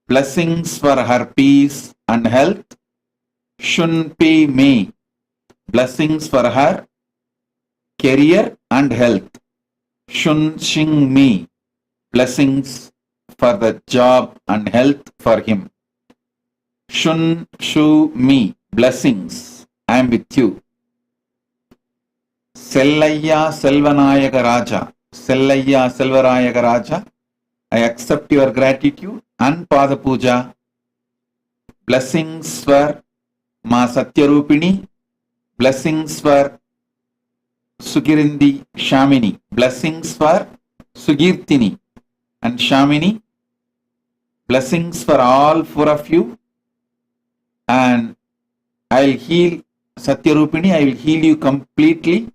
blessings for her peace and health. Shun Pei Mei, blessings for her career and health. Shun Xing Mi, blessings for the job and health for him. Shun Shu Mi, blessings, I am with you. Sellayya Selvanayaka Raja, Sellayya Selvarayaka Raja, I accept your gratitude and Pada Puja. Blessings for Ma Satyarupini, blessings for Sugirindi Shamini, blessings for Sugirtini and Shamini, blessings for all four of you. And I'll heal Satyarupini, I will heal you completely.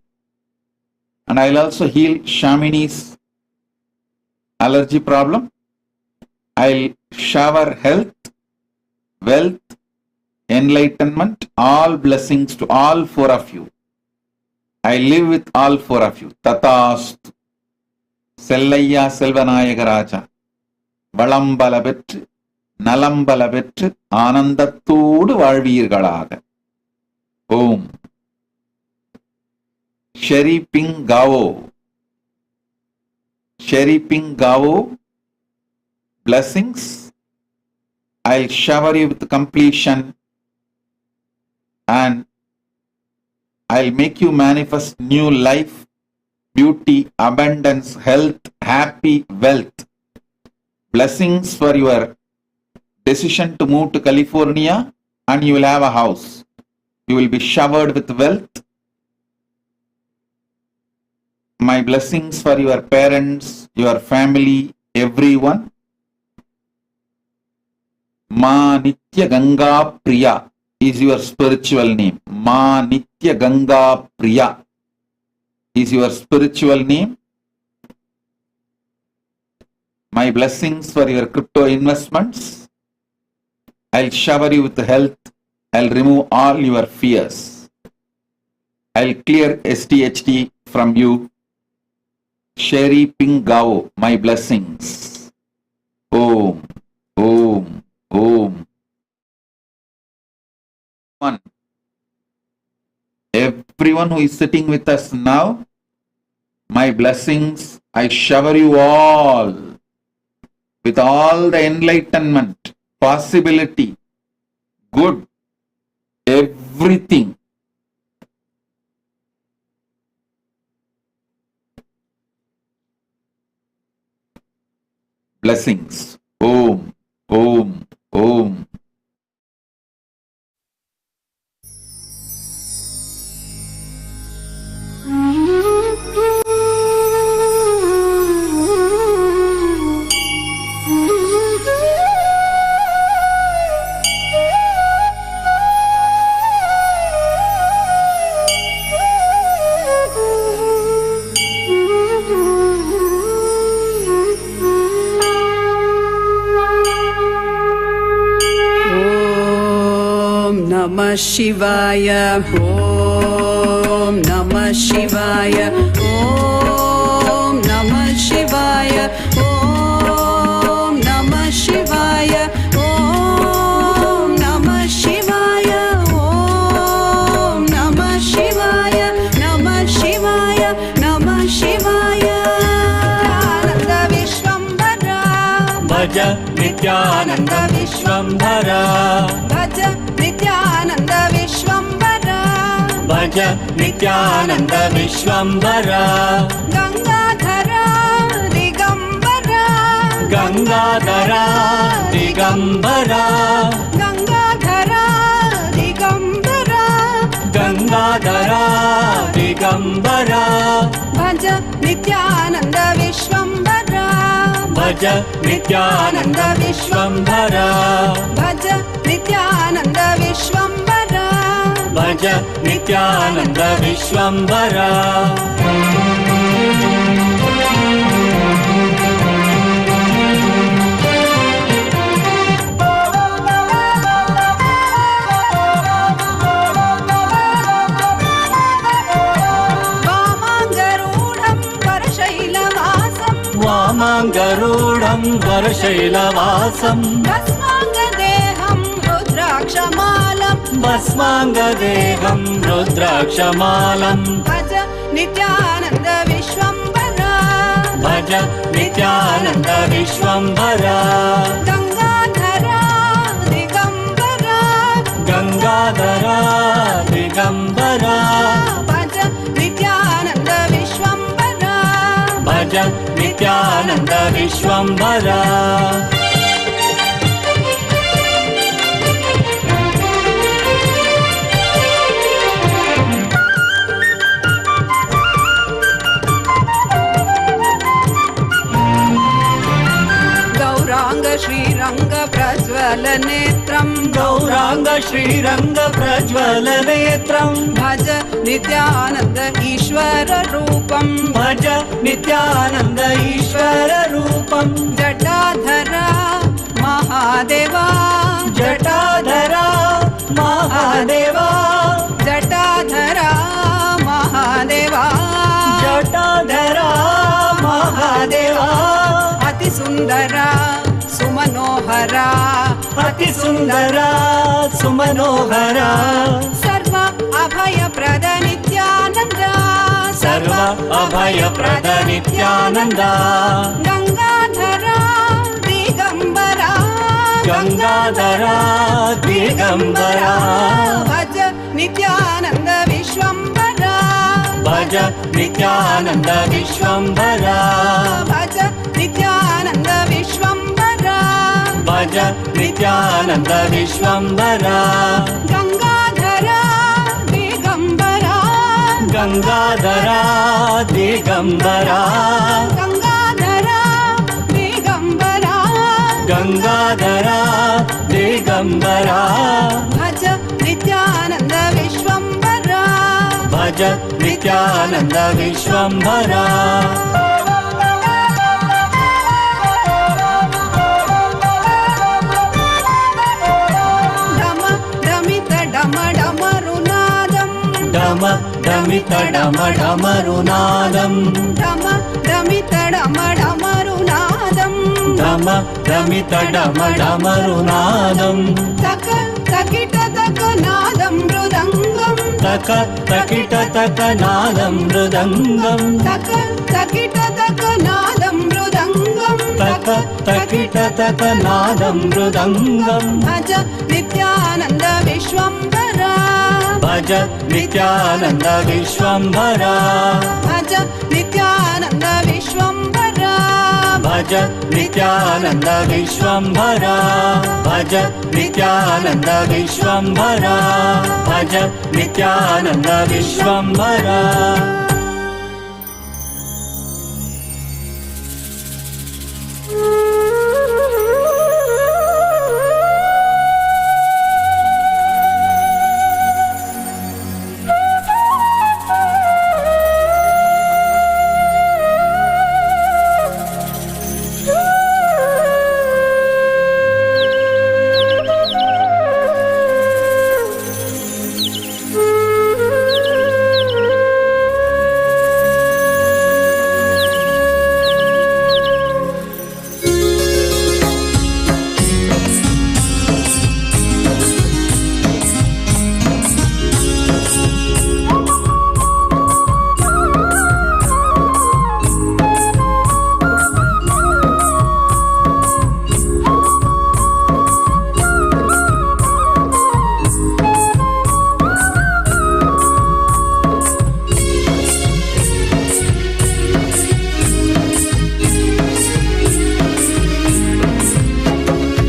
And I'll also heal Shamini's allergy problem. I'll shower health, wealth, enlightenment, all blessings to all four of you. I live with all four of you. Tathastu. Sellayya Selvanayaka Raja. Valambala petru, நலம்பல பெற்று ஆனந்தத்தோடு வாழ்வீர்களாக. ஓம். Sherry Ping Gao. Sherry Ping Gao, blessings. I'll shower you with completion and I'll make you manifest new life, beauty, abundance, health, happy, wealth. Blessings for your decision to move to California and you will have a house. You will be showered with wealth. My blessings for your parents, your family, everyone. Ma Nitya Ganga Priya is your spiritual name. Ma Nitya Ganga Priya is your spiritual name. My blessings for your crypto investments. I'll shower you with health. I'll remove all your fears. I'll clear STHT from you. Sherry Ping Gao, my blessings. Om, Om, Om. Everyone who is sitting with us now, my blessings, I shower you all with all the enlightenment, possibility, good, everything. Blessings. Om, Om, Om. Namah Shivaya, Om Namah Shivaya, Om Namah Shivaya, Om Namah Shivaya, Om Namah Shivaya, Om Namah Shivaya, Namah Shivaya, Namah Shivaya. Nityananda Vishwambara, Bhaja Nityananda Vishwambara, Bhaja Nityananda Vishwambara, Bhaja Nityananda Vishwambara, Gangadhara Digambara, Gangadhara Digambara, Gangadhara Digambara, Gangadhara Digambara, Bhaja Nityananda Vishwambara, Bhaja Nityananda Vishwambara, Bhaja Nityananda Vishwambara, भज नित्यानन्द विश्वम्भरा वामाङ्गरूढं वरशैलवासं भस्माङ्गदेहं रुद्राक्षमालं भस्माङ्गदेहं रुद्राक्षमालं भज नित्यानन्द विश्वम्भरा भज नित्यानन्द विश्वम्भरा गङ्गाधरा दिगम्बरा गङ्गाधरा दिगम्बरा भज नित्यानन्द विश्वम्भरा भज नित्यानन्द विश्वम्भरा गौराङ्ग श्रीरङ्ग प्रज्वल नेत्रं गौराङ्ग श्रीरङ्ग प्रज्वल नेत्रं भज नित्यानन्द ईश्वर रूपं भज नित्यानन्द ईश्वर रूपं जटाधरा महादेवा जटाधरा महादेवा जटाधरा महादेवा जटाधरा महादेवा अति सुन्दरा सुमनोहरा अति सुन्दरा सुमनोहरा सर्व अभयप्रद नित्यानन्द सर्व अभयप्रद नित्यानन्द गङ्गाधरा दिगम्बरा गङ्गाधरा दिगम्बरा भज नित्यानन्द विश्वम्भरा भज नित्यानन्द विश्वम्भरा भज नित्यानन्द विश्वम्भरा भज नित्यानन्द विश्वम्भरा गङ्गाधरा दिगम्बरा गङ्गाधरा दिगम्बरा गङ्गाधरा दिगम्बरा गङ्गाधरा दिगम्बरा भज नित्यानन्द विश्वम्भरा भज नित्यानन्द विश्वम्भरा डम डमित डम डमरुनादं डम डमित डम डमरुनादं डम डमित डम डमरुनादं डम डमित डम डमरुनादं तक तकिट तक नादं मृदङ्गं तक तकिट तक नादं मृदङ्गं तक तकिट तक नादं मृदङ्गं तक तकिट तक नादं मृदङ्गं भज नित्यानन्द विश्वम्भरा भज नित्यानन्द विश्वम्भरा भज नित्यानन्द विश्वम्भरा भज नित्यानन्द विश्वम्भरा भज नित्यानन्द विश्वम्भरा भज नित्यानन्द विश्वम्भरा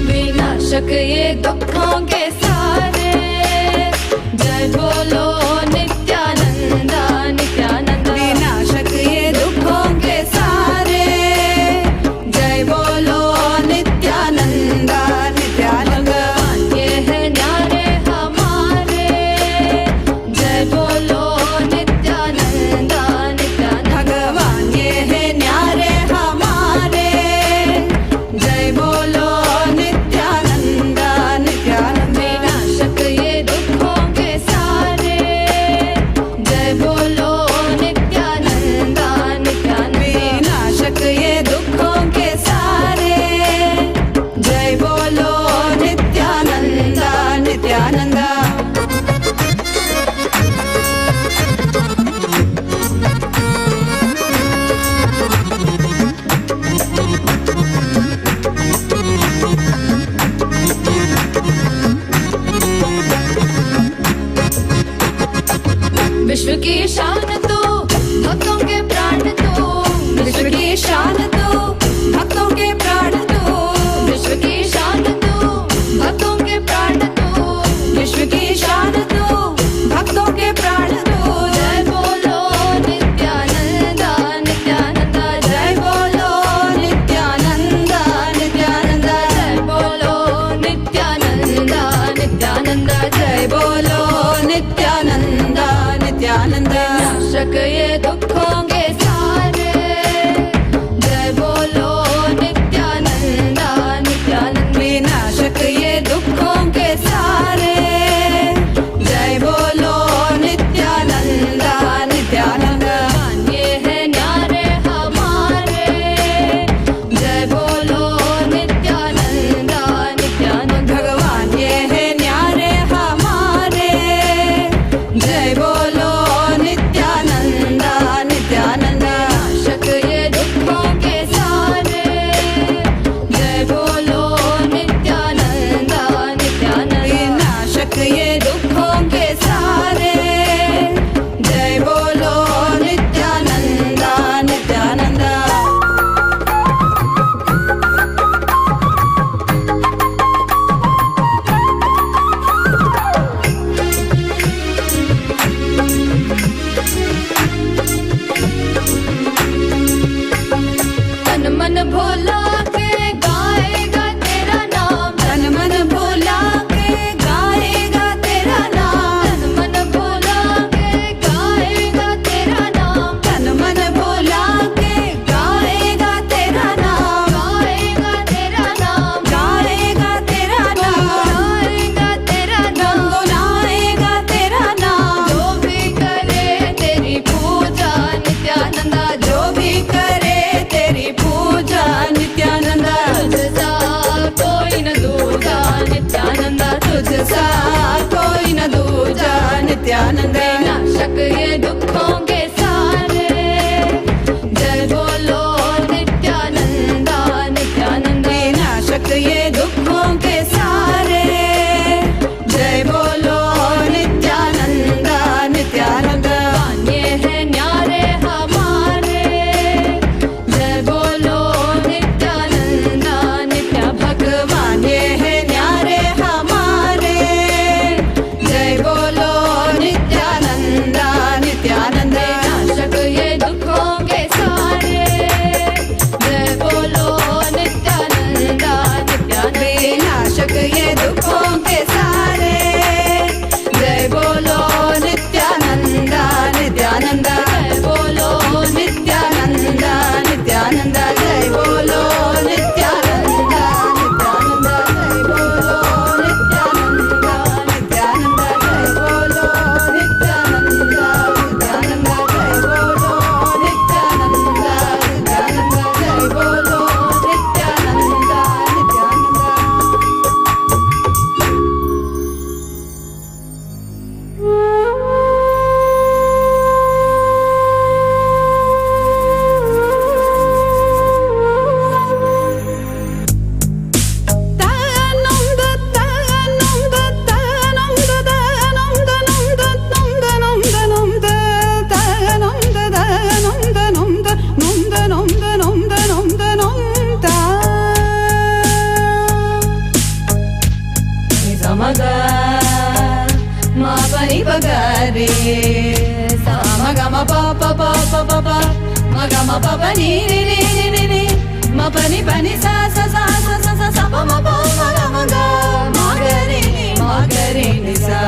विनाशक ये दुखों के सारे जय बोलो नित्यानंदा नित्यानंद विनाशक ये दुखों के सारे जय बोलो नित्यानंदा नित्यानंद ये है नारे हमारे भुला के गाएगा तेरा नाम, तन मन भुला के गाएगा तेरा नाम, तन मन भुला के गाएगा तेरा नाम, तन मन भुला के गाएगा तेरा नाम, गाएगा तेरा नाम, गाएगा तेरा नाम, गाएगा तेरा नाम, गुनगुनाएगा तेरा नाम। जो भी करे तेरी पूजा नित्यानंदा, जो भी करे तेरी पूजा नित्यानंदा, तुझसा कोई न दूजा नित्यानंदा, तुझसा कोई न दूजा नित्यानंदा। नाशक ये दुखों के सारे, जय बोलो नित्यानंदा नित्यानंदा। नाशक ये दुखों के सारे, जय बोलो नित्यानंदा नित्यानंदा। ये है न्यारे हमारे, जय बोलो नित्यानंदा नित्या। भगवान ये है न्यारे हमारे, जय बोलो नित्यानंदा नित्यानंदा। नाशक ये दुखों के सारे, जय बोलो नित्यानंदा नित्यानंदा। नाशक ये दुखों के सारे, जय बोलो नित्यानंदा नित्यानंदा। जय बोलो नित्यानंदा नित्यानंदा, जय बोलो नित्यानंदा नित्यानंदा, जय बोलो नित्यानंदा नित्यानंदा, जय बोलो नित्यानंदा नित्यानंदा, जय बोलो नित्यानंदा नित्यानंदा, जय बोलो Nityananda Nityananda. Samaga ma pani pagare, samaga ma pa pa pa pa pa pa, maga ma pa pa ni ni ni ni ni ni, ma pani pani sa sa sa sa sa sa sa pa ma pa maga maga, ma ga re ni sa.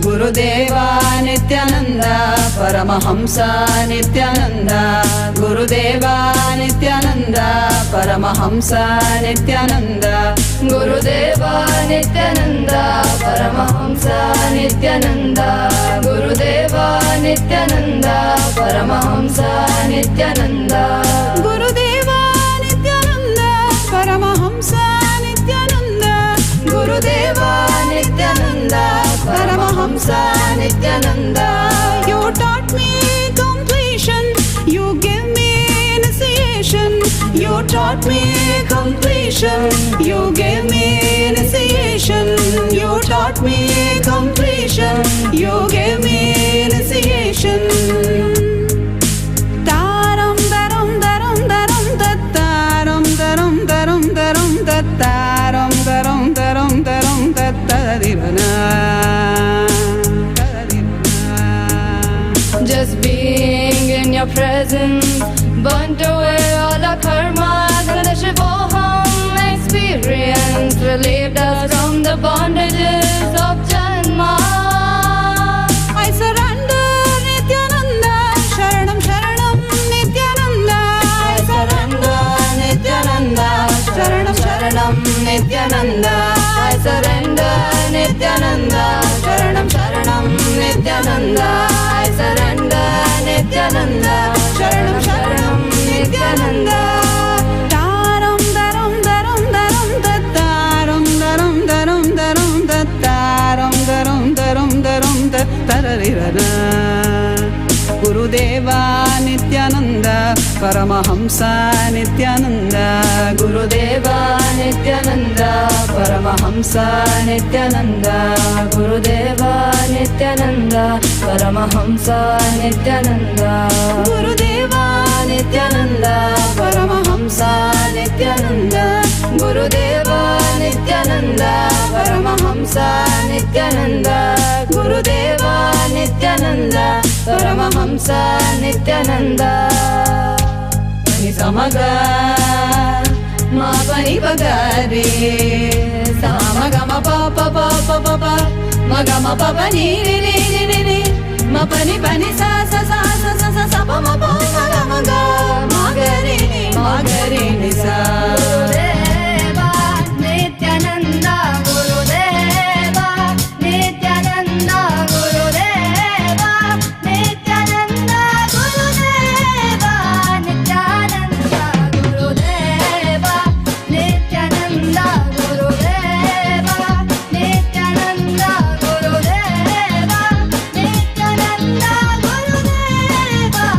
Gurudeva Nityananda Paramahansa Nityananda, Gurudeva Nityananda Paramahansa Nityananda, Gurudeva Nityananda Paramahansa Nityananda, Gurudeva Nityananda Paramahansa Nityananda, Gurudeva Nityananda Paramahansa Nityananda, Gurudeva Nityananda Paramahansa Nityananda. You taught me completion, you gave me initiation. You taught me completion, you gave me initiation. You taught me completion, you gave me initiation. Taram daram daram daram daram daram daram daram daram daram daram daram daram. Just being in your presence burnt away all our karma. Paramashivoham experience relieved us from the bondages of Janma. I surrender Nithyananda, Sharanam Sharanam Nithyananda. I surrender Nithyananda, Sharanam Sharanam Nithyananda. I surrender Nithyananda, Sharanam Sharanam Nithyananda. I surrender Nithyananda, Sharanam Sharanam Nithyananda. Taram daram daram daram daram daram daram daram daram daram daram daram daram. Gurudeva Nityananda Paramahamsa Nithyananda Gurudeva Nithyananda Paramahamsa Nithyananda Gurudeva Nithyananda Paramahamsa Nithyananda Gurudeva Nithyananda Paramahamsa Nithyananda Gurudeva Nithyananda Paramahamsa Nithyananda Gurudeva Nithyananda Paramahamsa Nithyananda Ni samaga ma pani bagare samaga ma pa pa pa pa pa pa maga ma pa pa ni ni ni ni ni ma pani pani sa sa sa sa sa sa sa pa ma pa maga maga magare ni sa Gurudeva Nithyananda Gurudeva Nithyananda Gurudeva Nithyananda Gurudeva Nithyananda Gurudeva Nithyananda Gurudeva Nithyananda Gurudeva Nithyananda Gurudeva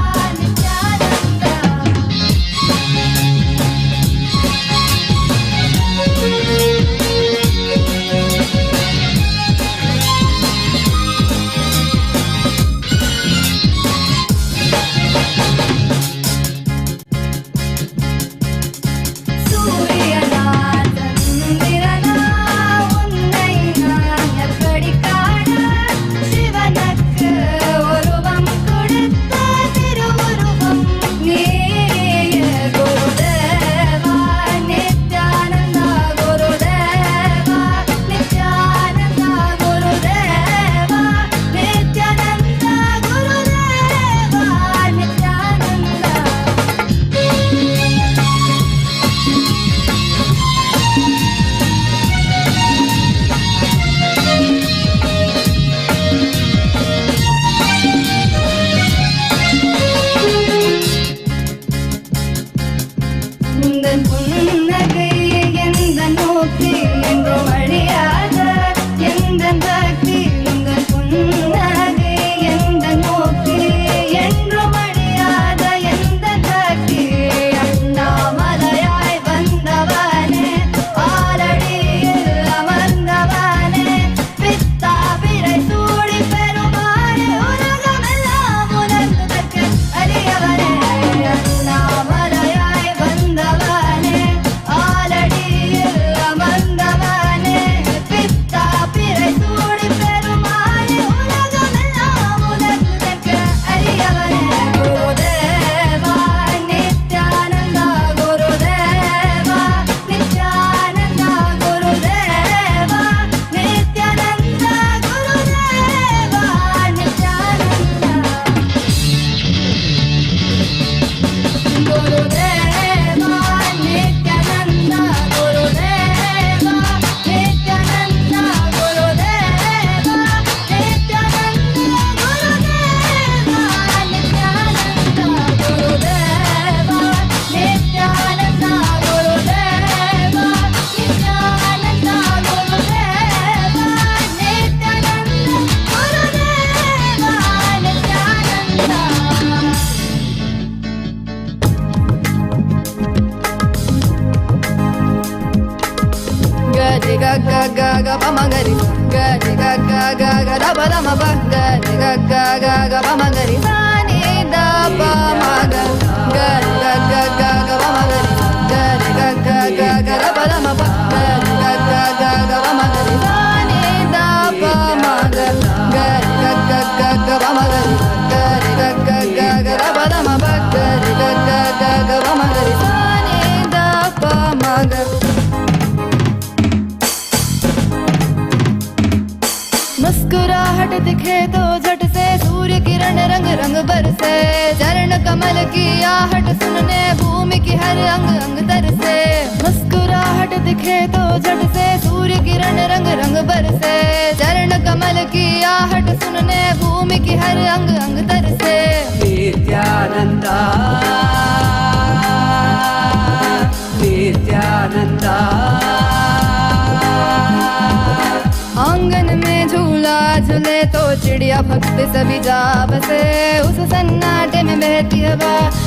ga ga pa ma ga ri ga ga ga ga ga da ba da ma ba ga ga ga ga ga pa ma ga ri sa ni da pa ma ga ga ga ga ga ga pa ma ga ri ga ga ga ga ga da ba da ma ba ga ga ga ga ga pa ma ga ri sa ni da pa ma ga ga ga ga ga ga pa ma ga ri ga ga ga ga ga da ba da ma ba ga ga ga ga ga pa ma ga ri sa ni da pa ma ga मुस्कुराहट दिखे तो झट से सूर्य किरण रंग रंग बरसे चरण कमल की आहट सुनने भूमि की हर अंग अंग तरसे मुस्कुराहट दिखे तो झट से सूर्य किरण रंग रंग बरसे चरण कमल की आहट सुनने भूमि की हर अंग अंग तरसे नित्यानंदा नित्यानंदा आंगन में झूला झूले तो चिड़िया भक्त सभी जा बसे उस सन्नाटे में बहती हवा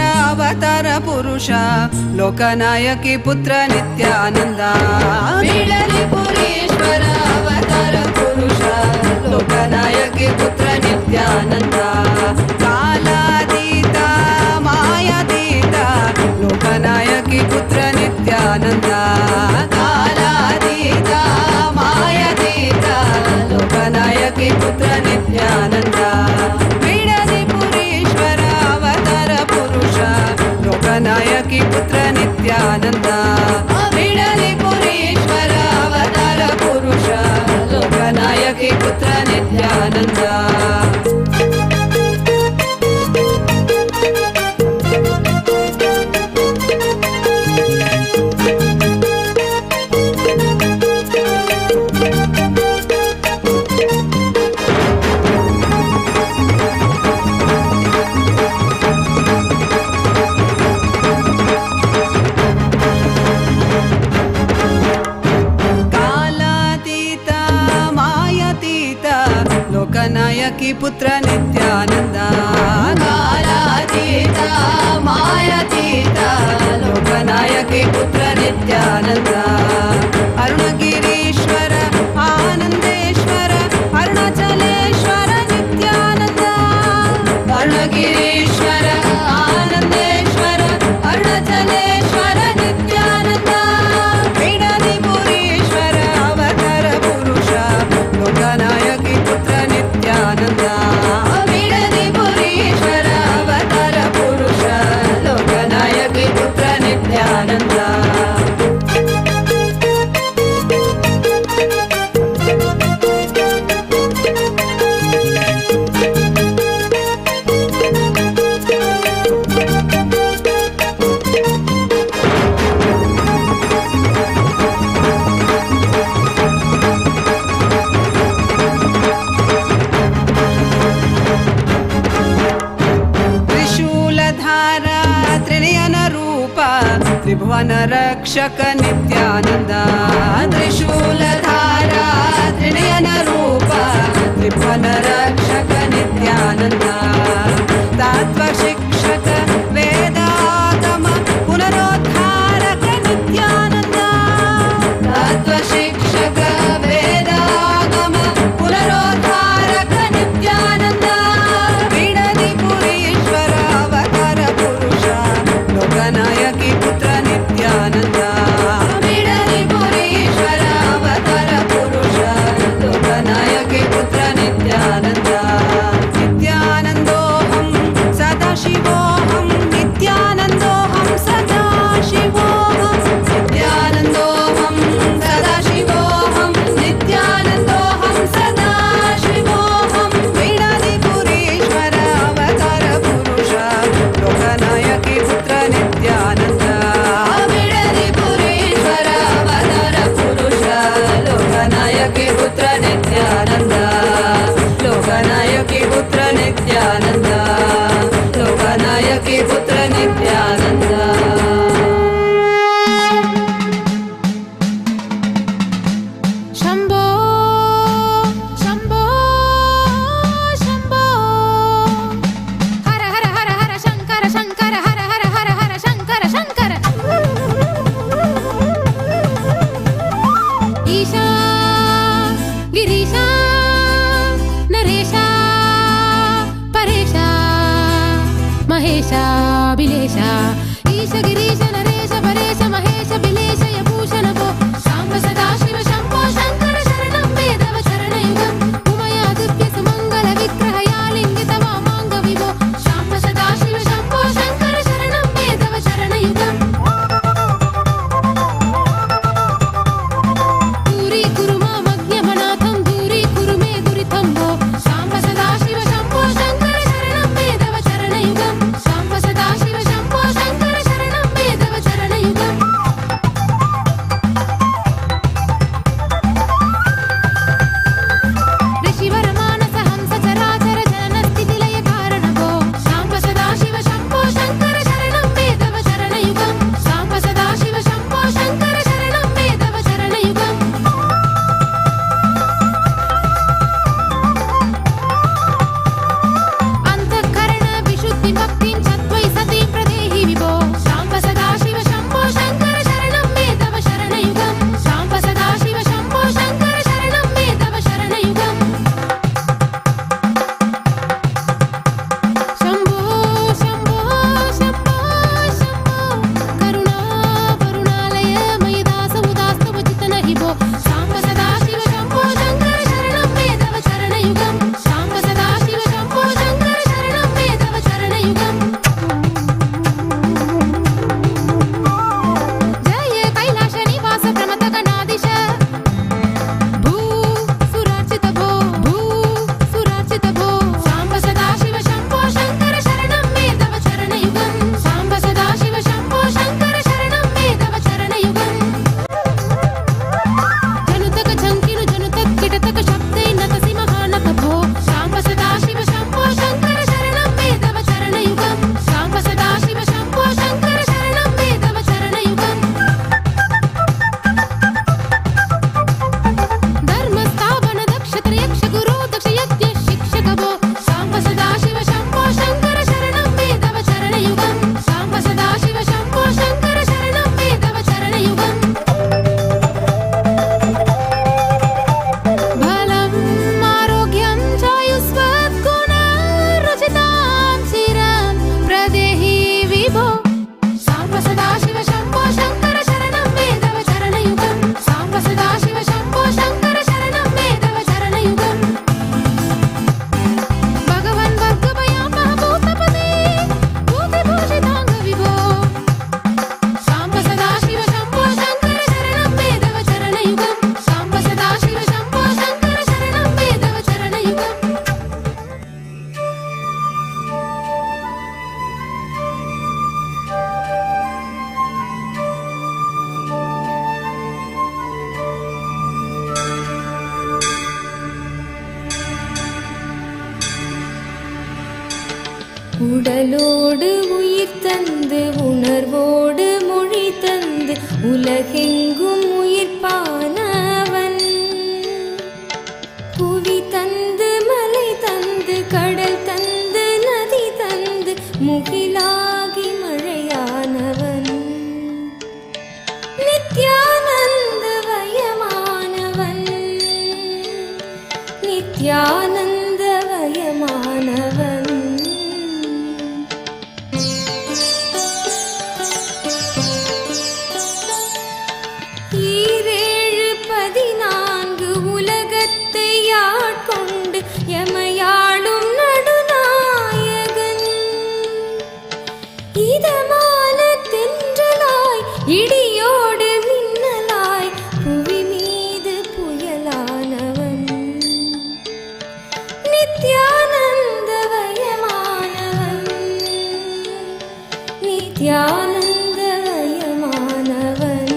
ಪುರೀಶ್ವರ ಅವತಾರ ಪುರುಷ ಲೋಕನಾಯಕಿ ಪುತ್ರ ನಿತ್ಯಾನಂದ ಬಿಡದಿ ಪುರೀಶ್ವರ ಅವತಾರ ಪುರುಷ ಲೋಕನಾಯಕಿ ಪುತ್ರ ನಿತ್ಯಾನಂದ ಕಾಲಾತೀತ ಮಾಯಾತೀತ ಲೋಕನಾಯಕಿ ಪುತ್ರ ನಿತ್ಯಾನಂದ ಕಾಲಾತೀತ ಮಾಯಾತೀತ ಲೋಕನಾಯಕಿ ಪುತ್ರ ನಿತ್ಯಾನಂದ ಬಿಡದಿ ಪುರೀಶ್ವರ ಅವತಾರ ಪುರುಷ ಲೋಕನಾಯಕಿ ಪುತ್ರ ನಿತ್ಯಾನಂದ ಬಿಡದಿ ಪುರೀಶ್ವರ ಅವತಾರ ಪುರುಷ ಲೋಕನಾಯಕಿ ಪುತ್ರ ನಿತ್ಯಾನಂದ ಲೋಕನಾಯಕಿ ಪುತ್ರ ನಿತ್ಯಾನಂದ ಕಾಲಾತೀತ ಮಾಯಾತೀತ ಲೋಕನಾಯಕಿ ಪುತ್ರ ನಿತ್ಯಾನಂದ ಅರುಣಗಿರೀಶ್ವರ ಆನಂದೇಶ್ವರ ಅರುಣಾಚಲೇಶ್ವರ ನಿತ್ಯಾನಂದ ಅರುಣಗಿರೀಶ್ವರ ಆನಂದೇಶ್ವರ ಅರುಣಾಚಲೇಶ್ವರ ನಿತ್ಯಾನಂದ ಬಿಡದಿ ಪುರೀಶ್ವರ ಅವತಾರ ಪುರುಷ ಲೋಕನಾಯಕಿ ಪುತ್ರ ನಿತ್ಯಾನಂದ ಬಿಡದಿ ಪುರೀಶ್ವರ ಅವತಾರ ಪುರುಷ ಲೋಕನಾಯಕಿ ಪುತ್ರ ನಿತ್ಯಾನಂದ ತ್ರಿಭುವನ ರಕ್ಷಕ ನಿತ್ಯಾನಂದ ತ್ರಿಶೂಲಧಾರ ತ್ರಿನಯನ ರೂಪ ತ್ರಿಭುವನ ರಕ್ಷಕ ನಿತ್ಯಾನಂದ ತತ್ವ ಶಿಕ್ಷಕ ವೇದಾಗಮ ಪುನರೋದ್ಧಾರಕ ನಿತ್ಯಾನಂದ ತತ್ವ ಶಿಕ್ಷಕ ವೇದಾಗಮ ಪುನರೋದ್ಧಾರಕ ನಿತ್ಯಾನಂದ ಬಿಡದಿ ಪುರೀಶ್ವರ ಅವತಾರ ಪುರುಷ ಲೋಕನಾಯಕಿ ಪುತ್ರ ನಿತ್ಯಾನಂದ ಬಿಡದಿ ಪುರೀಶ್ವರ ಅವತಾರ ಪುರುಷ ಲೋಕನಾಯಕಿ ಪುತ್ರ ನಿತ್ಯಾನಂದ ನಿತ್ಯಾನಂದೋಹಂ ಸದಾ உடலோடு உயிர் தந்து உணர்வோடு மொழி தந்து உலகெங்கும் உயிர்ப்பானவன். புவி தந்து மலை தந்து கடல் தந்து நதி தந்து முகிலாகி மழையானவன். நித்யானந்தவயமானவன், நித்யானந்தவயமானவன். ஈரேழு 14 உலகத்தை ஆட்கொண்டு எமையாளும் நடுநாயகன். இதமான தென்றலாய் இடியோடு மின்னலாய் புவி மீது புயலானவன். நித்யானந்தவயமானவன், நித்யானந்தவயமானவன்.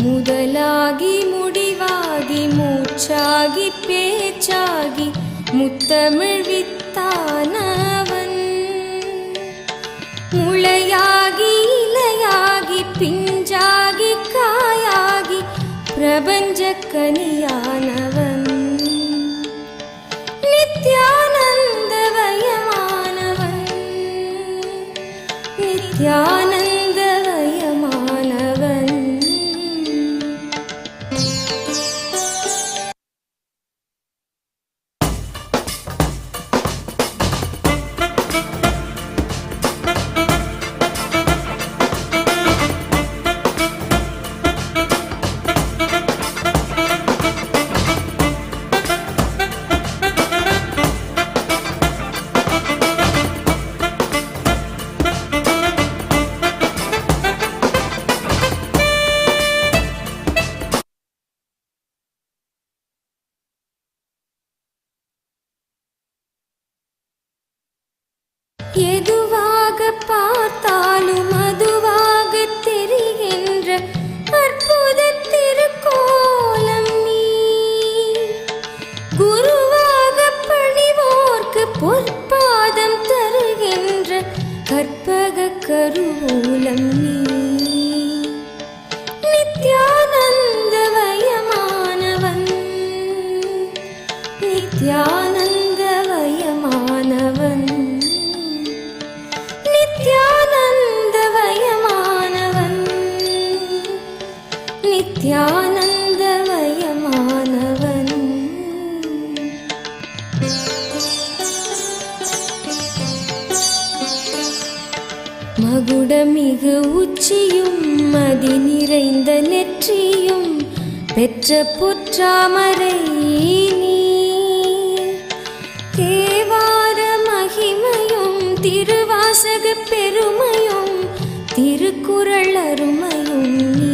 முதலாகி முடிவாகி மூச்சாகி பேச்சாகி முத்தமிழ் வித்தானவன். முளையாகி இலையாகி பிஞ்சாகி காயாகி பிரபஞ்ச கனியானவன். நித்யானந்தவயமானவன், நித்யானந்தவயமானவன். எதுவாக பார்த்தாலும் அதுவாக தெரிகின்ற அற்புத திருக்கோலம் நீ. குருவாக பணிவோர்க்கு பொற்பாதம் தருகின்ற கற்பக கருவூலம் நீ. நித்யானந்தவயமானவன், நித்யானந்தவயமானவன். நித்யானந்தவயமானவன், நித்யானந்தவயமானவன். மகுடமிகு உச்சியும் மதி நிறைந்த நெற்றியும் பெற்ற புற்றாமரை நீ. தேவார மகிமையும் திருவாசக பெருமையும் திருக்குறள் அருமையும் நீ.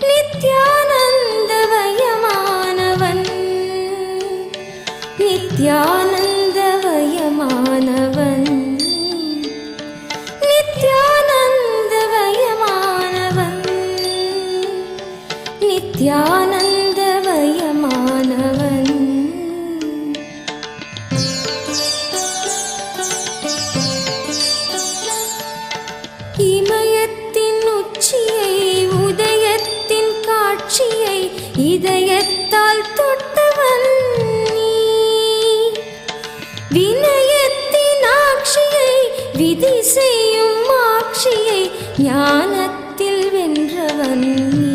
நித்யானந்தவயமானவன், நித்யானந்தவயமானவன். நித்யானந்தவயமானவன், நித்யானந்தவயமானவன். இமயத்தின் உச்சியை உதயத்தின் காட்சியை இதயத்தால் தொட்டவன் நீ. வினயத்தின் ஆட்சியை விதி செய்யும் ஆட்சியை ஞானத்தில் வென்றவன் நீ.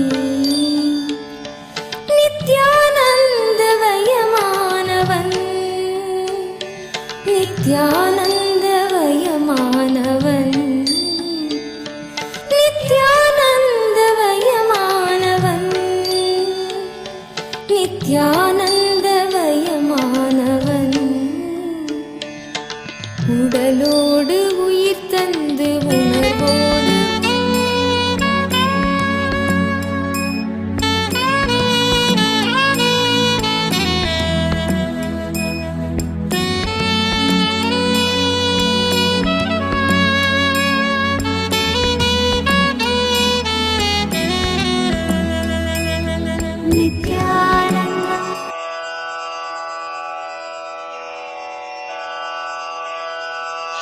நித்யானந்தவயமானவன், நித்யானந்தவயமானவன். நித்யானந்தவயமானவன், நித்யானந்தவயமானவன். உடலோடு உயிர் தந்து உணர்வோடு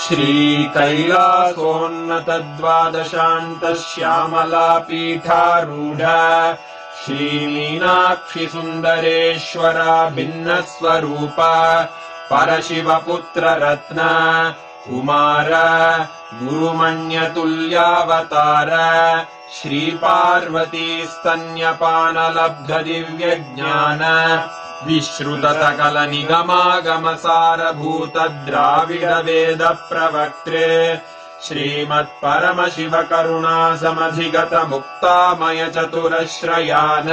श्रीकैलासोन्नतद्वादशान्तश्यामलापीठारूढ श्रीमीनाक्षि सुन्दरेश्वरा भिन्नस्वरूप परशिवपुत्र रत्न कुमार गुरुमण्यतुल्यावतार श्रीपार्वती स्तन्यपानलब्ध दिव्यज्ञान विश्रुतसकलनिगमागमसारभूत द्राविड वेद प्रवक्त्रे श्रीमत्परमशिव करुणासमधिगत मुक्तामय चतुरश्रयान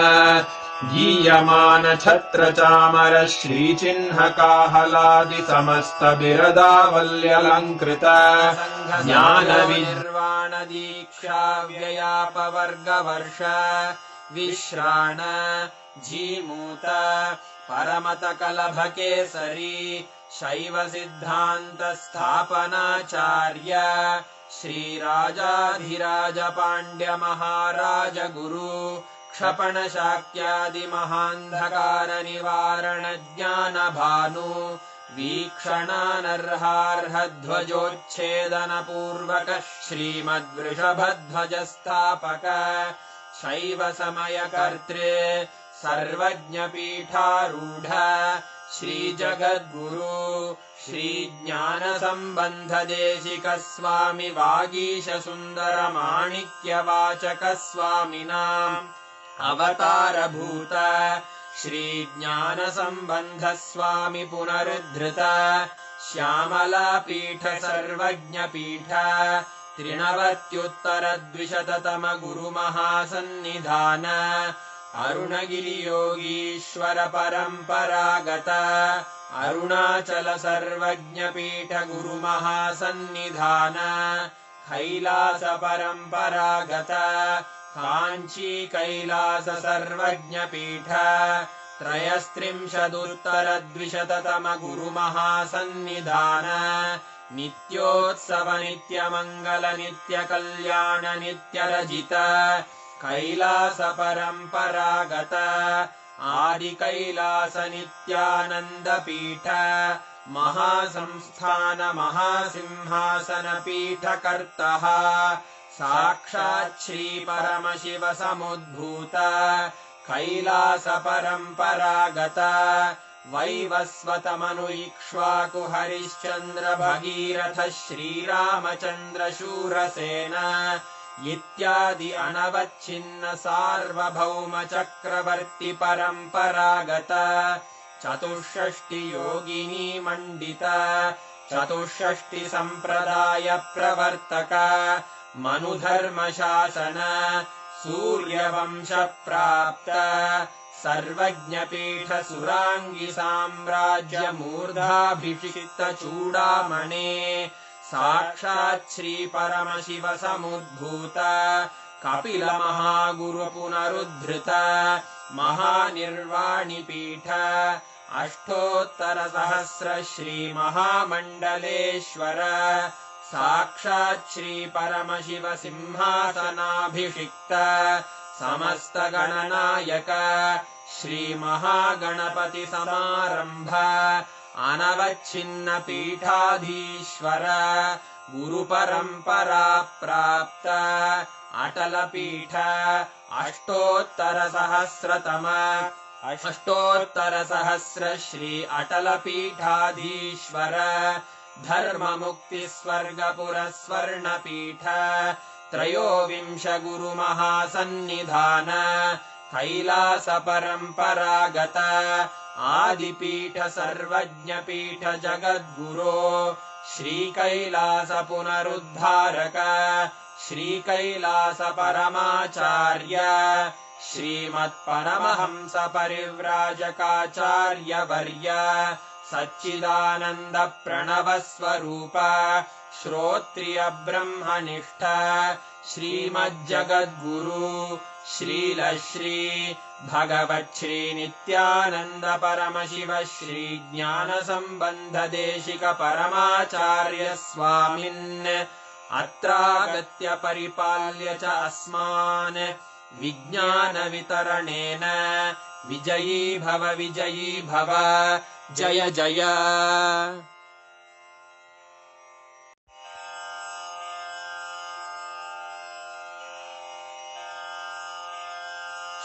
गीयमान छत्र चामर श्रीचिह्न काहलादि समस्त बिरदावल्यलङ्कृत ज्ञान विनिर्वाण दीक्षा व्ययापवर्गवर्ष विश्राण जीमूत परमत कलभ केसरी शैव सिद्धान्त स्थापनाचार्य श्रीराजाधिराज पाण्ड्य महाराज गुरु क्षपण शाक्यादि महान्धकार निवारण ज्ञान भानु वीक्षणानर्हार्ह ध्वजोच्छेदन पूर्वक श्रीमद्वृषभध्वज स्थापक शैव समय कर्त्रे सर्वज्ञ पीठारूढ़ श्री जगद्गुरु श्री ज्ञान संबंध देशिक स्वामी वागीश सुंदर माणिक्य वाचक स्वामिनाम् अवतार भूत श्री ज्ञान संबंध स्वामी पुनरुद्धृत श्यामला पीठ सर्वज्ञ पीठ त्रिनवत्युत्तर द्विशततम गुरु महासन्निधान अरुणगिरि योगीश्वर परंपरागत अरुणाचल सर्वज्ञ पीठ गुरु महासन्निधान कैलास परंपरागत कांची कैलास सर्वज्ञ पीठ त्रयस्त्रिंशदुत्तर द्विशततम गुरु महासन्निधान नित्योत्सव नित्य मंगल नित्य कल्याण नित्य रजित कैलास परंपरागत आदि कैलास नित्यानंद पीठ महासंस्थान महासिंहासन पीठ कर्तः साक्षात् श्री परमशिव समुद्भूत कैलास परंपरागत वैवस्वत मनु इक्ष्वाकु हरिश्चंद्र भगीरथ श्रीरामचंद्र शूरसेन इत्यादि अनवच्छिन्न सार्वभौम चक्रवर्ती परंपरागत चतुष्षष्टि योगिनी मंडित चतुष्षष्टि संप्रदाय प्रवर्तक मनुधर्म शासन सूर्यवंश प्राप्त सर्वज्ञ पीठ सुरांगी साम्राज्य मूर्धाभिषिक्त चूड़ामणे साक्षात् श्री परमशिव समुद्भूत कपिल महागुरु पुनरुद्धृत महानिर्वाणि पीठ अष्टोत्तर सहस्र श्री महामंडलेश्वर साक्षात् श्री परमशिव सिंहासनाभिषिक्त समस्त गणनायक श्री महागणपति समारंभ अनवच्छिन्न पीठाधीश्वर गुरु परंपरा प्राप्त अटल पीठ अष्टोत्तर सहस्र श्री अटल पीठाधीश्वर धर्म मुक्ति स्वर्गपुर स्वर्ण पीठ त्रयोविंश गुरु महासन्निधान कैलास परंपरागत आदिपीठ सर्वज्ञ पीठ जगद्गुरो श्री कैलास पुनरुद्धारक श्री कैलास परमाचार्य श्रीमत्परमहंस परिव्राजकाचार्य वर्य सच्चिदानंद प्रणव स्वरूप श्रोत्रिय ब्रह्मनिष्ठ श्रीमज्जगद्गुरु श्रील श्री भगवत् श्री नित्यानंद परमशिव श्री ज्ञान संबंध देशिक परमाचार्य स्वामिन् अत्रागत्य परिपाल्य च अस्मान् विज्ञान वितरणेन विजयी भव जय जय।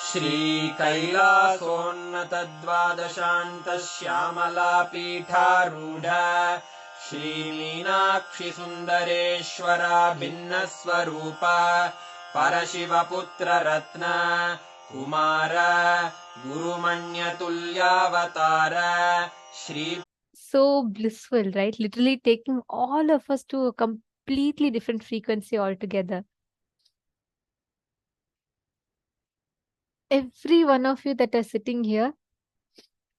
श्रीकैलासोन्नतद्वादशान्तश्यामलापीठारूढ श्रीमीनाक्षिसुन्दरेश्वरा भिन्नस्वरूप परशिवपुत्ररत्न Kumar गुरुमण्यतुल्यावतार Shri. So blissful, right? Literally taking all of us to a completely different frequency altogether. Every one of you that are sitting here,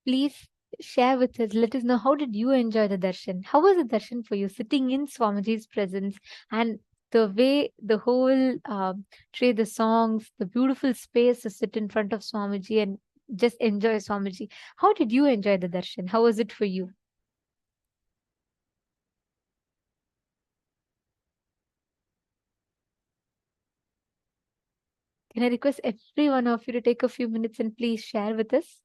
please share with us. Let us know, how did you enjoy the darshan? How was the darshan for you, sitting in Swamiji's presence, and the way the whole the songs, the beautiful space to sit in front of Swamiji and just enjoy Swamiji. How did you enjoy the darshan? How was it for you? Can I request every one of you to take a few minutes and please share with us?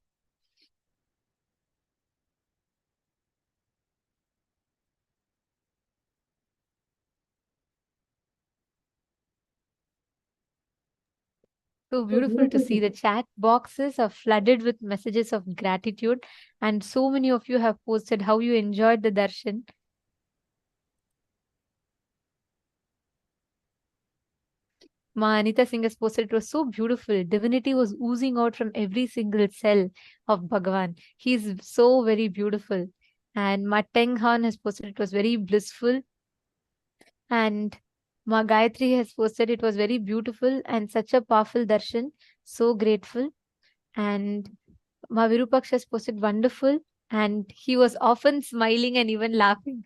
So beautiful to see. The chat boxes are flooded with messages of gratitude, and so many of you have posted how you enjoyed the darshan. Ma Anita Singh has posted it was so beautiful. Divinity was oozing out from every single cell of Bhagavan. He's so very beautiful. And Ma Teng Han has posted it was very blissful. And Ma Gayatri has posted it was very beautiful and such a powerful darshan. So grateful. And Ma Virupaksh has posted wonderful. And he was often smiling and even laughing.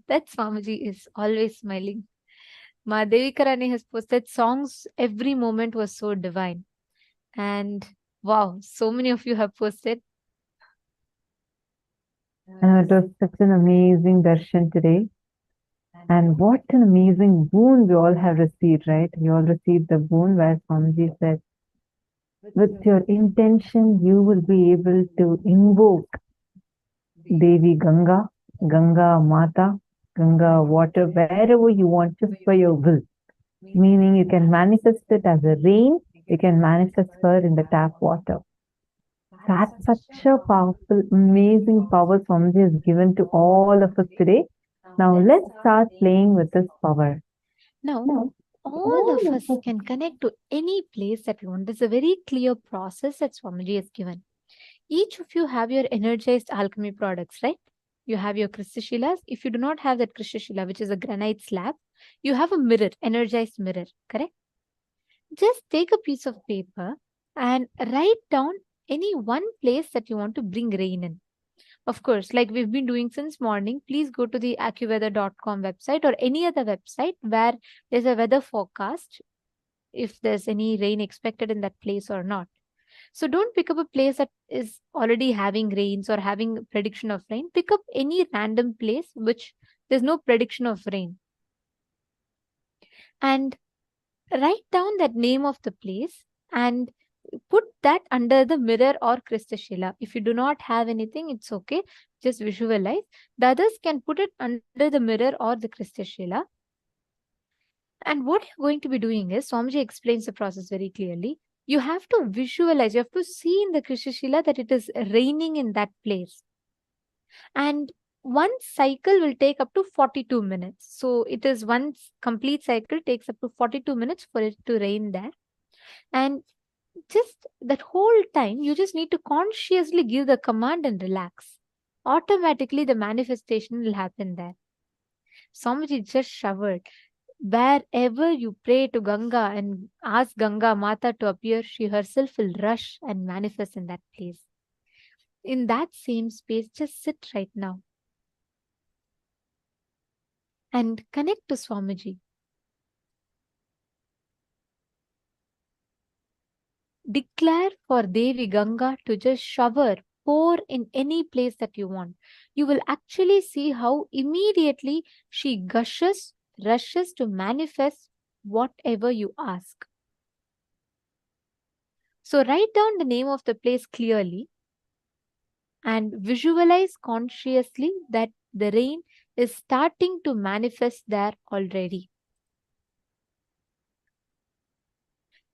That Swamiji is always smiling. Ma Devi Karani has posted songs. Every moment was so divine. And wow, so many of you have posted. And it was such an amazing darshan today. And what an amazing boon we all have received, right? We all received the boon where Swamiji said, with your intention, you will be able to invoke Devi Ganga, Ganga Mata, Ganga water, wherever you want, just by your will. Meaning you can manifest it as a rain, you can manifest her in the tap water. That's such a powerful, amazing power Swamiji has given to all of us today. Now let's start playing with this power. Now, all of us can connect to any place that we want. There's a very clear process that Swamiji has given. Each of you have your energized alchemy products, right? You have your Kristashilas. If you do not have that Kristashila, which is a granite slab, you have a mirror, energized mirror, correct? Just take a piece of paper and write down any one place that you want to bring rain in. Of course, like we've been doing since morning, please go to the accuweather.com website or any other website where there's a weather forecast, if there's any rain expected in that place or not. So don't pick up a place that is already having rains or having prediction of rain. Pick up any random place which there's no prediction of rain. And write down that name of the place and put that under the mirror or Kristashila. If you do not have anything, it's okay. Just visualize. The others can put it under the mirror or the Kristashila. And what you're going to be doing is, Swamiji explains the process very clearly. You have to visualize, you have to see in the Kristashila that it is raining in that place. And one cycle will take up to 42 minutes. So it is one complete cycle takes up to 42 minutes for it to rain there. And just that whole time, you just need to consciously give the command and relax. Automatically, the manifestation will happen there. Swamiji just showered. Wherever you pray to Ganga and ask Ganga Mata to appear, she herself will rush and manifest in that place. In that same space, just sit right now and connect to Swamiji. Declare for Devi Ganga to just shower, pour in any place that you want. You will actually see how immediately she gushes, rushes to manifest whatever you ask. So write down the name of the place clearly and visualize consciously that the rain is starting to manifest there already.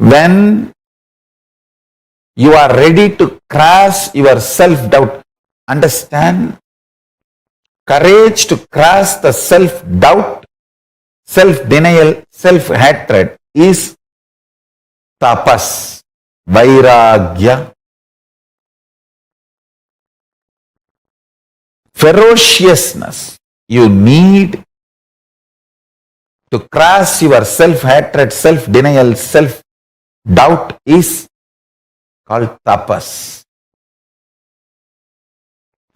When you are ready to cross your self-doubt, understand, courage to cross the self-doubt, self-denial, self-hatred is tapas, vairagya. Ferociousness you need to cross your self-hatred, self-denial, self-doubt is called tapas.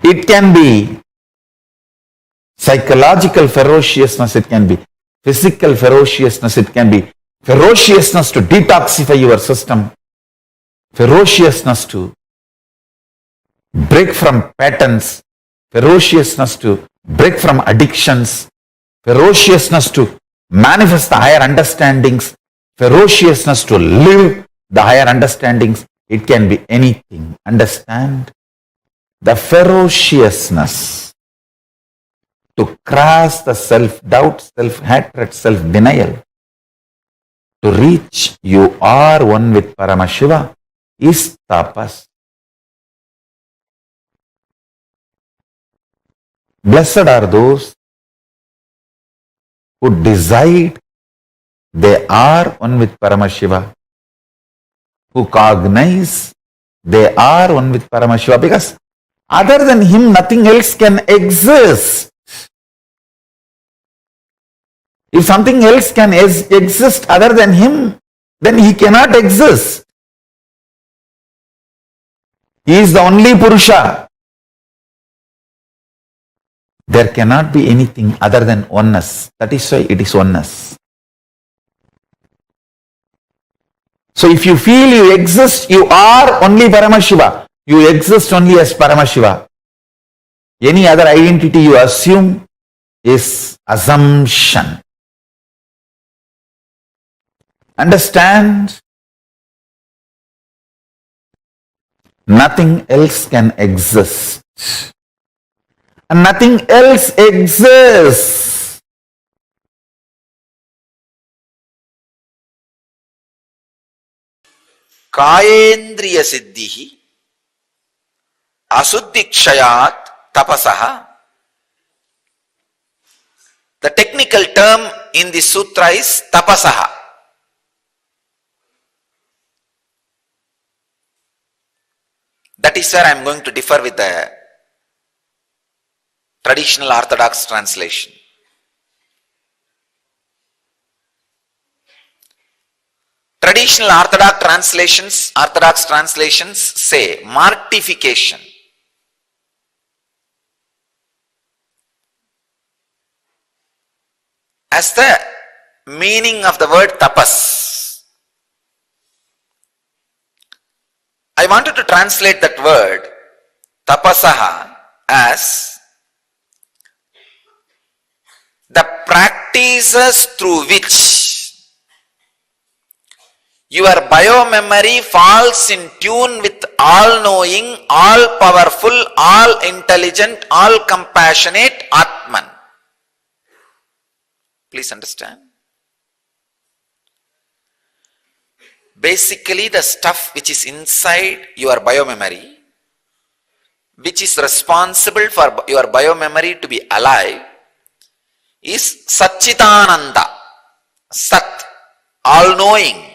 It can be psychological ferociousness, it can be physical ferociousness, it can be ferociousness to detoxify your system, ferociousness to break from patterns, ferociousness to break from addictions, ferociousness to manifest the higher understandings, ferociousness to live the higher understandings. It can be anything. Understand? The ferociousness to cross the self-doubt, self-hatred, self-denial, to reach you are one with Paramashiva is tapas. Blessed are those who decide they are one with Paramashiva, who cognize they are one with Paramashiva, because other than him nothing else can exist. If something else can exist other than him, then he cannot exist. He is the only Purusha. There cannot be anything other than oneness. That is why it is oneness. So if you feel you exist, you are only Paramashiva. You exist only as Paramashiva. Any other identity you assume is assumption. Understand? Nothing else can exist. And nothing else exists. Kayendriya siddhihi asuddhikshayat tapasaha. The technical term in the sutra is tapasaha. That is where I am going to differ with the traditional orthodox translation. Traditional orthodox translations say mortification. As the meaning of the word tapas. I wanted to translate that word tapasaha as the practices through which your biomemory falls in tune with all-knowing, all-powerful, all-intelligent, all-compassionate Atman. Please understand. Basically, the stuff which is inside your biomemory, which is responsible for your biomemory to be alive, is Satchitananda, Sat, all-knowing,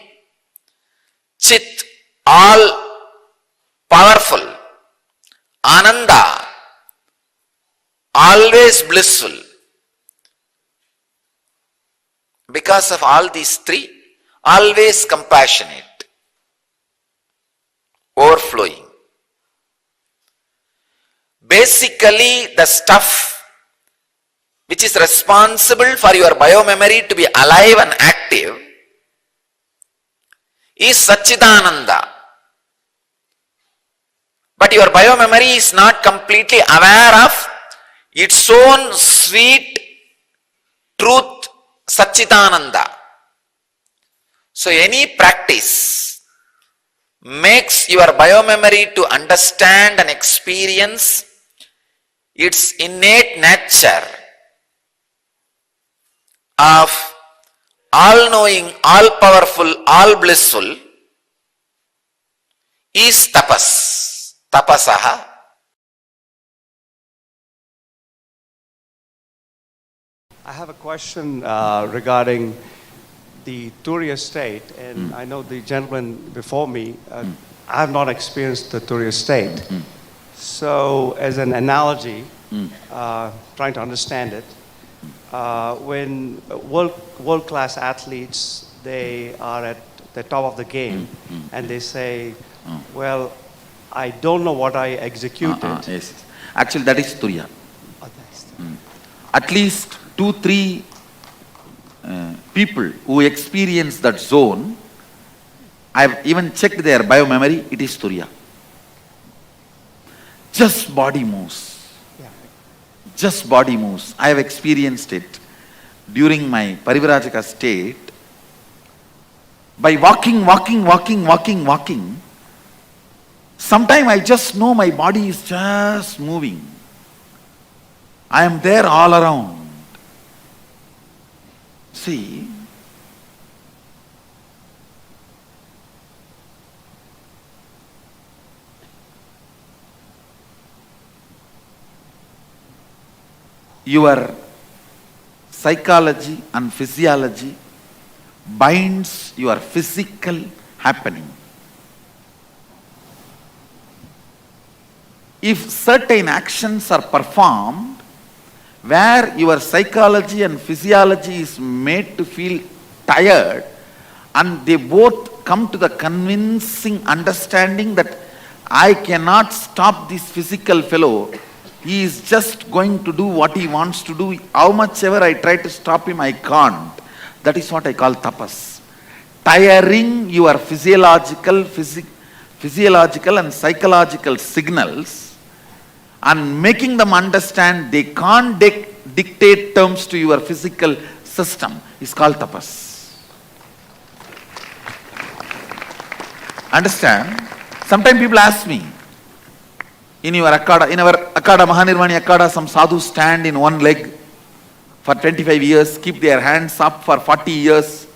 Chit, all-powerful, Ananda, always blissful. Because of all these three, always compassionate, overflowing. Basically, the stuff which is responsible for your biomemory to be alive and active is Satchidananda. But your biomemory is not completely aware of its own sweet truth, Satchidananda. So any practice makes your biomemory to understand and experience its innate nature of all-knowing, all-powerful, all-blissful is tapas. Tapasaha. I have a question regarding the Turiya state, and I know the gentleman before me, I have not experienced the Turiya state. So as an analogy, trying to understand it, when world-class athletes, they are at the top of the game, and they say, well, I don't know what I executed. Yes. Actually, that is Turiya. At least 2-3 people who experience that zone, I have even checked their biomemory, it is Turiya. Just body moves. Just body moves. I have experienced it during my Parivrajaka state. By walking, sometime I just know my body is just moving. I am there all around. See, your psychology and physiology binds your physical happening. If certain actions are performed where your psychology and physiology is made to feel tired, and they both come to the convincing understanding that I cannot stop this physical fellow, he is just going to do what he wants to do, how much ever I try to stop him, I can't. That is what I call tapas. Tiring your physiological and psychological signals and making them understand they can't dictate terms to your physical system is called tapas. Understand? Sometimes people ask me, in our Akada, Mahanirvani Akada, some sadhus stand in one leg for 25 years, keep their hands up for 40 years.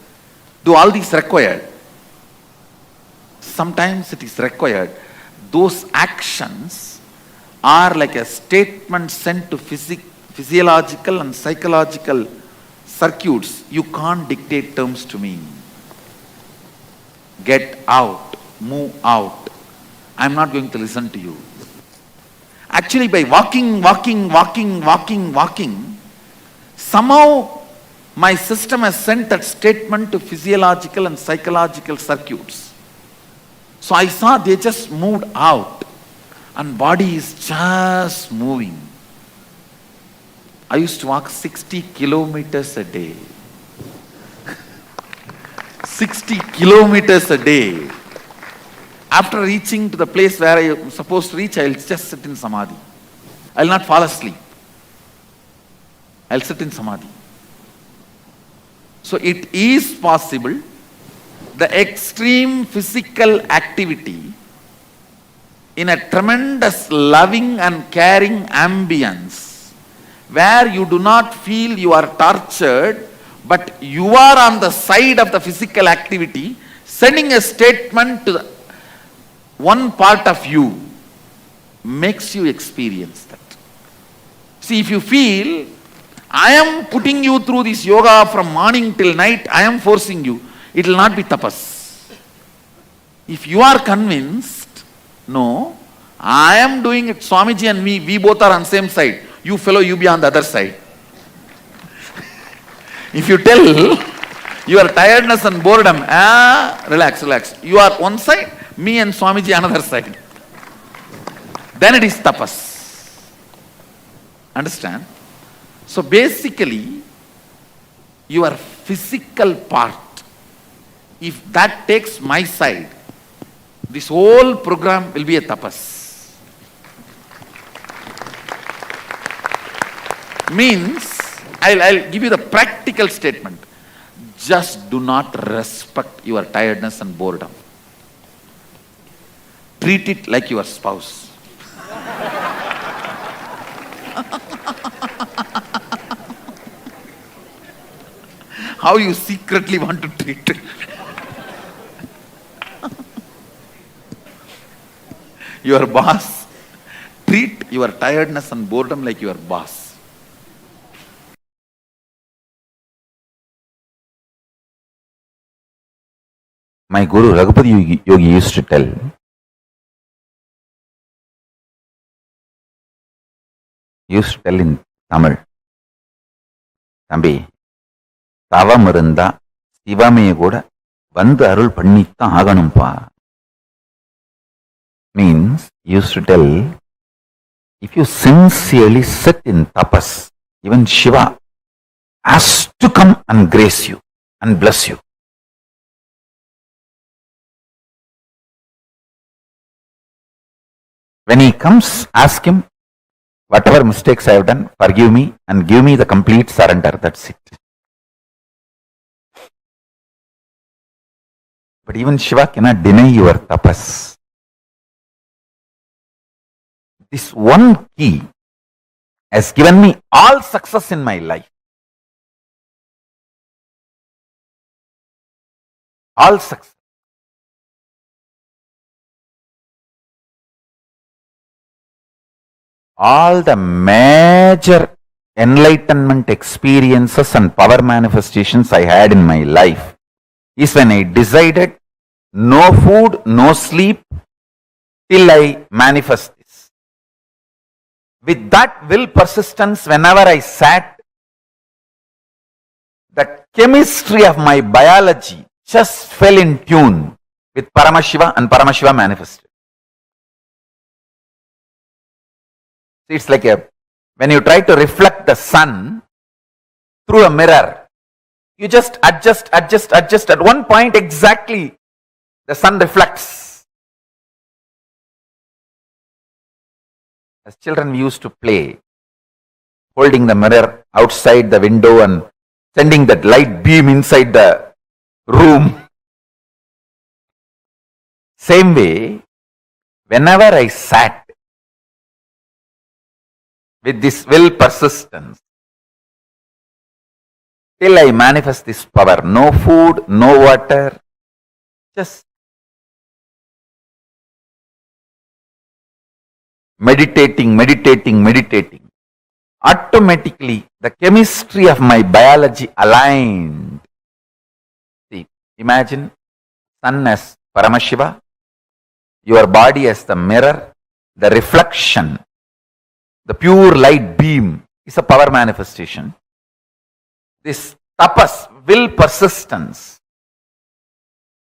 Do all these required? Sometimes it is required. Those actions are like a statement sent to physiological and psychological circuits. You can't dictate terms to me. Get out, move out. I'm not going to listen to you. Actually, by walking, somehow my system has sent that statement to physiological and psychological circuits. So I saw they just moved out. And body is just moving. I used to walk 60 kilometers a day. 60 kilometers a day. After reaching to the place where I am supposed to reach, I will just sit in samadhi. I will not fall asleep. I will sit in samadhi. So it is possible, the extreme physical activity in a tremendous loving and caring ambience, where you do not feel you are tortured, but you are on the side of the physical activity, sending a statement to one part of you, makes you experience that. See, if you feel, I am putting you through this yoga from morning till night, I am forcing you, it will not be tapas. If you are convinced, no, I am doing it, Swamiji and me, we both are on same side. You fellow, you be on the other side. If you tell your tiredness and boredom, relax. You are one side, me and Swamiji another side. Then it is tapas. Understand? So basically, your physical part, if that takes my side, this whole program will be a tapas. Means, I'll give you the practical statement. Just do not respect your tiredness and boredom. Treat it like your spouse. how you secretly want to treat your boss. Treat your tiredness and boredom like your boss. My Guru Raghupati Yogi used to tell, in Tamil, தம்பி தவம் இருந்தா சிவமே கூட வந்து அருள் பண்ணித்தான் ஆகணும்பா. Means, used to tell, if you sincerely sit in tapas, even Shiva has to come and grace you and bless you. When he comes, ask him, whatever mistakes I have done, forgive me and give me the complete surrender. That's it. But even Shiva cannot deny your tapas. This one key has given me all success in my life. All success. All the major enlightenment experiences and power manifestations I had in my life is when I decided no food, no sleep till I manifest this. With that will persistence, whenever I sat, the chemistry of my biology just fell in tune with Paramashiva and Paramashiva manifested. It's like when you try to reflect the sun through a mirror, you just adjust. At one point exactly, the sun reflects. As children, we used to play, holding the mirror outside the window and sending that light beam inside the room. Same way, whenever I sat with this will persistence, till I manifest this power, no food, no water, just meditating. Automatically, the chemistry of my biology aligned. See, imagine sun as Paramashiva, your body as the mirror, the reflection, the pure light beam is a power manifestation. This tapas, will persistence,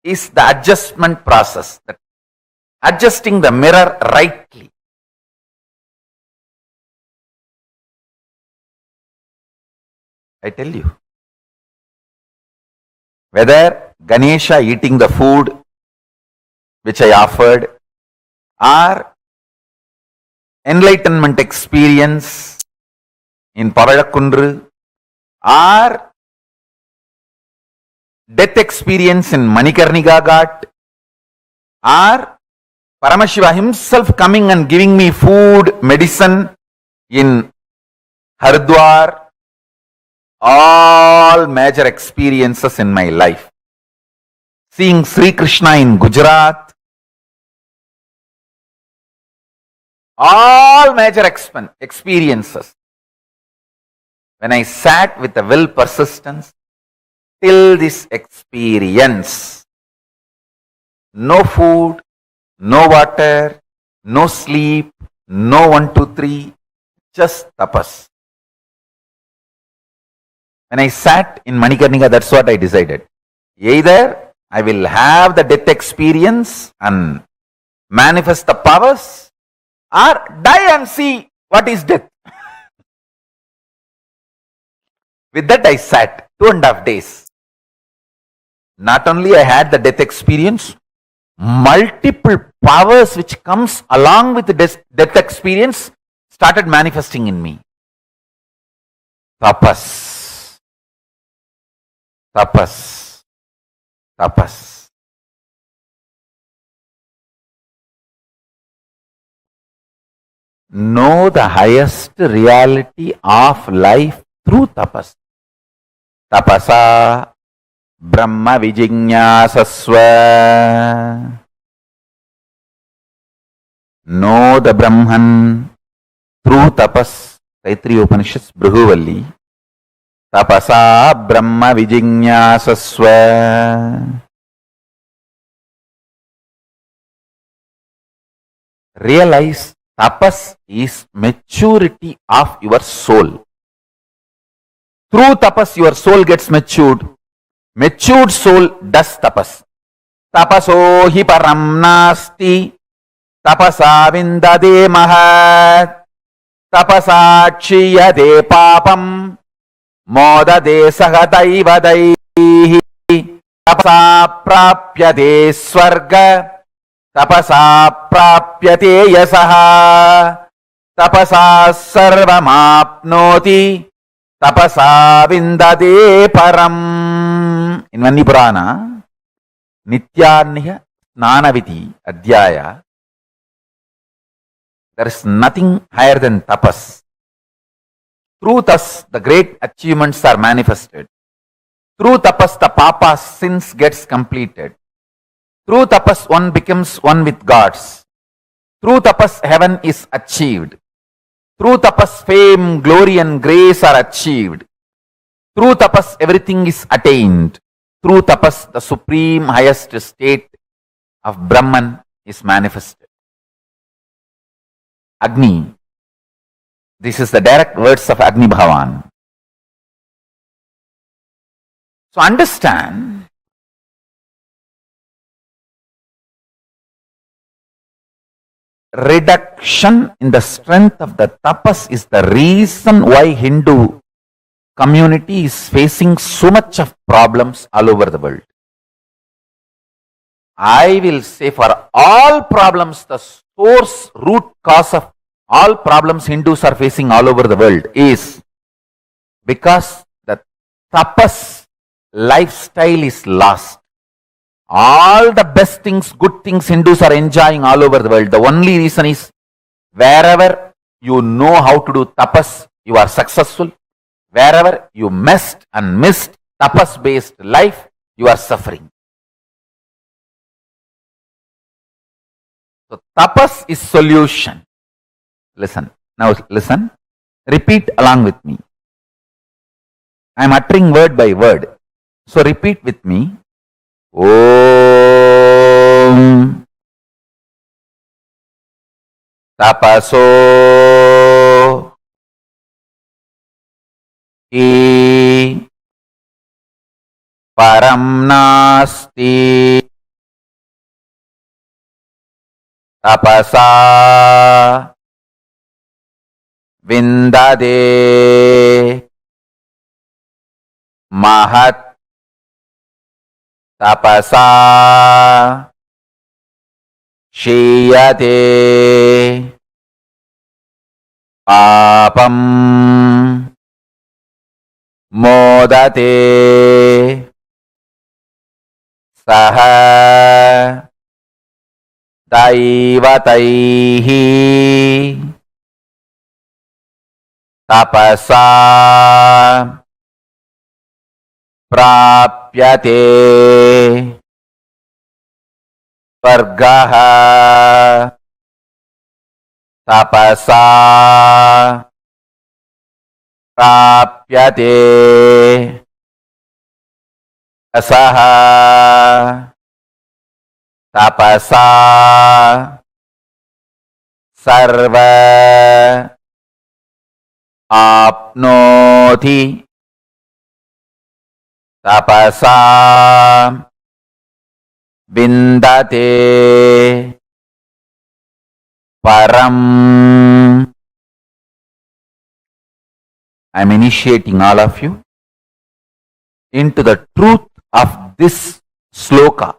is the adjustment process, that adjusting the mirror rightly. I tell you, whether Ganesha eating the food which I offered, or enlightenment experience in Pavalakundru, or death experience in Manikarnika Ghat, or Paramashiva himself coming and giving me food, medicine in Haridwar, all major experiences in my life. Seeing Sri Krishna in Gujarat, all major experiences. When I sat with the will persistence, till this experience, no food, no water, no sleep, no 1, 2, 3, just tapas. When I sat in Manikarnika, that's what I decided. Either I will have the death experience and manifest the powers, or die and see what is death. With that I sat 2.5 days. Not only I had the death experience, multiple powers which comes along with the death experience started manifesting in me. Tapas. Know the highest reality of life through tapas. tapasa brahma vijñāsasva. Know the Brahman through tapas. Taittiriya Upanishads, Bhruvalli. Tapasa brahma vijñāsasva. Realize tapas is maturity of your soul. Through tapas your soul gets matured. Matured soul does tapas. Tapaso hi param nasti. Tapasa vindade mahat. Tapasa kshiyade papam. Modade sahataiva daihi. Tapasa prapyade swarga. Tapasa prapyate yasaha. Tapasa sarvamapnoti. Tapasa vindade param. In Vandi Purana, Nityaniya Snanaviti Adhyaya, there is nothing higher than tapas. Through thus, the great achievements are manifested. Through tapas, the papa's sins gets completed. Through tapas, one becomes one with gods. Through tapas, heaven is achieved. Through tapas, fame, glory and grace are achieved. Through tapas, everything is attained. Through tapas, the supreme highest state of Brahman is manifested. Agni. This is the direct words of Agni Bhavan. So understand, reduction in the strength of the tapas is the reason why Hindu community is facing so much of problems all over the world. I will say for all problems, the source, root cause of all problems Hindus are facing all over the world is because the tapas lifestyle is lost. All the best things, good things Hindus are enjoying all over the world. The only reason is wherever you know how to do tapas, you are successful. Wherever you missed tapas based life, you are suffering. So tapas is solution. Listen. Now listen. Repeat along with me. I am uttering word by word. So repeat with me. Om tapaso I param nasti tapasa vindade mahat tapasa shiyate papam modate saha daivataihi tapasa prapyate vargaha tapasa prapyate asaha tapasa sarva apnoti tapasa vindate param. I am initiating all of you into the truth of this sloka.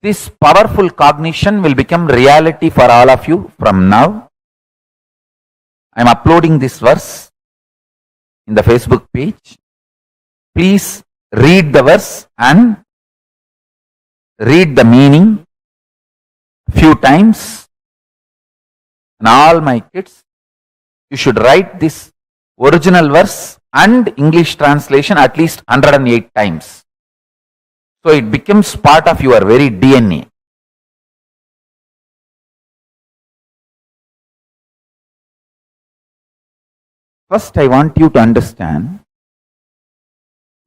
This powerful cognition will become reality for all of you from now. I am uploading this verse in the Facebook page. Please read the verse and read the meaning few times. And all my kids, you should write this original verse and English translation at least 108 times. So it becomes part of your very DNA. First, I want you to understand,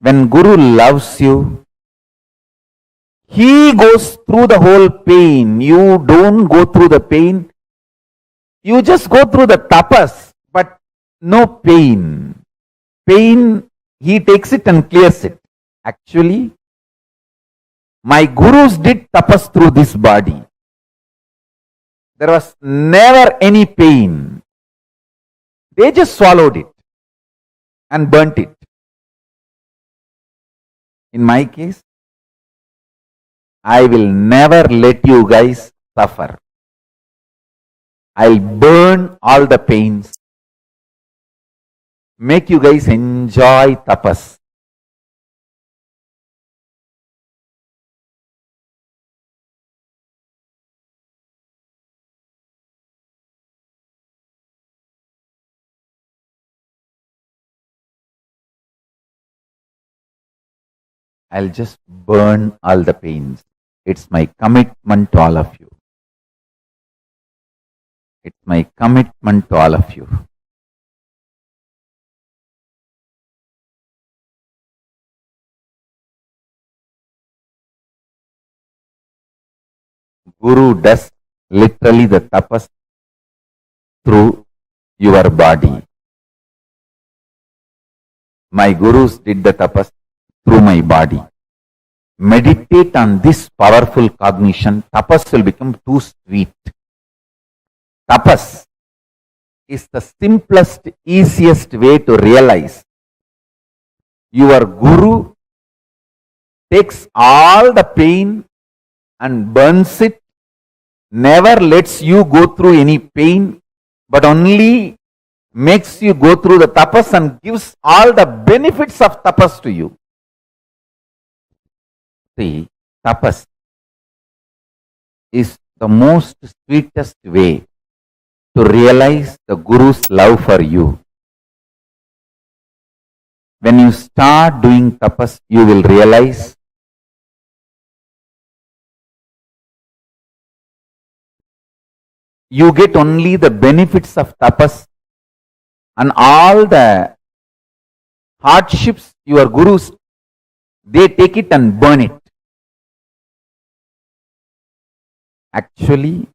when Guru loves you, he goes through the whole pain. You don't go through the pain. You just go through the tapas, but no pain. Pain, he takes it and clears it. Actually, my gurus did tapas through this body. There was never any pain. They just swallowed it and burnt it. In my case, I will never let you guys suffer. I'll burn all the pains. Make you guys enjoy tapas. I'll just burn all the pains. It's my commitment to all of you. It's my commitment to all of you. Guru does literally the tapas through your body. My gurus did the tapas through my body. Meditate on this powerful cognition. Tapas will become too sweet. Tapas is the simplest, easiest way to realize your guru takes all the pain and burns it, never lets you go through any pain, but only makes you go through the tapas and gives all the benefits of tapas to you. See, tapas is the most sweetest way to realize the Guru's love for you. When you start doing tapas, you will realize you get only the benefits of tapas, and all the hardships your gurus, they take it and burn it. Actually,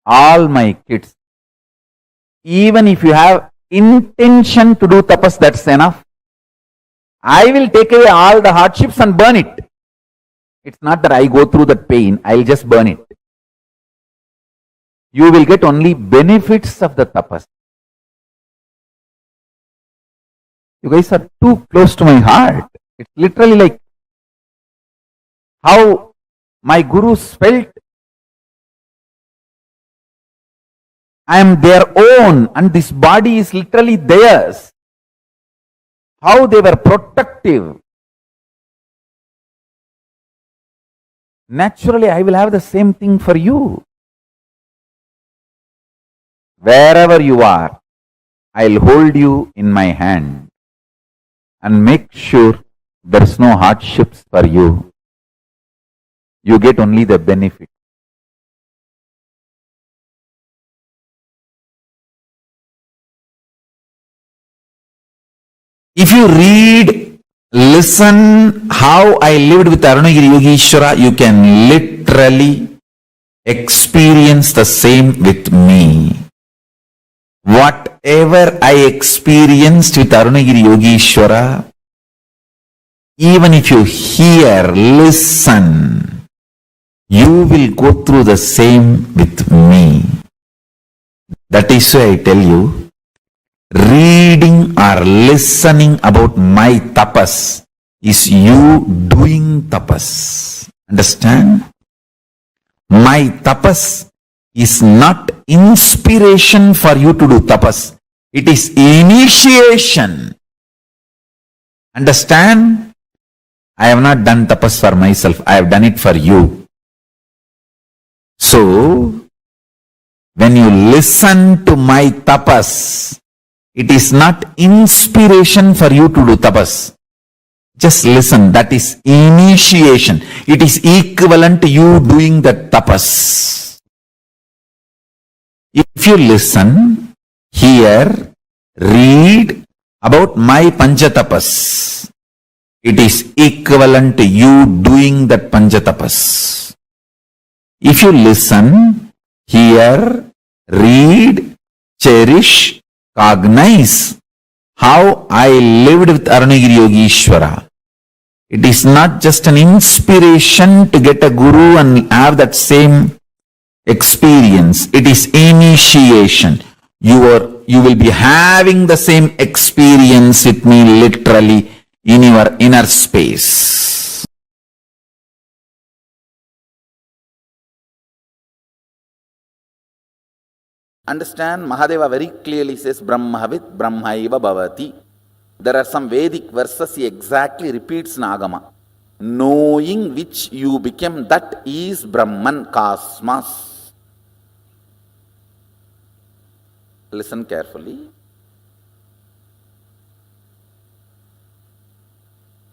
all my kids, even if you have intention to do tapas, that's enough. I will take away all the hardships and burn it. It's not that I go through the pain, I'll just burn it. You will get only benefits of the tapas. You guys are too close to my heart. It's literally like how my gurus felt. I am their own and this body is literally theirs. How they were protective. Naturally, I will have the same thing for you. Wherever you are, I'll hold you in my hand and make sure there is no hardships for you. You get only the benefit. If you read, listen how I lived with Arunagiri Yogeshwara, you can literally experience the same with me. Whatever I experienced with Arunagiri Yogeshwara, even if you hear, listen, you will go through the same with me. That is why I tell you, reading or listening about my tapas is you doing tapas. Understand? My tapas is not inspiration for you to do tapas. It is initiation. Understand? I have not done tapas for myself. I have done it for you. So, when you listen to my tapas, it is not inspiration for you to do tapas. Just listen, that is initiation. It is equivalent to you doing the tapas. If you listen, hear, read about my panchatapas, it is equivalent to you doing that panchatapas. If you listen, hear, read, cherish, cognize how I lived with Arunagiri Yogeshwara, it is not just an inspiration to get a guru and have that same experience. It is initiation. You will be having the same experience with me literally in your inner space. Understand, Mahadeva very clearly says Brahmavid Brahmaiva Bhavati. There are some Vedic verses he exactly repeats in Agama. Knowing which you became, that is Brahman, cosmos. Listen carefully.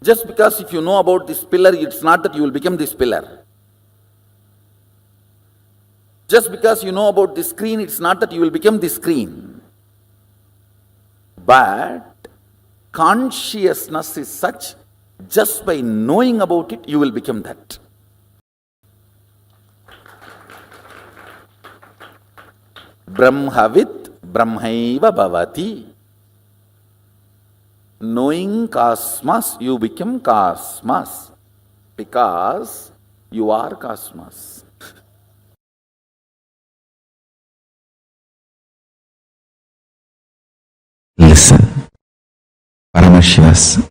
Just because if you know about this pillar, it's not that you will become this pillar. Just because you know about this screen, it's not that you will become this screen. But consciousness is such, just by knowing about it, you will become that. Brahmavid Brahmaiva Bhavati. Knowing cosmos, you become cosmos, because you are cosmos. Listen, Paramashiva's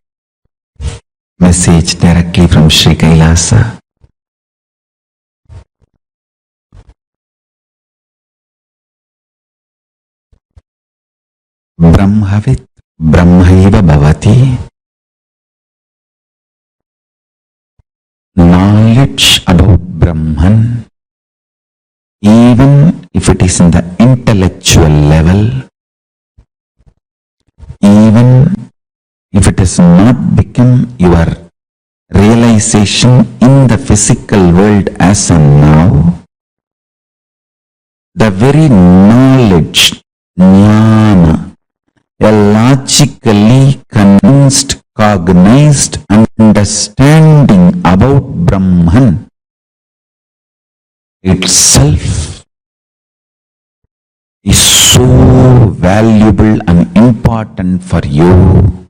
message directly from Sri Kailasa. Brahmavid Brahmaiva Bhavati. Knowledge about Brahman, even if it is in the intellectual level, even if it has not become your realization in the physical world as of now, the very knowledge, jnana, a logically convinced, cognized understanding about Brahman itself is so valuable and important for you.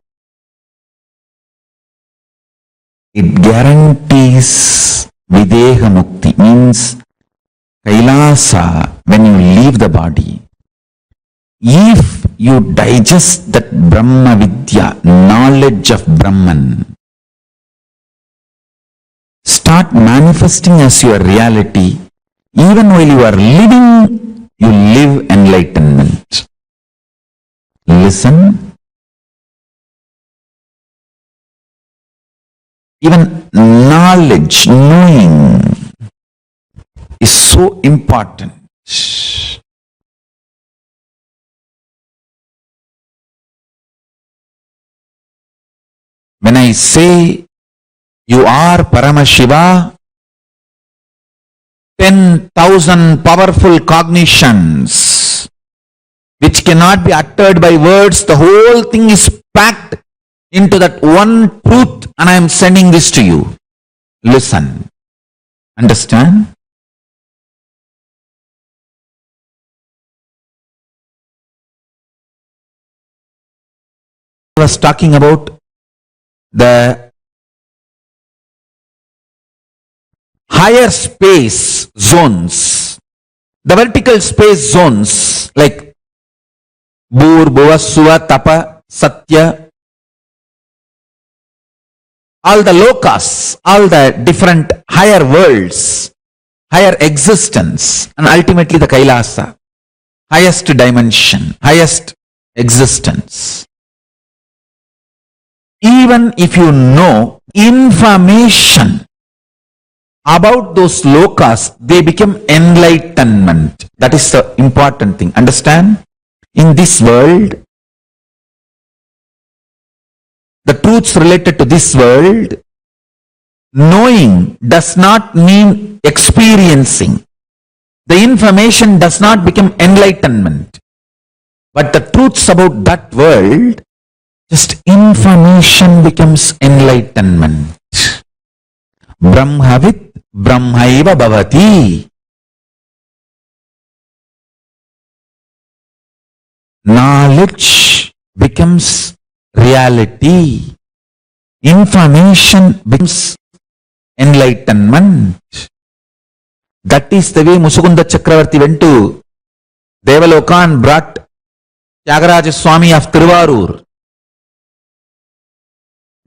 It guarantees Videha Mukti, means Kailasa when you leave the body. If you digest that Brahma Vidya, knowledge of Brahman, start manifesting as your reality, even while you are living, you live enlightenment. Listen. Even knowledge, knowing is so important. When I say you are Paramashiva, 10,000 powerful cognitions which cannot be uttered by words, the whole thing is packed into that one truth, and I am sending this to you. Listen. Understand? I was talking about the higher space zones, the vertical space zones like Bhur, Bhuva, Suva, Tapa, Satya, all the lokas, all the different higher worlds, higher existence, and ultimately the Kailasa, highest dimension, highest existence. Even if you know information about those lokas, they become enlightenment. That is the important thing. Understand? In this world, the truths related to this world, knowing does not mean experiencing. The information does not become enlightenment. But the truths about that world, just information becomes enlightenment. Brahmavid Brahmaiva Bhavati. Knowledge becomes reality. Information becomes enlightenment. That is the way Musukunda Chakravarti went to Devaloka and brought Tyagaraja Swami of Tiruvarur.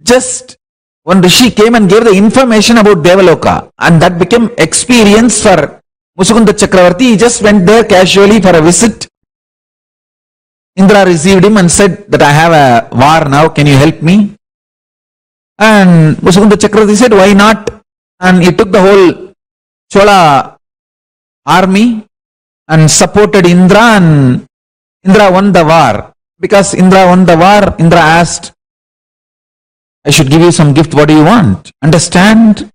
Just one Rishi came and gave the information about Devaloka, and that became experience for Musukunda Chakravarti. He just went there casually for a visit. Indra received him and said that I have a war now, can you help me? And Musukunda Chakravarti said, why not? And he took the whole Chola army and supported Indra, and Indra won the war. Because Indra won the war, Indra asked, I should give you some gift, what do you want? Understand?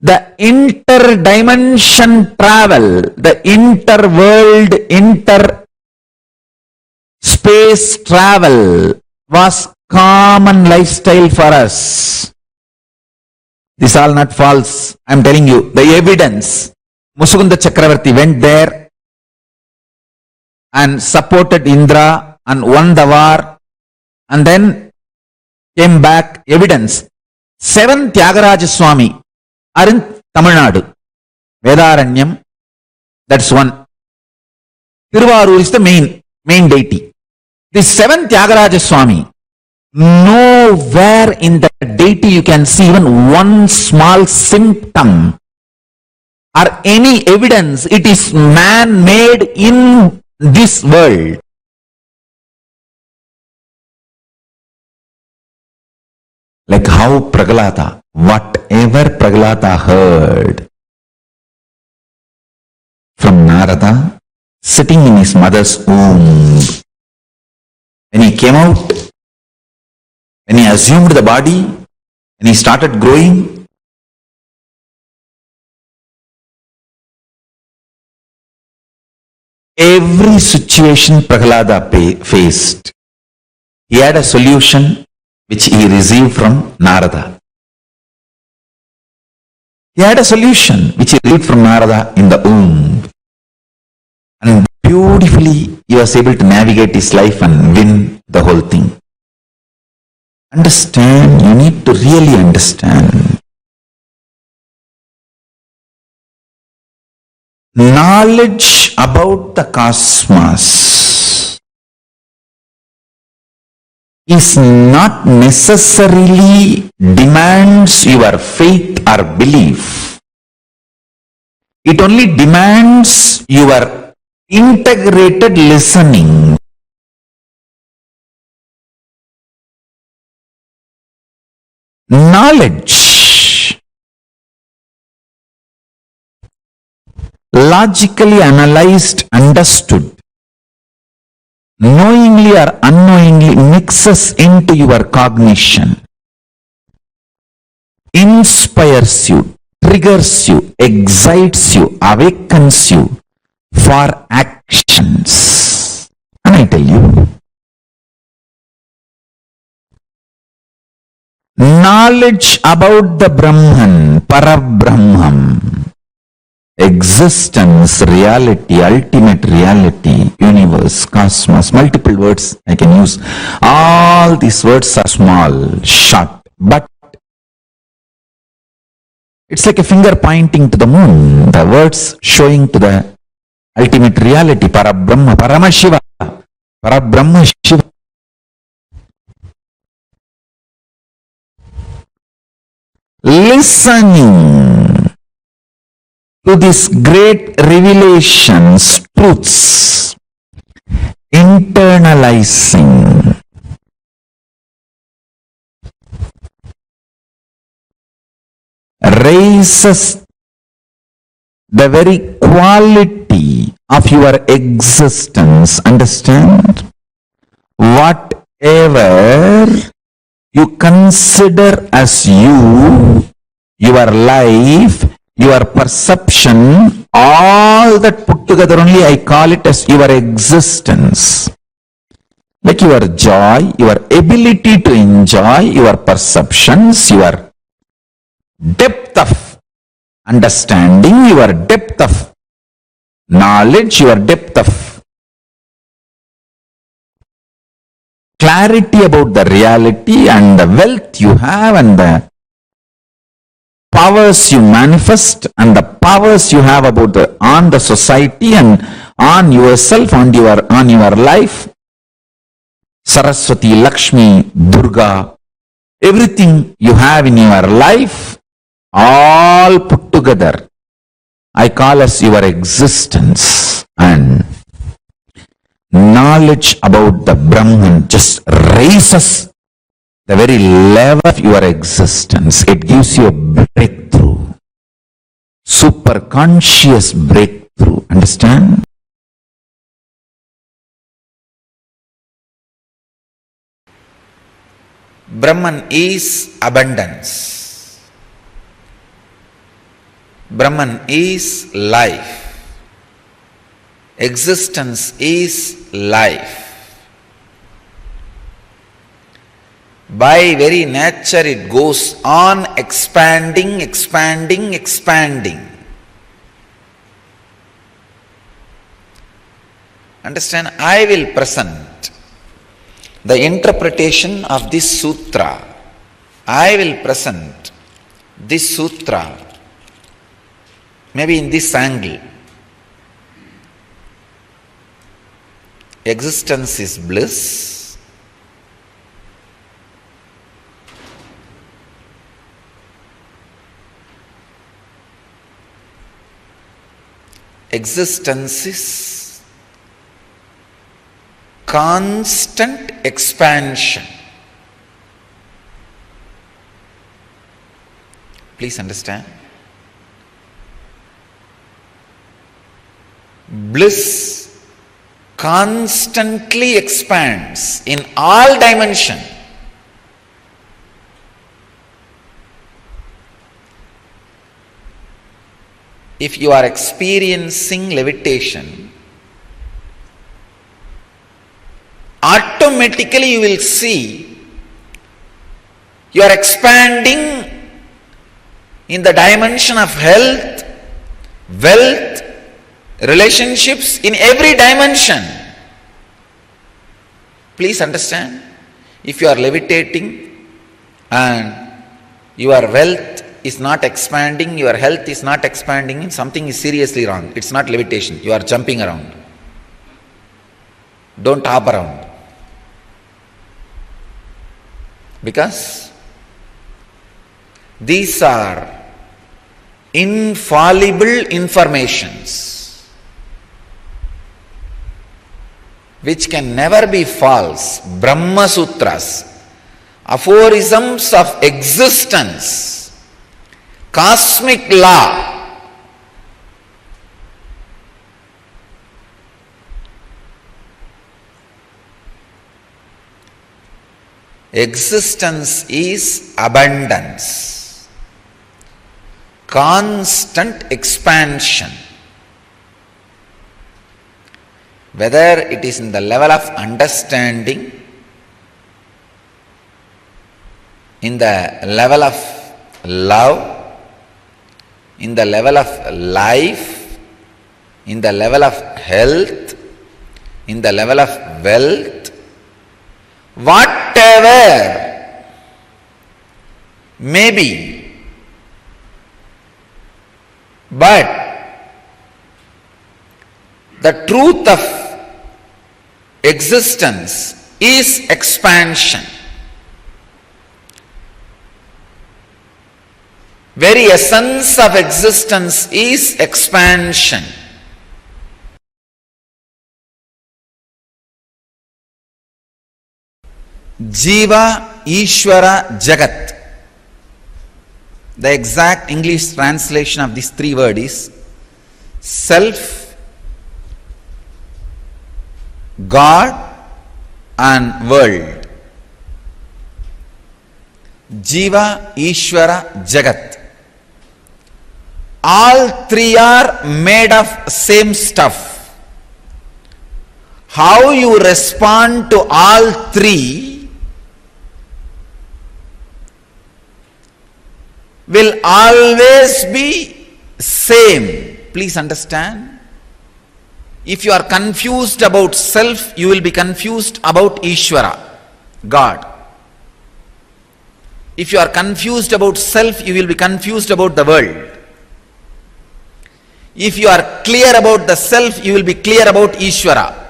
The inter-dimension travel, the inter-world, inter-space travel was common lifestyle for us. This is all not false. I am telling you, the evidence. Musukunda Chakravarti went there and supported Indra and won the war, and then came back. Evidence. 7 Tyagaraja Swami are in Tamil Nadu. Vedaranyam, that's one. Tiruvarur is the main deity. This 7 Tyagaraja Swami, nowhere in the deity you can see even one small symptom or any evidence it is man-made in this world. Like how Prahlada, whatever Prahlada heard from Narada, sitting in his mother's womb, when he came out, when he assumed the body, when he started growing, every situation Prahlada faced, he had a solution which he received from Narada. He had a solution which he received from Narada in the womb. And beautifully he was able to navigate his life and win the whole thing. Understand, you need to really understand. Knowledge about the cosmos is not necessarily demands your faith or belief. It only demands your integrated listening. Knowledge, logically analyzed, understood, knowingly or unknowingly mixes into your cognition, inspires you, triggers you, excites you, awakens you for actions. And I tell you, knowledge about the Brahman, Parabrahmam, existence, reality, ultimate reality, universe, cosmos, multiple words I can use. All these words are small, short, but it's like a finger pointing to the moon. The words showing to the ultimate reality, Parabrahma, Paramashiva, Parabrahma Shiva. Listening to these great revelations, truths, internalizing, raises the very quality of your existence. Understand? Whatever you consider as you, your life, your perception, all that put together only I call it as your existence. Like your joy, your ability to enjoy, your perceptions, your depth of understanding, your depth of knowledge, your depth of clarity about the reality, and the wealth you have, and the powers you manifest, and the powers you have about on the society and on yourself, on your life. Saraswati, Lakshmi, Durga, everything you have in your life, all put together, I call as your existence. And knowledge about the Brahman just raises the very level of your existence. It gives you a breakthrough, super conscious breakthrough. Understand? Brahman is abundance. Brahman is life. Existence is life. By very nature it goes on expanding, expanding, expanding. Understand? I will present the interpretation of this sutra. I will present this sutra maybe in this angle. Existence is bliss. Existence is constant expansion. Please understand. Bliss constantly expands in all dimensions. If you are experiencing levitation, automatically you will see you are expanding in the dimension of health, wealth, relationships, in every dimension. Please understand, if you are levitating and your wealth is not expanding, your health is not expanding, something is seriously wrong. It's not levitation, you are jumping around. Don't hop around. Because these are infallible informations which can never be false. Brahma Sutras, aphorisms of existence, cosmic law. Existence is abundance, constant expansion. Whether it is in the level of understanding, in the level of love, in the level of life, in the level of health, in the level of wealth, whatever may be, but the truth of existence is expansion. Very essence of existence is expansion. Jiva, Ishvara, Jagat. The exact English translation of these three words is self, God and world. Jiva, Ishvara, Jagat. All three are made of same stuff. How you respond to all three will always be same. Please understand. If you are confused about self, you will be confused about Ishvara, God. If you are confused about self, you will be confused about the world. If you are clear about the self, you will be clear about Ishvara.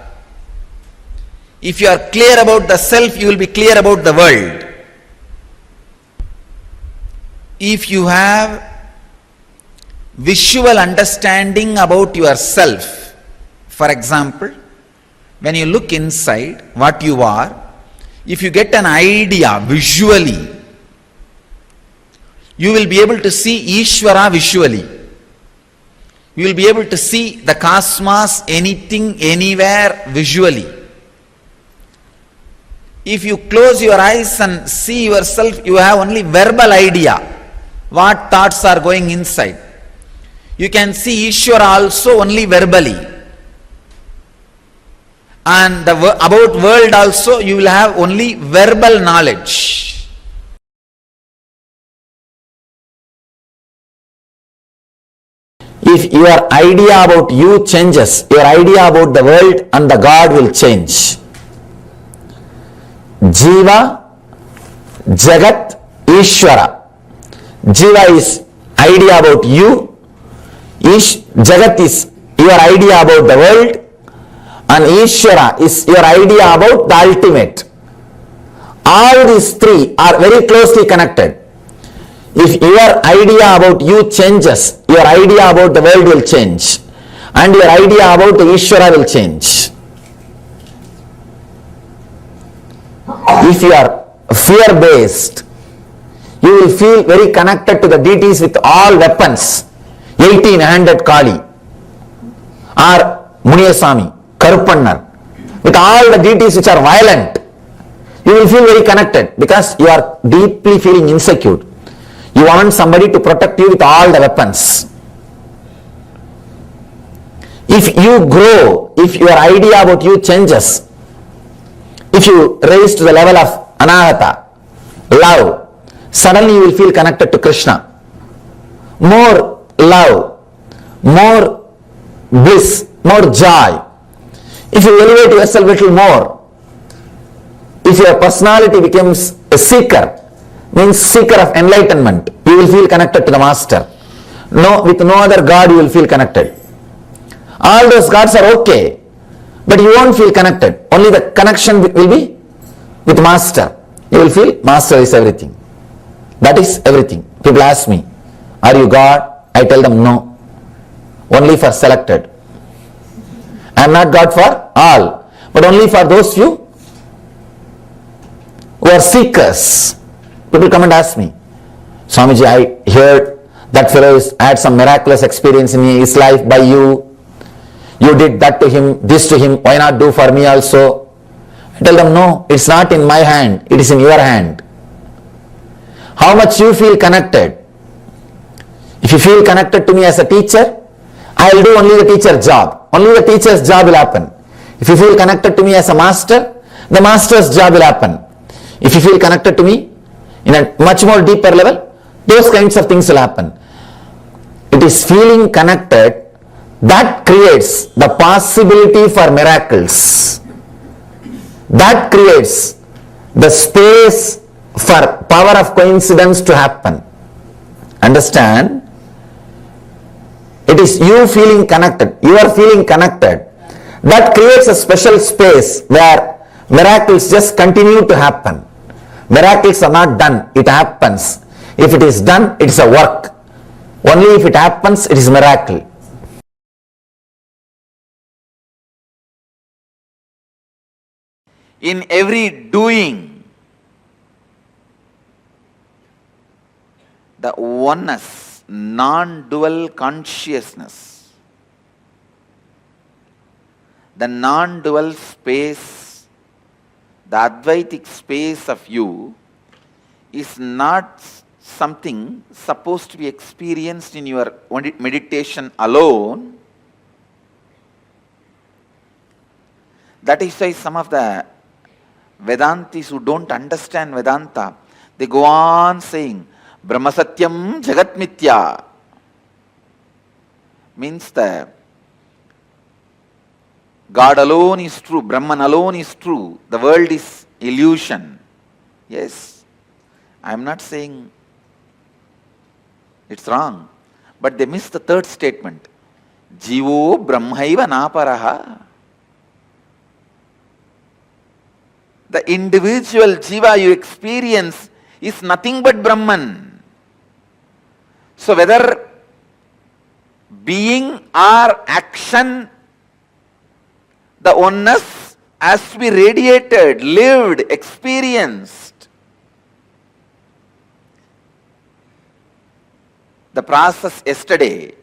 If you are clear about the self, you will be clear about the world. If you have visual understanding about yourself, for example, when you look inside what you are, if you get an idea visually, you will be able to see Ishvara visually. You will be able to see the cosmos, anything, anywhere visually. If you close your eyes and see yourself, you have only verbal idea what thoughts are going inside. You can see Ishvara also only verbally. And about world also you will have only verbal knowledge. If your idea about you changes, your idea about the world and the God will change. Jiva, Jagat, Ishvara. Jiva is idea about you, Jagat is your idea about the world, and Ishvara is your idea about the ultimate. All these three are very closely connected. If your idea about you changes, your idea about the world will change, and your idea about the Ishvara will change. If you are fear-based, you will feel very connected to the deities with all weapons, 18-handed Kali, or Muniyasami, Karupannar, with all the deities which are violent. You will feel very connected because you are deeply feeling insecure. You want somebody to protect you with all the weapons. If you grow, if your idea about you changes, if you raise to the level of anahata, love, suddenly you will feel connected to Krishna. More love, more bliss, more joy. If you elevate yourself a little more, if your personality becomes a seeker, means seeker of enlightenment, you will feel connected to the master. No, with no other God you will feel connected. All those gods are okay, but you won't feel connected. Only the connection will be with master. You will feel master is everything. That is everything. People ask me, are you God? I tell them no. Only for selected. I am not God for all, but only for those few who are seekers. People come and ask me, Swamiji, I heard that fellow had some miraculous experience in his life by you. You did that to him, this to him, why not do for me also? I tell them, no, it's not in my hand, it is in your hand. How much you feel connected? If you feel connected to me as a teacher, I will do only the teacher's job. Only the teacher's job will happen. If you feel connected to me as a master, the master's job will happen. If you feel connected to me in a much more deeper level, those kinds of things will happen. It is feeling connected that creates the possibility for miracles. That creates the space for power of coincidence to happen. Understand? It is you feeling connected. You are feeling connected. That creates a special space where miracles just continue to happen. Miracles are not done. It happens. If it is done, it is a work. Only if it happens, it is a miracle. In every doing, the oneness, non-dual consciousness, the non-dual space, the Advaitic space of you is not something supposed to be experienced in your meditation alone. That is why some of the Vedantis who don't understand Vedanta, they go on saying, Brahma Satyam Jagat Mithya. Means the God alone is true, Brahman alone is true, the world is illusion. Yes, I am not saying it's wrong, but they miss the third statement. Jivo Brahmaiva Naparaha. The individual jiva you experience is nothing but Brahman. So whether being or action, the oneness has to be radiated, lived, experienced. The process yesterday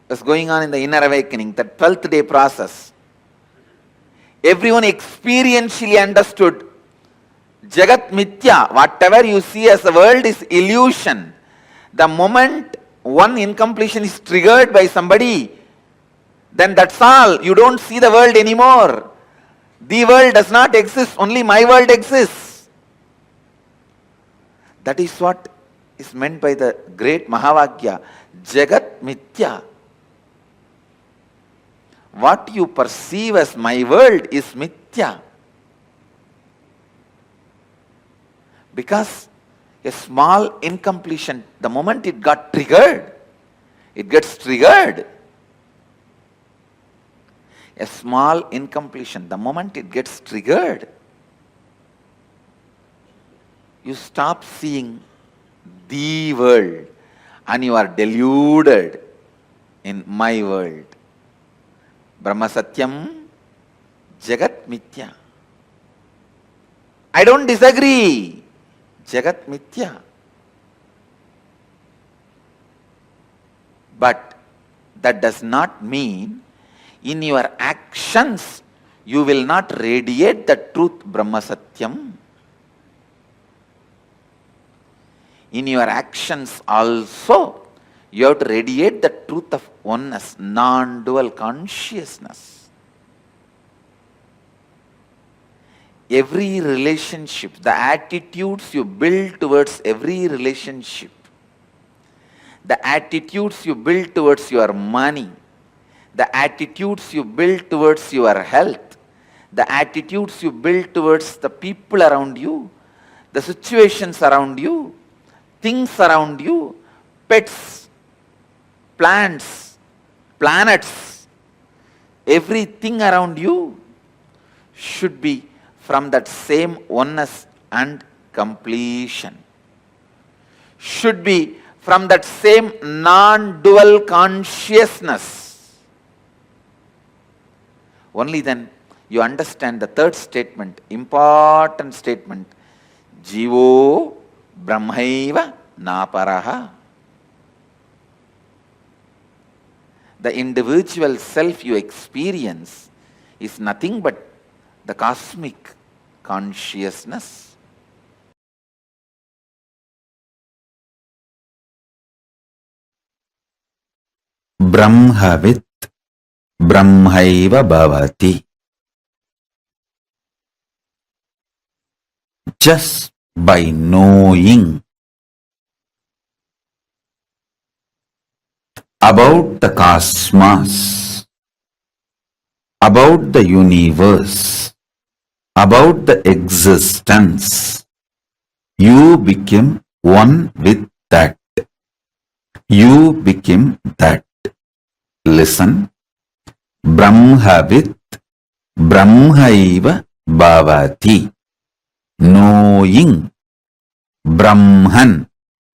was going on in the inner awakening, the 12th day process. Everyone experientially understood Jagat Mithya, whatever you see as the world is illusion. The moment one incompletion is triggered by somebody, then that's all. You don't see the world anymore. The world does not exist, only my world exists. That is what is meant by the great Mahavakya, Jagat Mithya. What you perceive as my world is Mithya. Because a small incompletion, the moment it got triggered, it gets triggered. A small incompletion, the moment it gets triggered, you stop seeing the world and you are deluded in my world. Brahma Satyam Jagat Mithya. I don't disagree. Jagat Mithya. But that does not mean in your actions you will not radiate the truth Brahma Satyam. In your actions also you have to radiate the truth of oneness, non-dual consciousness. Every relationship, the attitudes you build towards every relationship, the attitudes you build towards your money, the attitudes you build towards your health, the attitudes you build towards the people around you, the situations around you, things around you, pets, plants, planets, everything around you should be from that same oneness and completion. Should be from that same non-dual consciousness. Only then you understand the third statement, important statement, Jivo Brahmaiva Naparaha. The individual self you experience is nothing but the cosmic consciousness. Brahmavid Brahmaiva Bhavati. Just by knowing about the cosmos, about the universe, about the existence, you became one with that. You became that. Listen. Brahmavid Brahmaiva Bhavati. Knowing Brahman.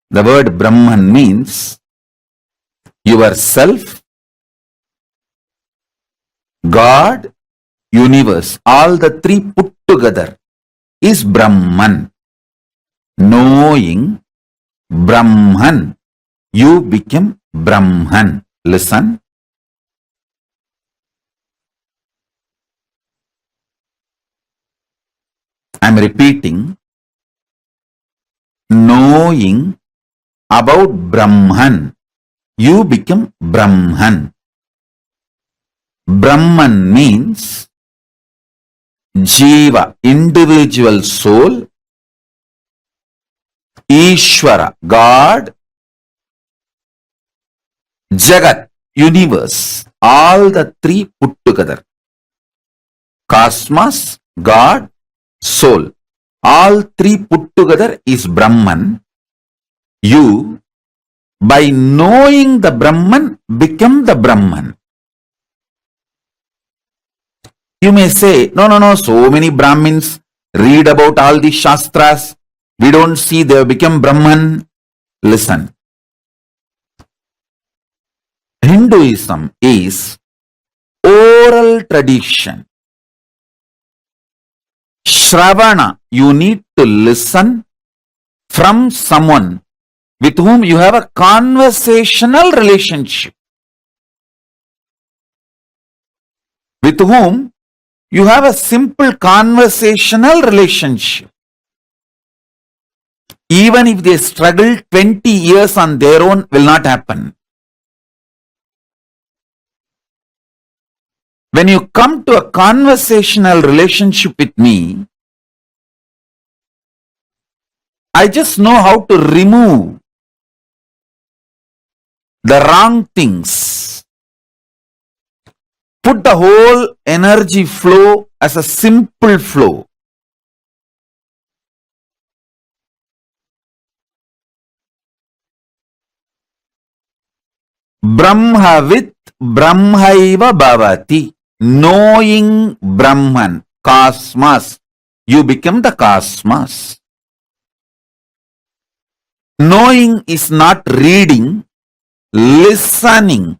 The word Brahman means yourself, God, universe, all the three put together is Brahman. Knowing Brahman. You become Brahman. Listen. I am repeating. Knowing about Brahman, you become Brahman. Brahman means Jiva, individual soul, Ishvara, God, Jagat, universe, all the three put together. Cosmos, God, soul, all three put together is Brahman. You, by knowing the Brahman, become the Brahman. You may say, no, so many Brahmins read about all the Shastras. We don't see they have become Brahman. Listen. Hinduism is oral tradition. Shravana, you need to listen from someone with whom you have a conversational relationship. With whom you have a simple conversational relationship. Even if they struggle 20 years on their own, will not happen. When you come to a conversational relationship with me, I just know how to remove the wrong things. Put the whole energy flow as a simple flow. Brahmavid Brahmaiva Bhavati. Knowing Brahman, cosmos, you become the cosmos. Knowing is not reading, listening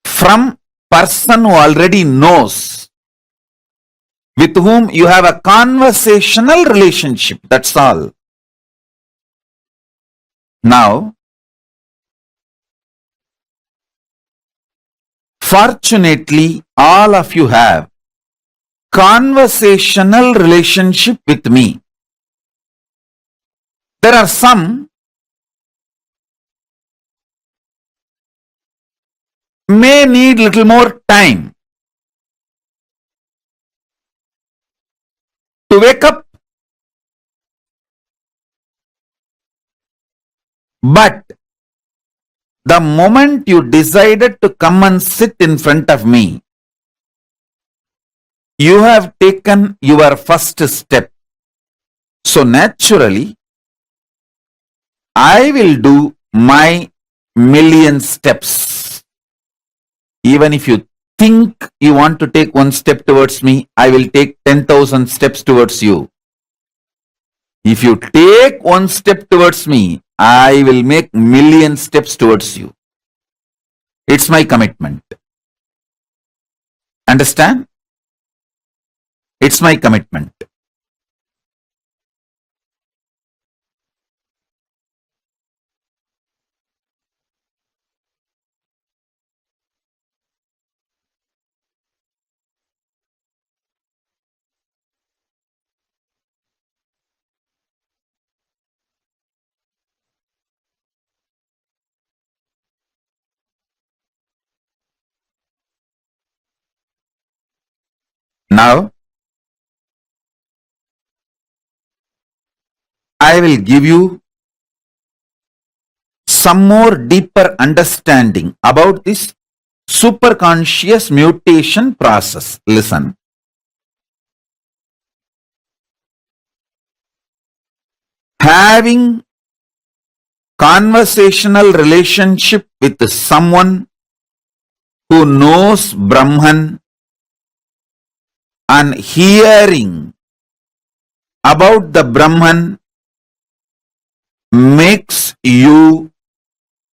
from person who already knows, with whom you have a conversational relationship. That's all. Now, fortunately, all of you have conversational relationship with me. There are some may need little more time to wake up, but the moment you decided to come and sit in front of me, you have taken your first step. So naturally, I will do my million steps. Even if you think you want to take one step towards me, I will take 10,000 steps towards you. If you take one step towards me, I will make million steps towards you. It's my commitment. Understand? It's my commitment. Now, I will give you some more deeper understanding about this superconscious mutation process. Listen. Having conversational relationship with someone who knows Brahman and hearing about the Brahman makes you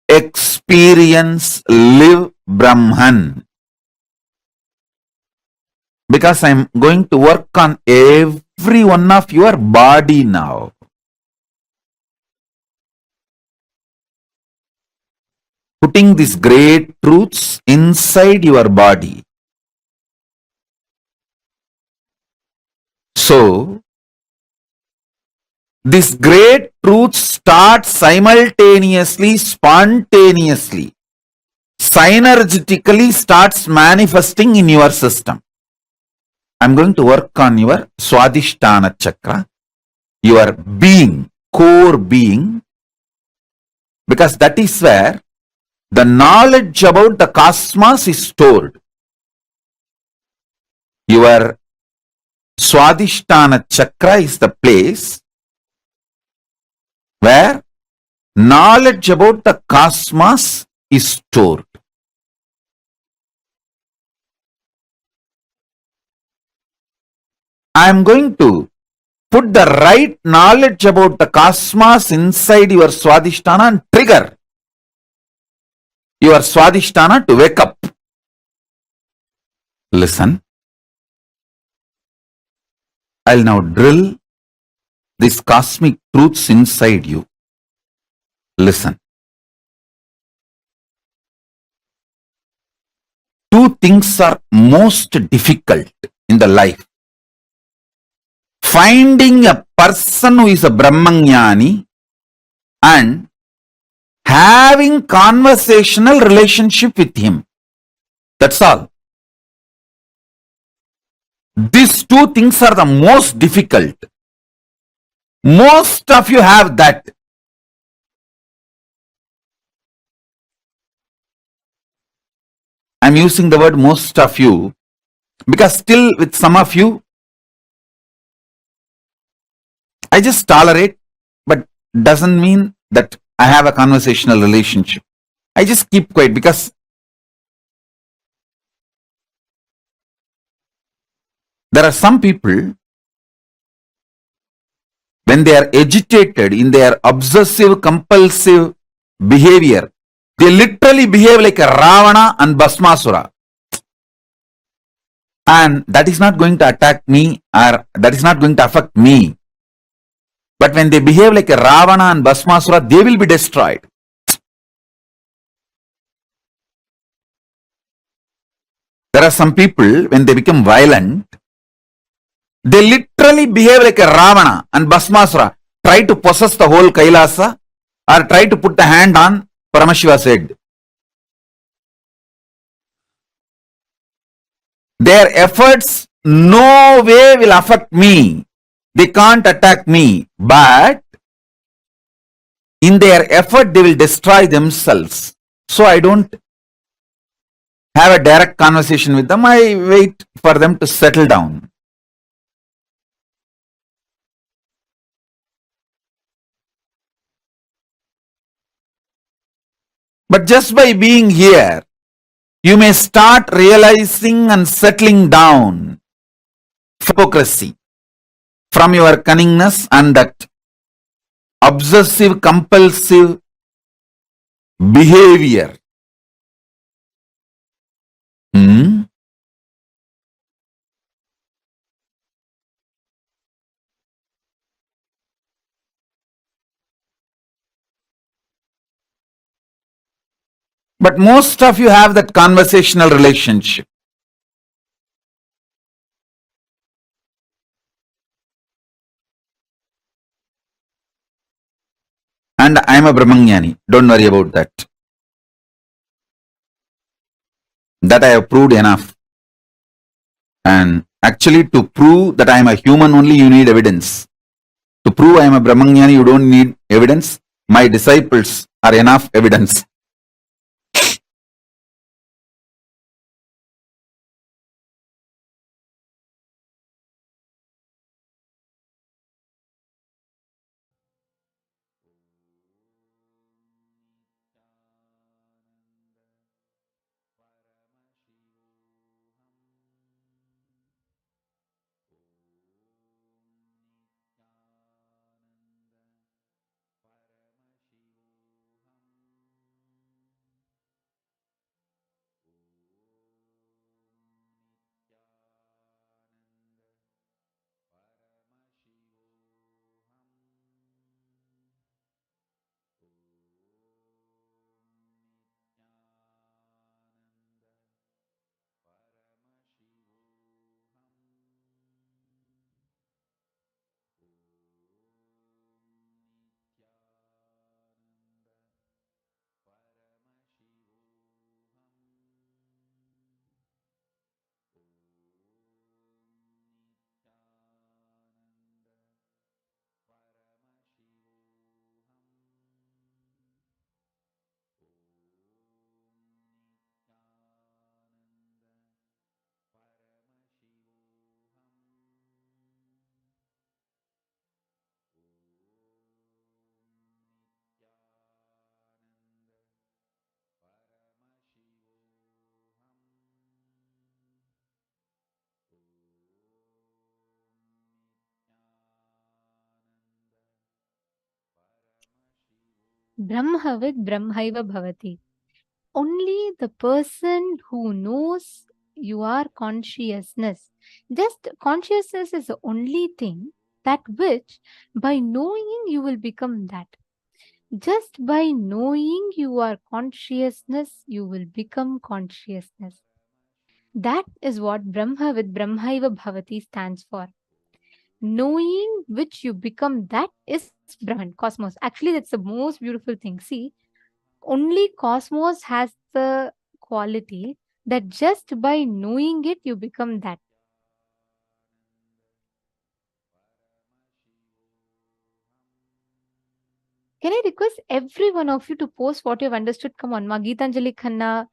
experience, live Brahman. Because I am going to work on every one of your body now. putting these great truths inside your body. So, this great truth starts simultaneously, spontaneously, synergetically starts manifesting in your system. I'm going to work on your Swadhisthana Chakra, your being, core being, because that is where the knowledge about the cosmos is stored. Your Swadhisthana Chakra is the place where knowledge about the cosmos is stored. I am going to put the right knowledge about the cosmos inside your Swadhisthana and trigger your Swadhisthana to wake up. Listen. I'll now drill these cosmic truths inside you. Listen. Two things are most difficult in the life. Finding a person who is a Brahmanyani and having conversational relationship with him. That's all. These two things are the most difficult. Most of you have that. I'm using the word most of you because still with some of you, I just tolerate, but doesn't mean that I have a conversational relationship. I just keep quiet because there are some people, when they are agitated in their obsessive compulsive behavior, they literally behave like a Ravana and Bhasmasura. And that is not going to attack me or that is not going to affect me. But when they behave like a Ravana and Bhasmasura, they will be destroyed. There are some people, when they become violent, they literally behave like a Ravana and Bhasmasura, try to possess the whole Kailasa or try to put the hand on Paramashiva's head. Their efforts no way will affect me. They can't attack me. But in their effort, they will destroy themselves. So I don't have a direct conversation with them. I wait for them to settle down. But just by being here, you may start realizing and settling down hypocrisy from your cunningness and that obsessive compulsive behavior. But most of you have that conversational relationship. And I am a Brahmanyani. Don't worry about that. That I have proved enough. And actually to prove that I am a human only, you need evidence. To prove I am a Brahmanyani, you don't need evidence. My disciples are enough evidence. Brahmavid Brahmaiva Bhavati. Only the person who knows your consciousness. Just consciousness is the only thing that which by knowing you will become that. Just by knowing your consciousness, you will become consciousness. That is what Brahmavid Brahmaiva Bhavati stands for. Knowing which you become, that is Brahman, cosmos. Actually, that's the most beautiful thing. See, only cosmos has the quality that just by knowing it, you become that. Can I request every one of you to post what you've understood? Come on, Ma Geetanjali Khanna,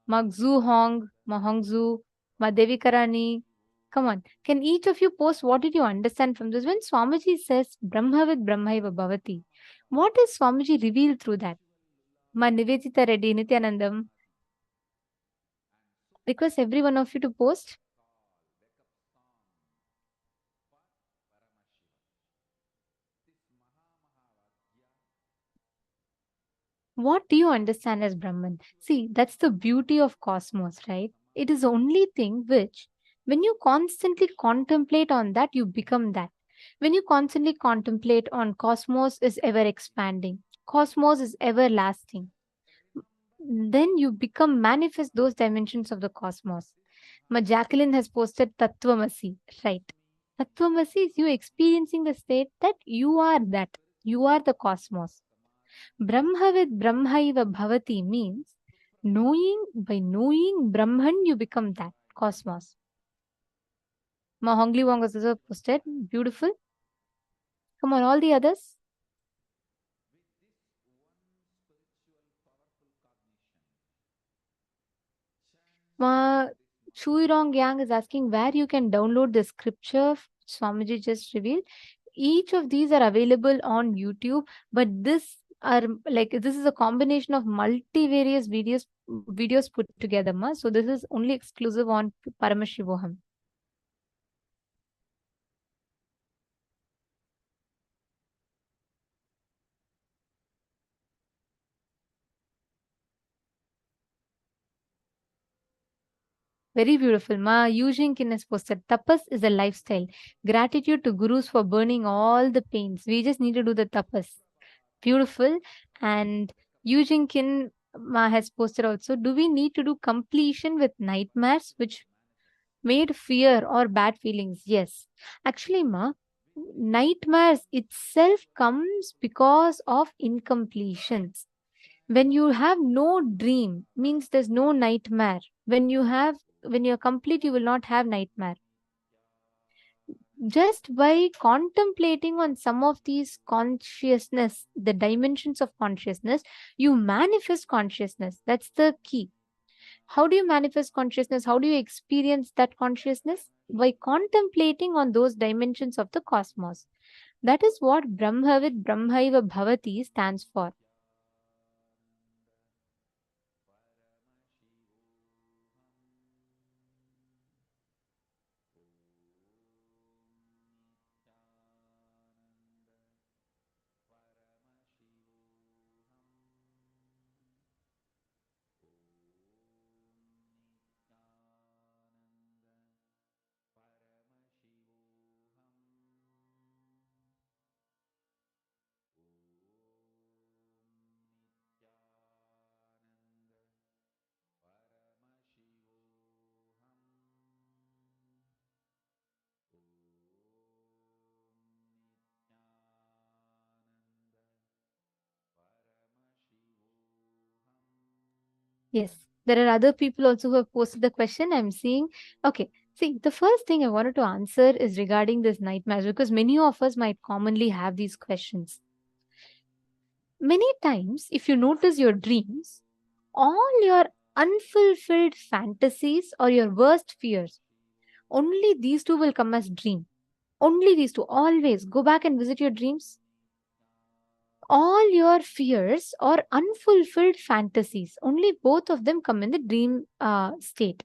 Ma Xu Hong, Ma Hongzu, Ma Devi Karani. Come on. Can each of you post what did you understand from this? When Swamiji says Brahmavid Brahmaiva Bhavati, what is Swamiji revealed through that? Ma Nivedita Reddy, Nityanandam. Request every one of you to post. What do you understand as Brahman? See, that's the beauty of cosmos, right? It is the only thing which, when you constantly contemplate on that, you become that. When you constantly contemplate on cosmos is ever expanding, cosmos is everlasting, then you become manifest those dimensions of the cosmos. Ma Jacqueline has posted Tattvamasi, right? Tattvamasi is you experiencing the state that, you are the cosmos. Brahmavid Brahmaiva Bhavati means knowing, by knowing Brahman, you become that cosmos. Ma Hongli Wong was also posted. Beautiful. Come on, all the others. Ma Chuirong Yang is asking where you can download the scripture Swamiji just revealed. Each of these are available on YouTube, but this is a combination of multivarious videos put together, ma. So this is only exclusive on Paramashivoham. Very beautiful. Ma Yujin Kin has posted, tapas is a lifestyle. Gratitude to gurus for burning all the pains. We just need to do the tapas. Beautiful. And Yujin Kin Ma has posted also, do we need to do completion with nightmares which made fear or bad feelings? Yes. Actually, Ma, nightmares itself comes because of incompletions. When you have no dream, means there's no nightmare. When you're complete, you will not have nightmare. Just by contemplating on some of these consciousness, the dimensions of consciousness, you manifest consciousness. That's the key. How do you manifest consciousness? How do you experience that consciousness? By contemplating on those dimensions of the cosmos. That is what Brahmavid Brahmaiva Bhavati stands for. Yes, there are other people also who have posted the question. I'm seeing. Okay, see, the first thing I wanted to answer is regarding this nightmares, because many of us might commonly have these questions. Many times, if you notice your dreams, all your unfulfilled fantasies or your worst fears, only these two will come as dream. Only these two. Always go back and visit your dreams. All your fears or unfulfilled fantasies, only both of them come in the dream state.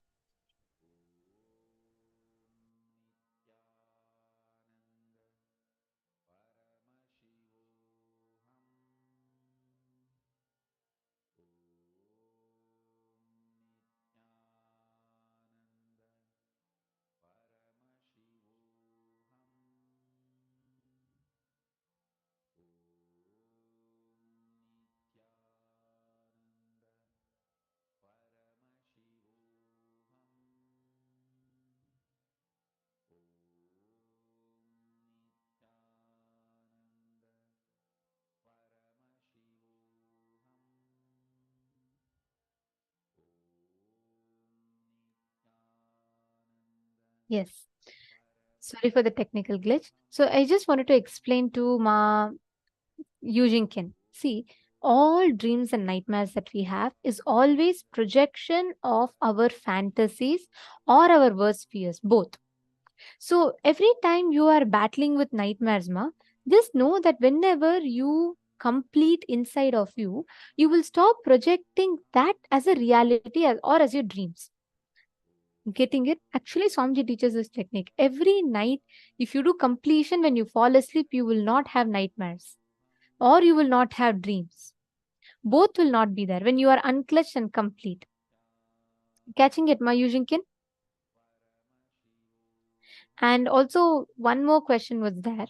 Yes. Sorry for the technical glitch. So I just wanted to explain to Ma Yujinkin. See, all dreams and nightmares that we have is always projection of our fantasies or our worst fears, both. So every time you are battling with nightmares, Ma, just know that whenever you complete inside of you, you will stop projecting that as a reality or as your dreams. Getting it? Actually, Swamiji teaches this technique. Every night, if you do completion when you fall asleep, you will not have nightmares or you will not have dreams. Both will not be there when you are unclutched and complete. Catching it, Mayujinkin? And also, one more question was there.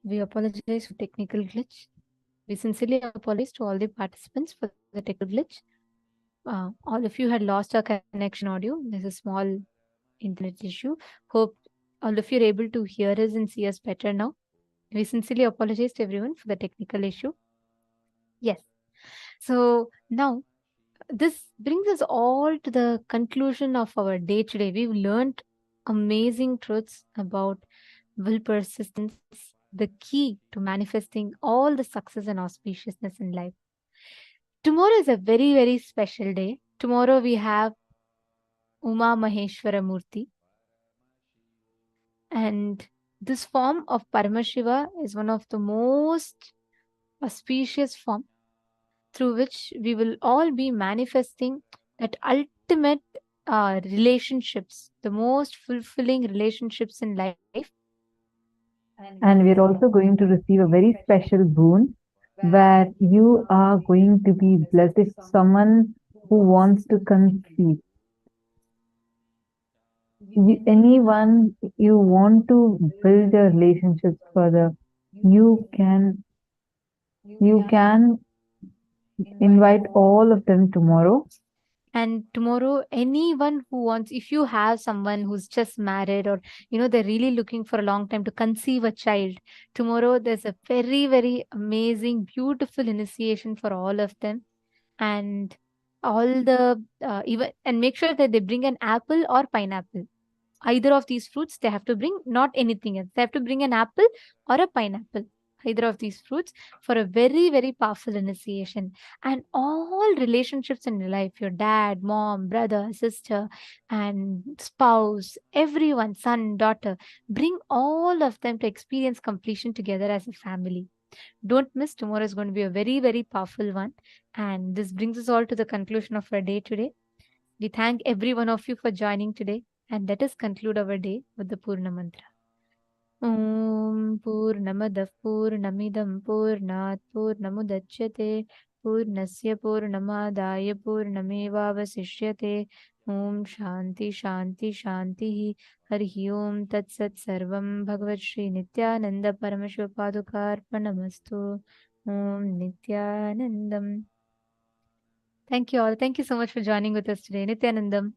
We apologize for technical glitch. We sincerely apologize to all the participants for the technical glitch. All of you had lost our connection audio. There's a small internet issue. Hope all of you are able to hear us and see us better now. We sincerely apologize to everyone for the technical issue. Yes. So now this brings us all to the conclusion of our day today. We've learned amazing truths about will persistence, the key to manifesting all the success and auspiciousness in life. Tomorrow is a very, very special day. Tomorrow we have Uma Maheshwara Murti. And this form of Paramashiva is one of the most auspicious form through which we will all be manifesting that ultimate relationships, the most fulfilling relationships in life. And we're also going to receive a very special boon where you are going to be blessed if someone who wants to conceive. Anyone you want to build a relationship further, you can invite all of them tomorrow. And tomorrow, anyone who wants, if you have someone who's just married or, they're really looking for a long time to conceive a child, tomorrow there's a very, very amazing, beautiful initiation for all of them. And all the, and make sure that they bring an apple or pineapple. Either of these fruits they have to bring, not anything else. They have to bring an apple or a pineapple. Either of these fruits for a very, very powerful initiation. And all relationships in your life, your dad, mom, brother, sister, and spouse, everyone, son, daughter, bring all of them to experience completion together as a family. Don't miss. Tomorrow is going to be a very, very powerful one. And this brings us all to the conclusion of our day today. We thank every one of you for joining today. And let us conclude our day with the Purna Mantra. Om Purnamadav Purnamidam Purnat Purnamudachyate Purnasya Purnamadaya Purnamevavasishyate Om Shanti Shanti Shanti Harihi Om Tat Sat Sarvam Bhagavat Shri Nithyananda Paramashiva Padukarpanamastu Om Nithyanandam. Thank you all. Thank you so much for joining with us today. Nithyanandam.